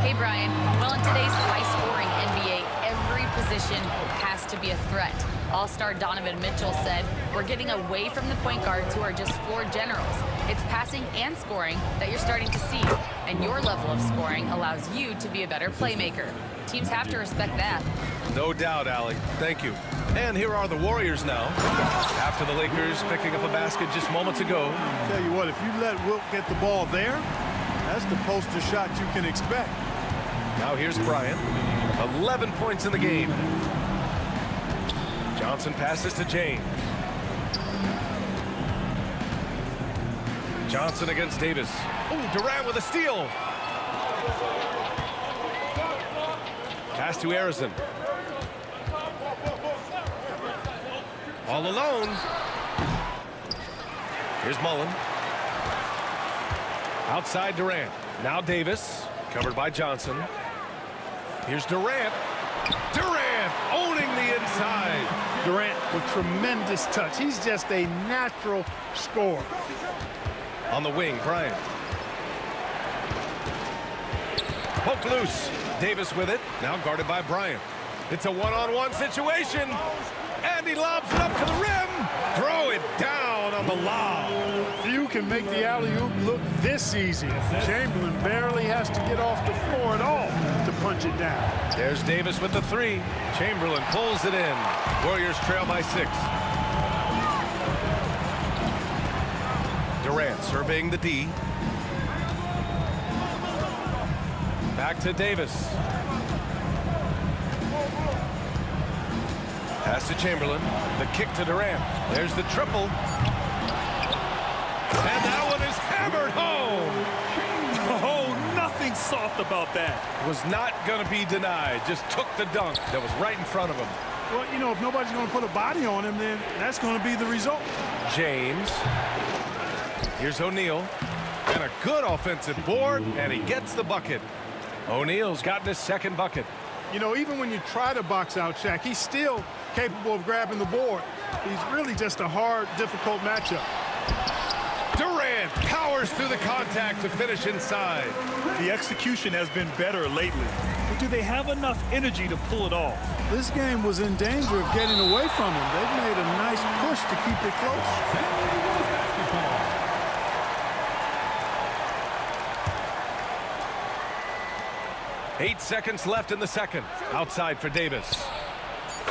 Speaker 13: Hey, Brian. Well, in today's high-scoring NBA, every position generation has to be a threat. All-star Donovan Mitchell said, we're getting away from the point guards who are just floor generals. It's passing and scoring that you're starting to see, and your level of scoring allows you to be a better playmaker. Teams have to respect that.
Speaker 8: No doubt, Allie. Thank you. And here are the Warriors now. After the Lakers picking up a basket just moments ago.
Speaker 15: Tell you what, if you let Wilt get the ball there, that's the poster shot you can expect.
Speaker 8: Now here's Bryant. 11 points in the game. Johnson passes to James. Johnson against Davis. Oh, Durant with a steal. Pass to Arizon. All alone. Here's Mullen. Outside Durant. Now Davis. Covered by Johnson. Here's Durant. Durant owning the inside.
Speaker 15: Durant with tremendous touch. He's just a natural scorer.
Speaker 8: On the wing, Bryant. Poked loose. Davis with it. Now guarded by Bryant. It's a one-on-one situation. And he lobs it up to the rim. Throw it down on the lob.
Speaker 15: Few can make the alley-oop look this easy. Chamberlain barely has to get off the floor at all to punch it down.
Speaker 8: There's Davis with the three. Chamberlain pulls it in. Warriors trail by 6. Durant surveying the D. Back to Davis. Pass to Chamberlain. The kick to Durant. There's the triple. And that one is hammered home.
Speaker 6: Oh, nothing soft about that.
Speaker 8: Was not going to be denied. Just took the dunk that was right in front of him.
Speaker 15: Well, you know, if nobody's going to put a body on him, then that's going to be the result.
Speaker 8: James. Here's O'Neal. And a good offensive board, and he gets the bucket. O'Neal's gotten his second bucket.
Speaker 15: You know, even when you try to box out Shaq, he's still capable of grabbing the board. He's really just a hard, difficult matchup.
Speaker 8: Durant powers through the contact to finish inside.
Speaker 6: The execution has been better lately. But do they have enough energy to pull it off?
Speaker 15: This game was in danger of getting away from him. They've made a nice push to keep it close.
Speaker 8: 8 seconds left in the second. Outside for Davis.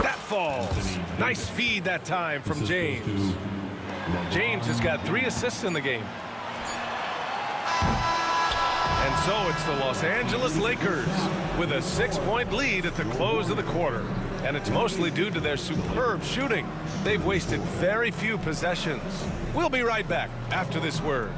Speaker 8: That falls. Nice feed that time from James. James has got 3 assists in the game. And so it's the Los Angeles Lakers with a 6-point lead at the close of the quarter. And it's mostly due to their superb shooting. They've wasted very few possessions. We'll be right back after this word.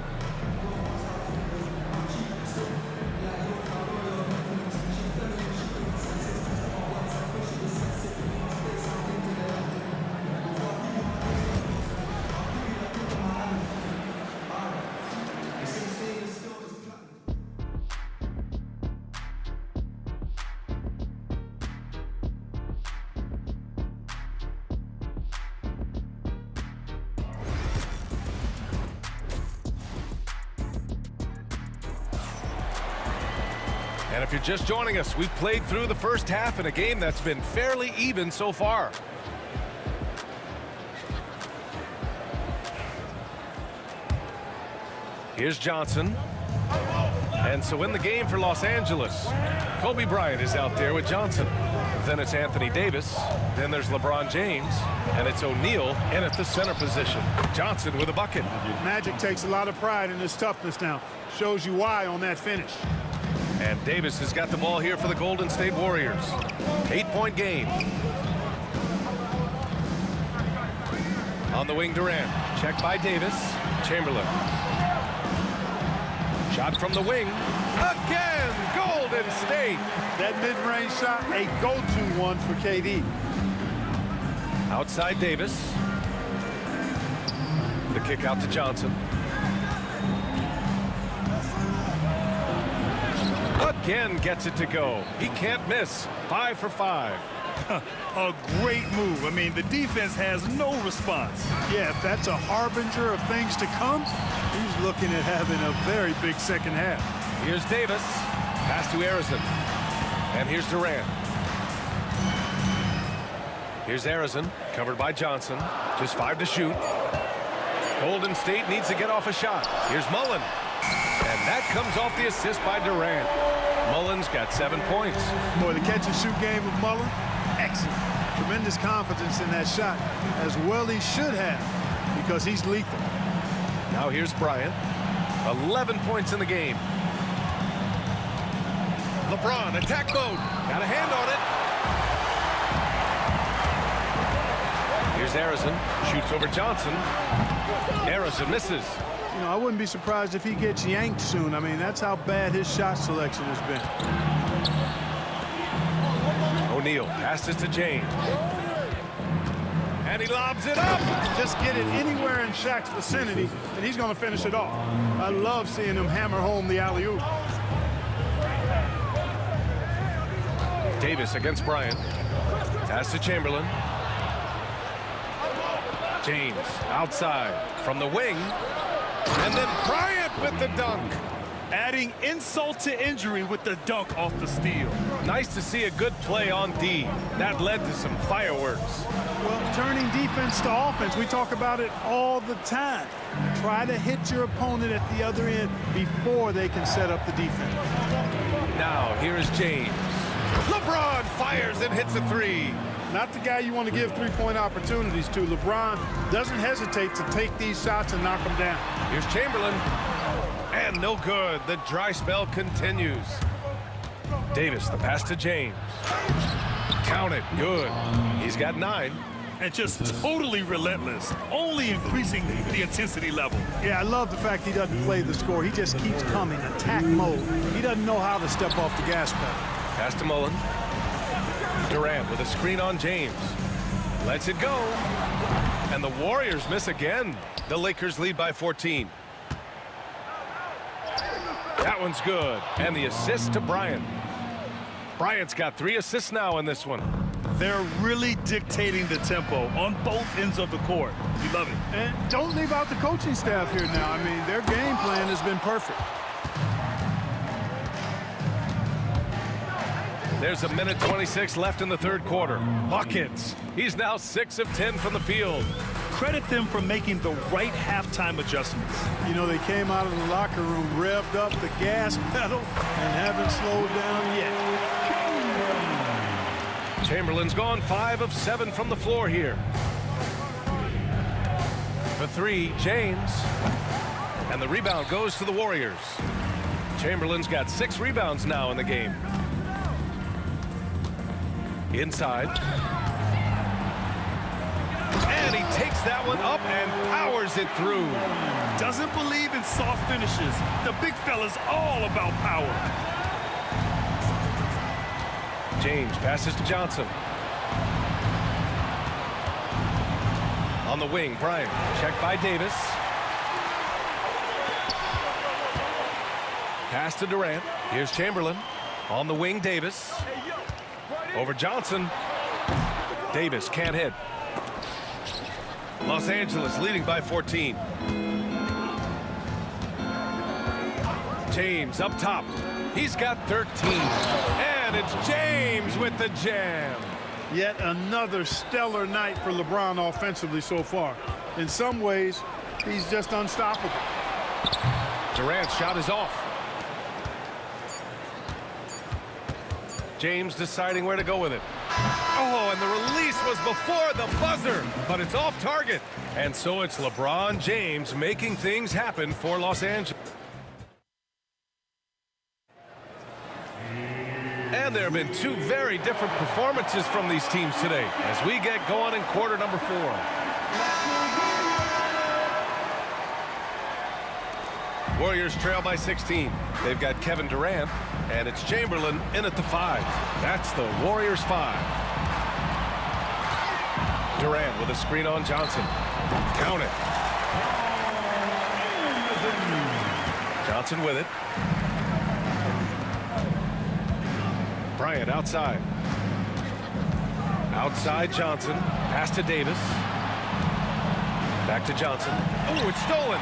Speaker 8: And if you're just joining us, we've played through the first half in a game that's been fairly even so far. Here's Johnson. And so in the game for Los Angeles, Kobe Bryant is out there with Johnson. Then it's Anthony Davis. Then there's LeBron James. And it's O'Neal in at the center position. Johnson with a bucket.
Speaker 15: Magic takes a lot of pride in his toughness now. Shows you why on that finish.
Speaker 8: And Davis has got the ball here for the Golden State Warriors. 8-point game. On the wing, Durant. Checked by Davis. Chamberlain. Shot from the wing. Again, Golden State.
Speaker 15: That mid-range shot, a go-to one for KD.
Speaker 8: Outside Davis. The kick out to Johnson. Again gets it to go. He can't miss. 5 for 5.
Speaker 6: A great move. I mean, the defense has no response.
Speaker 15: Yeah, if that's a harbinger of things to come, he's looking at having a very big second half.
Speaker 8: Here's Davis. Pass to Arizon. And here's Durant. Here's Harrison, covered by Johnson. Just 5 to shoot. Golden State needs to get off a shot. Here's Mullen. And that comes off the assist by Durant. Mullen's got 7 points.
Speaker 15: Boy, the catch-and-shoot game of Mullen, excellent. Tremendous confidence in that shot, as well he should have, because he's lethal.
Speaker 8: Now here's Bryant. 11 points in the game. LeBron, attack mode. Got a hand on it. Here's Harrison. Shoots over Johnson. Harrison misses.
Speaker 15: You know, I wouldn't be surprised if he gets yanked soon. I mean, that's how bad his shot selection has been.
Speaker 8: O'Neal passes to James. And he lobs it up.
Speaker 15: Just get it anywhere in Shaq's vicinity, and he's going to finish it off. I love seeing him hammer home the alley-oop.
Speaker 8: Davis against Bryant. Pass to Chamberlain. James outside from the wing. And then Bryant with the dunk.
Speaker 6: Adding insult to injury with the dunk off the steal.
Speaker 8: Nice to see a good play on D. That led to some fireworks.
Speaker 15: Well, turning defense to offense, we talk about it all the time. Try to hit your opponent at the other end before they can set up the defense.
Speaker 8: Now, here's James. LeBron fires and hits a 3.
Speaker 15: Not the guy you want to give three-point opportunities to. LeBron doesn't hesitate to take these shots and knock them down.
Speaker 8: Here's Chamberlain. And no good. The dry spell continues. Davis, the pass to James. Count it. Good. He's got 9.
Speaker 6: And just totally relentless, only increasing the intensity level.
Speaker 15: Yeah, I love the fact he doesn't play the score. He just keeps coming, attack mode. He doesn't know how to step off the gas pedal.
Speaker 8: Pass to Mullen. Durant with a screen on James. Lets it go. And the Warriors miss again. The Lakers lead by 14. That one's good. And the assist to Bryant. Bryant's got 3 assists now in this one.
Speaker 6: They're really dictating the tempo on both ends of the court. You love it.
Speaker 15: And don't leave out the coaching staff here now. I mean, their game plan has been perfect.
Speaker 8: There's a minute 26 left in the third quarter. Buckets. He's now 6 of 10 from the field.
Speaker 6: Credit them for making the right halftime adjustments.
Speaker 15: You know, they came out of the locker room, revved up the gas pedal, and haven't slowed down yet.
Speaker 8: Chamberlain's gone 5 of 7 from the floor here. For 3, James. And the rebound goes to the Warriors. Chamberlain's got 6 rebounds now in the game. Inside. And he takes that one up and powers it through.
Speaker 6: Doesn't believe in soft finishes. The big fella's all about power.
Speaker 8: James passes to Johnson. On the wing, Bryant. Checked by Davis. Pass to Durant. Here's Chamberlain. On the wing, Davis. Over Johnson. Davis can't hit. Los Angeles leading by 14. James up top. He's got 13. And it's James with the jam.
Speaker 15: Yet another stellar night for LeBron offensively so far. In some ways, he's just unstoppable.
Speaker 8: Durant's shot is off. James deciding where to go with it. Oh, and the release was before the buzzer, but it's off target. And so it's LeBron James making things happen for Los Angeles. And there have been 2 very different performances from these teams today as we get going in quarter number 4. Warriors trail by 16. They've got Kevin Durant, and it's Chamberlain in at the 5. That's the Warriors 5. Durant with a screen on Johnson. Count it. Johnson with it. Bryant outside. Outside Johnson. Pass to Davis. Back to Johnson. Oh, it's stolen.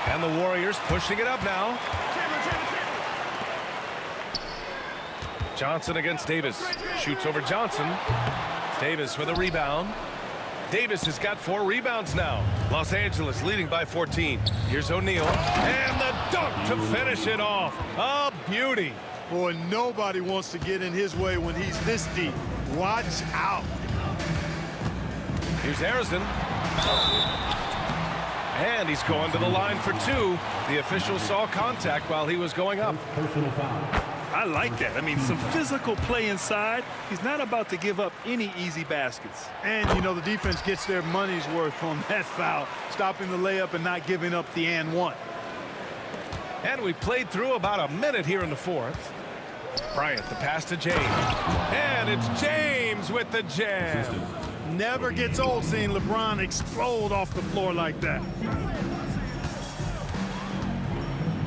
Speaker 8: And the Warriors pushing it up now. Johnson against Davis. Shoots over Johnson. Davis with a rebound. Davis has got 4 rebounds now. Los Angeles leading by 14. Here's O'Neal. And the dunk to finish it off. A beauty.
Speaker 15: Boy, nobody wants to get in his way when he's this deep. Watch out.
Speaker 8: Here's Harrison. And he's going to the line for 2. The official saw contact while he was going up.
Speaker 12: Personal foul.
Speaker 6: I like that. I mean, some physical play inside. He's not about to give up any easy baskets.
Speaker 15: And, you know, the defense gets their money's worth on that foul, stopping the layup and not giving up the and one.
Speaker 8: And we played through about a minute here in the 4th. Bryant, the pass to James. And it's James with the jam.
Speaker 15: Never gets old seeing LeBron explode off the floor like that.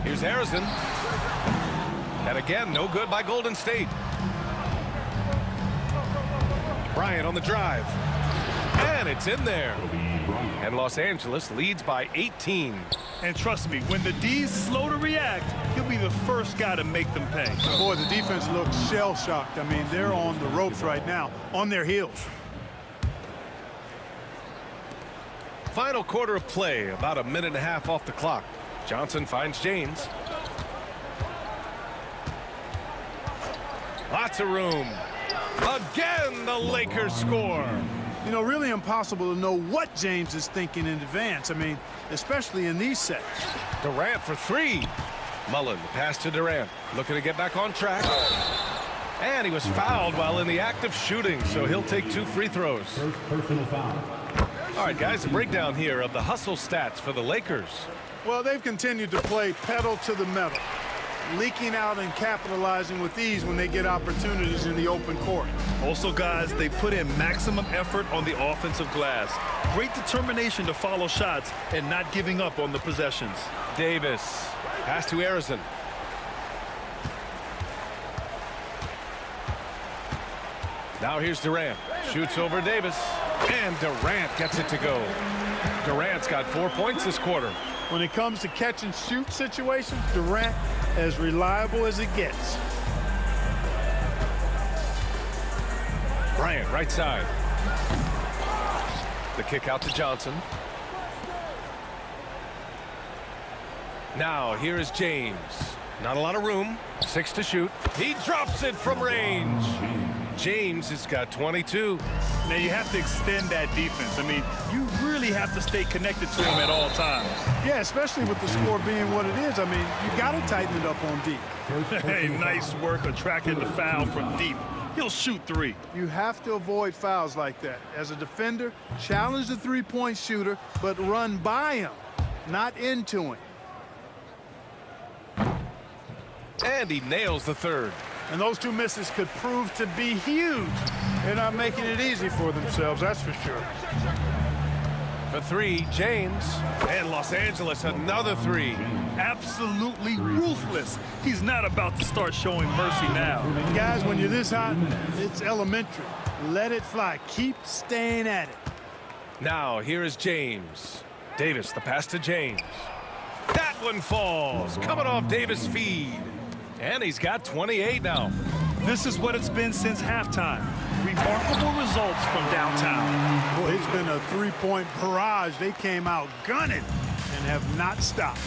Speaker 8: Here's Harrison. And again, no good by Golden State. Bryant on the drive. And it's in there. And Los Angeles leads by 18.
Speaker 6: And trust me, when the D's slow to react, he'll be the first guy to make them pay.
Speaker 15: Boy, the defense looks shell-shocked. I mean, they're on the ropes right now, on their heels.
Speaker 8: Final quarter of play, about a minute and a half off the clock. Johnson finds James. Lots of room. Again, the Lakers score.
Speaker 15: You know, really impossible to know what James is thinking in advance. I mean, especially in these sets.
Speaker 8: Durant for 3. Mullen, the pass to Durant. Looking to get back on track. And he was fouled while in the act of shooting, so he'll take 2 free throws.
Speaker 12: Personal foul.
Speaker 8: All right, guys, a breakdown here of the hustle stats for the Lakers.
Speaker 15: Well, they've continued to play pedal to the metal, leaking out and capitalizing with ease when they get opportunities in the open court.
Speaker 6: Also, guys, they put in maximum effort on the offensive glass. Great determination to follow shots and not giving up on the possessions.
Speaker 8: Davis, pass to Harrison. Now here's Durant. Shoots over Davis. And Durant gets it to go. Durant's got 4 points this quarter.
Speaker 15: When it comes to catch and shoot situations, Durant as reliable as it gets.
Speaker 8: Bryant, right side. The kick out to Johnson. Now here is James. Not a lot of room. 6 to shoot. He drops it from range. James has got 22.
Speaker 6: Now you have to extend that defense. I mean, you really have to stay connected to him at all times.
Speaker 15: Yeah, especially with the score being what it is. I mean, you got to tighten it up on deep.
Speaker 6: Hey, nice work attracting the foul from deep. He'll shoot 3.
Speaker 15: You have to avoid fouls like that. As a defender, challenge the three-point shooter, but run by him, not into him.
Speaker 8: And he nails the 3rd.
Speaker 15: And those 2 misses could prove to be huge. They're not making it easy for themselves, that's for sure.
Speaker 8: For 3, James. And Los Angeles, another 3.
Speaker 6: Absolutely ruthless. He's not about to start showing mercy now.
Speaker 15: Guys, when you're this hot, it's elementary. Let it fly. Keep staying at it.
Speaker 8: Now, here is James. Davis, the pass to James. That one falls. Coming off Davis' feed. And he's got 28 now.
Speaker 6: This is what it's been since halftime. Remarkable results from downtown.
Speaker 15: Boy, it's been a three-point barrage. They came out gunning and have not stopped.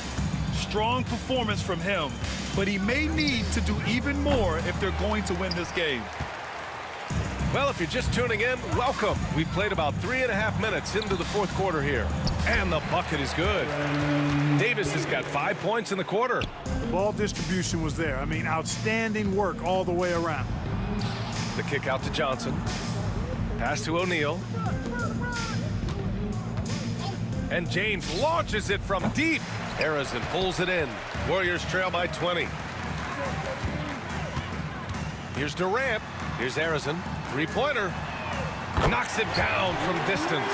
Speaker 6: Strong performance from him, but he may need to do even more if they're going to win this game.
Speaker 8: Well, if you're just tuning in, welcome. We've played about 3.5 minutes into the 4th quarter here. And the bucket is good. Davis has got 5 points in the quarter.
Speaker 15: The ball distribution was there. I mean, outstanding work all the way around.
Speaker 8: The kick out to Johnson. Pass to O'Neal. And James launches it from deep. Harrison pulls it in. Warriors trail by 20. Here's Durant. Here's Harrison. 3-pointer. Knocks it down from distance.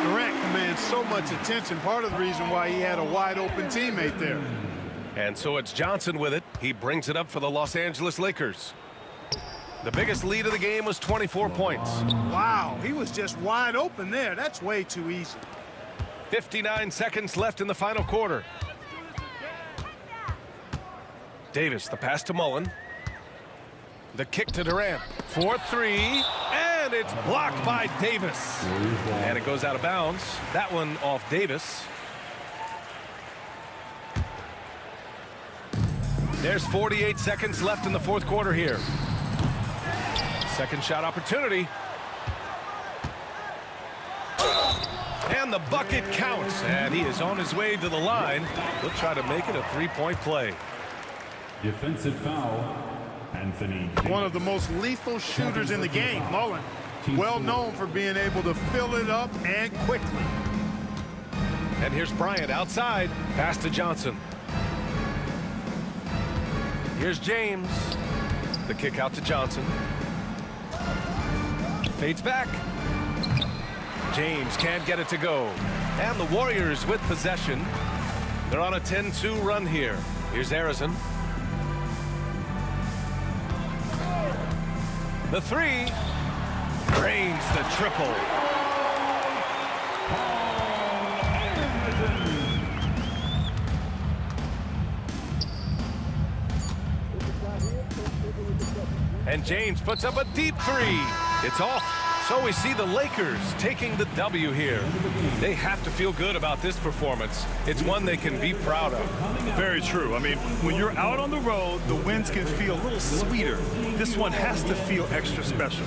Speaker 15: Durant commands so much attention. Part of the reason why he had a wide-open teammate there.
Speaker 8: And so it's Johnson with it. He brings it up for the Los Angeles Lakers. The biggest lead of the game was 24 points.
Speaker 15: Wow, he was just wide open there. That's way too easy.
Speaker 8: 59 seconds left in the final quarter. Davis, the pass to Mullen. The kick to Durant. 4-3. And it's blocked by Davis. And it goes out of bounds. That one off Davis. There's 48 seconds left in the fourth quarter here. Second shot opportunity. And the bucket counts. And he is on his way to the line. He'll try to make it a three-point play.
Speaker 12: Defensive foul, Anthony Davis.
Speaker 15: One of the most lethal shooters in the game, Mullen. Well known for being able to fill it up and quickly.
Speaker 8: And here's Bryant outside. Pass to Johnson. Here's James. The kick out to Johnson. Fades back. James can't get it to go. And the Warriors with possession. They're on a 10-2 run here. Here's Harrison. The three. Drains the triple. And James puts up a deep three. It's off. So we see the Lakers taking the W here. They have to feel good about this performance. It's one they can be proud of.
Speaker 6: Very true. I mean, when you're out on the road, the wins can feel a little sweeter. This one has to feel extra special.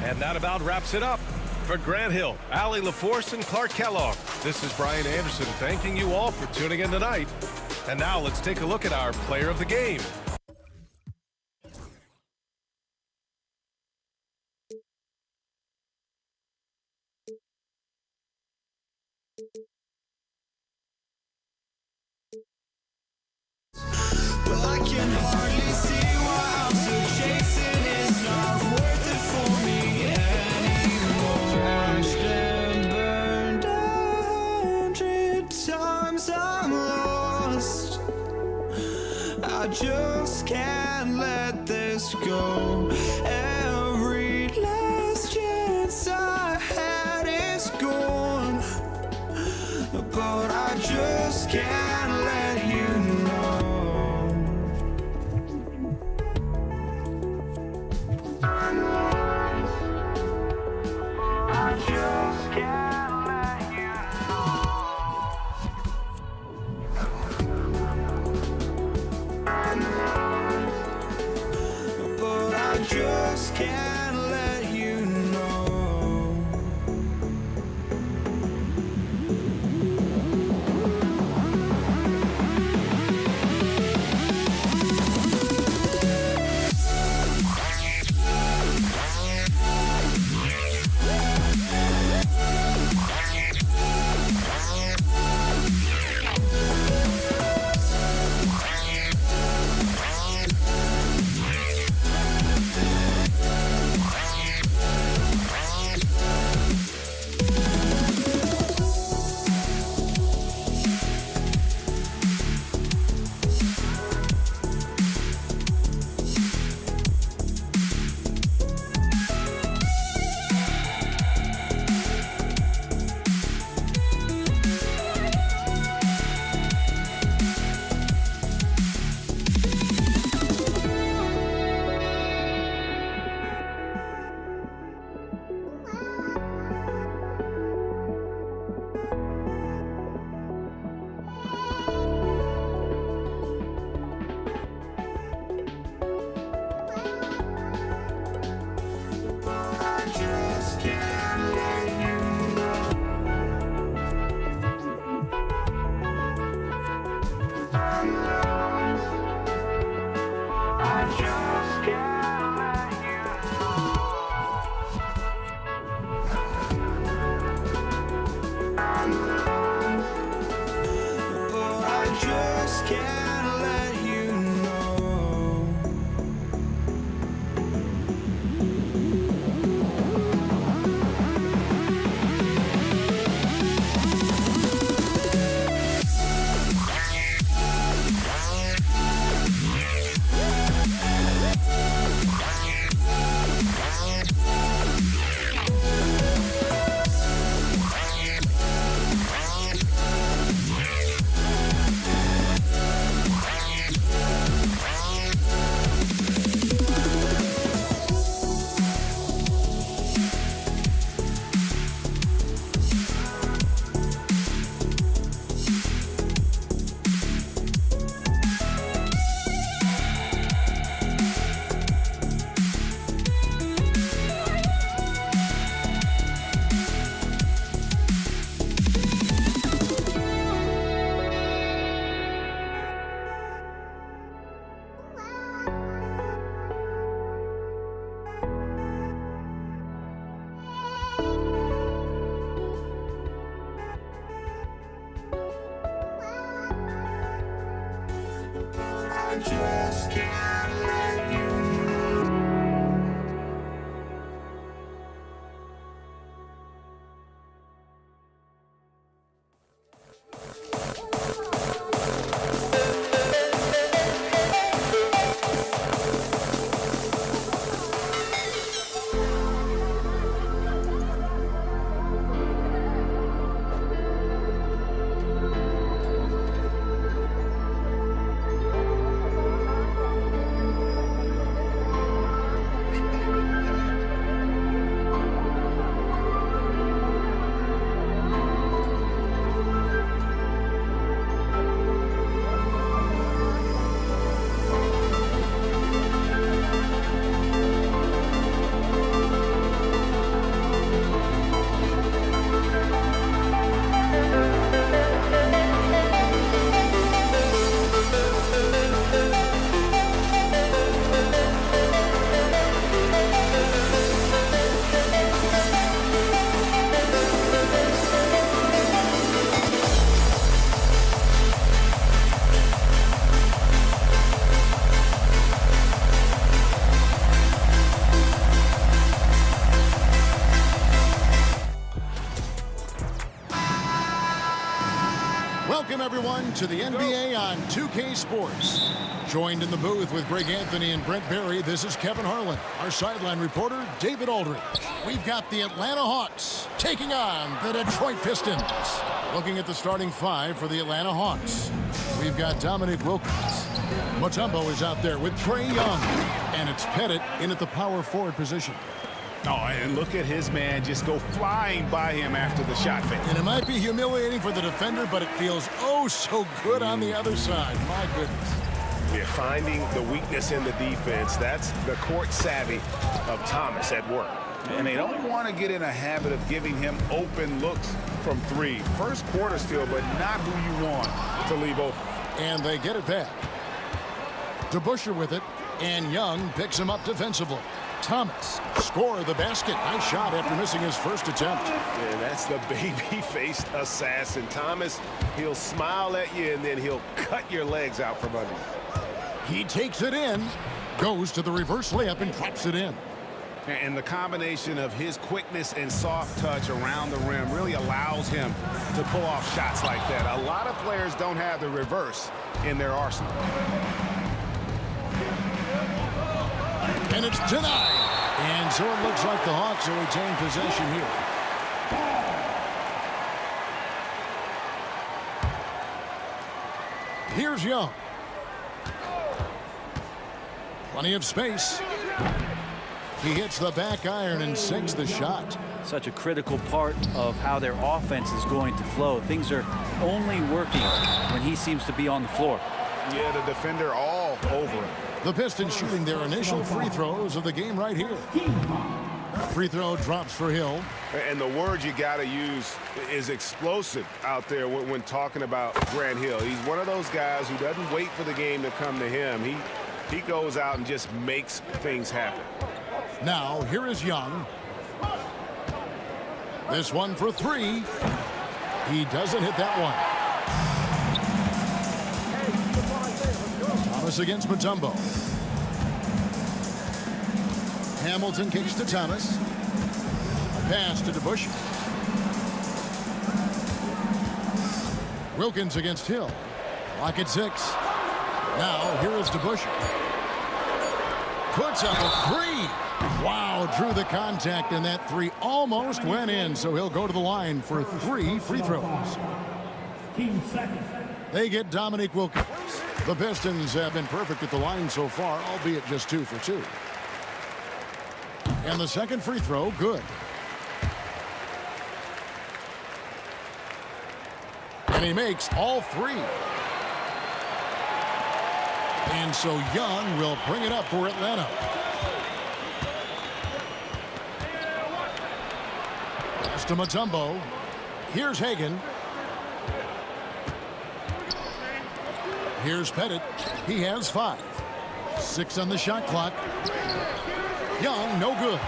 Speaker 8: And that about wraps it up. For Grant Hill, Allie LaForce, and Clark Kellogg, this is Brian Anderson thanking you all for tuning in tonight. And now let's take a look at our player of the game.
Speaker 1: Well, I can hardly see why I'm still chasing. It's not worth it for me anymore. Crashed and burned 100 times. I'm lost. I just can't let this go. Every last chance I had is gone, but I just can't let you know. I just can't let you know. But I just can't let you know.
Speaker 2: everyone, to the NBA on 2K Sports. Joined in the booth with Greg Anthony and Brent Barry, this is Kevin Harlan. Our sideline reporter, David Aldridge. We've got the Atlanta Hawks taking on the Detroit Pistons. Looking at the starting five for the Atlanta Hawks. We've got Dominique Wilkins. Mutombo is out there with Trae Young. And it's Pettit in at the power forward position.
Speaker 3: Oh, and look at his man just go flying by him after the shot fake.
Speaker 2: And it might be humiliating for the defender, but it feels oh so good on the other side. My goodness.
Speaker 3: Yeah, finding the weakness in the defense. That's the court savvy of Thomas at work.
Speaker 10: And they don't want to get in a habit of giving him open looks from three. First quarter still, but not who you want to leave open.
Speaker 2: And they get it back. DeBusschere with it, and Young picks him up defensively. Thomas score the basket. Nice shot after missing his first attempt.
Speaker 3: Yeah, that's the baby-faced assassin. Thomas, he'll smile at you, and then he'll cut your legs out from under you.
Speaker 2: He takes it in, goes to the reverse layup, and drops it in.
Speaker 3: And the combination of his quickness and soft touch around the rim really allows him to pull off shots like that. A lot of players don't have the reverse in their arsenal.
Speaker 2: And it's denied. And so it looks like the Hawks will retain possession here. Here's Young. Plenty of space. He hits the back iron and sinks the shot.
Speaker 4: Such a critical part of how their offense is going to flow. Things are only working when he seems to be on the floor.
Speaker 10: Yeah, the defender all over him.
Speaker 2: The Pistons shooting their initial free throws of the game right here. Free throw drops for Hill.
Speaker 3: And the word you got to use is explosive out there when talking about Grant Hill. He's one of those guys who doesn't wait for the game to come to him. He goes out and just makes things happen.
Speaker 2: Now, here is Young. This one for three. He doesn't hit that one. Thomas against Mutombo. Hamilton kicks to Thomas. Pass to DeBusschere. Wilkins against Hill. Lock at 6. Now, here is DeBusschere. Puts up a three. Wow, drew the contact, and that three almost went in, so he'll go to the line for 3 free throws. They get Dominique Wilkins. The Pistons have been perfect at the line so far, albeit just 2 for 2. And the second free throw, good. And he makes all 3. And so Young will bring it up for Atlanta. Pass to Mutombo. Here's Hagan. Here's Pettit. He has 5. 6 on the shot clock. Young, no good.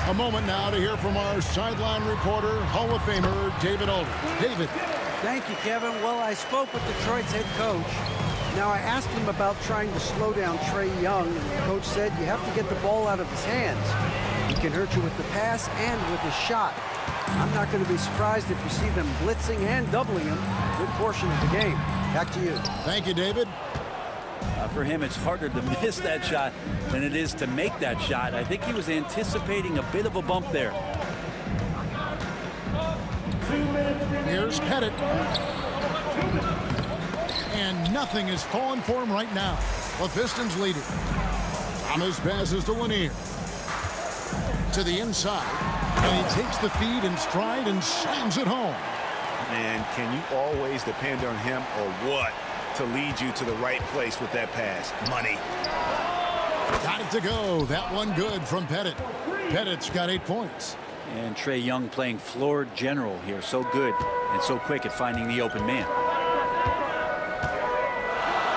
Speaker 2: A moment now to hear from our sideline reporter, Hall of Famer David Aldridge. David.
Speaker 14: Thank you, Kevin. Well, I spoke with Detroit's head coach. Now, I asked him about trying to slow down Trae Young, and the coach said you have to get the ball out of his hands. He can hurt you with the pass and with his shot. I'm not going to be surprised if you see them blitzing and doubling him a good portion of the game. Back to you.
Speaker 2: Thank you, David.
Speaker 4: For him, it's harder to miss that shot than it is to make that shot. I think he was anticipating a bit of a bump there.
Speaker 2: Here's Pettit. And nothing is falling for him right now. The Pistons leading. Thomas passes to Lanier. To the inside. And he takes the feed in stride and slams it home.
Speaker 3: And can you always depend on him or what to lead you to the right place with that pass? Money.
Speaker 2: Got it to go. That one good from Pettit. Pettit's got 8 points.
Speaker 4: And Trae Young playing floor general here. So good and so quick at finding the open man.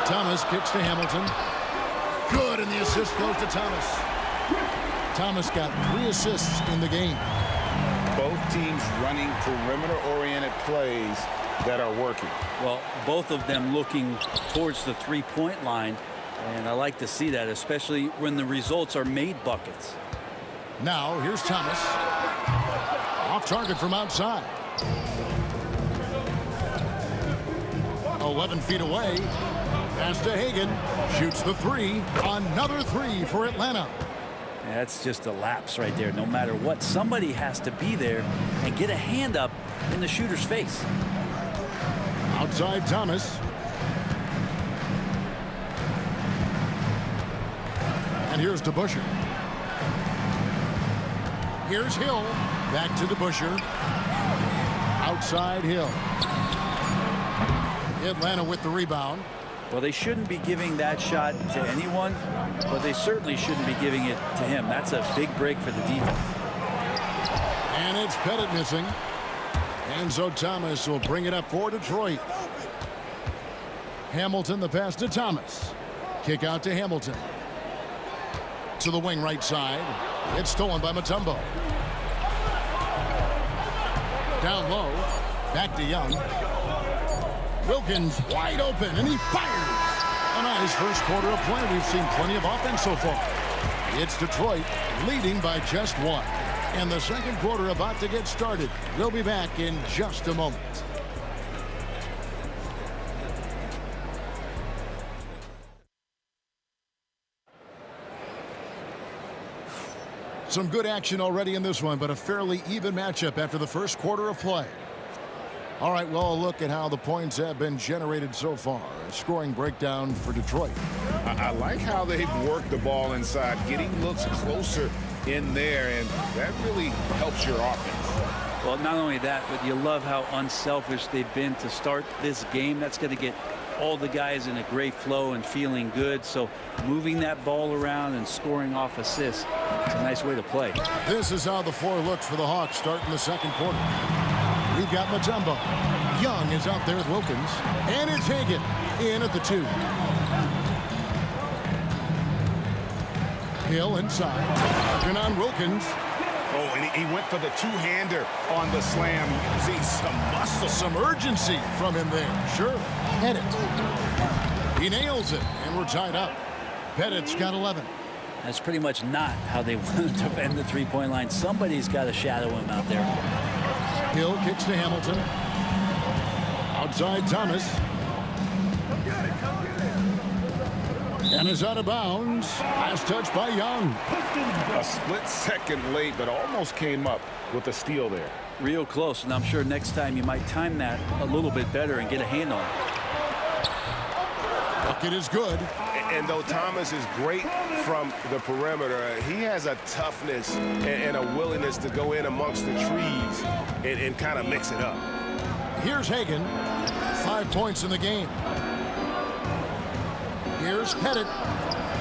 Speaker 2: Thomas kicks to Hamilton. Good, and the assist goes to Thomas. Thomas got 3 assists in the game.
Speaker 10: Both teams running perimeter-oriented plays that are working.
Speaker 4: Well, both of them looking towards the three-point line, and I like to see that, especially when the results are made buckets.
Speaker 2: Now, here's Thomas. Off target from outside. 11 feet away. Pass to Hagan. Shoots the three. Another three for Atlanta.
Speaker 4: That's just a lapse right there. No matter what, somebody has to be there and get a hand up in the shooter's face.
Speaker 2: Outside Thomas. And here's DeBuscher. Here's Hill. Back to DeBuscher. Outside Hill. Atlanta with the rebound.
Speaker 4: Well, they shouldn't be giving that shot to anyone, but they certainly shouldn't be giving it to him. That's a big break for the defense.
Speaker 2: And it's Pettit missing. And so Thomas will bring it up for Detroit. Hamilton the pass to Thomas. Kick out to Hamilton. To the wing right side. It's stolen by Mutombo. Down low. Back to Young. Wilkins wide open, and he fires. A nice first quarter of play. We've seen plenty of offense so far. It's Detroit leading by just one. And the second quarter about to get started. We'll be back in just a moment. Some good action already in this one, but a fairly even matchup after the first quarter of play. All right, well, a look at how the points have been generated so far. A scoring breakdown for Detroit.
Speaker 3: I like how they've worked the ball inside, getting looks closer in there, and that really helps your offense.
Speaker 4: Well, not only that, but you love how unselfish they've been to start this game. That's going to get all the guys in a great flow and feeling good. So moving that ball around and scoring off assists, it's a nice way to play.
Speaker 2: This is how the floor looks for the Hawks starting the second quarter. We've got Mutombo. Young is out there with Wilkins. And it's Hagan in at the 2. Hill inside. Working on Wilkins.
Speaker 3: Oh, and he went for the two-hander on the slam. See some muscle.
Speaker 2: Some urgency from him there. Sure. Pettit. He nails it, and we're tied up. Pettit's got 11.
Speaker 4: That's pretty much not how they want to defend the three-point line. Somebody's got to shadow him out there.
Speaker 2: Hill kicks to Hamilton. Outside Thomas. And is out of bounds. Last touch by Young.
Speaker 3: A split second late, but almost came up with a steal there.
Speaker 4: Real close, and I'm sure next time you might time that a little bit better and get a hand on it.
Speaker 2: Bucket is good.
Speaker 3: And though Thomas is great from the perimeter, he has a toughness and a willingness to go in amongst the trees and kind of mix it up.
Speaker 2: Here's Hagan. 5 points in the game. Here's Pettit.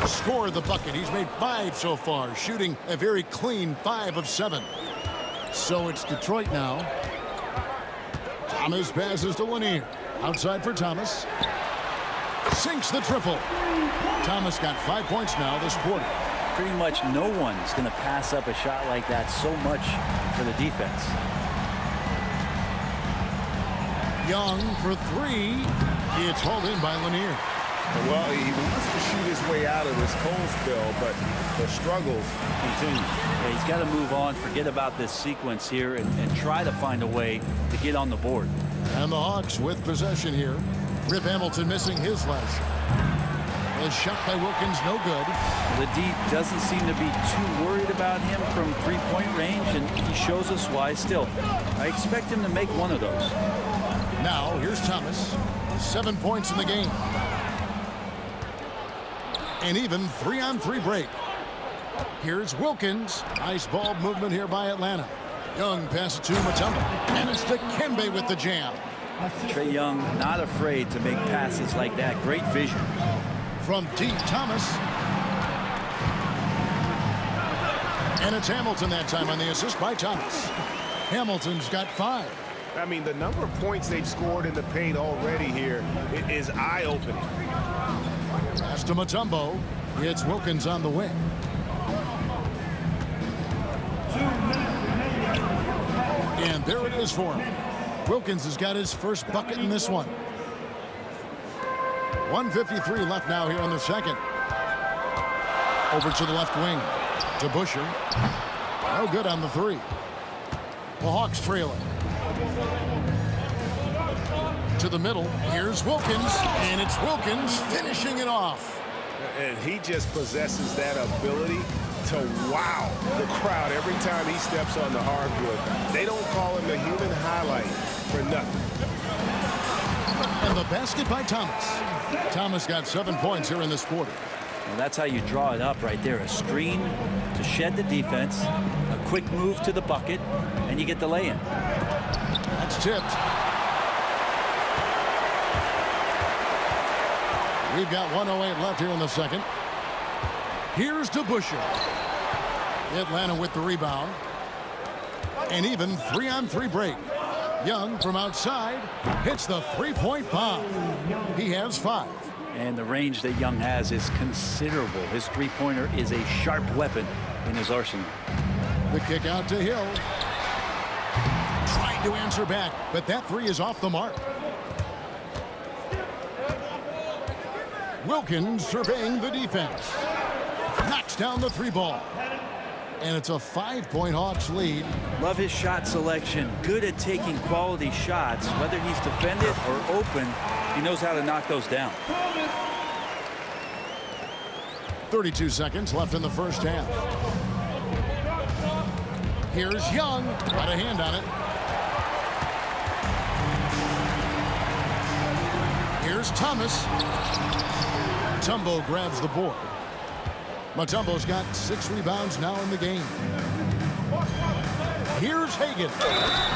Speaker 2: Scored the bucket. He's made 5 so far, shooting a very clean 5 of 7. So it's Detroit now. Thomas passes to Lanier. Outside for Thomas. Sinks the triple. Thomas got 5 points now this quarter.
Speaker 4: Pretty much no one's going to pass up a shot like that so much for the defense.
Speaker 2: Young for 3. It's hauled in by Lanier.
Speaker 3: Well, he wants to shoot his way out of this cold spell, but the struggles continue.
Speaker 4: Yeah, he's got to move on, forget about this sequence here, and try to find a way to get on the board.
Speaker 2: And the Hawks with possession here. Rip Hamilton missing his last shot. The shot by Wilkins no good.
Speaker 4: The D doesn't seem to be too worried about him from three-point range, and he shows us why still. I expect him to make one of those.
Speaker 2: Now, here's Thomas. 7 points in the game. An even 3-on-3 break. Here's Wilkins. Nice ball movement here by Atlanta. Young passes to Mutombo. And it's to Kembe with the jam.
Speaker 4: Trae Young not afraid to make passes like that. Great vision.
Speaker 2: From deep, Thomas. And it's Hamilton that time on the assist by Thomas. Hamilton's got 5.
Speaker 3: I mean, the number of points they've scored in the paint already here is eye-opening.
Speaker 2: Pass to Mutombo. It's Wilkins on the wing. And there it is for him. Wilkins has got his first bucket in this one. 1:53 left now here in the second. Over to the left wing. To Busher. No good on the 3. The Hawks trailing. to the middle. Here's Wilkins, and it's Wilkins finishing it off.
Speaker 3: And he just possesses that ability to wow the crowd every time he steps on the hardwood. They don't call him the human highlight for nothing.
Speaker 2: And the basket by Thomas. Thomas got 7 points here in this quarter.
Speaker 4: Well, that's how you draw it up right there. A screen to shed the defense, a quick move to the bucket, and you get the lay-in.
Speaker 2: That's tipped. We've got 1:08 left here in the second. Here's DeBusschere. Atlanta with the rebound. And even 3-on-3 break. Young from outside hits the three-point bomb. He has 5.
Speaker 4: And the range that Young has is considerable. His three-pointer is a sharp weapon in his arsenal.
Speaker 2: The kick out to Hill. Trying to answer back, but that three is off the mark. Wilkins surveying the defense. Knocks down the three ball. And it's a 5-point Hawks lead.
Speaker 4: Love his shot selection. Good at taking quality shots. Whether he's defended or open, he knows how to knock those down.
Speaker 2: 32 seconds left in the first half. Here's Young. Got a hand on it. Here's Thomas. Mutombo grabs the board. Mutombo's got 6 rebounds now in the game. Here's Hagan.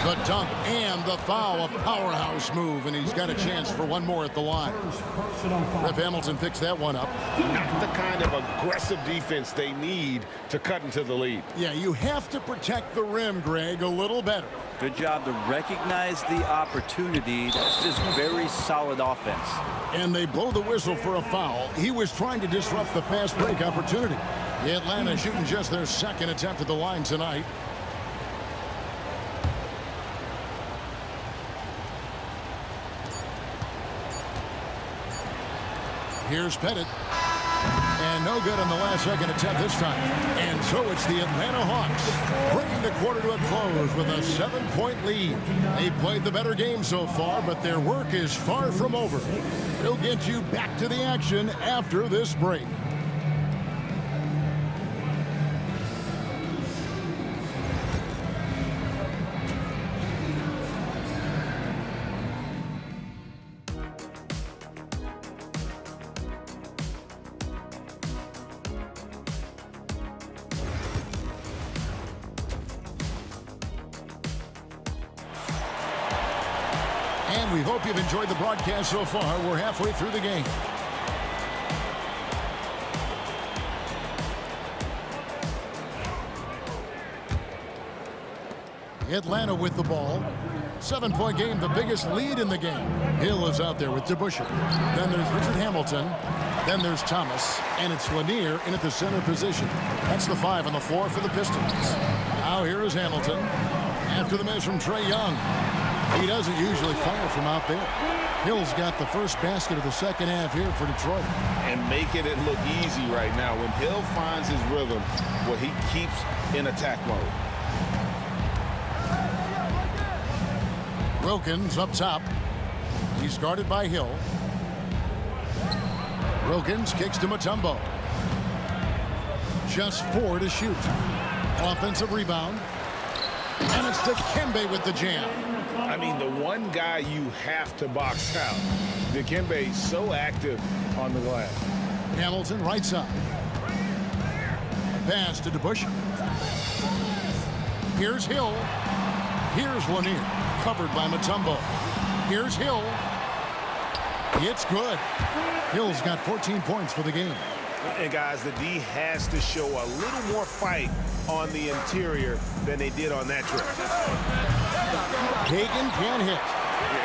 Speaker 2: The dunk and the foul, a powerhouse move, and he's got a chance for one more at the line. Rip Hamilton picks that one up.
Speaker 3: Not the kind of aggressive defense they need to cut into the lead.
Speaker 2: Yeah, you have to protect the rim, Greg, a little better.
Speaker 4: Good job to recognize the opportunity. That's just very solid offense.
Speaker 2: And they blow the whistle for a foul. He was trying to disrupt the fast break opportunity. Atlanta shooting just their second attempt at the line tonight. Here's Pettit. And no good on the last second attempt this time. And so it's the Atlanta Hawks bringing the quarter to a close with a 7-point lead. They played the better game so far, but their work is far from over. We'll get you back to the action after this break. And we hope you've enjoyed the broadcast so far. We're halfway through the game. Atlanta with the ball. 7-point game, the biggest lead in the game. Hill is out there with DeBusschere. Then there's Richard Hamilton. Then there's Thomas. And it's Lanier in at the center position. That's the 5 on the floor for the Pistons. Now here is Hamilton. After the miss from Trae Young. He doesn't usually fire from out there. Hill's got the first basket of the second half here for Detroit.
Speaker 3: And making it look easy right now. When Hill finds his rhythm, well, he keeps in attack mode.
Speaker 2: Wilkins up top. He's guarded by Hill. Wilkins kicks to Mutombo. Just 4 to shoot. Offensive rebound. And it's Dikembe with the jam.
Speaker 3: I mean, the one guy you have to box out. Dikembe so active on the glass.
Speaker 2: Hamilton right side. A pass to DeBusschere. Here's Hill. Here's Lanier. Covered by Mutombo. Here's Hill. It's good. Hill's got 14 points for the game.
Speaker 3: And guys, the D has to show a little more fight on the interior than they did on that trip.
Speaker 2: Hagan can't hit.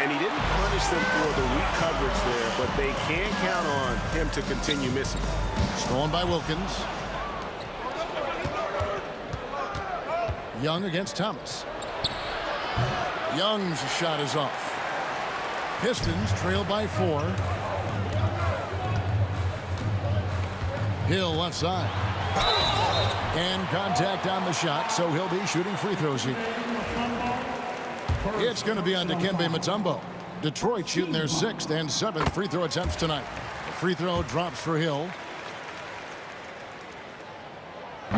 Speaker 3: And he didn't punish them for the weak coverage there, but they can count on him to continue missing.
Speaker 2: Stolen by Wilkins. Young against Thomas. Young's shot is off. Pistons trail by 4. Hill left side. And contact on the shot, so he'll be shooting free throws here. It's going to be on Dikembe Mutombo. Detroit shooting their 6th and 7th free throw attempts tonight. The free throw drops for Hill.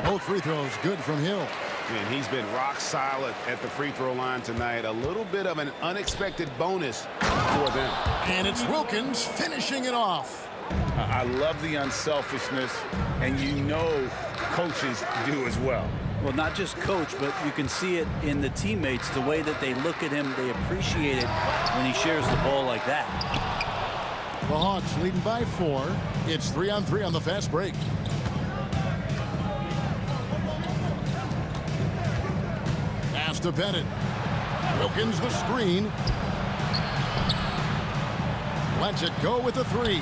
Speaker 2: Both free throws good from Hill.
Speaker 3: And he's been rock solid at the free throw line tonight. A little bit of an unexpected bonus for them.
Speaker 2: And it's Wilkins finishing it off.
Speaker 10: I love the unselfishness, and you know coaches do as well.
Speaker 4: Well, not just coach, but you can see it in the teammates, the way that they look at him. They appreciate it when he shares the ball like that.
Speaker 2: The Hawks leading by 4. It's 3-on-3 on the fast break. Pass to Bennett. Wilkins the screen. Lets it go with the 3.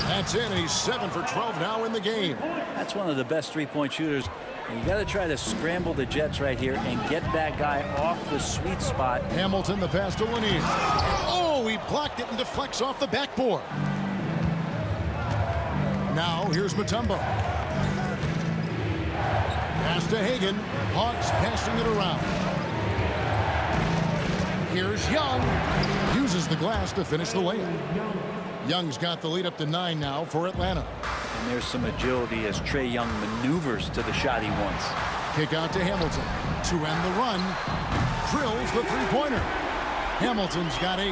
Speaker 2: That's it. He's 7 for 12 now in the game.
Speaker 4: That's one of the best three-point shooters. And you got to try to scramble the Jets right here and get that guy off the sweet spot.
Speaker 2: Hamilton the pass to Lanier. Oh, he blocked it and deflects off the backboard. Now here's Mutombo. Pass to Hagan. Hawks passing it around. Here's Young. Uses the glass to finish the layup. Young's got the lead up to 9 now for Atlanta.
Speaker 4: And there's some agility as Trae Young maneuvers to the shot he wants.
Speaker 2: Kick out to Hamilton to end the run. Drills the three-pointer. Hamilton's got 8.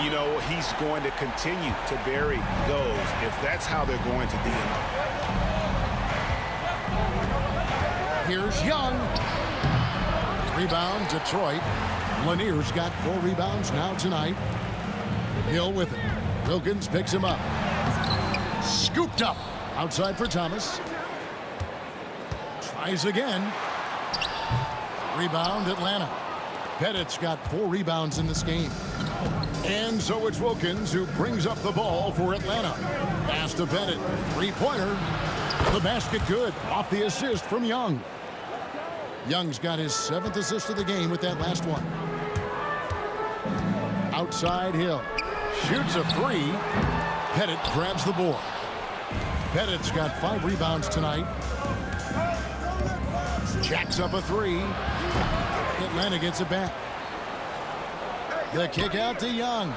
Speaker 3: You know, he's going to continue to bury those if that's how they're going to be.
Speaker 2: Here's Young. Rebound, Detroit. Lanier's got 4 rebounds now tonight. Hill with it. Wilkins picks him up. Scooped up. Outside for Thomas. Tries again. Rebound, Atlanta. Pettit's got 4 rebounds in this game. And so it's Wilkins who brings up the ball for Atlanta. Pass to Pettit. Three-pointer. The basket good. Off the assist from Young. Young's got his 7th assist of the game with that last one. Outside Hill. Shoots a 3. Pettit grabs the board. Pettit's got 5 rebounds tonight. Jacks up a 3. Atlanta gets it back. The kick out to Young.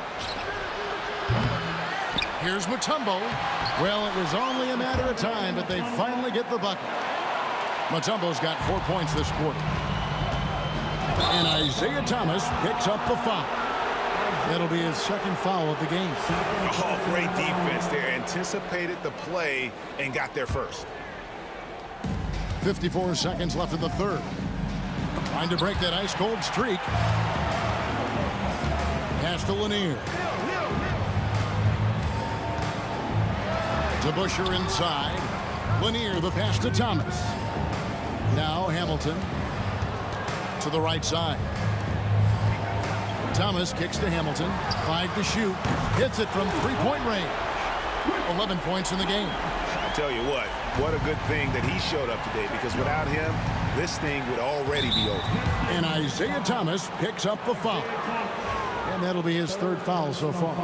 Speaker 2: Here's Mutombo. Well, it was only a matter of time, but they finally get the bucket. Mutombo's got 4 points this quarter. And Isaiah Thomas picks up the foul. That'll be his 2nd foul of the game.
Speaker 3: Oh, great defense there. Anticipated the play and got there first.
Speaker 2: 54 seconds left in the 3rd. Trying to break that ice-cold streak. Pass to Lanier. To Busher inside. Lanier, the pass to Thomas. Now Hamilton to the right side. Thomas kicks to Hamilton. 5 to shoot. Hits it from 3-point range. 11 points in the game.
Speaker 3: I tell you what a good thing that he showed up today, because without him, this thing would already be over.
Speaker 2: And Isaiah Thomas picks up the foul. And that'll be his 3rd foul so far.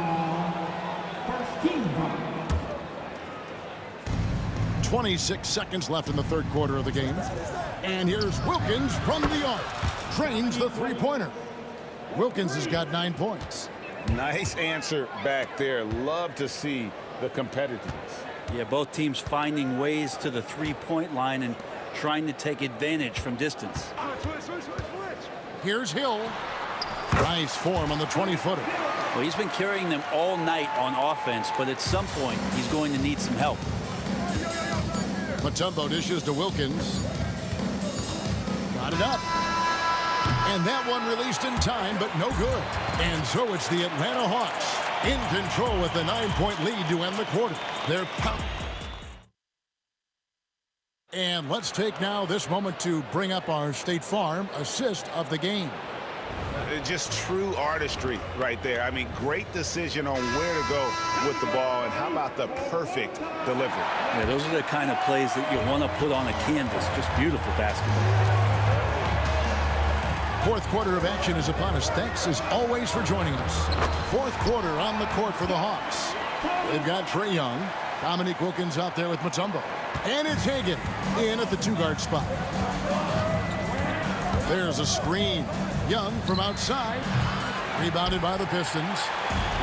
Speaker 2: 26 seconds left in the 3rd quarter of the game. And here's Wilkins from the arc. Drains the 3-pointer. Wilkins has got 9 points.
Speaker 10: Nice answer back there. Love to see the competitiveness.
Speaker 4: Yeah, both teams finding ways to the 3-point line and trying to take advantage from distance.
Speaker 2: Here's Hill. Nice form on the 20-footer.
Speaker 4: Well, he's been carrying them all night on offense, but at some point, he's going to need some help.
Speaker 2: Mutombo dishes to Wilkins. Got it up. And that one released in time, but no good. And so it's the Atlanta Hawks in control with the 9-point lead to end the quarter. They're and let's take now this moment to bring up our State Farm assist of the game.
Speaker 3: Just true artistry right there. I mean, great decision on where to go with the ball, and how about the perfect delivery?
Speaker 4: Yeah, those are the kind of plays that you want to put on a canvas. Just beautiful basketball.
Speaker 2: 4th quarter of action is upon us. Thanks as always for joining us. 4th quarter on the court for the Hawks. They've got Trae Young. Dominique Wilkins out there with Mutombo. And it's Hagan in at the 2-guard spot. There's a screen. Young from outside. Rebounded by the Pistons.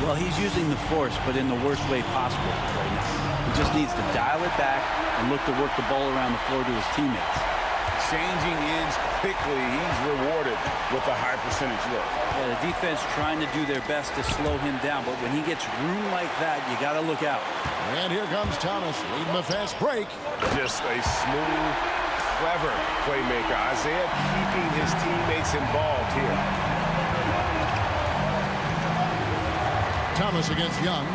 Speaker 4: Well, he's using the force, but in the worst way possible right now. He just needs to dial it back and look to work the ball around the floor to his teammates.
Speaker 10: Changing ends quickly. He's rewarded with a high percentage look.
Speaker 4: Yeah, the defense trying to do their best to slow him down, but when he gets room like that, you got to look out.
Speaker 2: And here comes Thomas leading the fast break.
Speaker 3: Just a smooth, clever playmaker. Isaiah keeping his teammates involved here.
Speaker 2: Thomas against Young.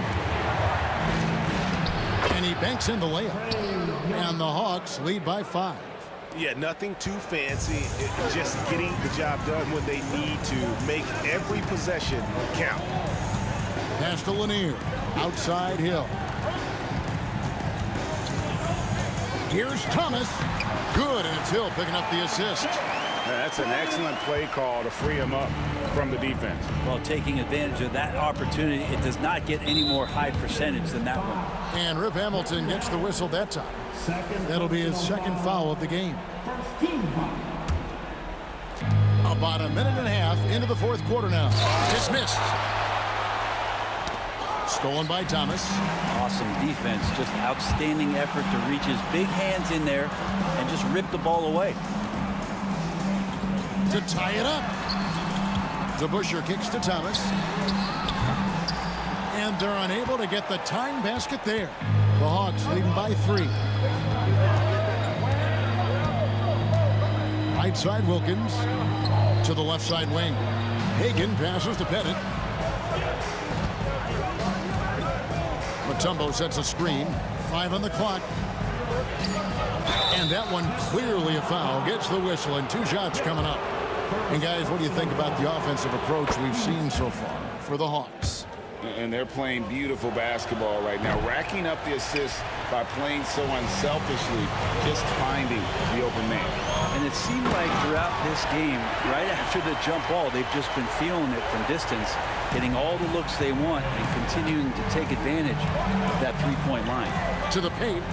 Speaker 2: And he banks in the layup. And the Hawks lead by 5.
Speaker 3: Yeah, nothing too fancy. Just getting the job done when they need to. Make every possession count.
Speaker 2: Pass to Lanier. Outside Hill. Here's Thomas. Good, and it's Hill picking up the assist.
Speaker 10: That's an excellent play call to free him up from the defense.
Speaker 4: Well, taking advantage of that opportunity, it does not get any more high percentage than that one.
Speaker 2: And Rip Hamilton gets the whistle that time. That'll be his second foul of the game. About a minute and a half into the fourth quarter now. Dismissed. Stolen by Thomas.
Speaker 4: Awesome defense. Just outstanding effort to reach his big hands in there and just rip the ball away.
Speaker 2: To tie it up. DeBusschere kicks to Thomas. And they're unable to get the tying basket there. The Hawks leading by 3. Right side Wilkins to the left side wing. Hagan passes to Pettit. Mutombo sets a screen. 5 on the clock. And that one clearly a foul. Gets the whistle and 2 shots coming up. And guys, what do you think about the offensive approach we've seen so far for the Hawks?
Speaker 10: And they're playing beautiful basketball right now, racking up the assists by playing so unselfishly, just finding the open man.
Speaker 4: And it seemed like throughout this game, right after the jump ball, they've just been feeling it from distance, getting all the looks they want and continuing to take advantage of that three-point line.
Speaker 2: To the paint.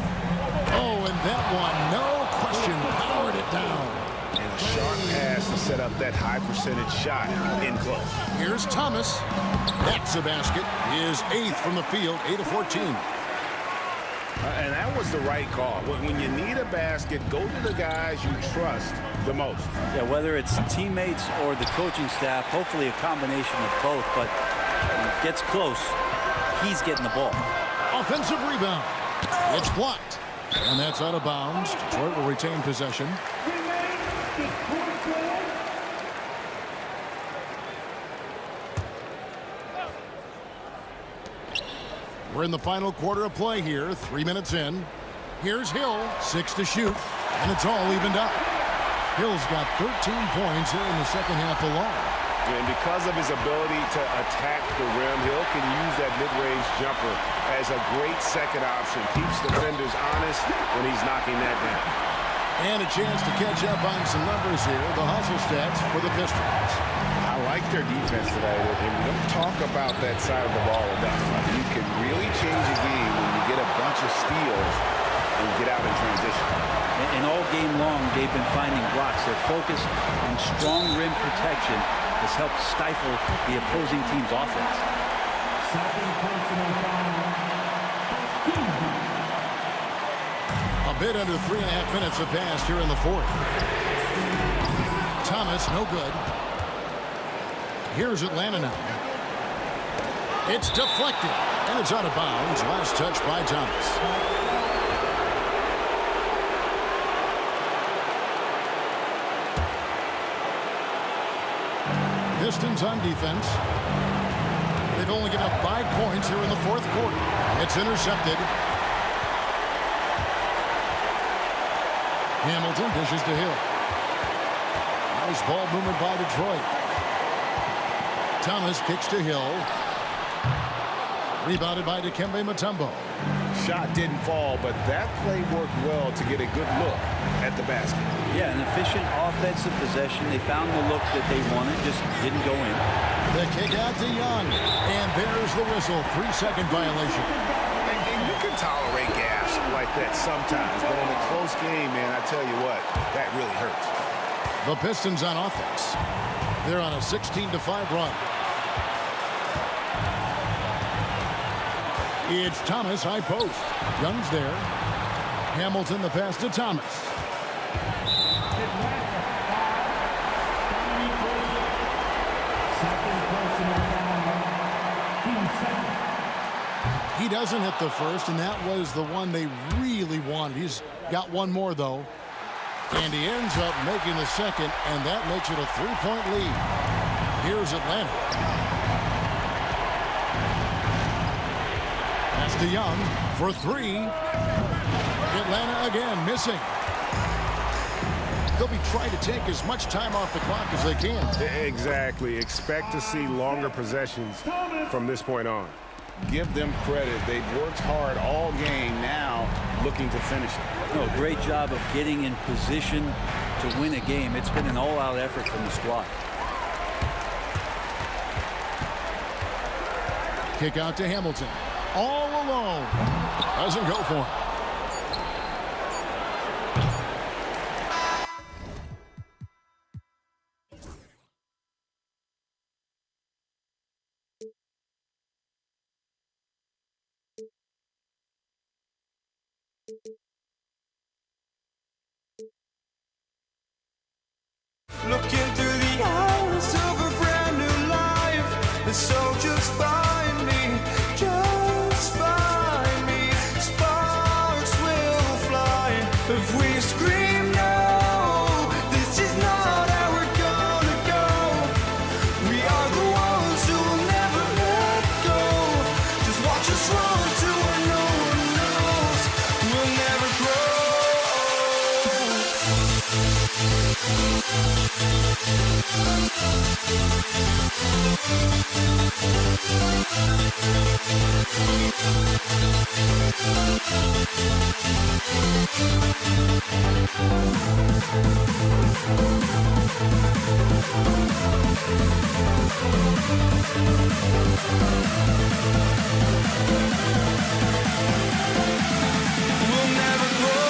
Speaker 2: Oh, and that one, no question, powered it down.
Speaker 3: And a sharp pass to set up that high percentage shot in close.
Speaker 2: Here's Thomas. That's a basket. His 8th from the field, 8 of 14.
Speaker 3: And that was the right call. When you need a basket, go to the guys you trust the most.
Speaker 4: Yeah, whether it's teammates or the coaching staff, hopefully a combination of both, but when it gets close, he's getting the ball.
Speaker 2: Offensive rebound. It's blocked. And that's out of bounds. Detroit will retain possession. We're in the final quarter of play here, 3 minutes in. Here's Hill, 6 to shoot, and it's all evened up. Hill's got 13 points here in the second half alone.
Speaker 3: And because of his ability to attack the rim, Hill can use that mid-range jumper as a great second option. Keeps defenders honest when he's knocking that down.
Speaker 2: And a chance to catch up on some numbers here, the hustle stats for the Pistons.
Speaker 3: I like their defense today, and we don't talk about that side of the ball enough. You can really change a game when you get a bunch of steals and get out in transition.
Speaker 4: And all game long, they've been finding blocks. Their focus on strong rim protection has helped stifle the opposing team's offense.
Speaker 2: A bit under 3.5 minutes have passed here in the fourth. Thomas, no good. Here's Atlanta now. It's deflected, and it's out of bounds. Last touch by Thomas. Pistons on defense. They've only given up 5 points here in the fourth quarter. It's intercepted. Hamilton dishes to Hill. Nice ball movement by Detroit. Thomas kicks to Hill. Rebounded by Dikembe Mutombo.
Speaker 3: Shot didn't fall, but that play worked well to get a good look at the basket.
Speaker 4: Yeah, an efficient offensive possession. They found the look that they wanted, just didn't go in.
Speaker 2: The kick out to Young. And there's the whistle. 3-second violation.
Speaker 3: And you can tolerate gas like that sometimes, but in a close game, man, I tell you what, that really hurts.
Speaker 2: The Pistons on offense. They're on a 16-5 run. It's Thomas, high post. Young's there. Hamilton, the pass to Thomas. He doesn't hit the first, and that was the one they really wanted. He's got one more, though. And he ends up making the second, and that makes it a 3-point lead. Here's Atlanta. Pass to Young for three. Atlanta again missing. They'll be trying to take as much time off the clock as they can.
Speaker 3: Exactly. Expect to see longer possessions from this point on.
Speaker 10: Give them credit. They've worked hard all game, now looking to finish it.
Speaker 4: No, great job of getting in position to win a game. It's been an all-out effort from the squad.
Speaker 2: Kick out to Hamilton. All alone. Doesn't go for him.
Speaker 1: Looking through the eyes of a brand new life, and so just find me, just find me. Sparks will fly if we scream no. This is not how we're gonna go. We are the ones who will never let go. Just watch us run to where no one knows. We'll never grow. We'll never grow.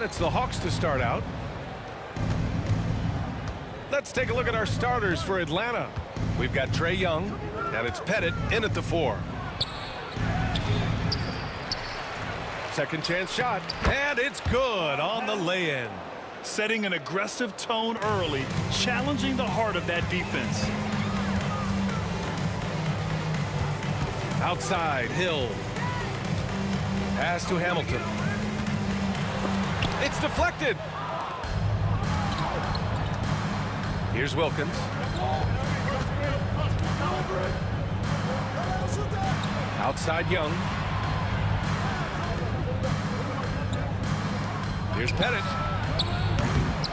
Speaker 8: And it's the Hawks to start out. Let's take a look at our starters for Atlanta. We've got Trae Young, and it's Pettit in at the 4. Second chance shot, and it's good on the lay-in.
Speaker 6: Setting an aggressive tone early, challenging the heart of that defense.
Speaker 8: Outside, Hill. Pass to Hamilton. It's deflected. Here's Wilkins. Outside Young. Here's Pettit.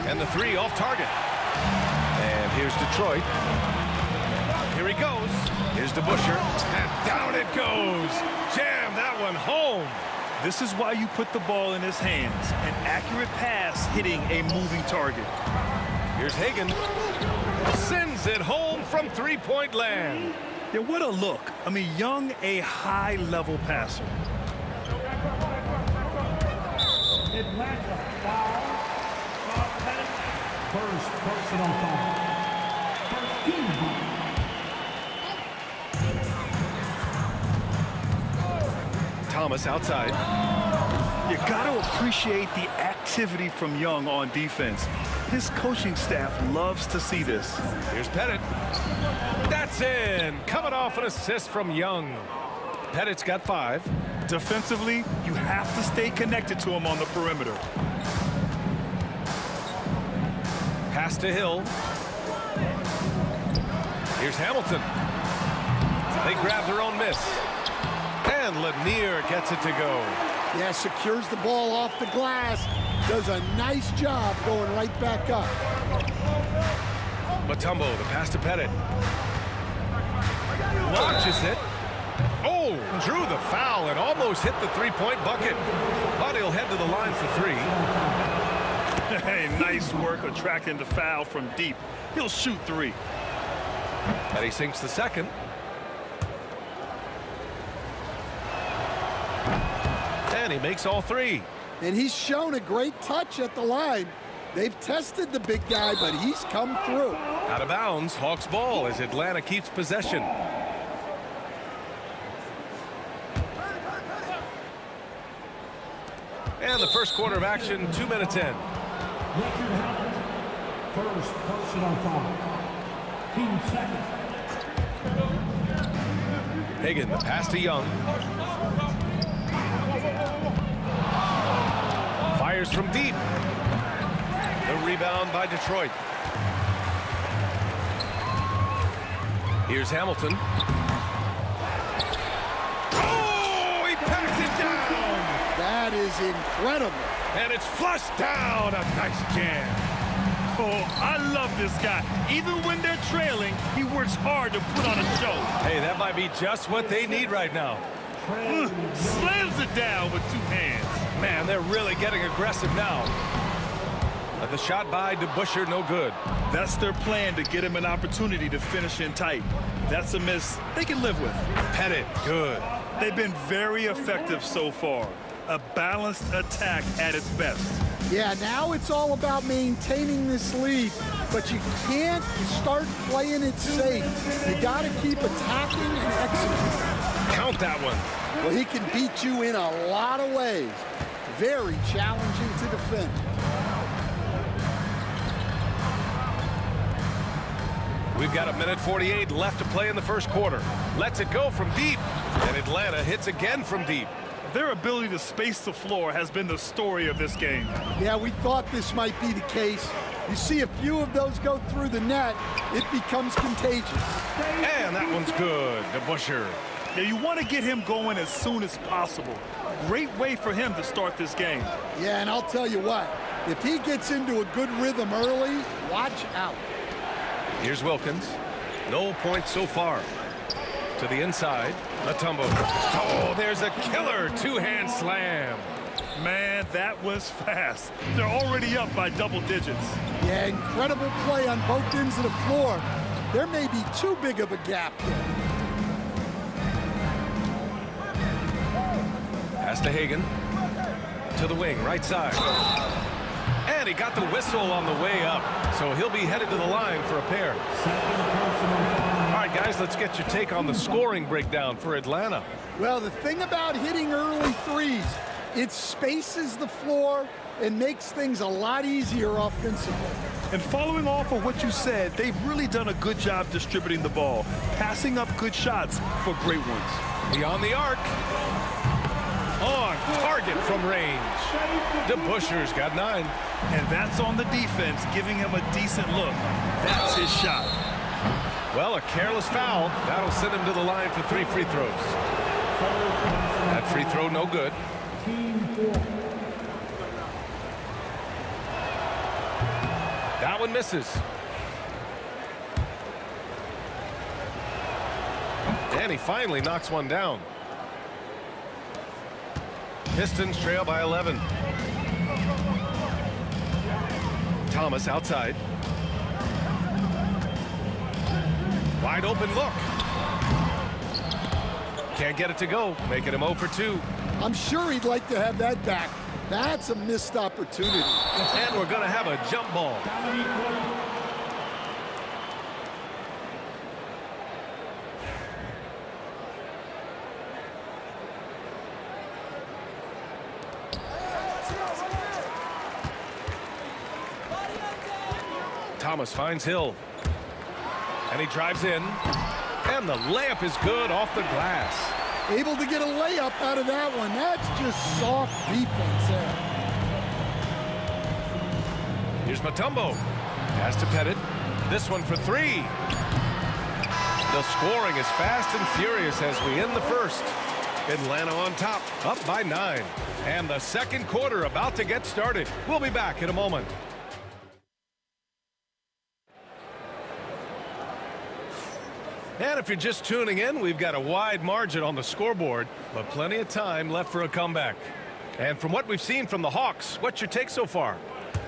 Speaker 8: And the 3 off target. And here's Detroit. Here he goes. Here's DeBusschere. And down it goes. Jam that one home.
Speaker 6: This is why you put the ball in his hands. An accurate pass hitting a moving target.
Speaker 8: Here's Hagan. Sends it home from 3-point land.
Speaker 6: Yeah, what a look. I mean, Young, a high-level passer.
Speaker 12: Atlanta foul. First personal foul. First team foul.
Speaker 8: Thomas outside.
Speaker 6: You got to appreciate the activity from Young on defense. His coaching staff loves to see this.
Speaker 8: Here's Pettit. That's in. Coming off an assist from Young. Pettit's got 5.
Speaker 6: Defensively, you have to stay connected to him on the perimeter.
Speaker 8: Pass to Hill. Here's Hamilton. They grab their own miss. And Lanier gets it to go.
Speaker 7: Yeah, secures the ball off the glass. Does a nice job going right back up.
Speaker 8: Mutombo, the pass to Pettit. Launches it. Oh, drew the foul and almost hit the 3-point bucket. But he'll head to the line for 3.
Speaker 6: Hey, nice work attracting the foul from deep. He'll shoot 3.
Speaker 8: And he sinks the second. And he makes all 3.
Speaker 7: And he's shown a great touch at the line. They've tested the big guy, but he's come through.
Speaker 8: Out of bounds, Hawks ball as Atlanta keeps possession. And the first quarter of action, 2 minutes in.
Speaker 12: First personal foul. Team second.
Speaker 8: Hagan, the pass to Young. Fires from deep. The rebound by Detroit. Here's Hamilton. Oh, he packs it down.
Speaker 7: That is incredible.
Speaker 8: And it's flushed down. A nice jam.
Speaker 6: Oh, I love this guy. Even when they're trailing, he works hard to put on a show.
Speaker 8: Hey, that might be just what they need right now.
Speaker 6: Slams it down with 2 hands.
Speaker 8: Man, they're really getting aggressive now. The shot by DeBusschere, no good.
Speaker 6: That's their plan, to get him an opportunity to finish in tight. That's a miss they can live with.
Speaker 8: Pettit, good.
Speaker 6: They've been very effective so far. A balanced attack at its best.
Speaker 7: Yeah, now it's all about maintaining this lead, but you can't start playing it safe. You got to keep attacking and executing.
Speaker 8: Count that one.
Speaker 7: Well, he can beat you in a lot of ways. Very challenging to defend.
Speaker 8: We've got 1:48 left to play in the first quarter. Lets it go from deep, and Atlanta hits again from deep.
Speaker 6: Their ability to space the floor has been the story of this game.
Speaker 7: Yeah, we thought this might be the case. You see a few of those go through the net, it becomes contagious.
Speaker 8: And that one's good. DeBusschere.
Speaker 6: Yeah, you want to get him going as soon as possible. Great way for him to start this game.
Speaker 7: Yeah, and I'll tell you what, if he gets into a good rhythm early, watch out.
Speaker 8: Here's Wilkins. No points so far. To the inside, Mutombo. Oh, there's a killer 2-hand slam.
Speaker 6: Man, that was fast. They're already up by double digits.
Speaker 7: Yeah, incredible play on both ends of the floor. There may be too big of a gap here.
Speaker 8: Pass to Hagan. To the wing, right side. And he got the whistle on the way up, so he'll be headed to the line for a pair. All right, guys, let's get your take on the scoring breakdown for Atlanta.
Speaker 7: Well, the thing about hitting early threes, it spaces the floor and makes things a lot easier offensively.
Speaker 6: And following off of what you said, they've really done a good job distributing the ball, passing up good shots for great ones.
Speaker 8: Beyond the arc. On target from range. DeBuscher's got 9.
Speaker 6: And that's on the defense, giving him a decent look. That's his shot.
Speaker 8: Well, a careless foul. That'll send him to the line for 3 free throws. That free throw no good. That one misses. And he finally knocks one down. Pistons trail by 11. Thomas outside. Wide open look. Can't get it to go, making him 0 for 2.
Speaker 7: I'm sure he'd like to have that back. That's a missed opportunity.
Speaker 8: And we're going to have a jump ball. Thomas finds Hill. And he drives in. And the layup is good off the glass.
Speaker 7: Able to get a layup out of that one. That's just soft defense there.
Speaker 8: Here's Mutombo. Pass to Pettit. This one for 3. The scoring is fast and furious as we end the first. Atlanta on top, up by 9. And the second quarter about to get started. We'll be back in a moment. And if you're just tuning in, we've got a wide margin on the scoreboard, but plenty of time left for a comeback. And from what we've seen from the Hawks, what's your take so far?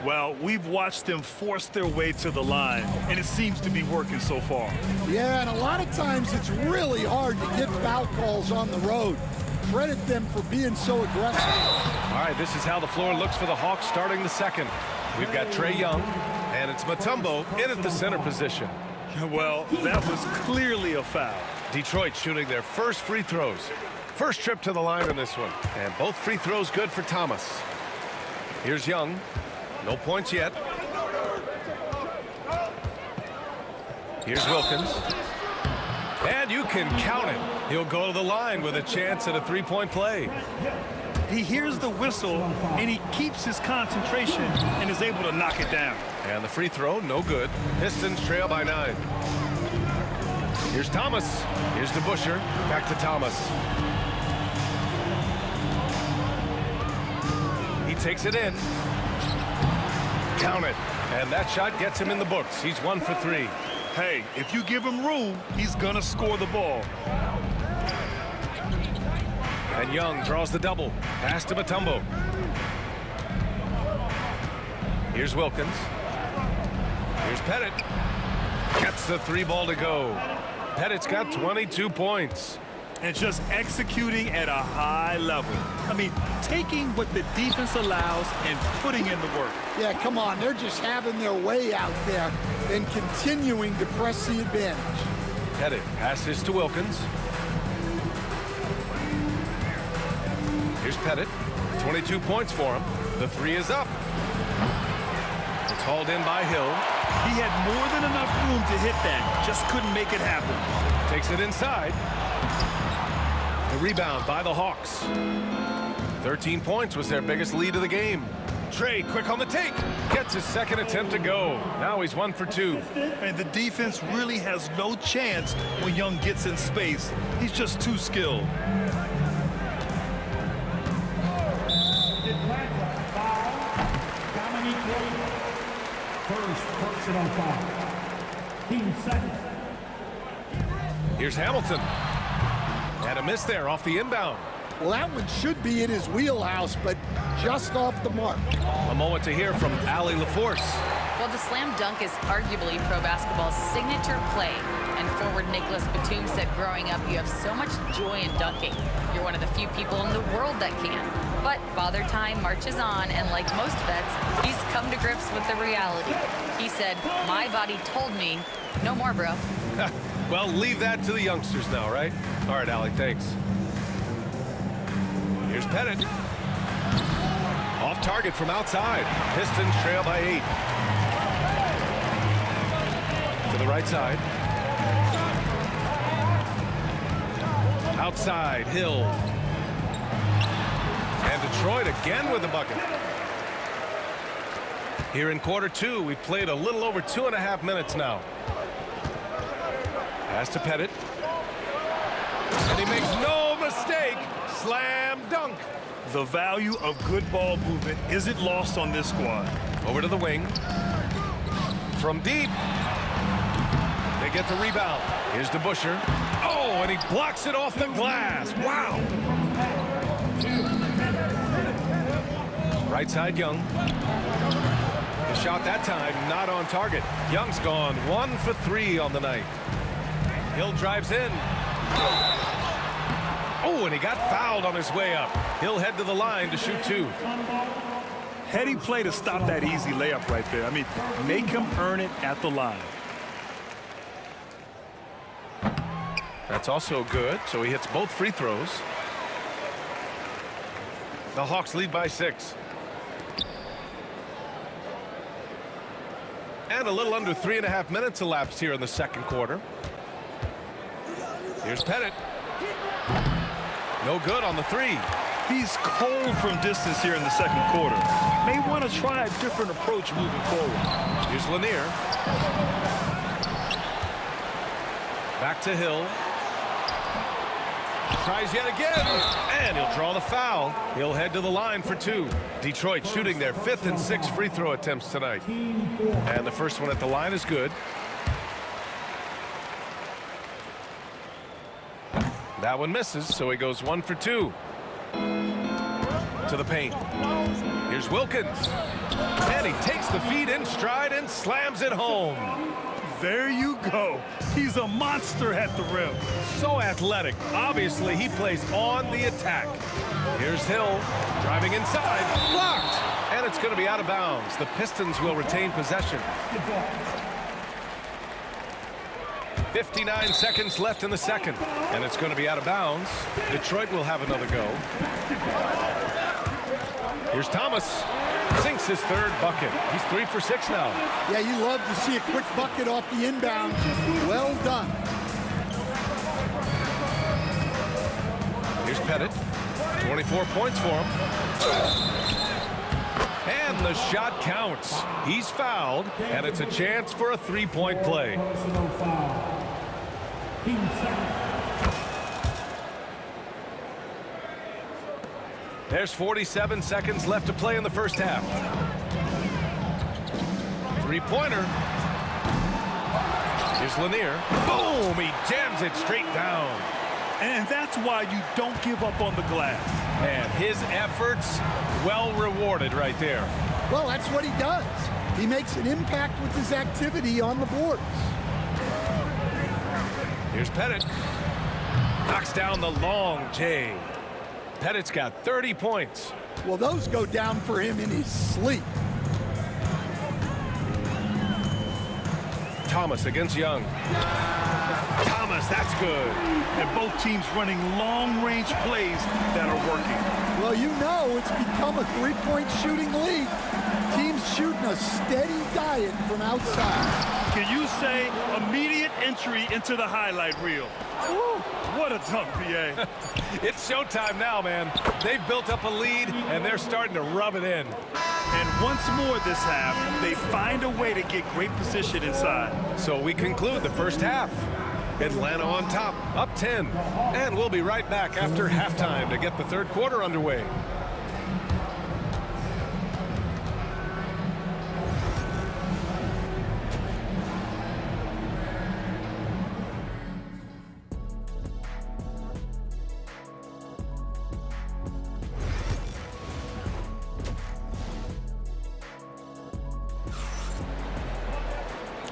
Speaker 6: Well, we've watched them force their way to the line, and it seems to be working so far.
Speaker 7: Yeah, and a lot of times it's really hard to get foul calls on the road. Credit them for being so aggressive.
Speaker 8: All right, this is how the floor looks for the Hawks starting the second. We've got Trae Young, and it's Mutombo in at the center position.
Speaker 6: Well, that was clearly a foul.
Speaker 8: Detroit shooting their first free throws. First trip to the line in this one. And both free throws good for Thomas. Here's Young. No points yet. Here's Wilkins. And you can count it. He'll go to the line with a chance at a three-point play.
Speaker 6: He hears the whistle, and he keeps his concentration and is able to knock it down.
Speaker 8: And the free throw, no good. Pistons trail by 9. Here's Thomas. Here's DeBuscher. Back to Thomas. He takes it in. Count it. And that shot gets him in the books. He's 1 for 3.
Speaker 6: Hey, if you give him room, he's going to score the ball.
Speaker 8: And Young draws the double. Pass to Mutombo. Here's Wilkins. Here's Pettit. Gets the 3 ball to go. Pettit's got 22 points.
Speaker 6: And just executing at a high level. I mean, taking what the defense allows and putting in the work.
Speaker 7: Yeah, come on. They're just having their way out there and continuing to press the advantage.
Speaker 8: Pettit passes to Wilkins. Here's Pettit. 22 points for him. The 3 is up. It's hauled in by Hill.
Speaker 6: He had more than enough room to hit that. Just couldn't make it happen.
Speaker 8: Takes it inside. The rebound by the Hawks. 13 points was their biggest lead of the game. Trae quick on the take. Gets his second attempt to go. Now he's 1 for 2.
Speaker 6: And the defense really has no chance when Young gets in space. He's just too skilled.
Speaker 12: First personal foul. Team second.
Speaker 8: Here's Hamilton. And a miss there off the inbound.
Speaker 7: Well, that one should be in his wheelhouse, but just off the mark.
Speaker 8: A moment to hear from Allie LaForce.
Speaker 13: Well, the slam dunk is arguably pro basketball's signature play, And forward Nicholas Batum said growing up, you have so much joy in dunking. You're one of the few people in the world that can. But Father Time marches on, and like most vets, he's come to grips with the reality. He said, my body told me, no more, bro.
Speaker 8: Well, leave that to the youngsters now, right? All right, Allie, thanks. Here's Pettit. Off target from outside. Pistons trail by 8. To the right side. Outside, Hill. And Detroit again with the bucket. Here in quarter 2, we've played a little over 2.5 minutes now. Pass to Pettit. And he makes no mistake. Slam dunk.
Speaker 6: The value of good ball movement isn't lost on this squad.
Speaker 8: Over to the wing. From deep. They get the rebound. Here's DeBusschere. Oh, and he blocks it off the glass. Wow. Right side, Young. The shot that time not on target. Young's gone 1 for 3 on the night. Hill drives in. Oh, and he got fouled on his way up. He'll head to the line to shoot 2.
Speaker 6: Heady play to stop that easy layup right there. I mean, make him earn it at the line.
Speaker 8: That's also good, so he hits both free throws. The Hawks lead by 6. And a little under 3.5 minutes elapsed here in the second quarter. Here's Pettit. No good on the 3.
Speaker 6: He's cold from distance here in the second quarter. May want to try a different approach moving forward.
Speaker 8: Here's Lanier. Back to Hill. Tries yet again, and he'll draw the foul. He'll head to the line for 2. Detroit shooting their 5th and 6th free throw attempts tonight. And the first one at the line is good. That one misses, so he goes 1 for 2. To the paint. Here's Wilkins. And he takes the feed in stride and slams it home.
Speaker 6: There you go. He's a monster at the rim.
Speaker 8: So athletic. Obviously, he plays on the attack. Here's Hill driving inside. Blocked. And it's going to be out of bounds. The Pistons will retain possession. 59 seconds left in the second. And it's going to be out of bounds. Detroit will have another go. Here's Thomas. Sinks his 3rd bucket. He's 3 for 6 now.
Speaker 7: Yeah, you love to see a quick bucket off the inbound. Well done.
Speaker 8: Here's Pettit. 24 points for him. And the shot counts. He's fouled, and it's a chance for a 3-point play. There's 47 seconds left to play in the first half. 3-pointer. Here's Lanier. Boom! He jams it straight down.
Speaker 6: And that's why you don't give up on the glass.
Speaker 8: Man, his efforts well rewarded right there.
Speaker 7: Well, that's what he does. He makes an impact with his activity on the boards.
Speaker 8: Here's Pettit. Knocks down the long J. Pettit's got 30 points.
Speaker 7: Well, those go down for him in his sleep.
Speaker 8: Thomas against Young. Thomas, that's good.
Speaker 6: And both teams running long-range plays that are working.
Speaker 7: Well, you know it's become a 3-point shooting league. Teams shooting a steady diet from outside.
Speaker 6: Can you say immediate entry into the highlight reel? Woo, what a dunk, BA.
Speaker 8: It's showtime now, man. They've built up a lead, and they're starting to rub it in.
Speaker 6: And once more this half, they find a way to get great position inside.
Speaker 8: So we conclude the first half. Atlanta on top, up 10. And we'll be right back after halftime to get the third quarter underway.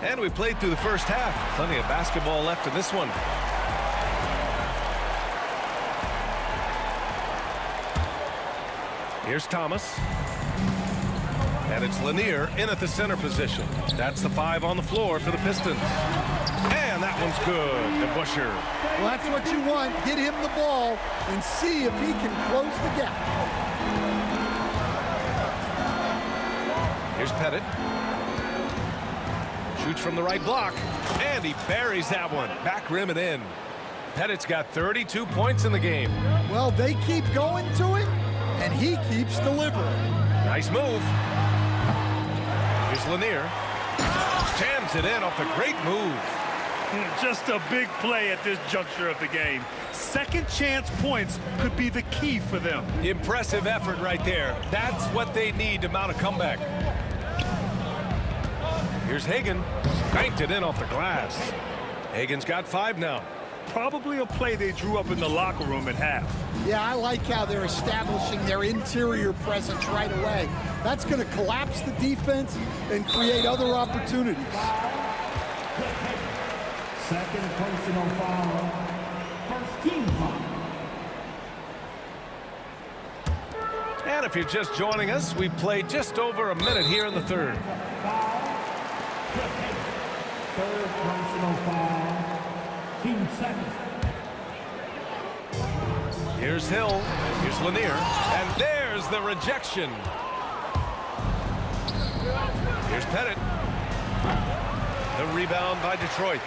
Speaker 8: And we played through the first half. Plenty of basketball left in this one. Here's Thomas. And it's Lanier in at the center position. That's the 5 on the floor for the Pistons. And that one's good. DeBusschere.
Speaker 7: Well, that's what you want. Get him the ball and see if he can close the gap.
Speaker 8: Here's Pettit. Shoots from the right block. And he buries that one. Back rim and in. Pettit's got 32 points in the game.
Speaker 7: Well, they keep going to him, and he keeps delivering.
Speaker 8: Nice move. Here's Lanier. Jams it in off a great move.
Speaker 6: Just a big play at this juncture of the game. Second chance points could be the key for them.
Speaker 8: Impressive effort right there. That's what they need to mount a comeback. Here's Hagan. Banked it in off the glass. Hagan's got 5 now.
Speaker 6: Probably a play they drew up in the locker room at half.
Speaker 7: Yeah, I like how they're establishing their interior presence right away. That's going to collapse the defense and create other opportunities.
Speaker 12: Second personal foul. First team foul.
Speaker 8: And if you're just joining us, we've played just over a minute here in the third.
Speaker 12: Third personal foul. Team second.
Speaker 8: Here's Hill. Here's Lanier. And there's the rejection. Here's Pettit. The rebound by Detroit.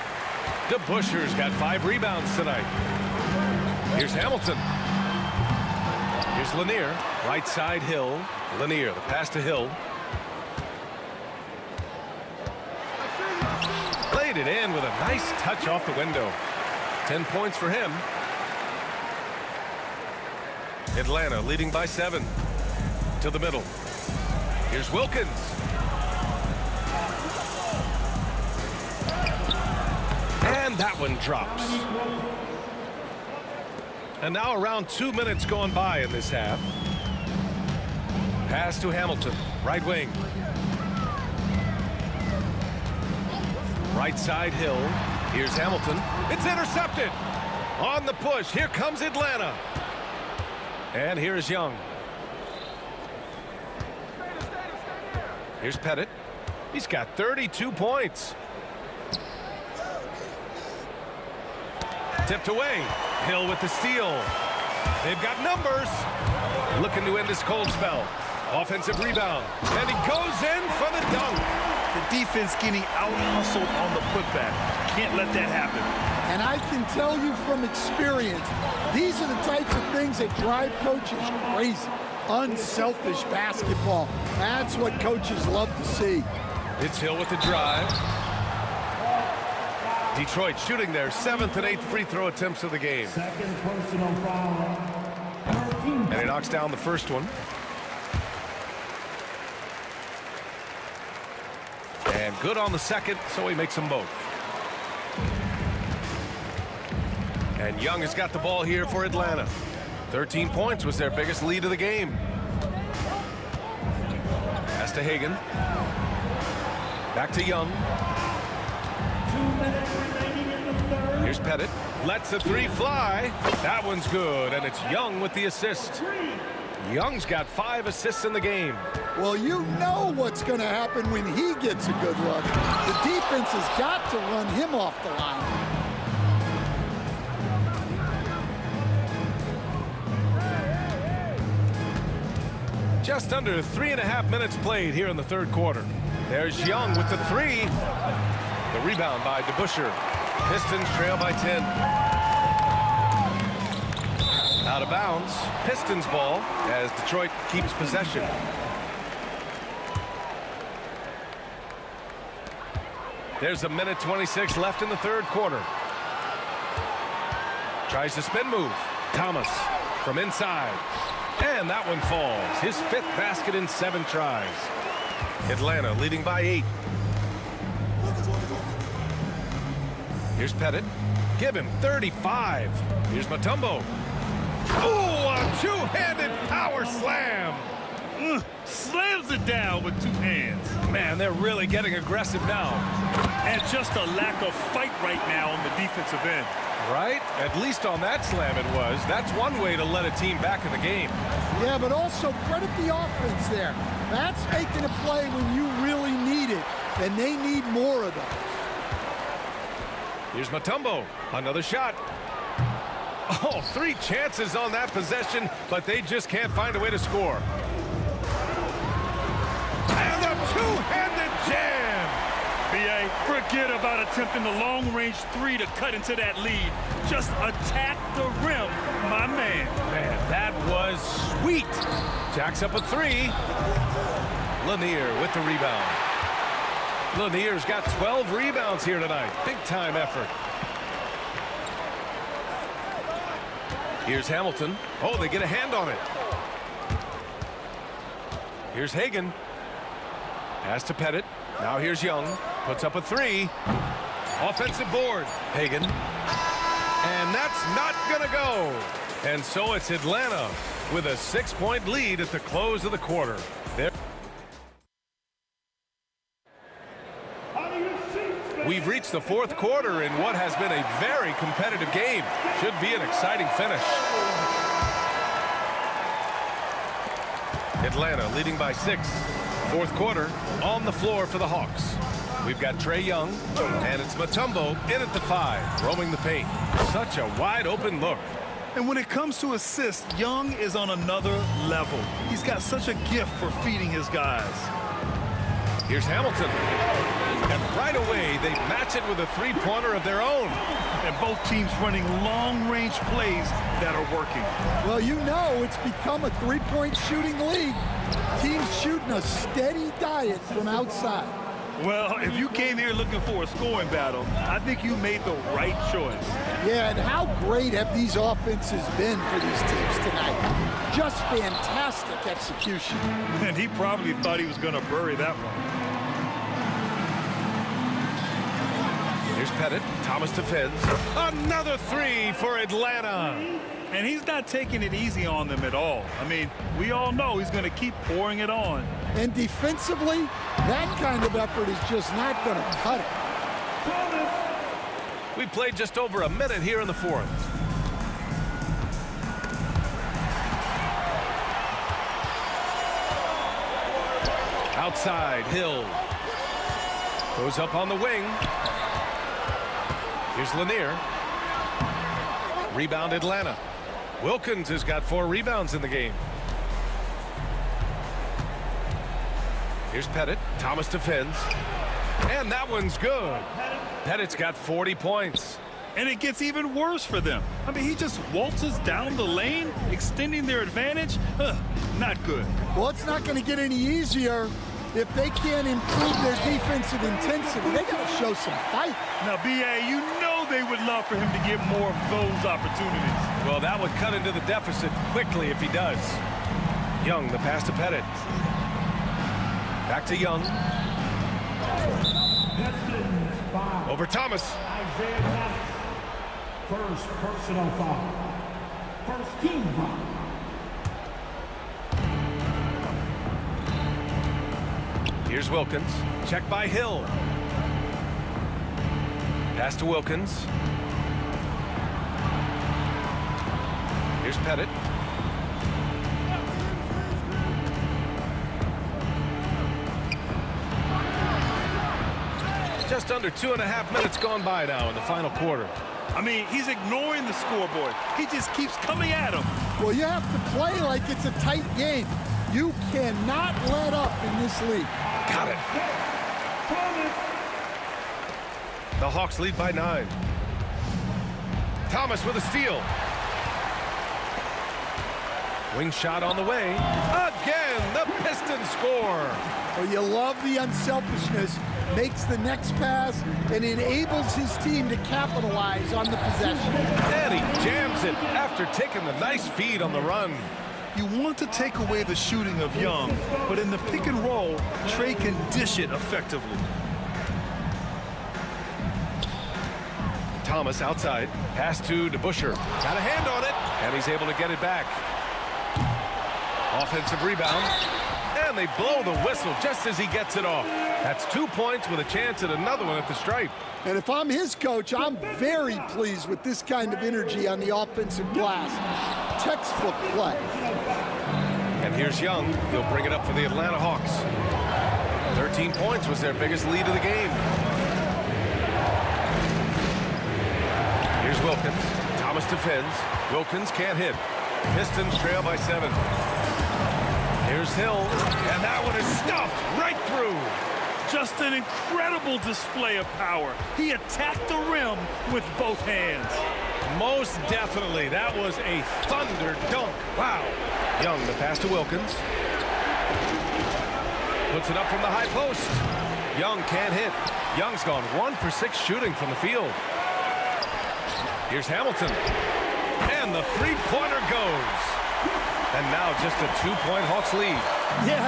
Speaker 8: DeBusschere's got 5 rebounds tonight. Here's Hamilton. Here's Lanier. Right side Hill. Lanier, the pass to Hill. Played it in with a nice touch off the window. 10 points for him. Atlanta leading by 7. To the middle. Here's Wilkins. And that one drops. And now around 2 minutes gone by in this half. Pass to Hamilton. Right wing. Right side Hill. Here's Hamilton. It's intercepted. On the push. Here comes Atlanta. And here's Young. Here's Pettit. He's got 32 points. Tipped away. Hill with the steal. They've got numbers. Looking to end this cold spell. Offensive rebound. And he goes in for the dunk.
Speaker 6: The defense getting out-hustled on the putback. Can't let that happen.
Speaker 7: And I can tell you from experience, these are the types of things that drive coaches crazy. Unselfish basketball. That's what coaches love to see.
Speaker 8: It's Hill with the drive. Detroit shooting their 7th and 8th free throw attempts of the game.
Speaker 12: Second personal foul.
Speaker 8: And he knocks down the first one. And good on the second, so he makes them both. And Young has got the ball here for Atlanta. 13 points was their biggest lead of the game. Pass to Hagan. Back to Young.
Speaker 12: 2 minutes remaining in the third.
Speaker 8: Here's Pettit. Lets the 3 fly. That one's good, and it's Young with the assist. Young's got 5 assists in the game.
Speaker 7: Well, you know what's going to happen when he gets a good look. The defense has got to run him off the line.
Speaker 8: Just under 3.5 minutes played here in the third quarter. There's Young with the 3. The rebound by DeBusschere. Pistons trail by 10. Out of bounds. Pistons ball as Detroit keeps possession. There's a minute 26 left in the third quarter. Tries to spin move. Thomas from inside. And that one falls. His 5th basket in 7 tries. Atlanta leading by 8. Here's Pettit. Give him 35. Here's Mutombo. Oh, a 2-handed power slam.
Speaker 6: Slams it down with 2 hands.
Speaker 8: Man, they're really getting aggressive now.
Speaker 6: And just a lack of fight right now on the defensive end.
Speaker 8: Right? At least on that slam it was. That's one way to let a team back in the game.
Speaker 7: Yeah, but also credit the offense there. That's making a play when you really need it, and they need more of those.
Speaker 8: Here's Mutombo. Another shot. Oh, 3 chances on that possession, but they just can't find a way to score. And a 2-handed jam.
Speaker 6: B.A., forget about attempting the long-range 3 to cut into that lead. Just attack the rim, my man.
Speaker 8: Man, that was sweet. Jacks up a 3. Lanier with the rebound. Lanier's got 12 rebounds here tonight. Big-time effort. Here's Hamilton. Oh, they get a hand on it. Here's Hagan. Pass to Pettit. Now here's Young. Puts up a 3. Offensive board. Hagan. And that's not going to go. And so it's Atlanta with a 6-point lead at the close of the quarter. There. We've reached the 4th quarter in what has been a very competitive game. Should be an exciting finish. Atlanta leading by 6. 4th quarter on the floor for the Hawks. We've got Trae Young, and it's Mutombo in at the 5, roaming the paint. Such a wide open look.
Speaker 6: And when it comes to assists, Young is on another level. He's got such a gift for feeding his guys.
Speaker 8: Here's Hamilton. And right away, they match it with a 3-pointer of their own.
Speaker 6: And both teams running long-range plays that are working.
Speaker 7: Well, you know it's become a 3-point shooting league. Teams shooting a steady diet from outside.
Speaker 6: Well, if you came here looking for a scoring battle, I think you made the right choice.
Speaker 7: Yeah, and how great have these offenses been for these teams tonight? Just fantastic execution.
Speaker 6: And he probably thought he was going to bury that one.
Speaker 8: Here's Pettit. Thomas defends. Another 3 for Atlanta.
Speaker 6: And he's not taking it easy on them at all. I mean, we all know he's going to keep pouring it on.
Speaker 7: And defensively, that kind of effort is just not going to cut it.
Speaker 8: We played just over a minute here in the 4th. Outside, Hill. Goes up on the wing. Here's Lanier. Rebound Atlanta. Wilkins has got 4 rebounds in the game. Here's Pettit. Thomas defends. And that one's good. Pettit's got 40 points.
Speaker 6: And it gets even worse for them. I mean, he just waltzes down the lane, extending their advantage. Not good.
Speaker 7: Well, it's not going to get any easier if they can't improve their defensive intensity. They got to show some fight.
Speaker 6: Now, B.A., you know they would love for him to get more of those opportunities.
Speaker 8: Well, that would cut into the deficit quickly if he does. Young, the pass to Pettit. Back to Young. Over Thomas.
Speaker 12: First personal foul. First team foul.
Speaker 8: Here's Wilkins. Check by Hill. Pass to Wilkins. Here's Pettit. Just under 2.5 minutes gone by now in the final quarter.
Speaker 6: I mean, he's ignoring the scoreboard. He just keeps coming at him.
Speaker 7: Well, you have to play like it's a tight game. You cannot let up in this league.
Speaker 8: Got it. The Hawks lead by 9. Thomas with a steal. Wing shot on the way. Again, the Pistons score.
Speaker 7: Well, you love the unselfishness. Makes the next pass and enables his team to capitalize on the possession.
Speaker 8: And he jams it after taking the nice feed on the run.
Speaker 6: You want to take away the shooting of Young, but in the pick and roll, Trae can dish it effectively.
Speaker 8: Thomas outside. Pass to DeBusschere. Got a hand on it, and he's able to get it back. Offensive rebound. And they blow the whistle just as he gets it off. That's 2 points with a chance at another one at the stripe.
Speaker 7: And if I'm his coach, I'm very pleased with this kind of energy on the offensive glass. Textbook play.
Speaker 8: And here's Young. He'll bring it up for the Atlanta Hawks. 13 points was their biggest lead of the game. Here's Wilkins. Thomas defends. Wilkins can't hit. Pistons trail by 7. Here's Hill. And that one is stuffed right through.
Speaker 6: Just an incredible display of power. He attacked the rim with both hands.
Speaker 8: Most definitely. That was a thunder dunk. Wow. Young, the pass to Wilkins. Puts it up from the high post. Young can't hit. Young's gone 1 for 6 shooting from the field. Here's Hamilton. And the three-pointer goes. And now just a 2-point Hawks lead.
Speaker 7: Yeah,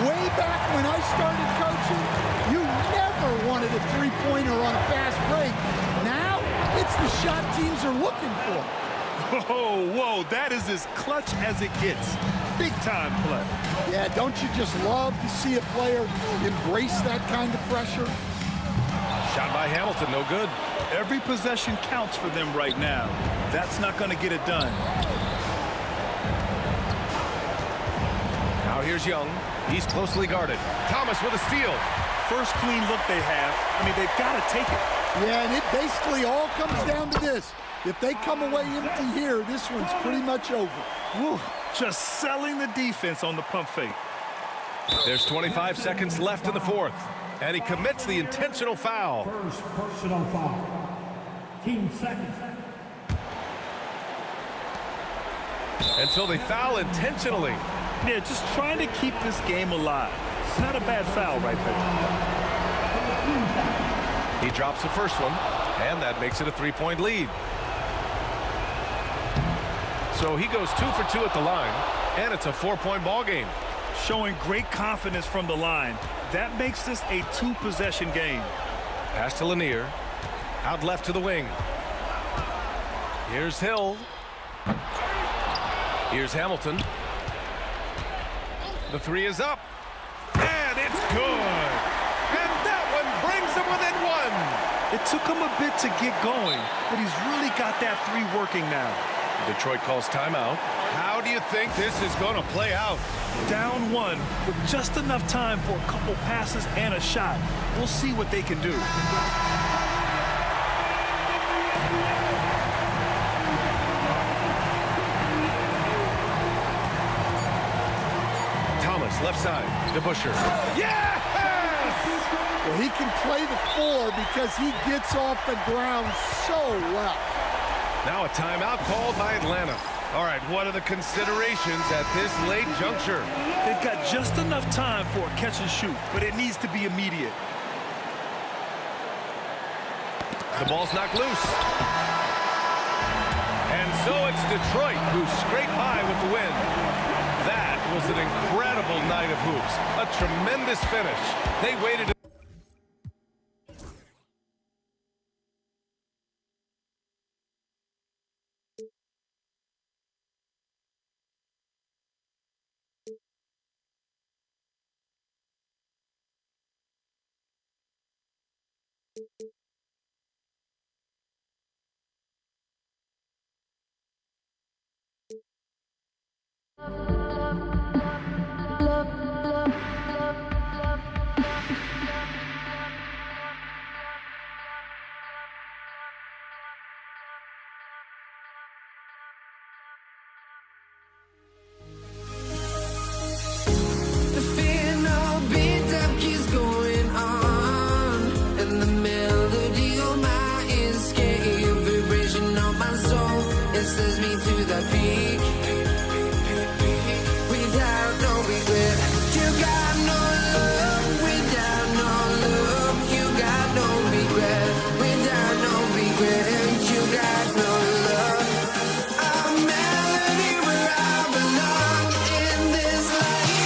Speaker 7: way back when I started coaching, you never wanted a three-pointer on a fast break. Now, it's the shot teams are looking for.
Speaker 6: Whoa, that is as clutch as it gets. Big-time play.
Speaker 7: Yeah, don't you just love to see a player embrace that kind of pressure?
Speaker 8: Shot by Hamilton, no good.
Speaker 6: Every possession counts for them right now. That's not going to get it done.
Speaker 8: Now here's Young. He's closely guarded. Thomas with a steal.
Speaker 6: First clean look they have. I mean, they've got to take it.
Speaker 7: Yeah, and it basically all comes down to this. If they come away empty here, this one's pretty much over.
Speaker 6: Woo, just selling the defense on the pump fake.
Speaker 8: There's 25 seconds left in the fourth. And he commits the intentional foul.
Speaker 12: First personal foul. 15 seconds.
Speaker 8: And so they foul intentionally.
Speaker 6: Yeah, just trying to keep this game alive. It's not a bad foul right there.
Speaker 8: He drops the first one, and that makes it a 3-point lead. So he goes 2 for 2 at the line, and it's a 4-point ball game.
Speaker 6: Showing great confidence from the line. That makes this a 2-possession game.
Speaker 8: Pass to Lanier. Out left to the wing. Here's Hill. Here's Hamilton. The three is up. And it's good. And that one brings them within 1.
Speaker 6: It took him a bit to get going, but he's really got that three working now.
Speaker 8: Detroit calls timeout. How do you think this is going to play out?
Speaker 6: Down 1 with just enough time for a couple passes and a shot. We'll see what they can do.
Speaker 8: Thomas, left side. DeBusschere. Yes!
Speaker 7: Well, he can play the 4 because he gets off the ground so well.
Speaker 8: Now a timeout called by Atlanta. All right, what are the considerations at this late juncture?
Speaker 6: They've got just enough time for a catch and shoot, but it needs to be immediate.
Speaker 8: The ball's knocked loose. And so it's Detroit who scrape by with the win. That was an incredible night of hoops. A tremendous finish. They waited.
Speaker 1: The fear no beat up keeps going on, and the melody of my escape, vibration of my soul, it sends me to the peak. Without no regret, you got no love. Without no love, you got no regret. Without no regret, you got no love. A melody where I belong in this life.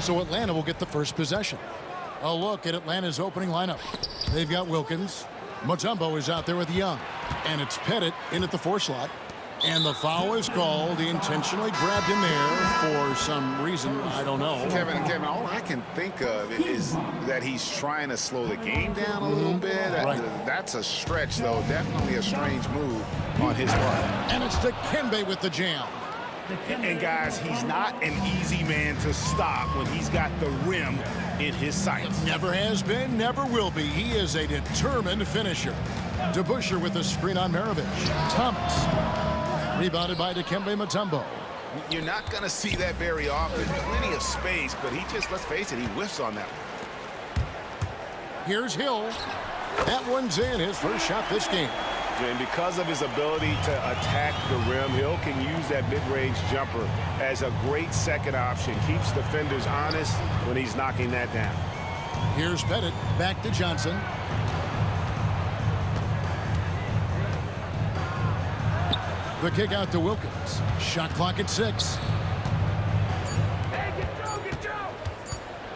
Speaker 2: So Atlanta will get the first possession. A look at Atlanta's opening lineup. They've got Wilkins. Mutombo is out there with Young. And it's Pettit in at the 4 slot. And the foul is called. He intentionally grabbed him there for some reason. I don't know.
Speaker 10: Kevin, all I can think of is that he's trying to slow the game down a little bit.
Speaker 2: Right.
Speaker 10: That's a stretch, though. Definitely a strange move on his part.
Speaker 2: And it's Dikembe with the jam.
Speaker 3: And guys, he's not an easy man to stop when he's got the rim in his sights.
Speaker 2: Never has been, never will be. He is a determined finisher. DeBusschere with the screen on Maravich. Thomas. Rebounded by Dikembe Mutombo.
Speaker 10: You're not going to see that very often. Plenty of space, but he just, let's face it, he whiffs on that one.
Speaker 2: Here's Hill. That one's in, his first shot this game.
Speaker 3: And because of his ability to attack the rim, Hill can use that mid-range jumper as a great second option. Keeps defenders honest when he's knocking that down.
Speaker 2: Here's Pettit. Back to Johnson. The kick out to Wilkins. Shot clock at 6.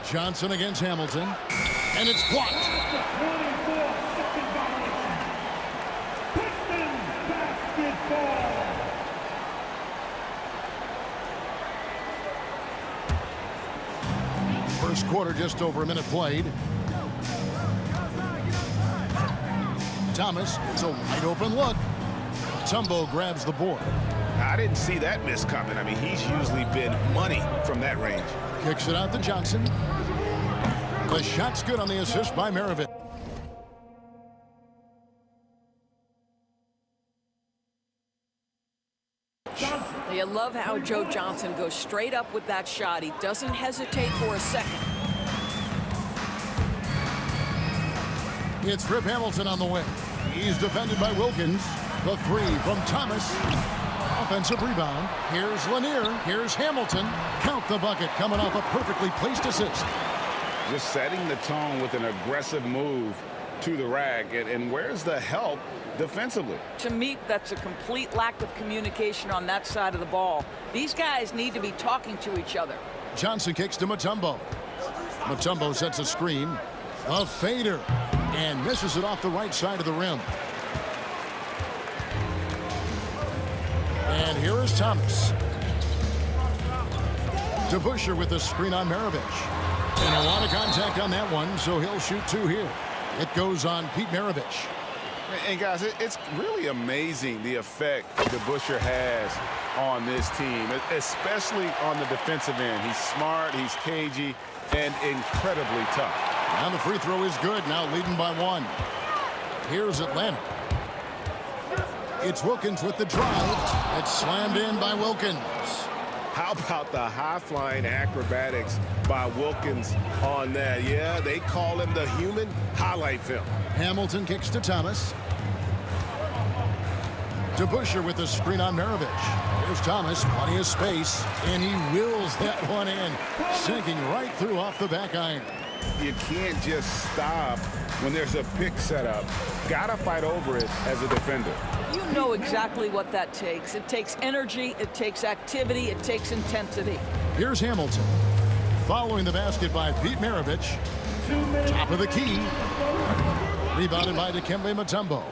Speaker 2: Johnson against Hamilton. And it's blocked. First quarter, just over a minute played. Thomas, it's a wide open look. Tumbo grabs the board.
Speaker 3: I didn't see that miss coming. I mean, he's usually been money from that range.
Speaker 2: Kicks it out to Johnson. The shot's good on the assist by Maravich.
Speaker 9: You love how Joe Johnson goes straight up with that shot. He doesn't hesitate for a second.
Speaker 2: It's Rip Hamilton on the wing. He's defended by Wilkins. The 3 from Thomas. Offensive rebound. Here's Lanier. Here's Hamilton. Count the bucket coming off a perfectly placed assist.
Speaker 10: Just setting the tone with an aggressive move to the rack. And where's the help defensively?
Speaker 9: To me, that's a complete lack of communication on that side of the ball. These guys need to be talking to each other.
Speaker 2: Johnson kicks to Mutombo. Mutombo sets a screen. A fader. And misses it off the right side of the rim. And here is Thomas. DeBusschere with the screen on Maravich. And a lot of contact on that one, so he'll shoot 2 here. It goes on Pete Maravich.
Speaker 10: And guys, it's really amazing the effect DeBusschere has on this team, especially on the defensive end. He's smart, he's cagey, and incredibly tough.
Speaker 2: And the free throw is good, now leading by 1. Here's Atlanta. It's Wilkins with the drive. It's slammed in by Wilkins.
Speaker 3: How about the high-flying acrobatics by Wilkins on that? Yeah, they call him the human highlight film.
Speaker 2: Hamilton kicks to Thomas. DeBusschere with the screen on Maravich. Here's Thomas, plenty of space, and he wills that one in, sinking right through off the back iron.
Speaker 10: You can't just stop when there's a pick set up. Gotta fight over it as a defender.
Speaker 9: You know exactly what that takes. It takes energy, it takes activity, it takes intensity.
Speaker 2: Here's Hamilton. Following the basket by Pete Maravich. Top of the key. Rebounded by Dikembe Mutombo.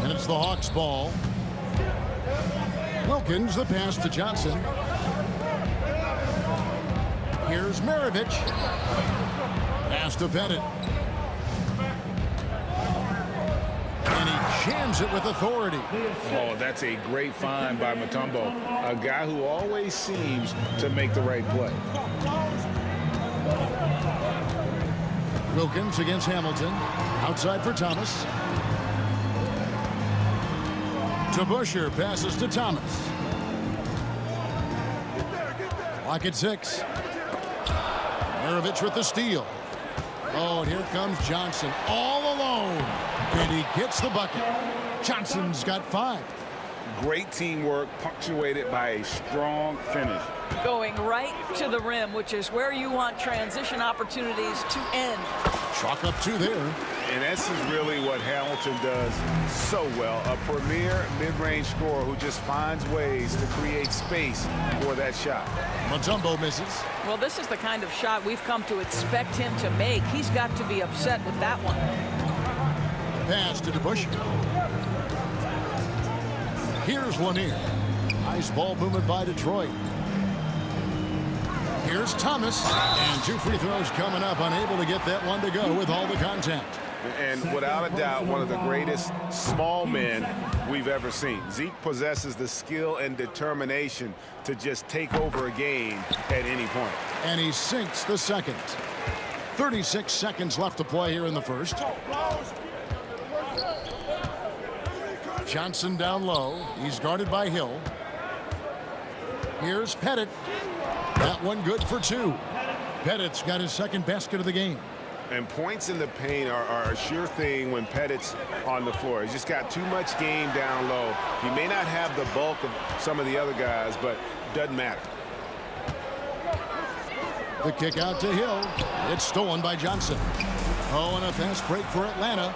Speaker 2: And it's the Hawks' ball. Wilkins, the pass to Johnson. Here's Maravich. Pass to Pettit. And he jams it with authority.
Speaker 10: Oh, that's a great find by Mutombo. A guy who always seems to make the right play.
Speaker 2: Wilkins against Hamilton. Outside for Thomas. DeBusschere passes to Thomas. Clock at 6. Maravich with the steal. Oh, and here comes Johnson all alone. And he gets the bucket. Johnson's got 5.
Speaker 10: Great teamwork punctuated by a strong finish.
Speaker 9: Going right to the rim, which is where you want transition opportunities to end.
Speaker 2: Chalk up 2 there.
Speaker 3: And this is really what Hamilton does so well. A premier mid-range scorer who just finds ways to create space for that shot.
Speaker 2: Mutombo misses.
Speaker 9: Well, this is the kind of shot we've come to expect him to make. He's got to be upset with that one.
Speaker 2: Pass to DeBusschere. Here's Lanier. Nice ball movement by Detroit. Here's Thomas. And 2 free throws coming up. Unable to get that one to go with all the contact.
Speaker 3: And without a doubt, one of the greatest small men we've ever seen. Zeke possesses the skill and determination to just take over a game at any point.
Speaker 2: And he sinks the second. 36 seconds left to play here in the first. Johnson down low. He's guarded by Hill. Here's Pettit. That one good for 2. Pettit's got his second basket of the game.
Speaker 3: And points in the paint are a sure thing when Pettit's on the floor. He's just got too much game down low. He may not have the bulk of some of the other guys, but doesn't matter.
Speaker 2: The kick out to Hill. It's stolen by Johnson. Oh, and a fast break for Atlanta.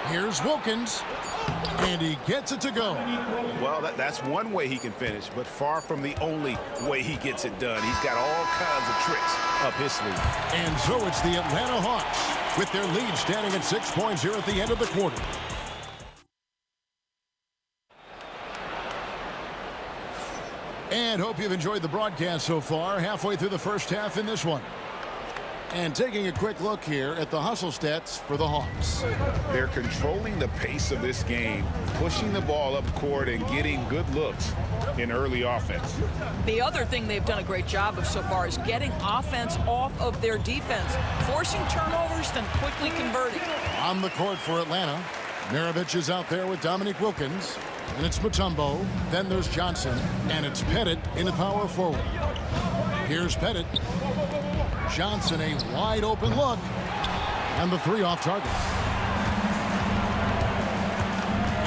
Speaker 2: Here's Wilkins. And he gets it to go.
Speaker 3: Well, that's one way he can finish, but far from the only way he gets it done. He's got all kinds of tricks up his sleeve.
Speaker 2: And so it's the Atlanta Hawks with their lead standing at 6 points here at the end of the quarter. And hope you've enjoyed the broadcast so far. Halfway through the first half in this one. And taking a quick look here at the hustle stats for the Hawks.
Speaker 10: They're controlling the pace of this game, pushing the ball up court and getting good looks in early offense.
Speaker 9: The other thing they've done a great job of so far is getting offense off of their defense, forcing turnovers, then quickly converting.
Speaker 2: On the court for Atlanta, Maravich is out there with Dominique Wilkins. And it's Mutombo, then there's Johnson, and it's Pettit in the power forward. Here's Pettit. Johnson, a wide open look, and the 3 off target.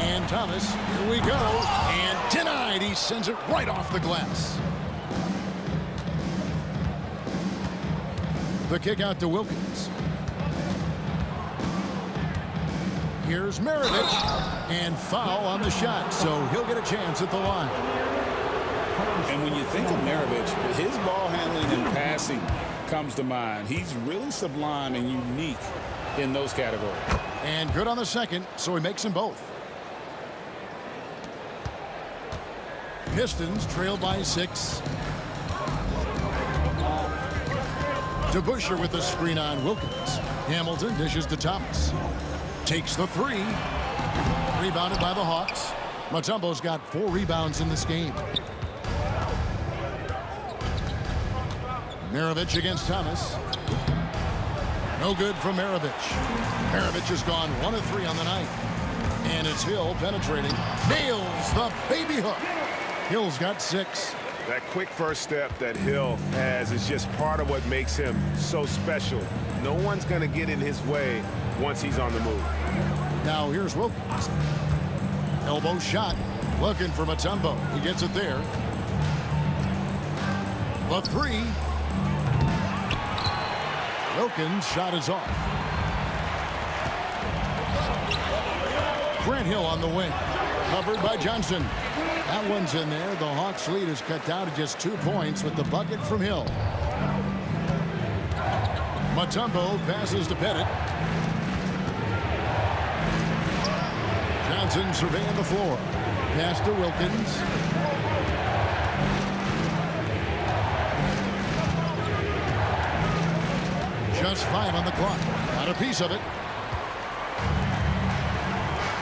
Speaker 2: And Thomas, here we go, and denied. He sends it right off the glass. The kick out to Wilkins. Here's Maravich, and foul on the shot, so he'll get a chance at the line.
Speaker 10: And when you think of Maravich, his ball handling and passing comes to mind. He's really sublime and unique in those categories.
Speaker 2: And good on the second, so he makes them both. Pistons trail by 6. DeBusschere with the screen on Wilkins. Hamilton dishes to Thomas. Takes the 3. Rebounded by the Hawks. Mutombo's got 4 rebounds in this game. Maravich against Thomas. No good from Maravich. Maravich has gone 1 of 3 on the night. And it's Hill penetrating. Nails the baby hook. Hill's got 6.
Speaker 3: That quick first step that Hill has is just part of what makes him so special. No one's going to get in his way once he's on the move.
Speaker 2: Now here's Wilkins. Elbow shot. Looking for Mutombo. He gets it there. The 3. Wilkins' shot is off. Grant Hill on the wing. Covered by Johnson. That one's in there. The Hawks' lead is cut down to just 2 points with the bucket from Hill. Mutombo passes to Pettit. Johnson surveying the floor. Pass to Wilkins. Just 5 on the clock. Got a piece of it.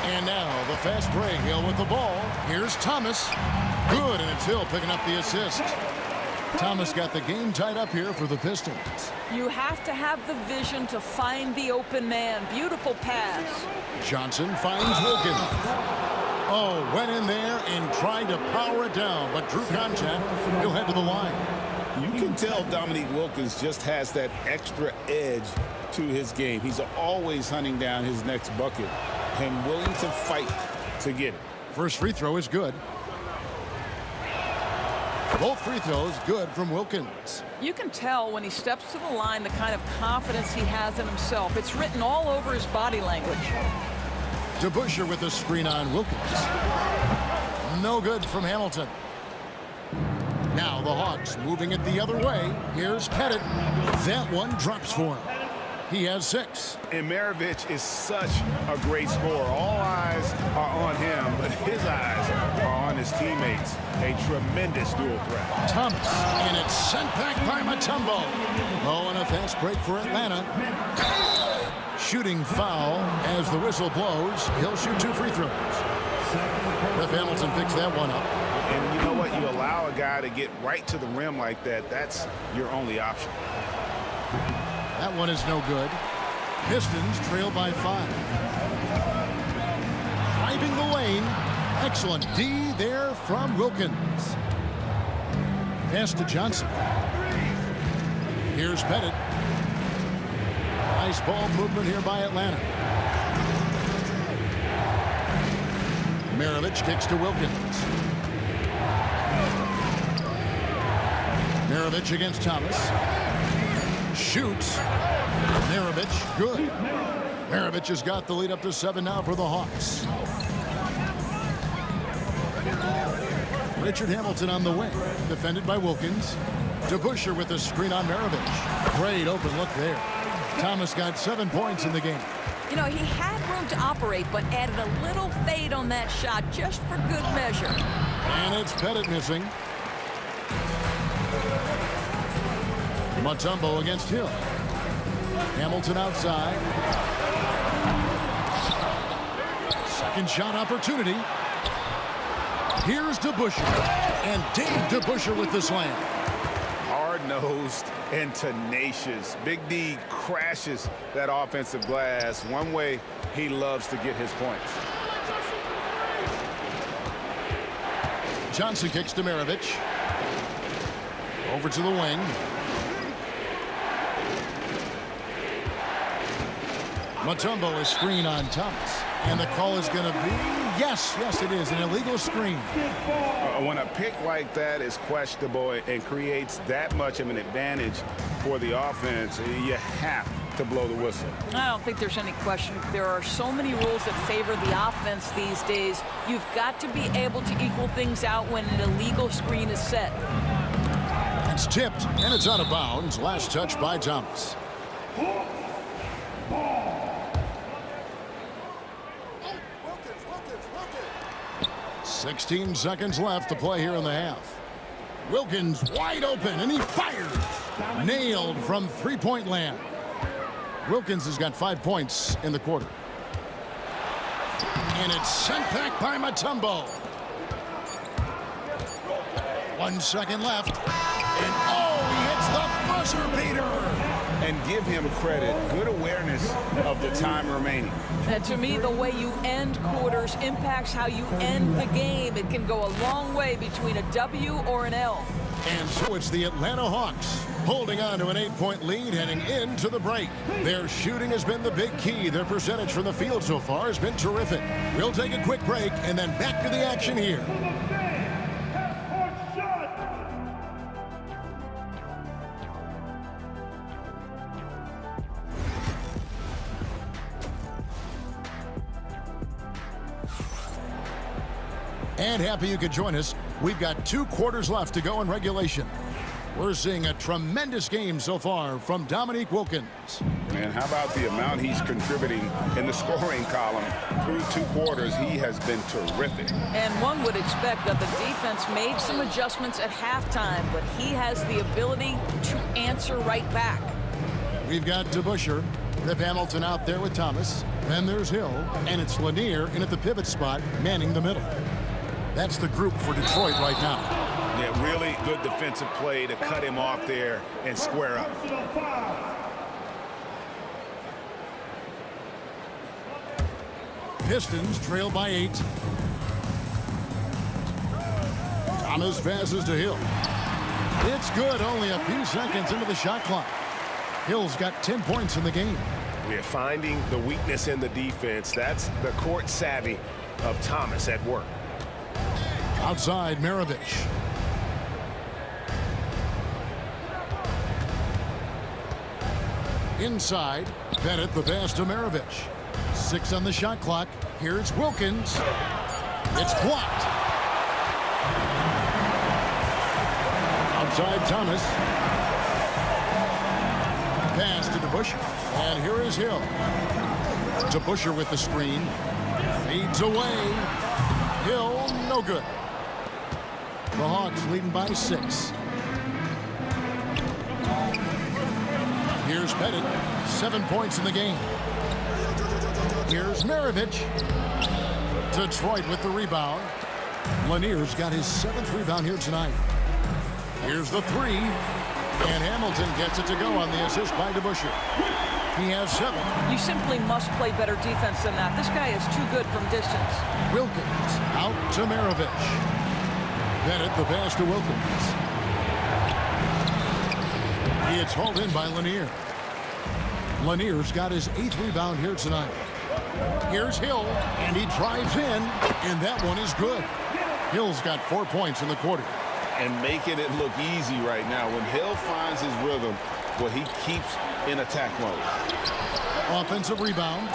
Speaker 2: And now the fast break. Hill with the ball. Here's Thomas. Good, and it's Hill picking up the assist. Thomas got the game tied up here for the Pistons.
Speaker 9: You have to have the vision to find the open man. Beautiful pass.
Speaker 2: Johnson finds Wilkins. Oh, went in there and tried to power it down, but drew contact. He'll head to the line.
Speaker 10: You can tell Dominique Wilkins just has that extra edge to his game. He's always hunting down his next bucket and willing to fight to get it.
Speaker 2: First free throw is good. Both free throws good from Wilkins.
Speaker 9: You can tell when he steps to the line the kind of confidence he has in himself. It's written all over his body language.
Speaker 2: DeBusschere with the screen on Wilkins. No good from Hamilton. Now the Hawks moving it the other way. Here's Pettit. That one drops for him. He has 6.
Speaker 3: And Maravich is such a great scorer. All eyes are on him, but his eyes are on his teammates. A tremendous dual threat.
Speaker 2: Thomas, and it's sent back by Mutombo. Oh, and a fast break for Atlanta. Shooting foul as the whistle blows. He'll shoot 2 free throws. Ref Hamilton picks that one up.
Speaker 3: And you know what? You allow a guy to get right to the rim like that. That's your only option.
Speaker 2: That one is no good. Pistons trail by 5. Driving the lane. Excellent D there from Wilkins. Pass to Johnson. Here's Pettit. Nice ball movement here by Atlanta. Maravich kicks to Wilkins. Maravich against Thomas. Shoots. Maravich, good. Maravich has got the lead up to 7 now for the Hawks. Richard Hamilton on the wing, defended by Wilkins. DeBusschere with the screen on Maravich. Great open look there. Thomas got 7 points in the game.
Speaker 9: You know, he had room to operate, but added a little fade on that shot just for good measure.
Speaker 2: And it's Pettit missing. Mutombo against Hill. Hamilton outside. Second shot opportunity. Here's DeBusschere. And Dave DeBusschere with the slam.
Speaker 3: Hard-nosed and tenacious. Big D crashes that offensive glass. One way he loves to get his points.
Speaker 2: Johnson kicks to Maravich. Over to the wing. Mutombo is screen on Thomas. And the call is going to be, yes, it is, an illegal screen.
Speaker 3: When a pick like that is questionable and creates that much of an advantage for the offense, you have to blow the whistle.
Speaker 9: I don't think there's any question. There are so many rules that favor the offense these days. You've got to be able to equal things out when an illegal screen is set.
Speaker 2: It's tipped, and it's out of bounds. Last touch by Thomas. 16 seconds left to play here in the half. Wilkins wide open, and he fires. Nailed from three-point land. Wilkins has got 5 points in the quarter. And it's sent back by Mutombo. 1 second left. And oh, he hits the buzzer beater.
Speaker 3: And give him credit. Good awareness of the time remaining.
Speaker 9: And to me, the way you end quarters impacts how you end the game. It can go a long way between a W or an L.
Speaker 2: And so it's the Atlanta Hawks holding on to an 8-point lead heading into the break. Their shooting has been the big key. Their percentage from the field so far has been terrific. We'll take a quick break and then back to the action here. And happy you could join us. We've got 2 quarters left to go in regulation. We're seeing a tremendous game so far from Dominique Wilkins.
Speaker 3: And how about the amount he's contributing in the scoring column? Through 2 quarters, he has been terrific.
Speaker 9: And one would expect that the defense made some adjustments at halftime, but he has the ability to answer right back.
Speaker 2: We've got DeBusschere, Rip Hamilton out there with Thomas. Then there's Hill, and it's Lanier in at the pivot spot, manning the middle. That's the group for Detroit right now.
Speaker 3: Yeah, really good defensive play to cut him off there and square up.
Speaker 2: Pistons trail by 8. Thomas passes to Hill. It's good, only a few seconds into the shot clock. Hill's got 10 points in the game.
Speaker 3: We're finding the weakness in the defense. That's the court savvy of Thomas at work.
Speaker 2: Outside, Maravich. Inside, Bennett the pass to Maravich. 6 on the shot clock. Here's Wilkins. It's blocked. Outside Thomas. Pass to DeBusschere. And here is Hill. DeBusschere with the screen. Fades away. Hill, no good. The Hawks leading by 6. Here's Pettit. 7 points in the game. Here's Maravich. Detroit with the rebound. Lanier's got his 7th rebound here tonight. Here's the 3. And Hamilton gets it to go on the assist by DeBusschere. He has 7.
Speaker 9: You simply must play better defense than that. This guy is too good from distance.
Speaker 2: Wilkins out to Maravich. Bennett the pass to Wilkins. It's hauled in by Lanier. Lanier's got his 8th rebound here tonight. Here's Hill, and he drives in, and that one is good. Hill's got 4 points in the quarter.
Speaker 10: And making it look easy right now. When Hill finds his rhythm, well, he keeps in attack mode.
Speaker 2: Offensive rebound,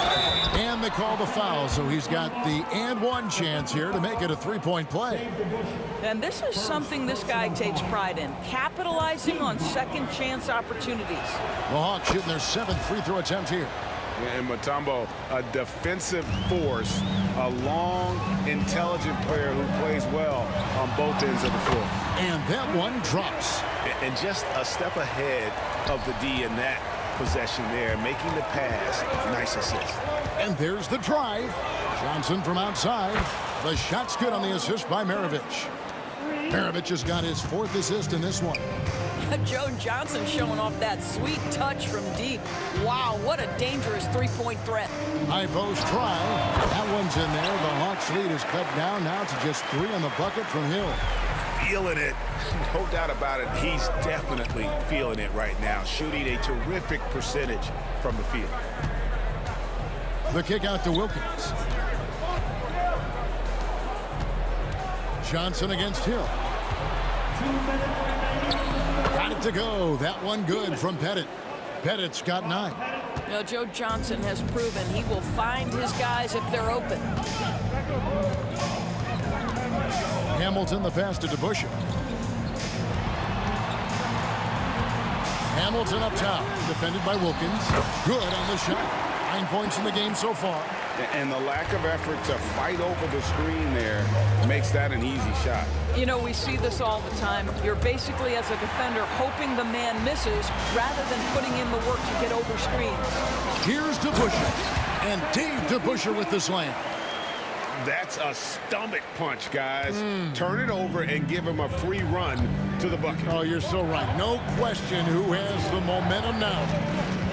Speaker 2: and they call the foul, so he's got the and one chance here to make it a 3-point play.
Speaker 9: And this is something this guy takes pride in, capitalizing on second chance opportunities.
Speaker 2: The Hawks shooting their 7th free throw attempt here.
Speaker 3: And Mutombo, a defensive force, a long, intelligent player who plays well on both ends of the floor.
Speaker 2: And that one drops.
Speaker 3: And just a step ahead of the D in that possession there, making the pass. Nice assist.
Speaker 2: And there's the drive. Johnson from outside. The shot's good on the assist by Maravich. Maravich has got his 4th assist in this one.
Speaker 9: Joe Johnson showing off that sweet touch from deep. Wow, what a dangerous 3-point threat.
Speaker 2: High post try. That one's in there. The Hawks lead is cut down now to just 3 on the bucket from Hill.
Speaker 3: Feeling it. No doubt about it. He's definitely feeling it right now. Shooting a terrific percentage from the field.
Speaker 2: The kick out to Wilkins. Johnson against Hill. Got it to go. That one good from Pettit. Pettit's got 9.
Speaker 9: You know, Joe Johnson has proven he will find his guys if they're open.
Speaker 2: Hamilton the pass to DeBusschere. Hamilton up top, defended by Wilkins. Good on the shot. 9 points in the game so far.
Speaker 3: And the lack of effort to fight over the screen there makes that an easy shot.
Speaker 9: You know, we see this all the time. You're basically, as a defender, hoping the man misses rather than putting in the work to get over screens.
Speaker 2: Here's DeBusschere. And Dave DeBusschere with the slam.
Speaker 3: That's a stomach punch, guys. Turn it over and give him a free run to the bucket.
Speaker 2: Oh, you're so right. No question who has the momentum now.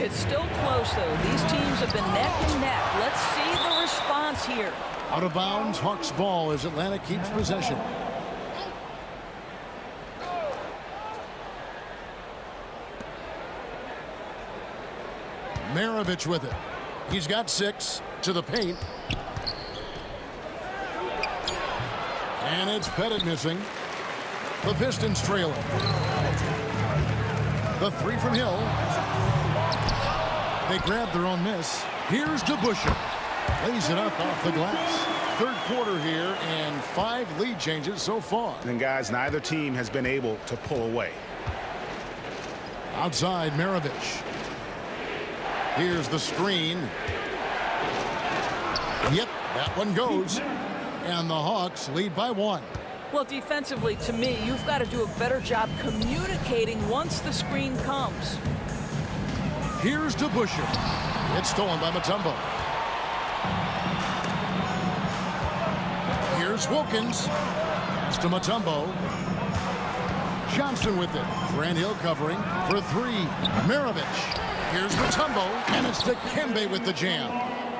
Speaker 9: It's still close, though. These teams have been neck and neck. Let's see the response here.
Speaker 2: Out of bounds, Hawks ball as Atlanta keeps possession. Maravich with it. He's got 6 to the paint. And it's Pettit missing. The Pistons trailing. The 3 from Hill. They grab their own miss. Here's DeBusschere. Lays it up off the glass. 3rd quarter here and 5 lead changes so far.
Speaker 3: And guys, neither team has been able to pull away.
Speaker 2: Outside Maravich. Here's the screen. Yep, that one goes. And the Hawks lead by 1.
Speaker 9: Well, defensively, to me, you've got to do a better job communicating once the screen comes.
Speaker 2: Here's DeBusschere. It's stolen by Mutombo. Here's Wilkins. Pass to Mutombo. Johnson with it. Grant Hill covering for 3. Maravich. Here's Mutombo. And it's Dikembe with the jam.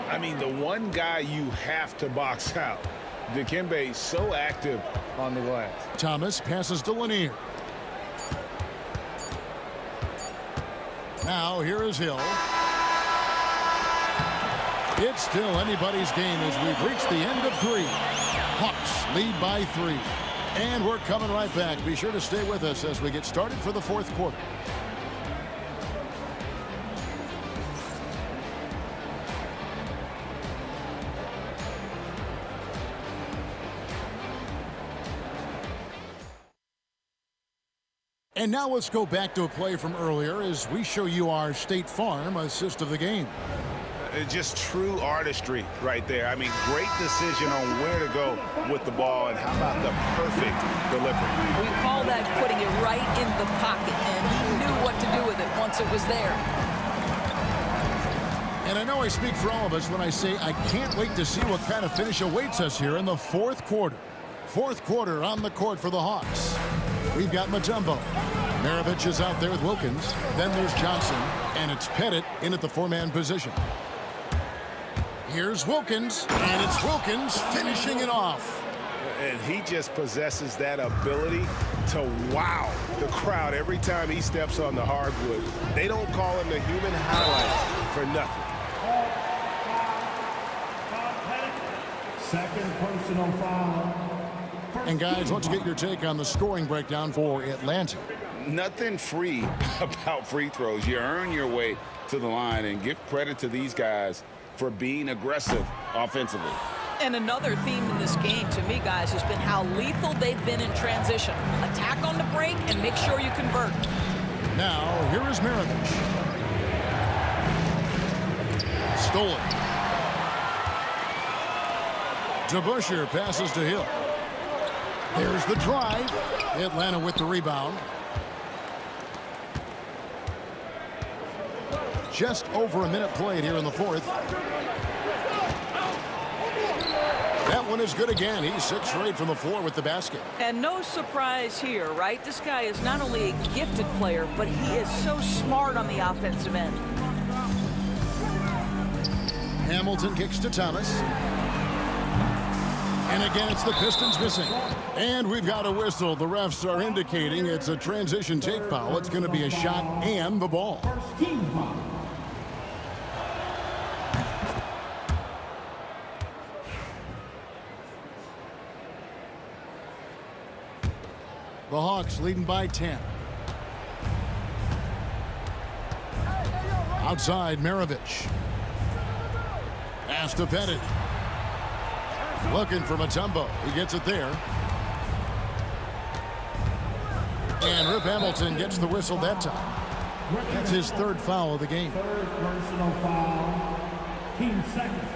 Speaker 3: I mean, the one guy you have to box out. Dikembe so active on the glass.
Speaker 2: Thomas passes to Lanier. Now here is Hill. It's still anybody's game as we've reached the end of 3. Hawks lead by 3. And we're coming right back. Be sure to stay with us as we get started for the 4th quarter. And now let's go back to a play from earlier as we show you our State Farm assist of the game.
Speaker 10: Just true artistry right there. I mean, great decision on where to go with the ball, and how about the perfect delivery?
Speaker 9: We call that putting it right in the pocket, and he knew what to do with it once it was there.
Speaker 2: And I know I speak for all of us when I say I can't wait to see what kind of finish awaits us here in the fourth quarter. Fourth quarter on the court for the Hawks. We've got Mutombo. Maravich is out there with Wilkins. Then there's Johnson, and it's Pettit in at the four-man position. Here's Wilkins, and it's Wilkins finishing it off.
Speaker 3: And he just possesses that ability to wow the crowd every time he steps on the hardwood. They don't call him the human highlight for nothing.
Speaker 12: Second personal foul.
Speaker 2: And guys, let's get your take on the scoring breakdown for Atlanta.
Speaker 10: Nothing free about free throws. You earn your way to the line, and give credit to these guys for being aggressive offensively.
Speaker 9: And another theme in this game, to me, guys, has been how lethal they've been in transition. Attack on the break and make sure you convert.
Speaker 2: Now, here is Maravich. Stolen. DeBusschere passes to Hill. There's the drive. Atlanta with the rebound. Just over a minute played here in the fourth. That one is good again. He's 6 straight from the floor with the basket.
Speaker 9: And no surprise here, right? This guy is not only a gifted player, but he is so smart on the offensive end.
Speaker 2: Hamilton kicks to Thomas. And again, it's the Pistons missing. And we've got a whistle. The refs are indicating it's a transition take foul. It's going to be a shot and the ball. The Hawks leading by 10. Outside, Maravich. Pass to Pettit. Looking for Mutombo. He gets it there. And Rip Hamilton gets the whistle that time. That's his third foul of the game.
Speaker 12: Third personal foul. Team second.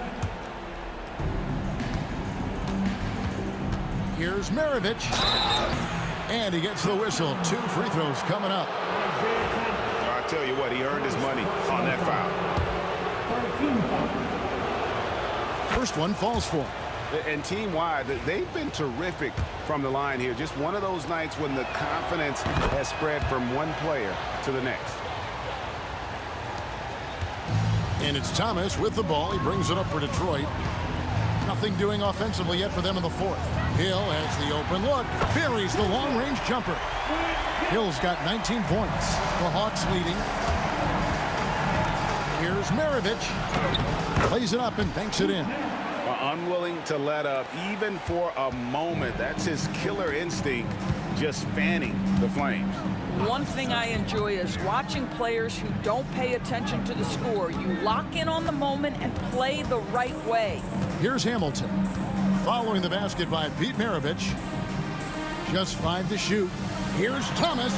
Speaker 2: Here's Maravich. And he gets the whistle. 2 free throws coming up.
Speaker 3: I tell you what, he earned his money on that foul.
Speaker 2: First one falls for him.
Speaker 3: And team-wide, they've been terrific from the line here. Just one of those nights when the confidence has spread from one player to the next.
Speaker 2: And it's Thomas with the ball. He brings it up for Detroit. Nothing doing offensively yet for them in the fourth. Hill has the open look. Buries the long-range jumper. Hill's got 19 points. The Hawks leading. Here's Maravich. Plays it up and banks it in.
Speaker 10: Unwilling to let up even for a moment. That's his killer instinct, just fanning the flames.
Speaker 9: One thing I enjoy is watching players who don't pay attention to the score. You lock in on the moment and play the right way.
Speaker 2: Here's Hamilton. Following the basket by Pete Maravich. Just 5 to shoot. Here's Thomas.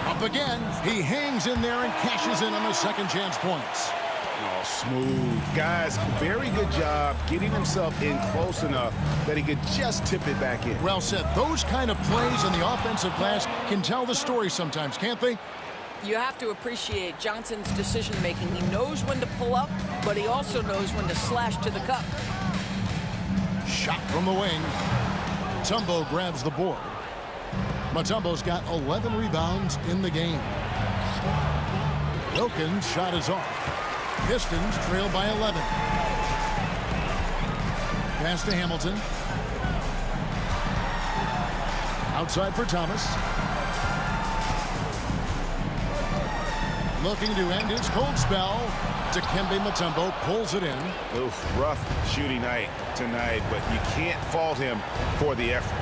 Speaker 2: Up again. He hangs in there and cashes in on the second chance points.
Speaker 3: Oh, smooth. Guys, very good job getting himself in close enough that he could just tip it back in.
Speaker 2: Well said. Those kind of plays in the offensive glass can tell the story sometimes, can't they?
Speaker 9: You have to appreciate Johnson's decision-making. He knows when to pull up, but he also knows when to slash to the cup.
Speaker 2: Shot from the wing. Mutombo grabs the board. Mutombo's got 11 rebounds in the game. Wilkins' shot is off. Pistons trail by 11. Pass to Hamilton. Outside for Thomas. Looking to end his cold spell. Dikembe Mutombo pulls it in.
Speaker 3: Oof, rough shooting night tonight, but you can't fault him for the effort.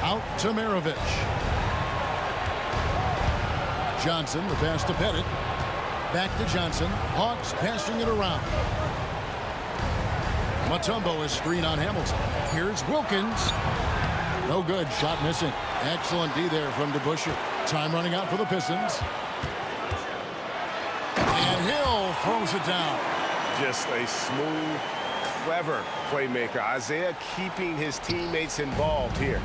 Speaker 2: Out to Maravich. Johnson, the pass to Pettit. Back to Johnson. Hawks passing it around. Mutombo is screen on Hamilton. Here's Wilkins. No good. Shot missing. Excellent D there from DeBusschere. Time running out for the Pistons. And Hill throws it down.
Speaker 3: Just a smooth, clever playmaker. Isaiah keeping his teammates involved here.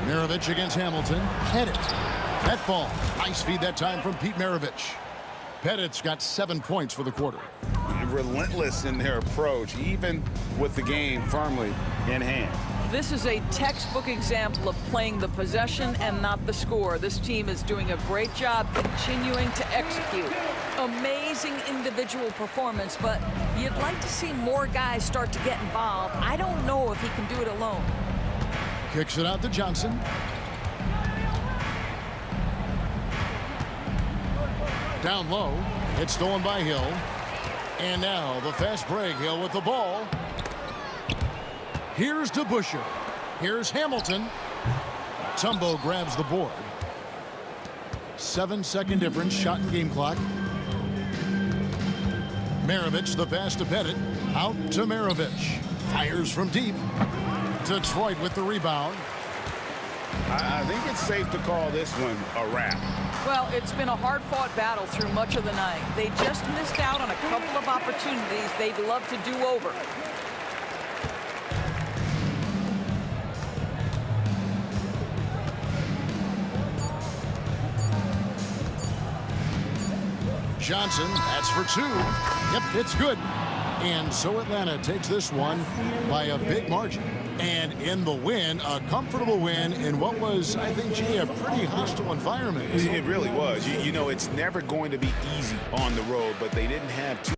Speaker 2: Maravich against Hamilton. Pettit. That ball. Nice feed that time from Pete Maravich. Pettit's got 7 points for the quarter.
Speaker 10: Relentless in their approach, even with the game firmly in hand.
Speaker 9: This is a textbook example of playing the possession and not the score. This team is doing a great job continuing to execute. Amazing individual performance, but you'd like to see more guys start to get involved. I don't know if he can do it alone.
Speaker 2: Kicks it out to Johnson. Down low. It's stolen by Hill. And now the fast break. Hill with the ball. Here's DeBusschere. Here's Hamilton. Tumbo grabs the board. 7-second difference. Shot and game clock. Maravich, the pass to Pettit. Out to Maravich. Fires from deep. Detroit with the rebound.
Speaker 10: I think it's safe to call this one a wrap.
Speaker 9: Well, it's been a hard-fought battle through much of the night. They just missed out on a couple of opportunities they'd love to do over.
Speaker 2: Johnson, that's for 2. Yep, it's good. And so Atlanta takes this one by a big margin. And in the win, a comfortable win in what was, I think, G, a pretty hostile environment.
Speaker 10: It really was. You know, it's never going to be easy on the road, but they didn't have too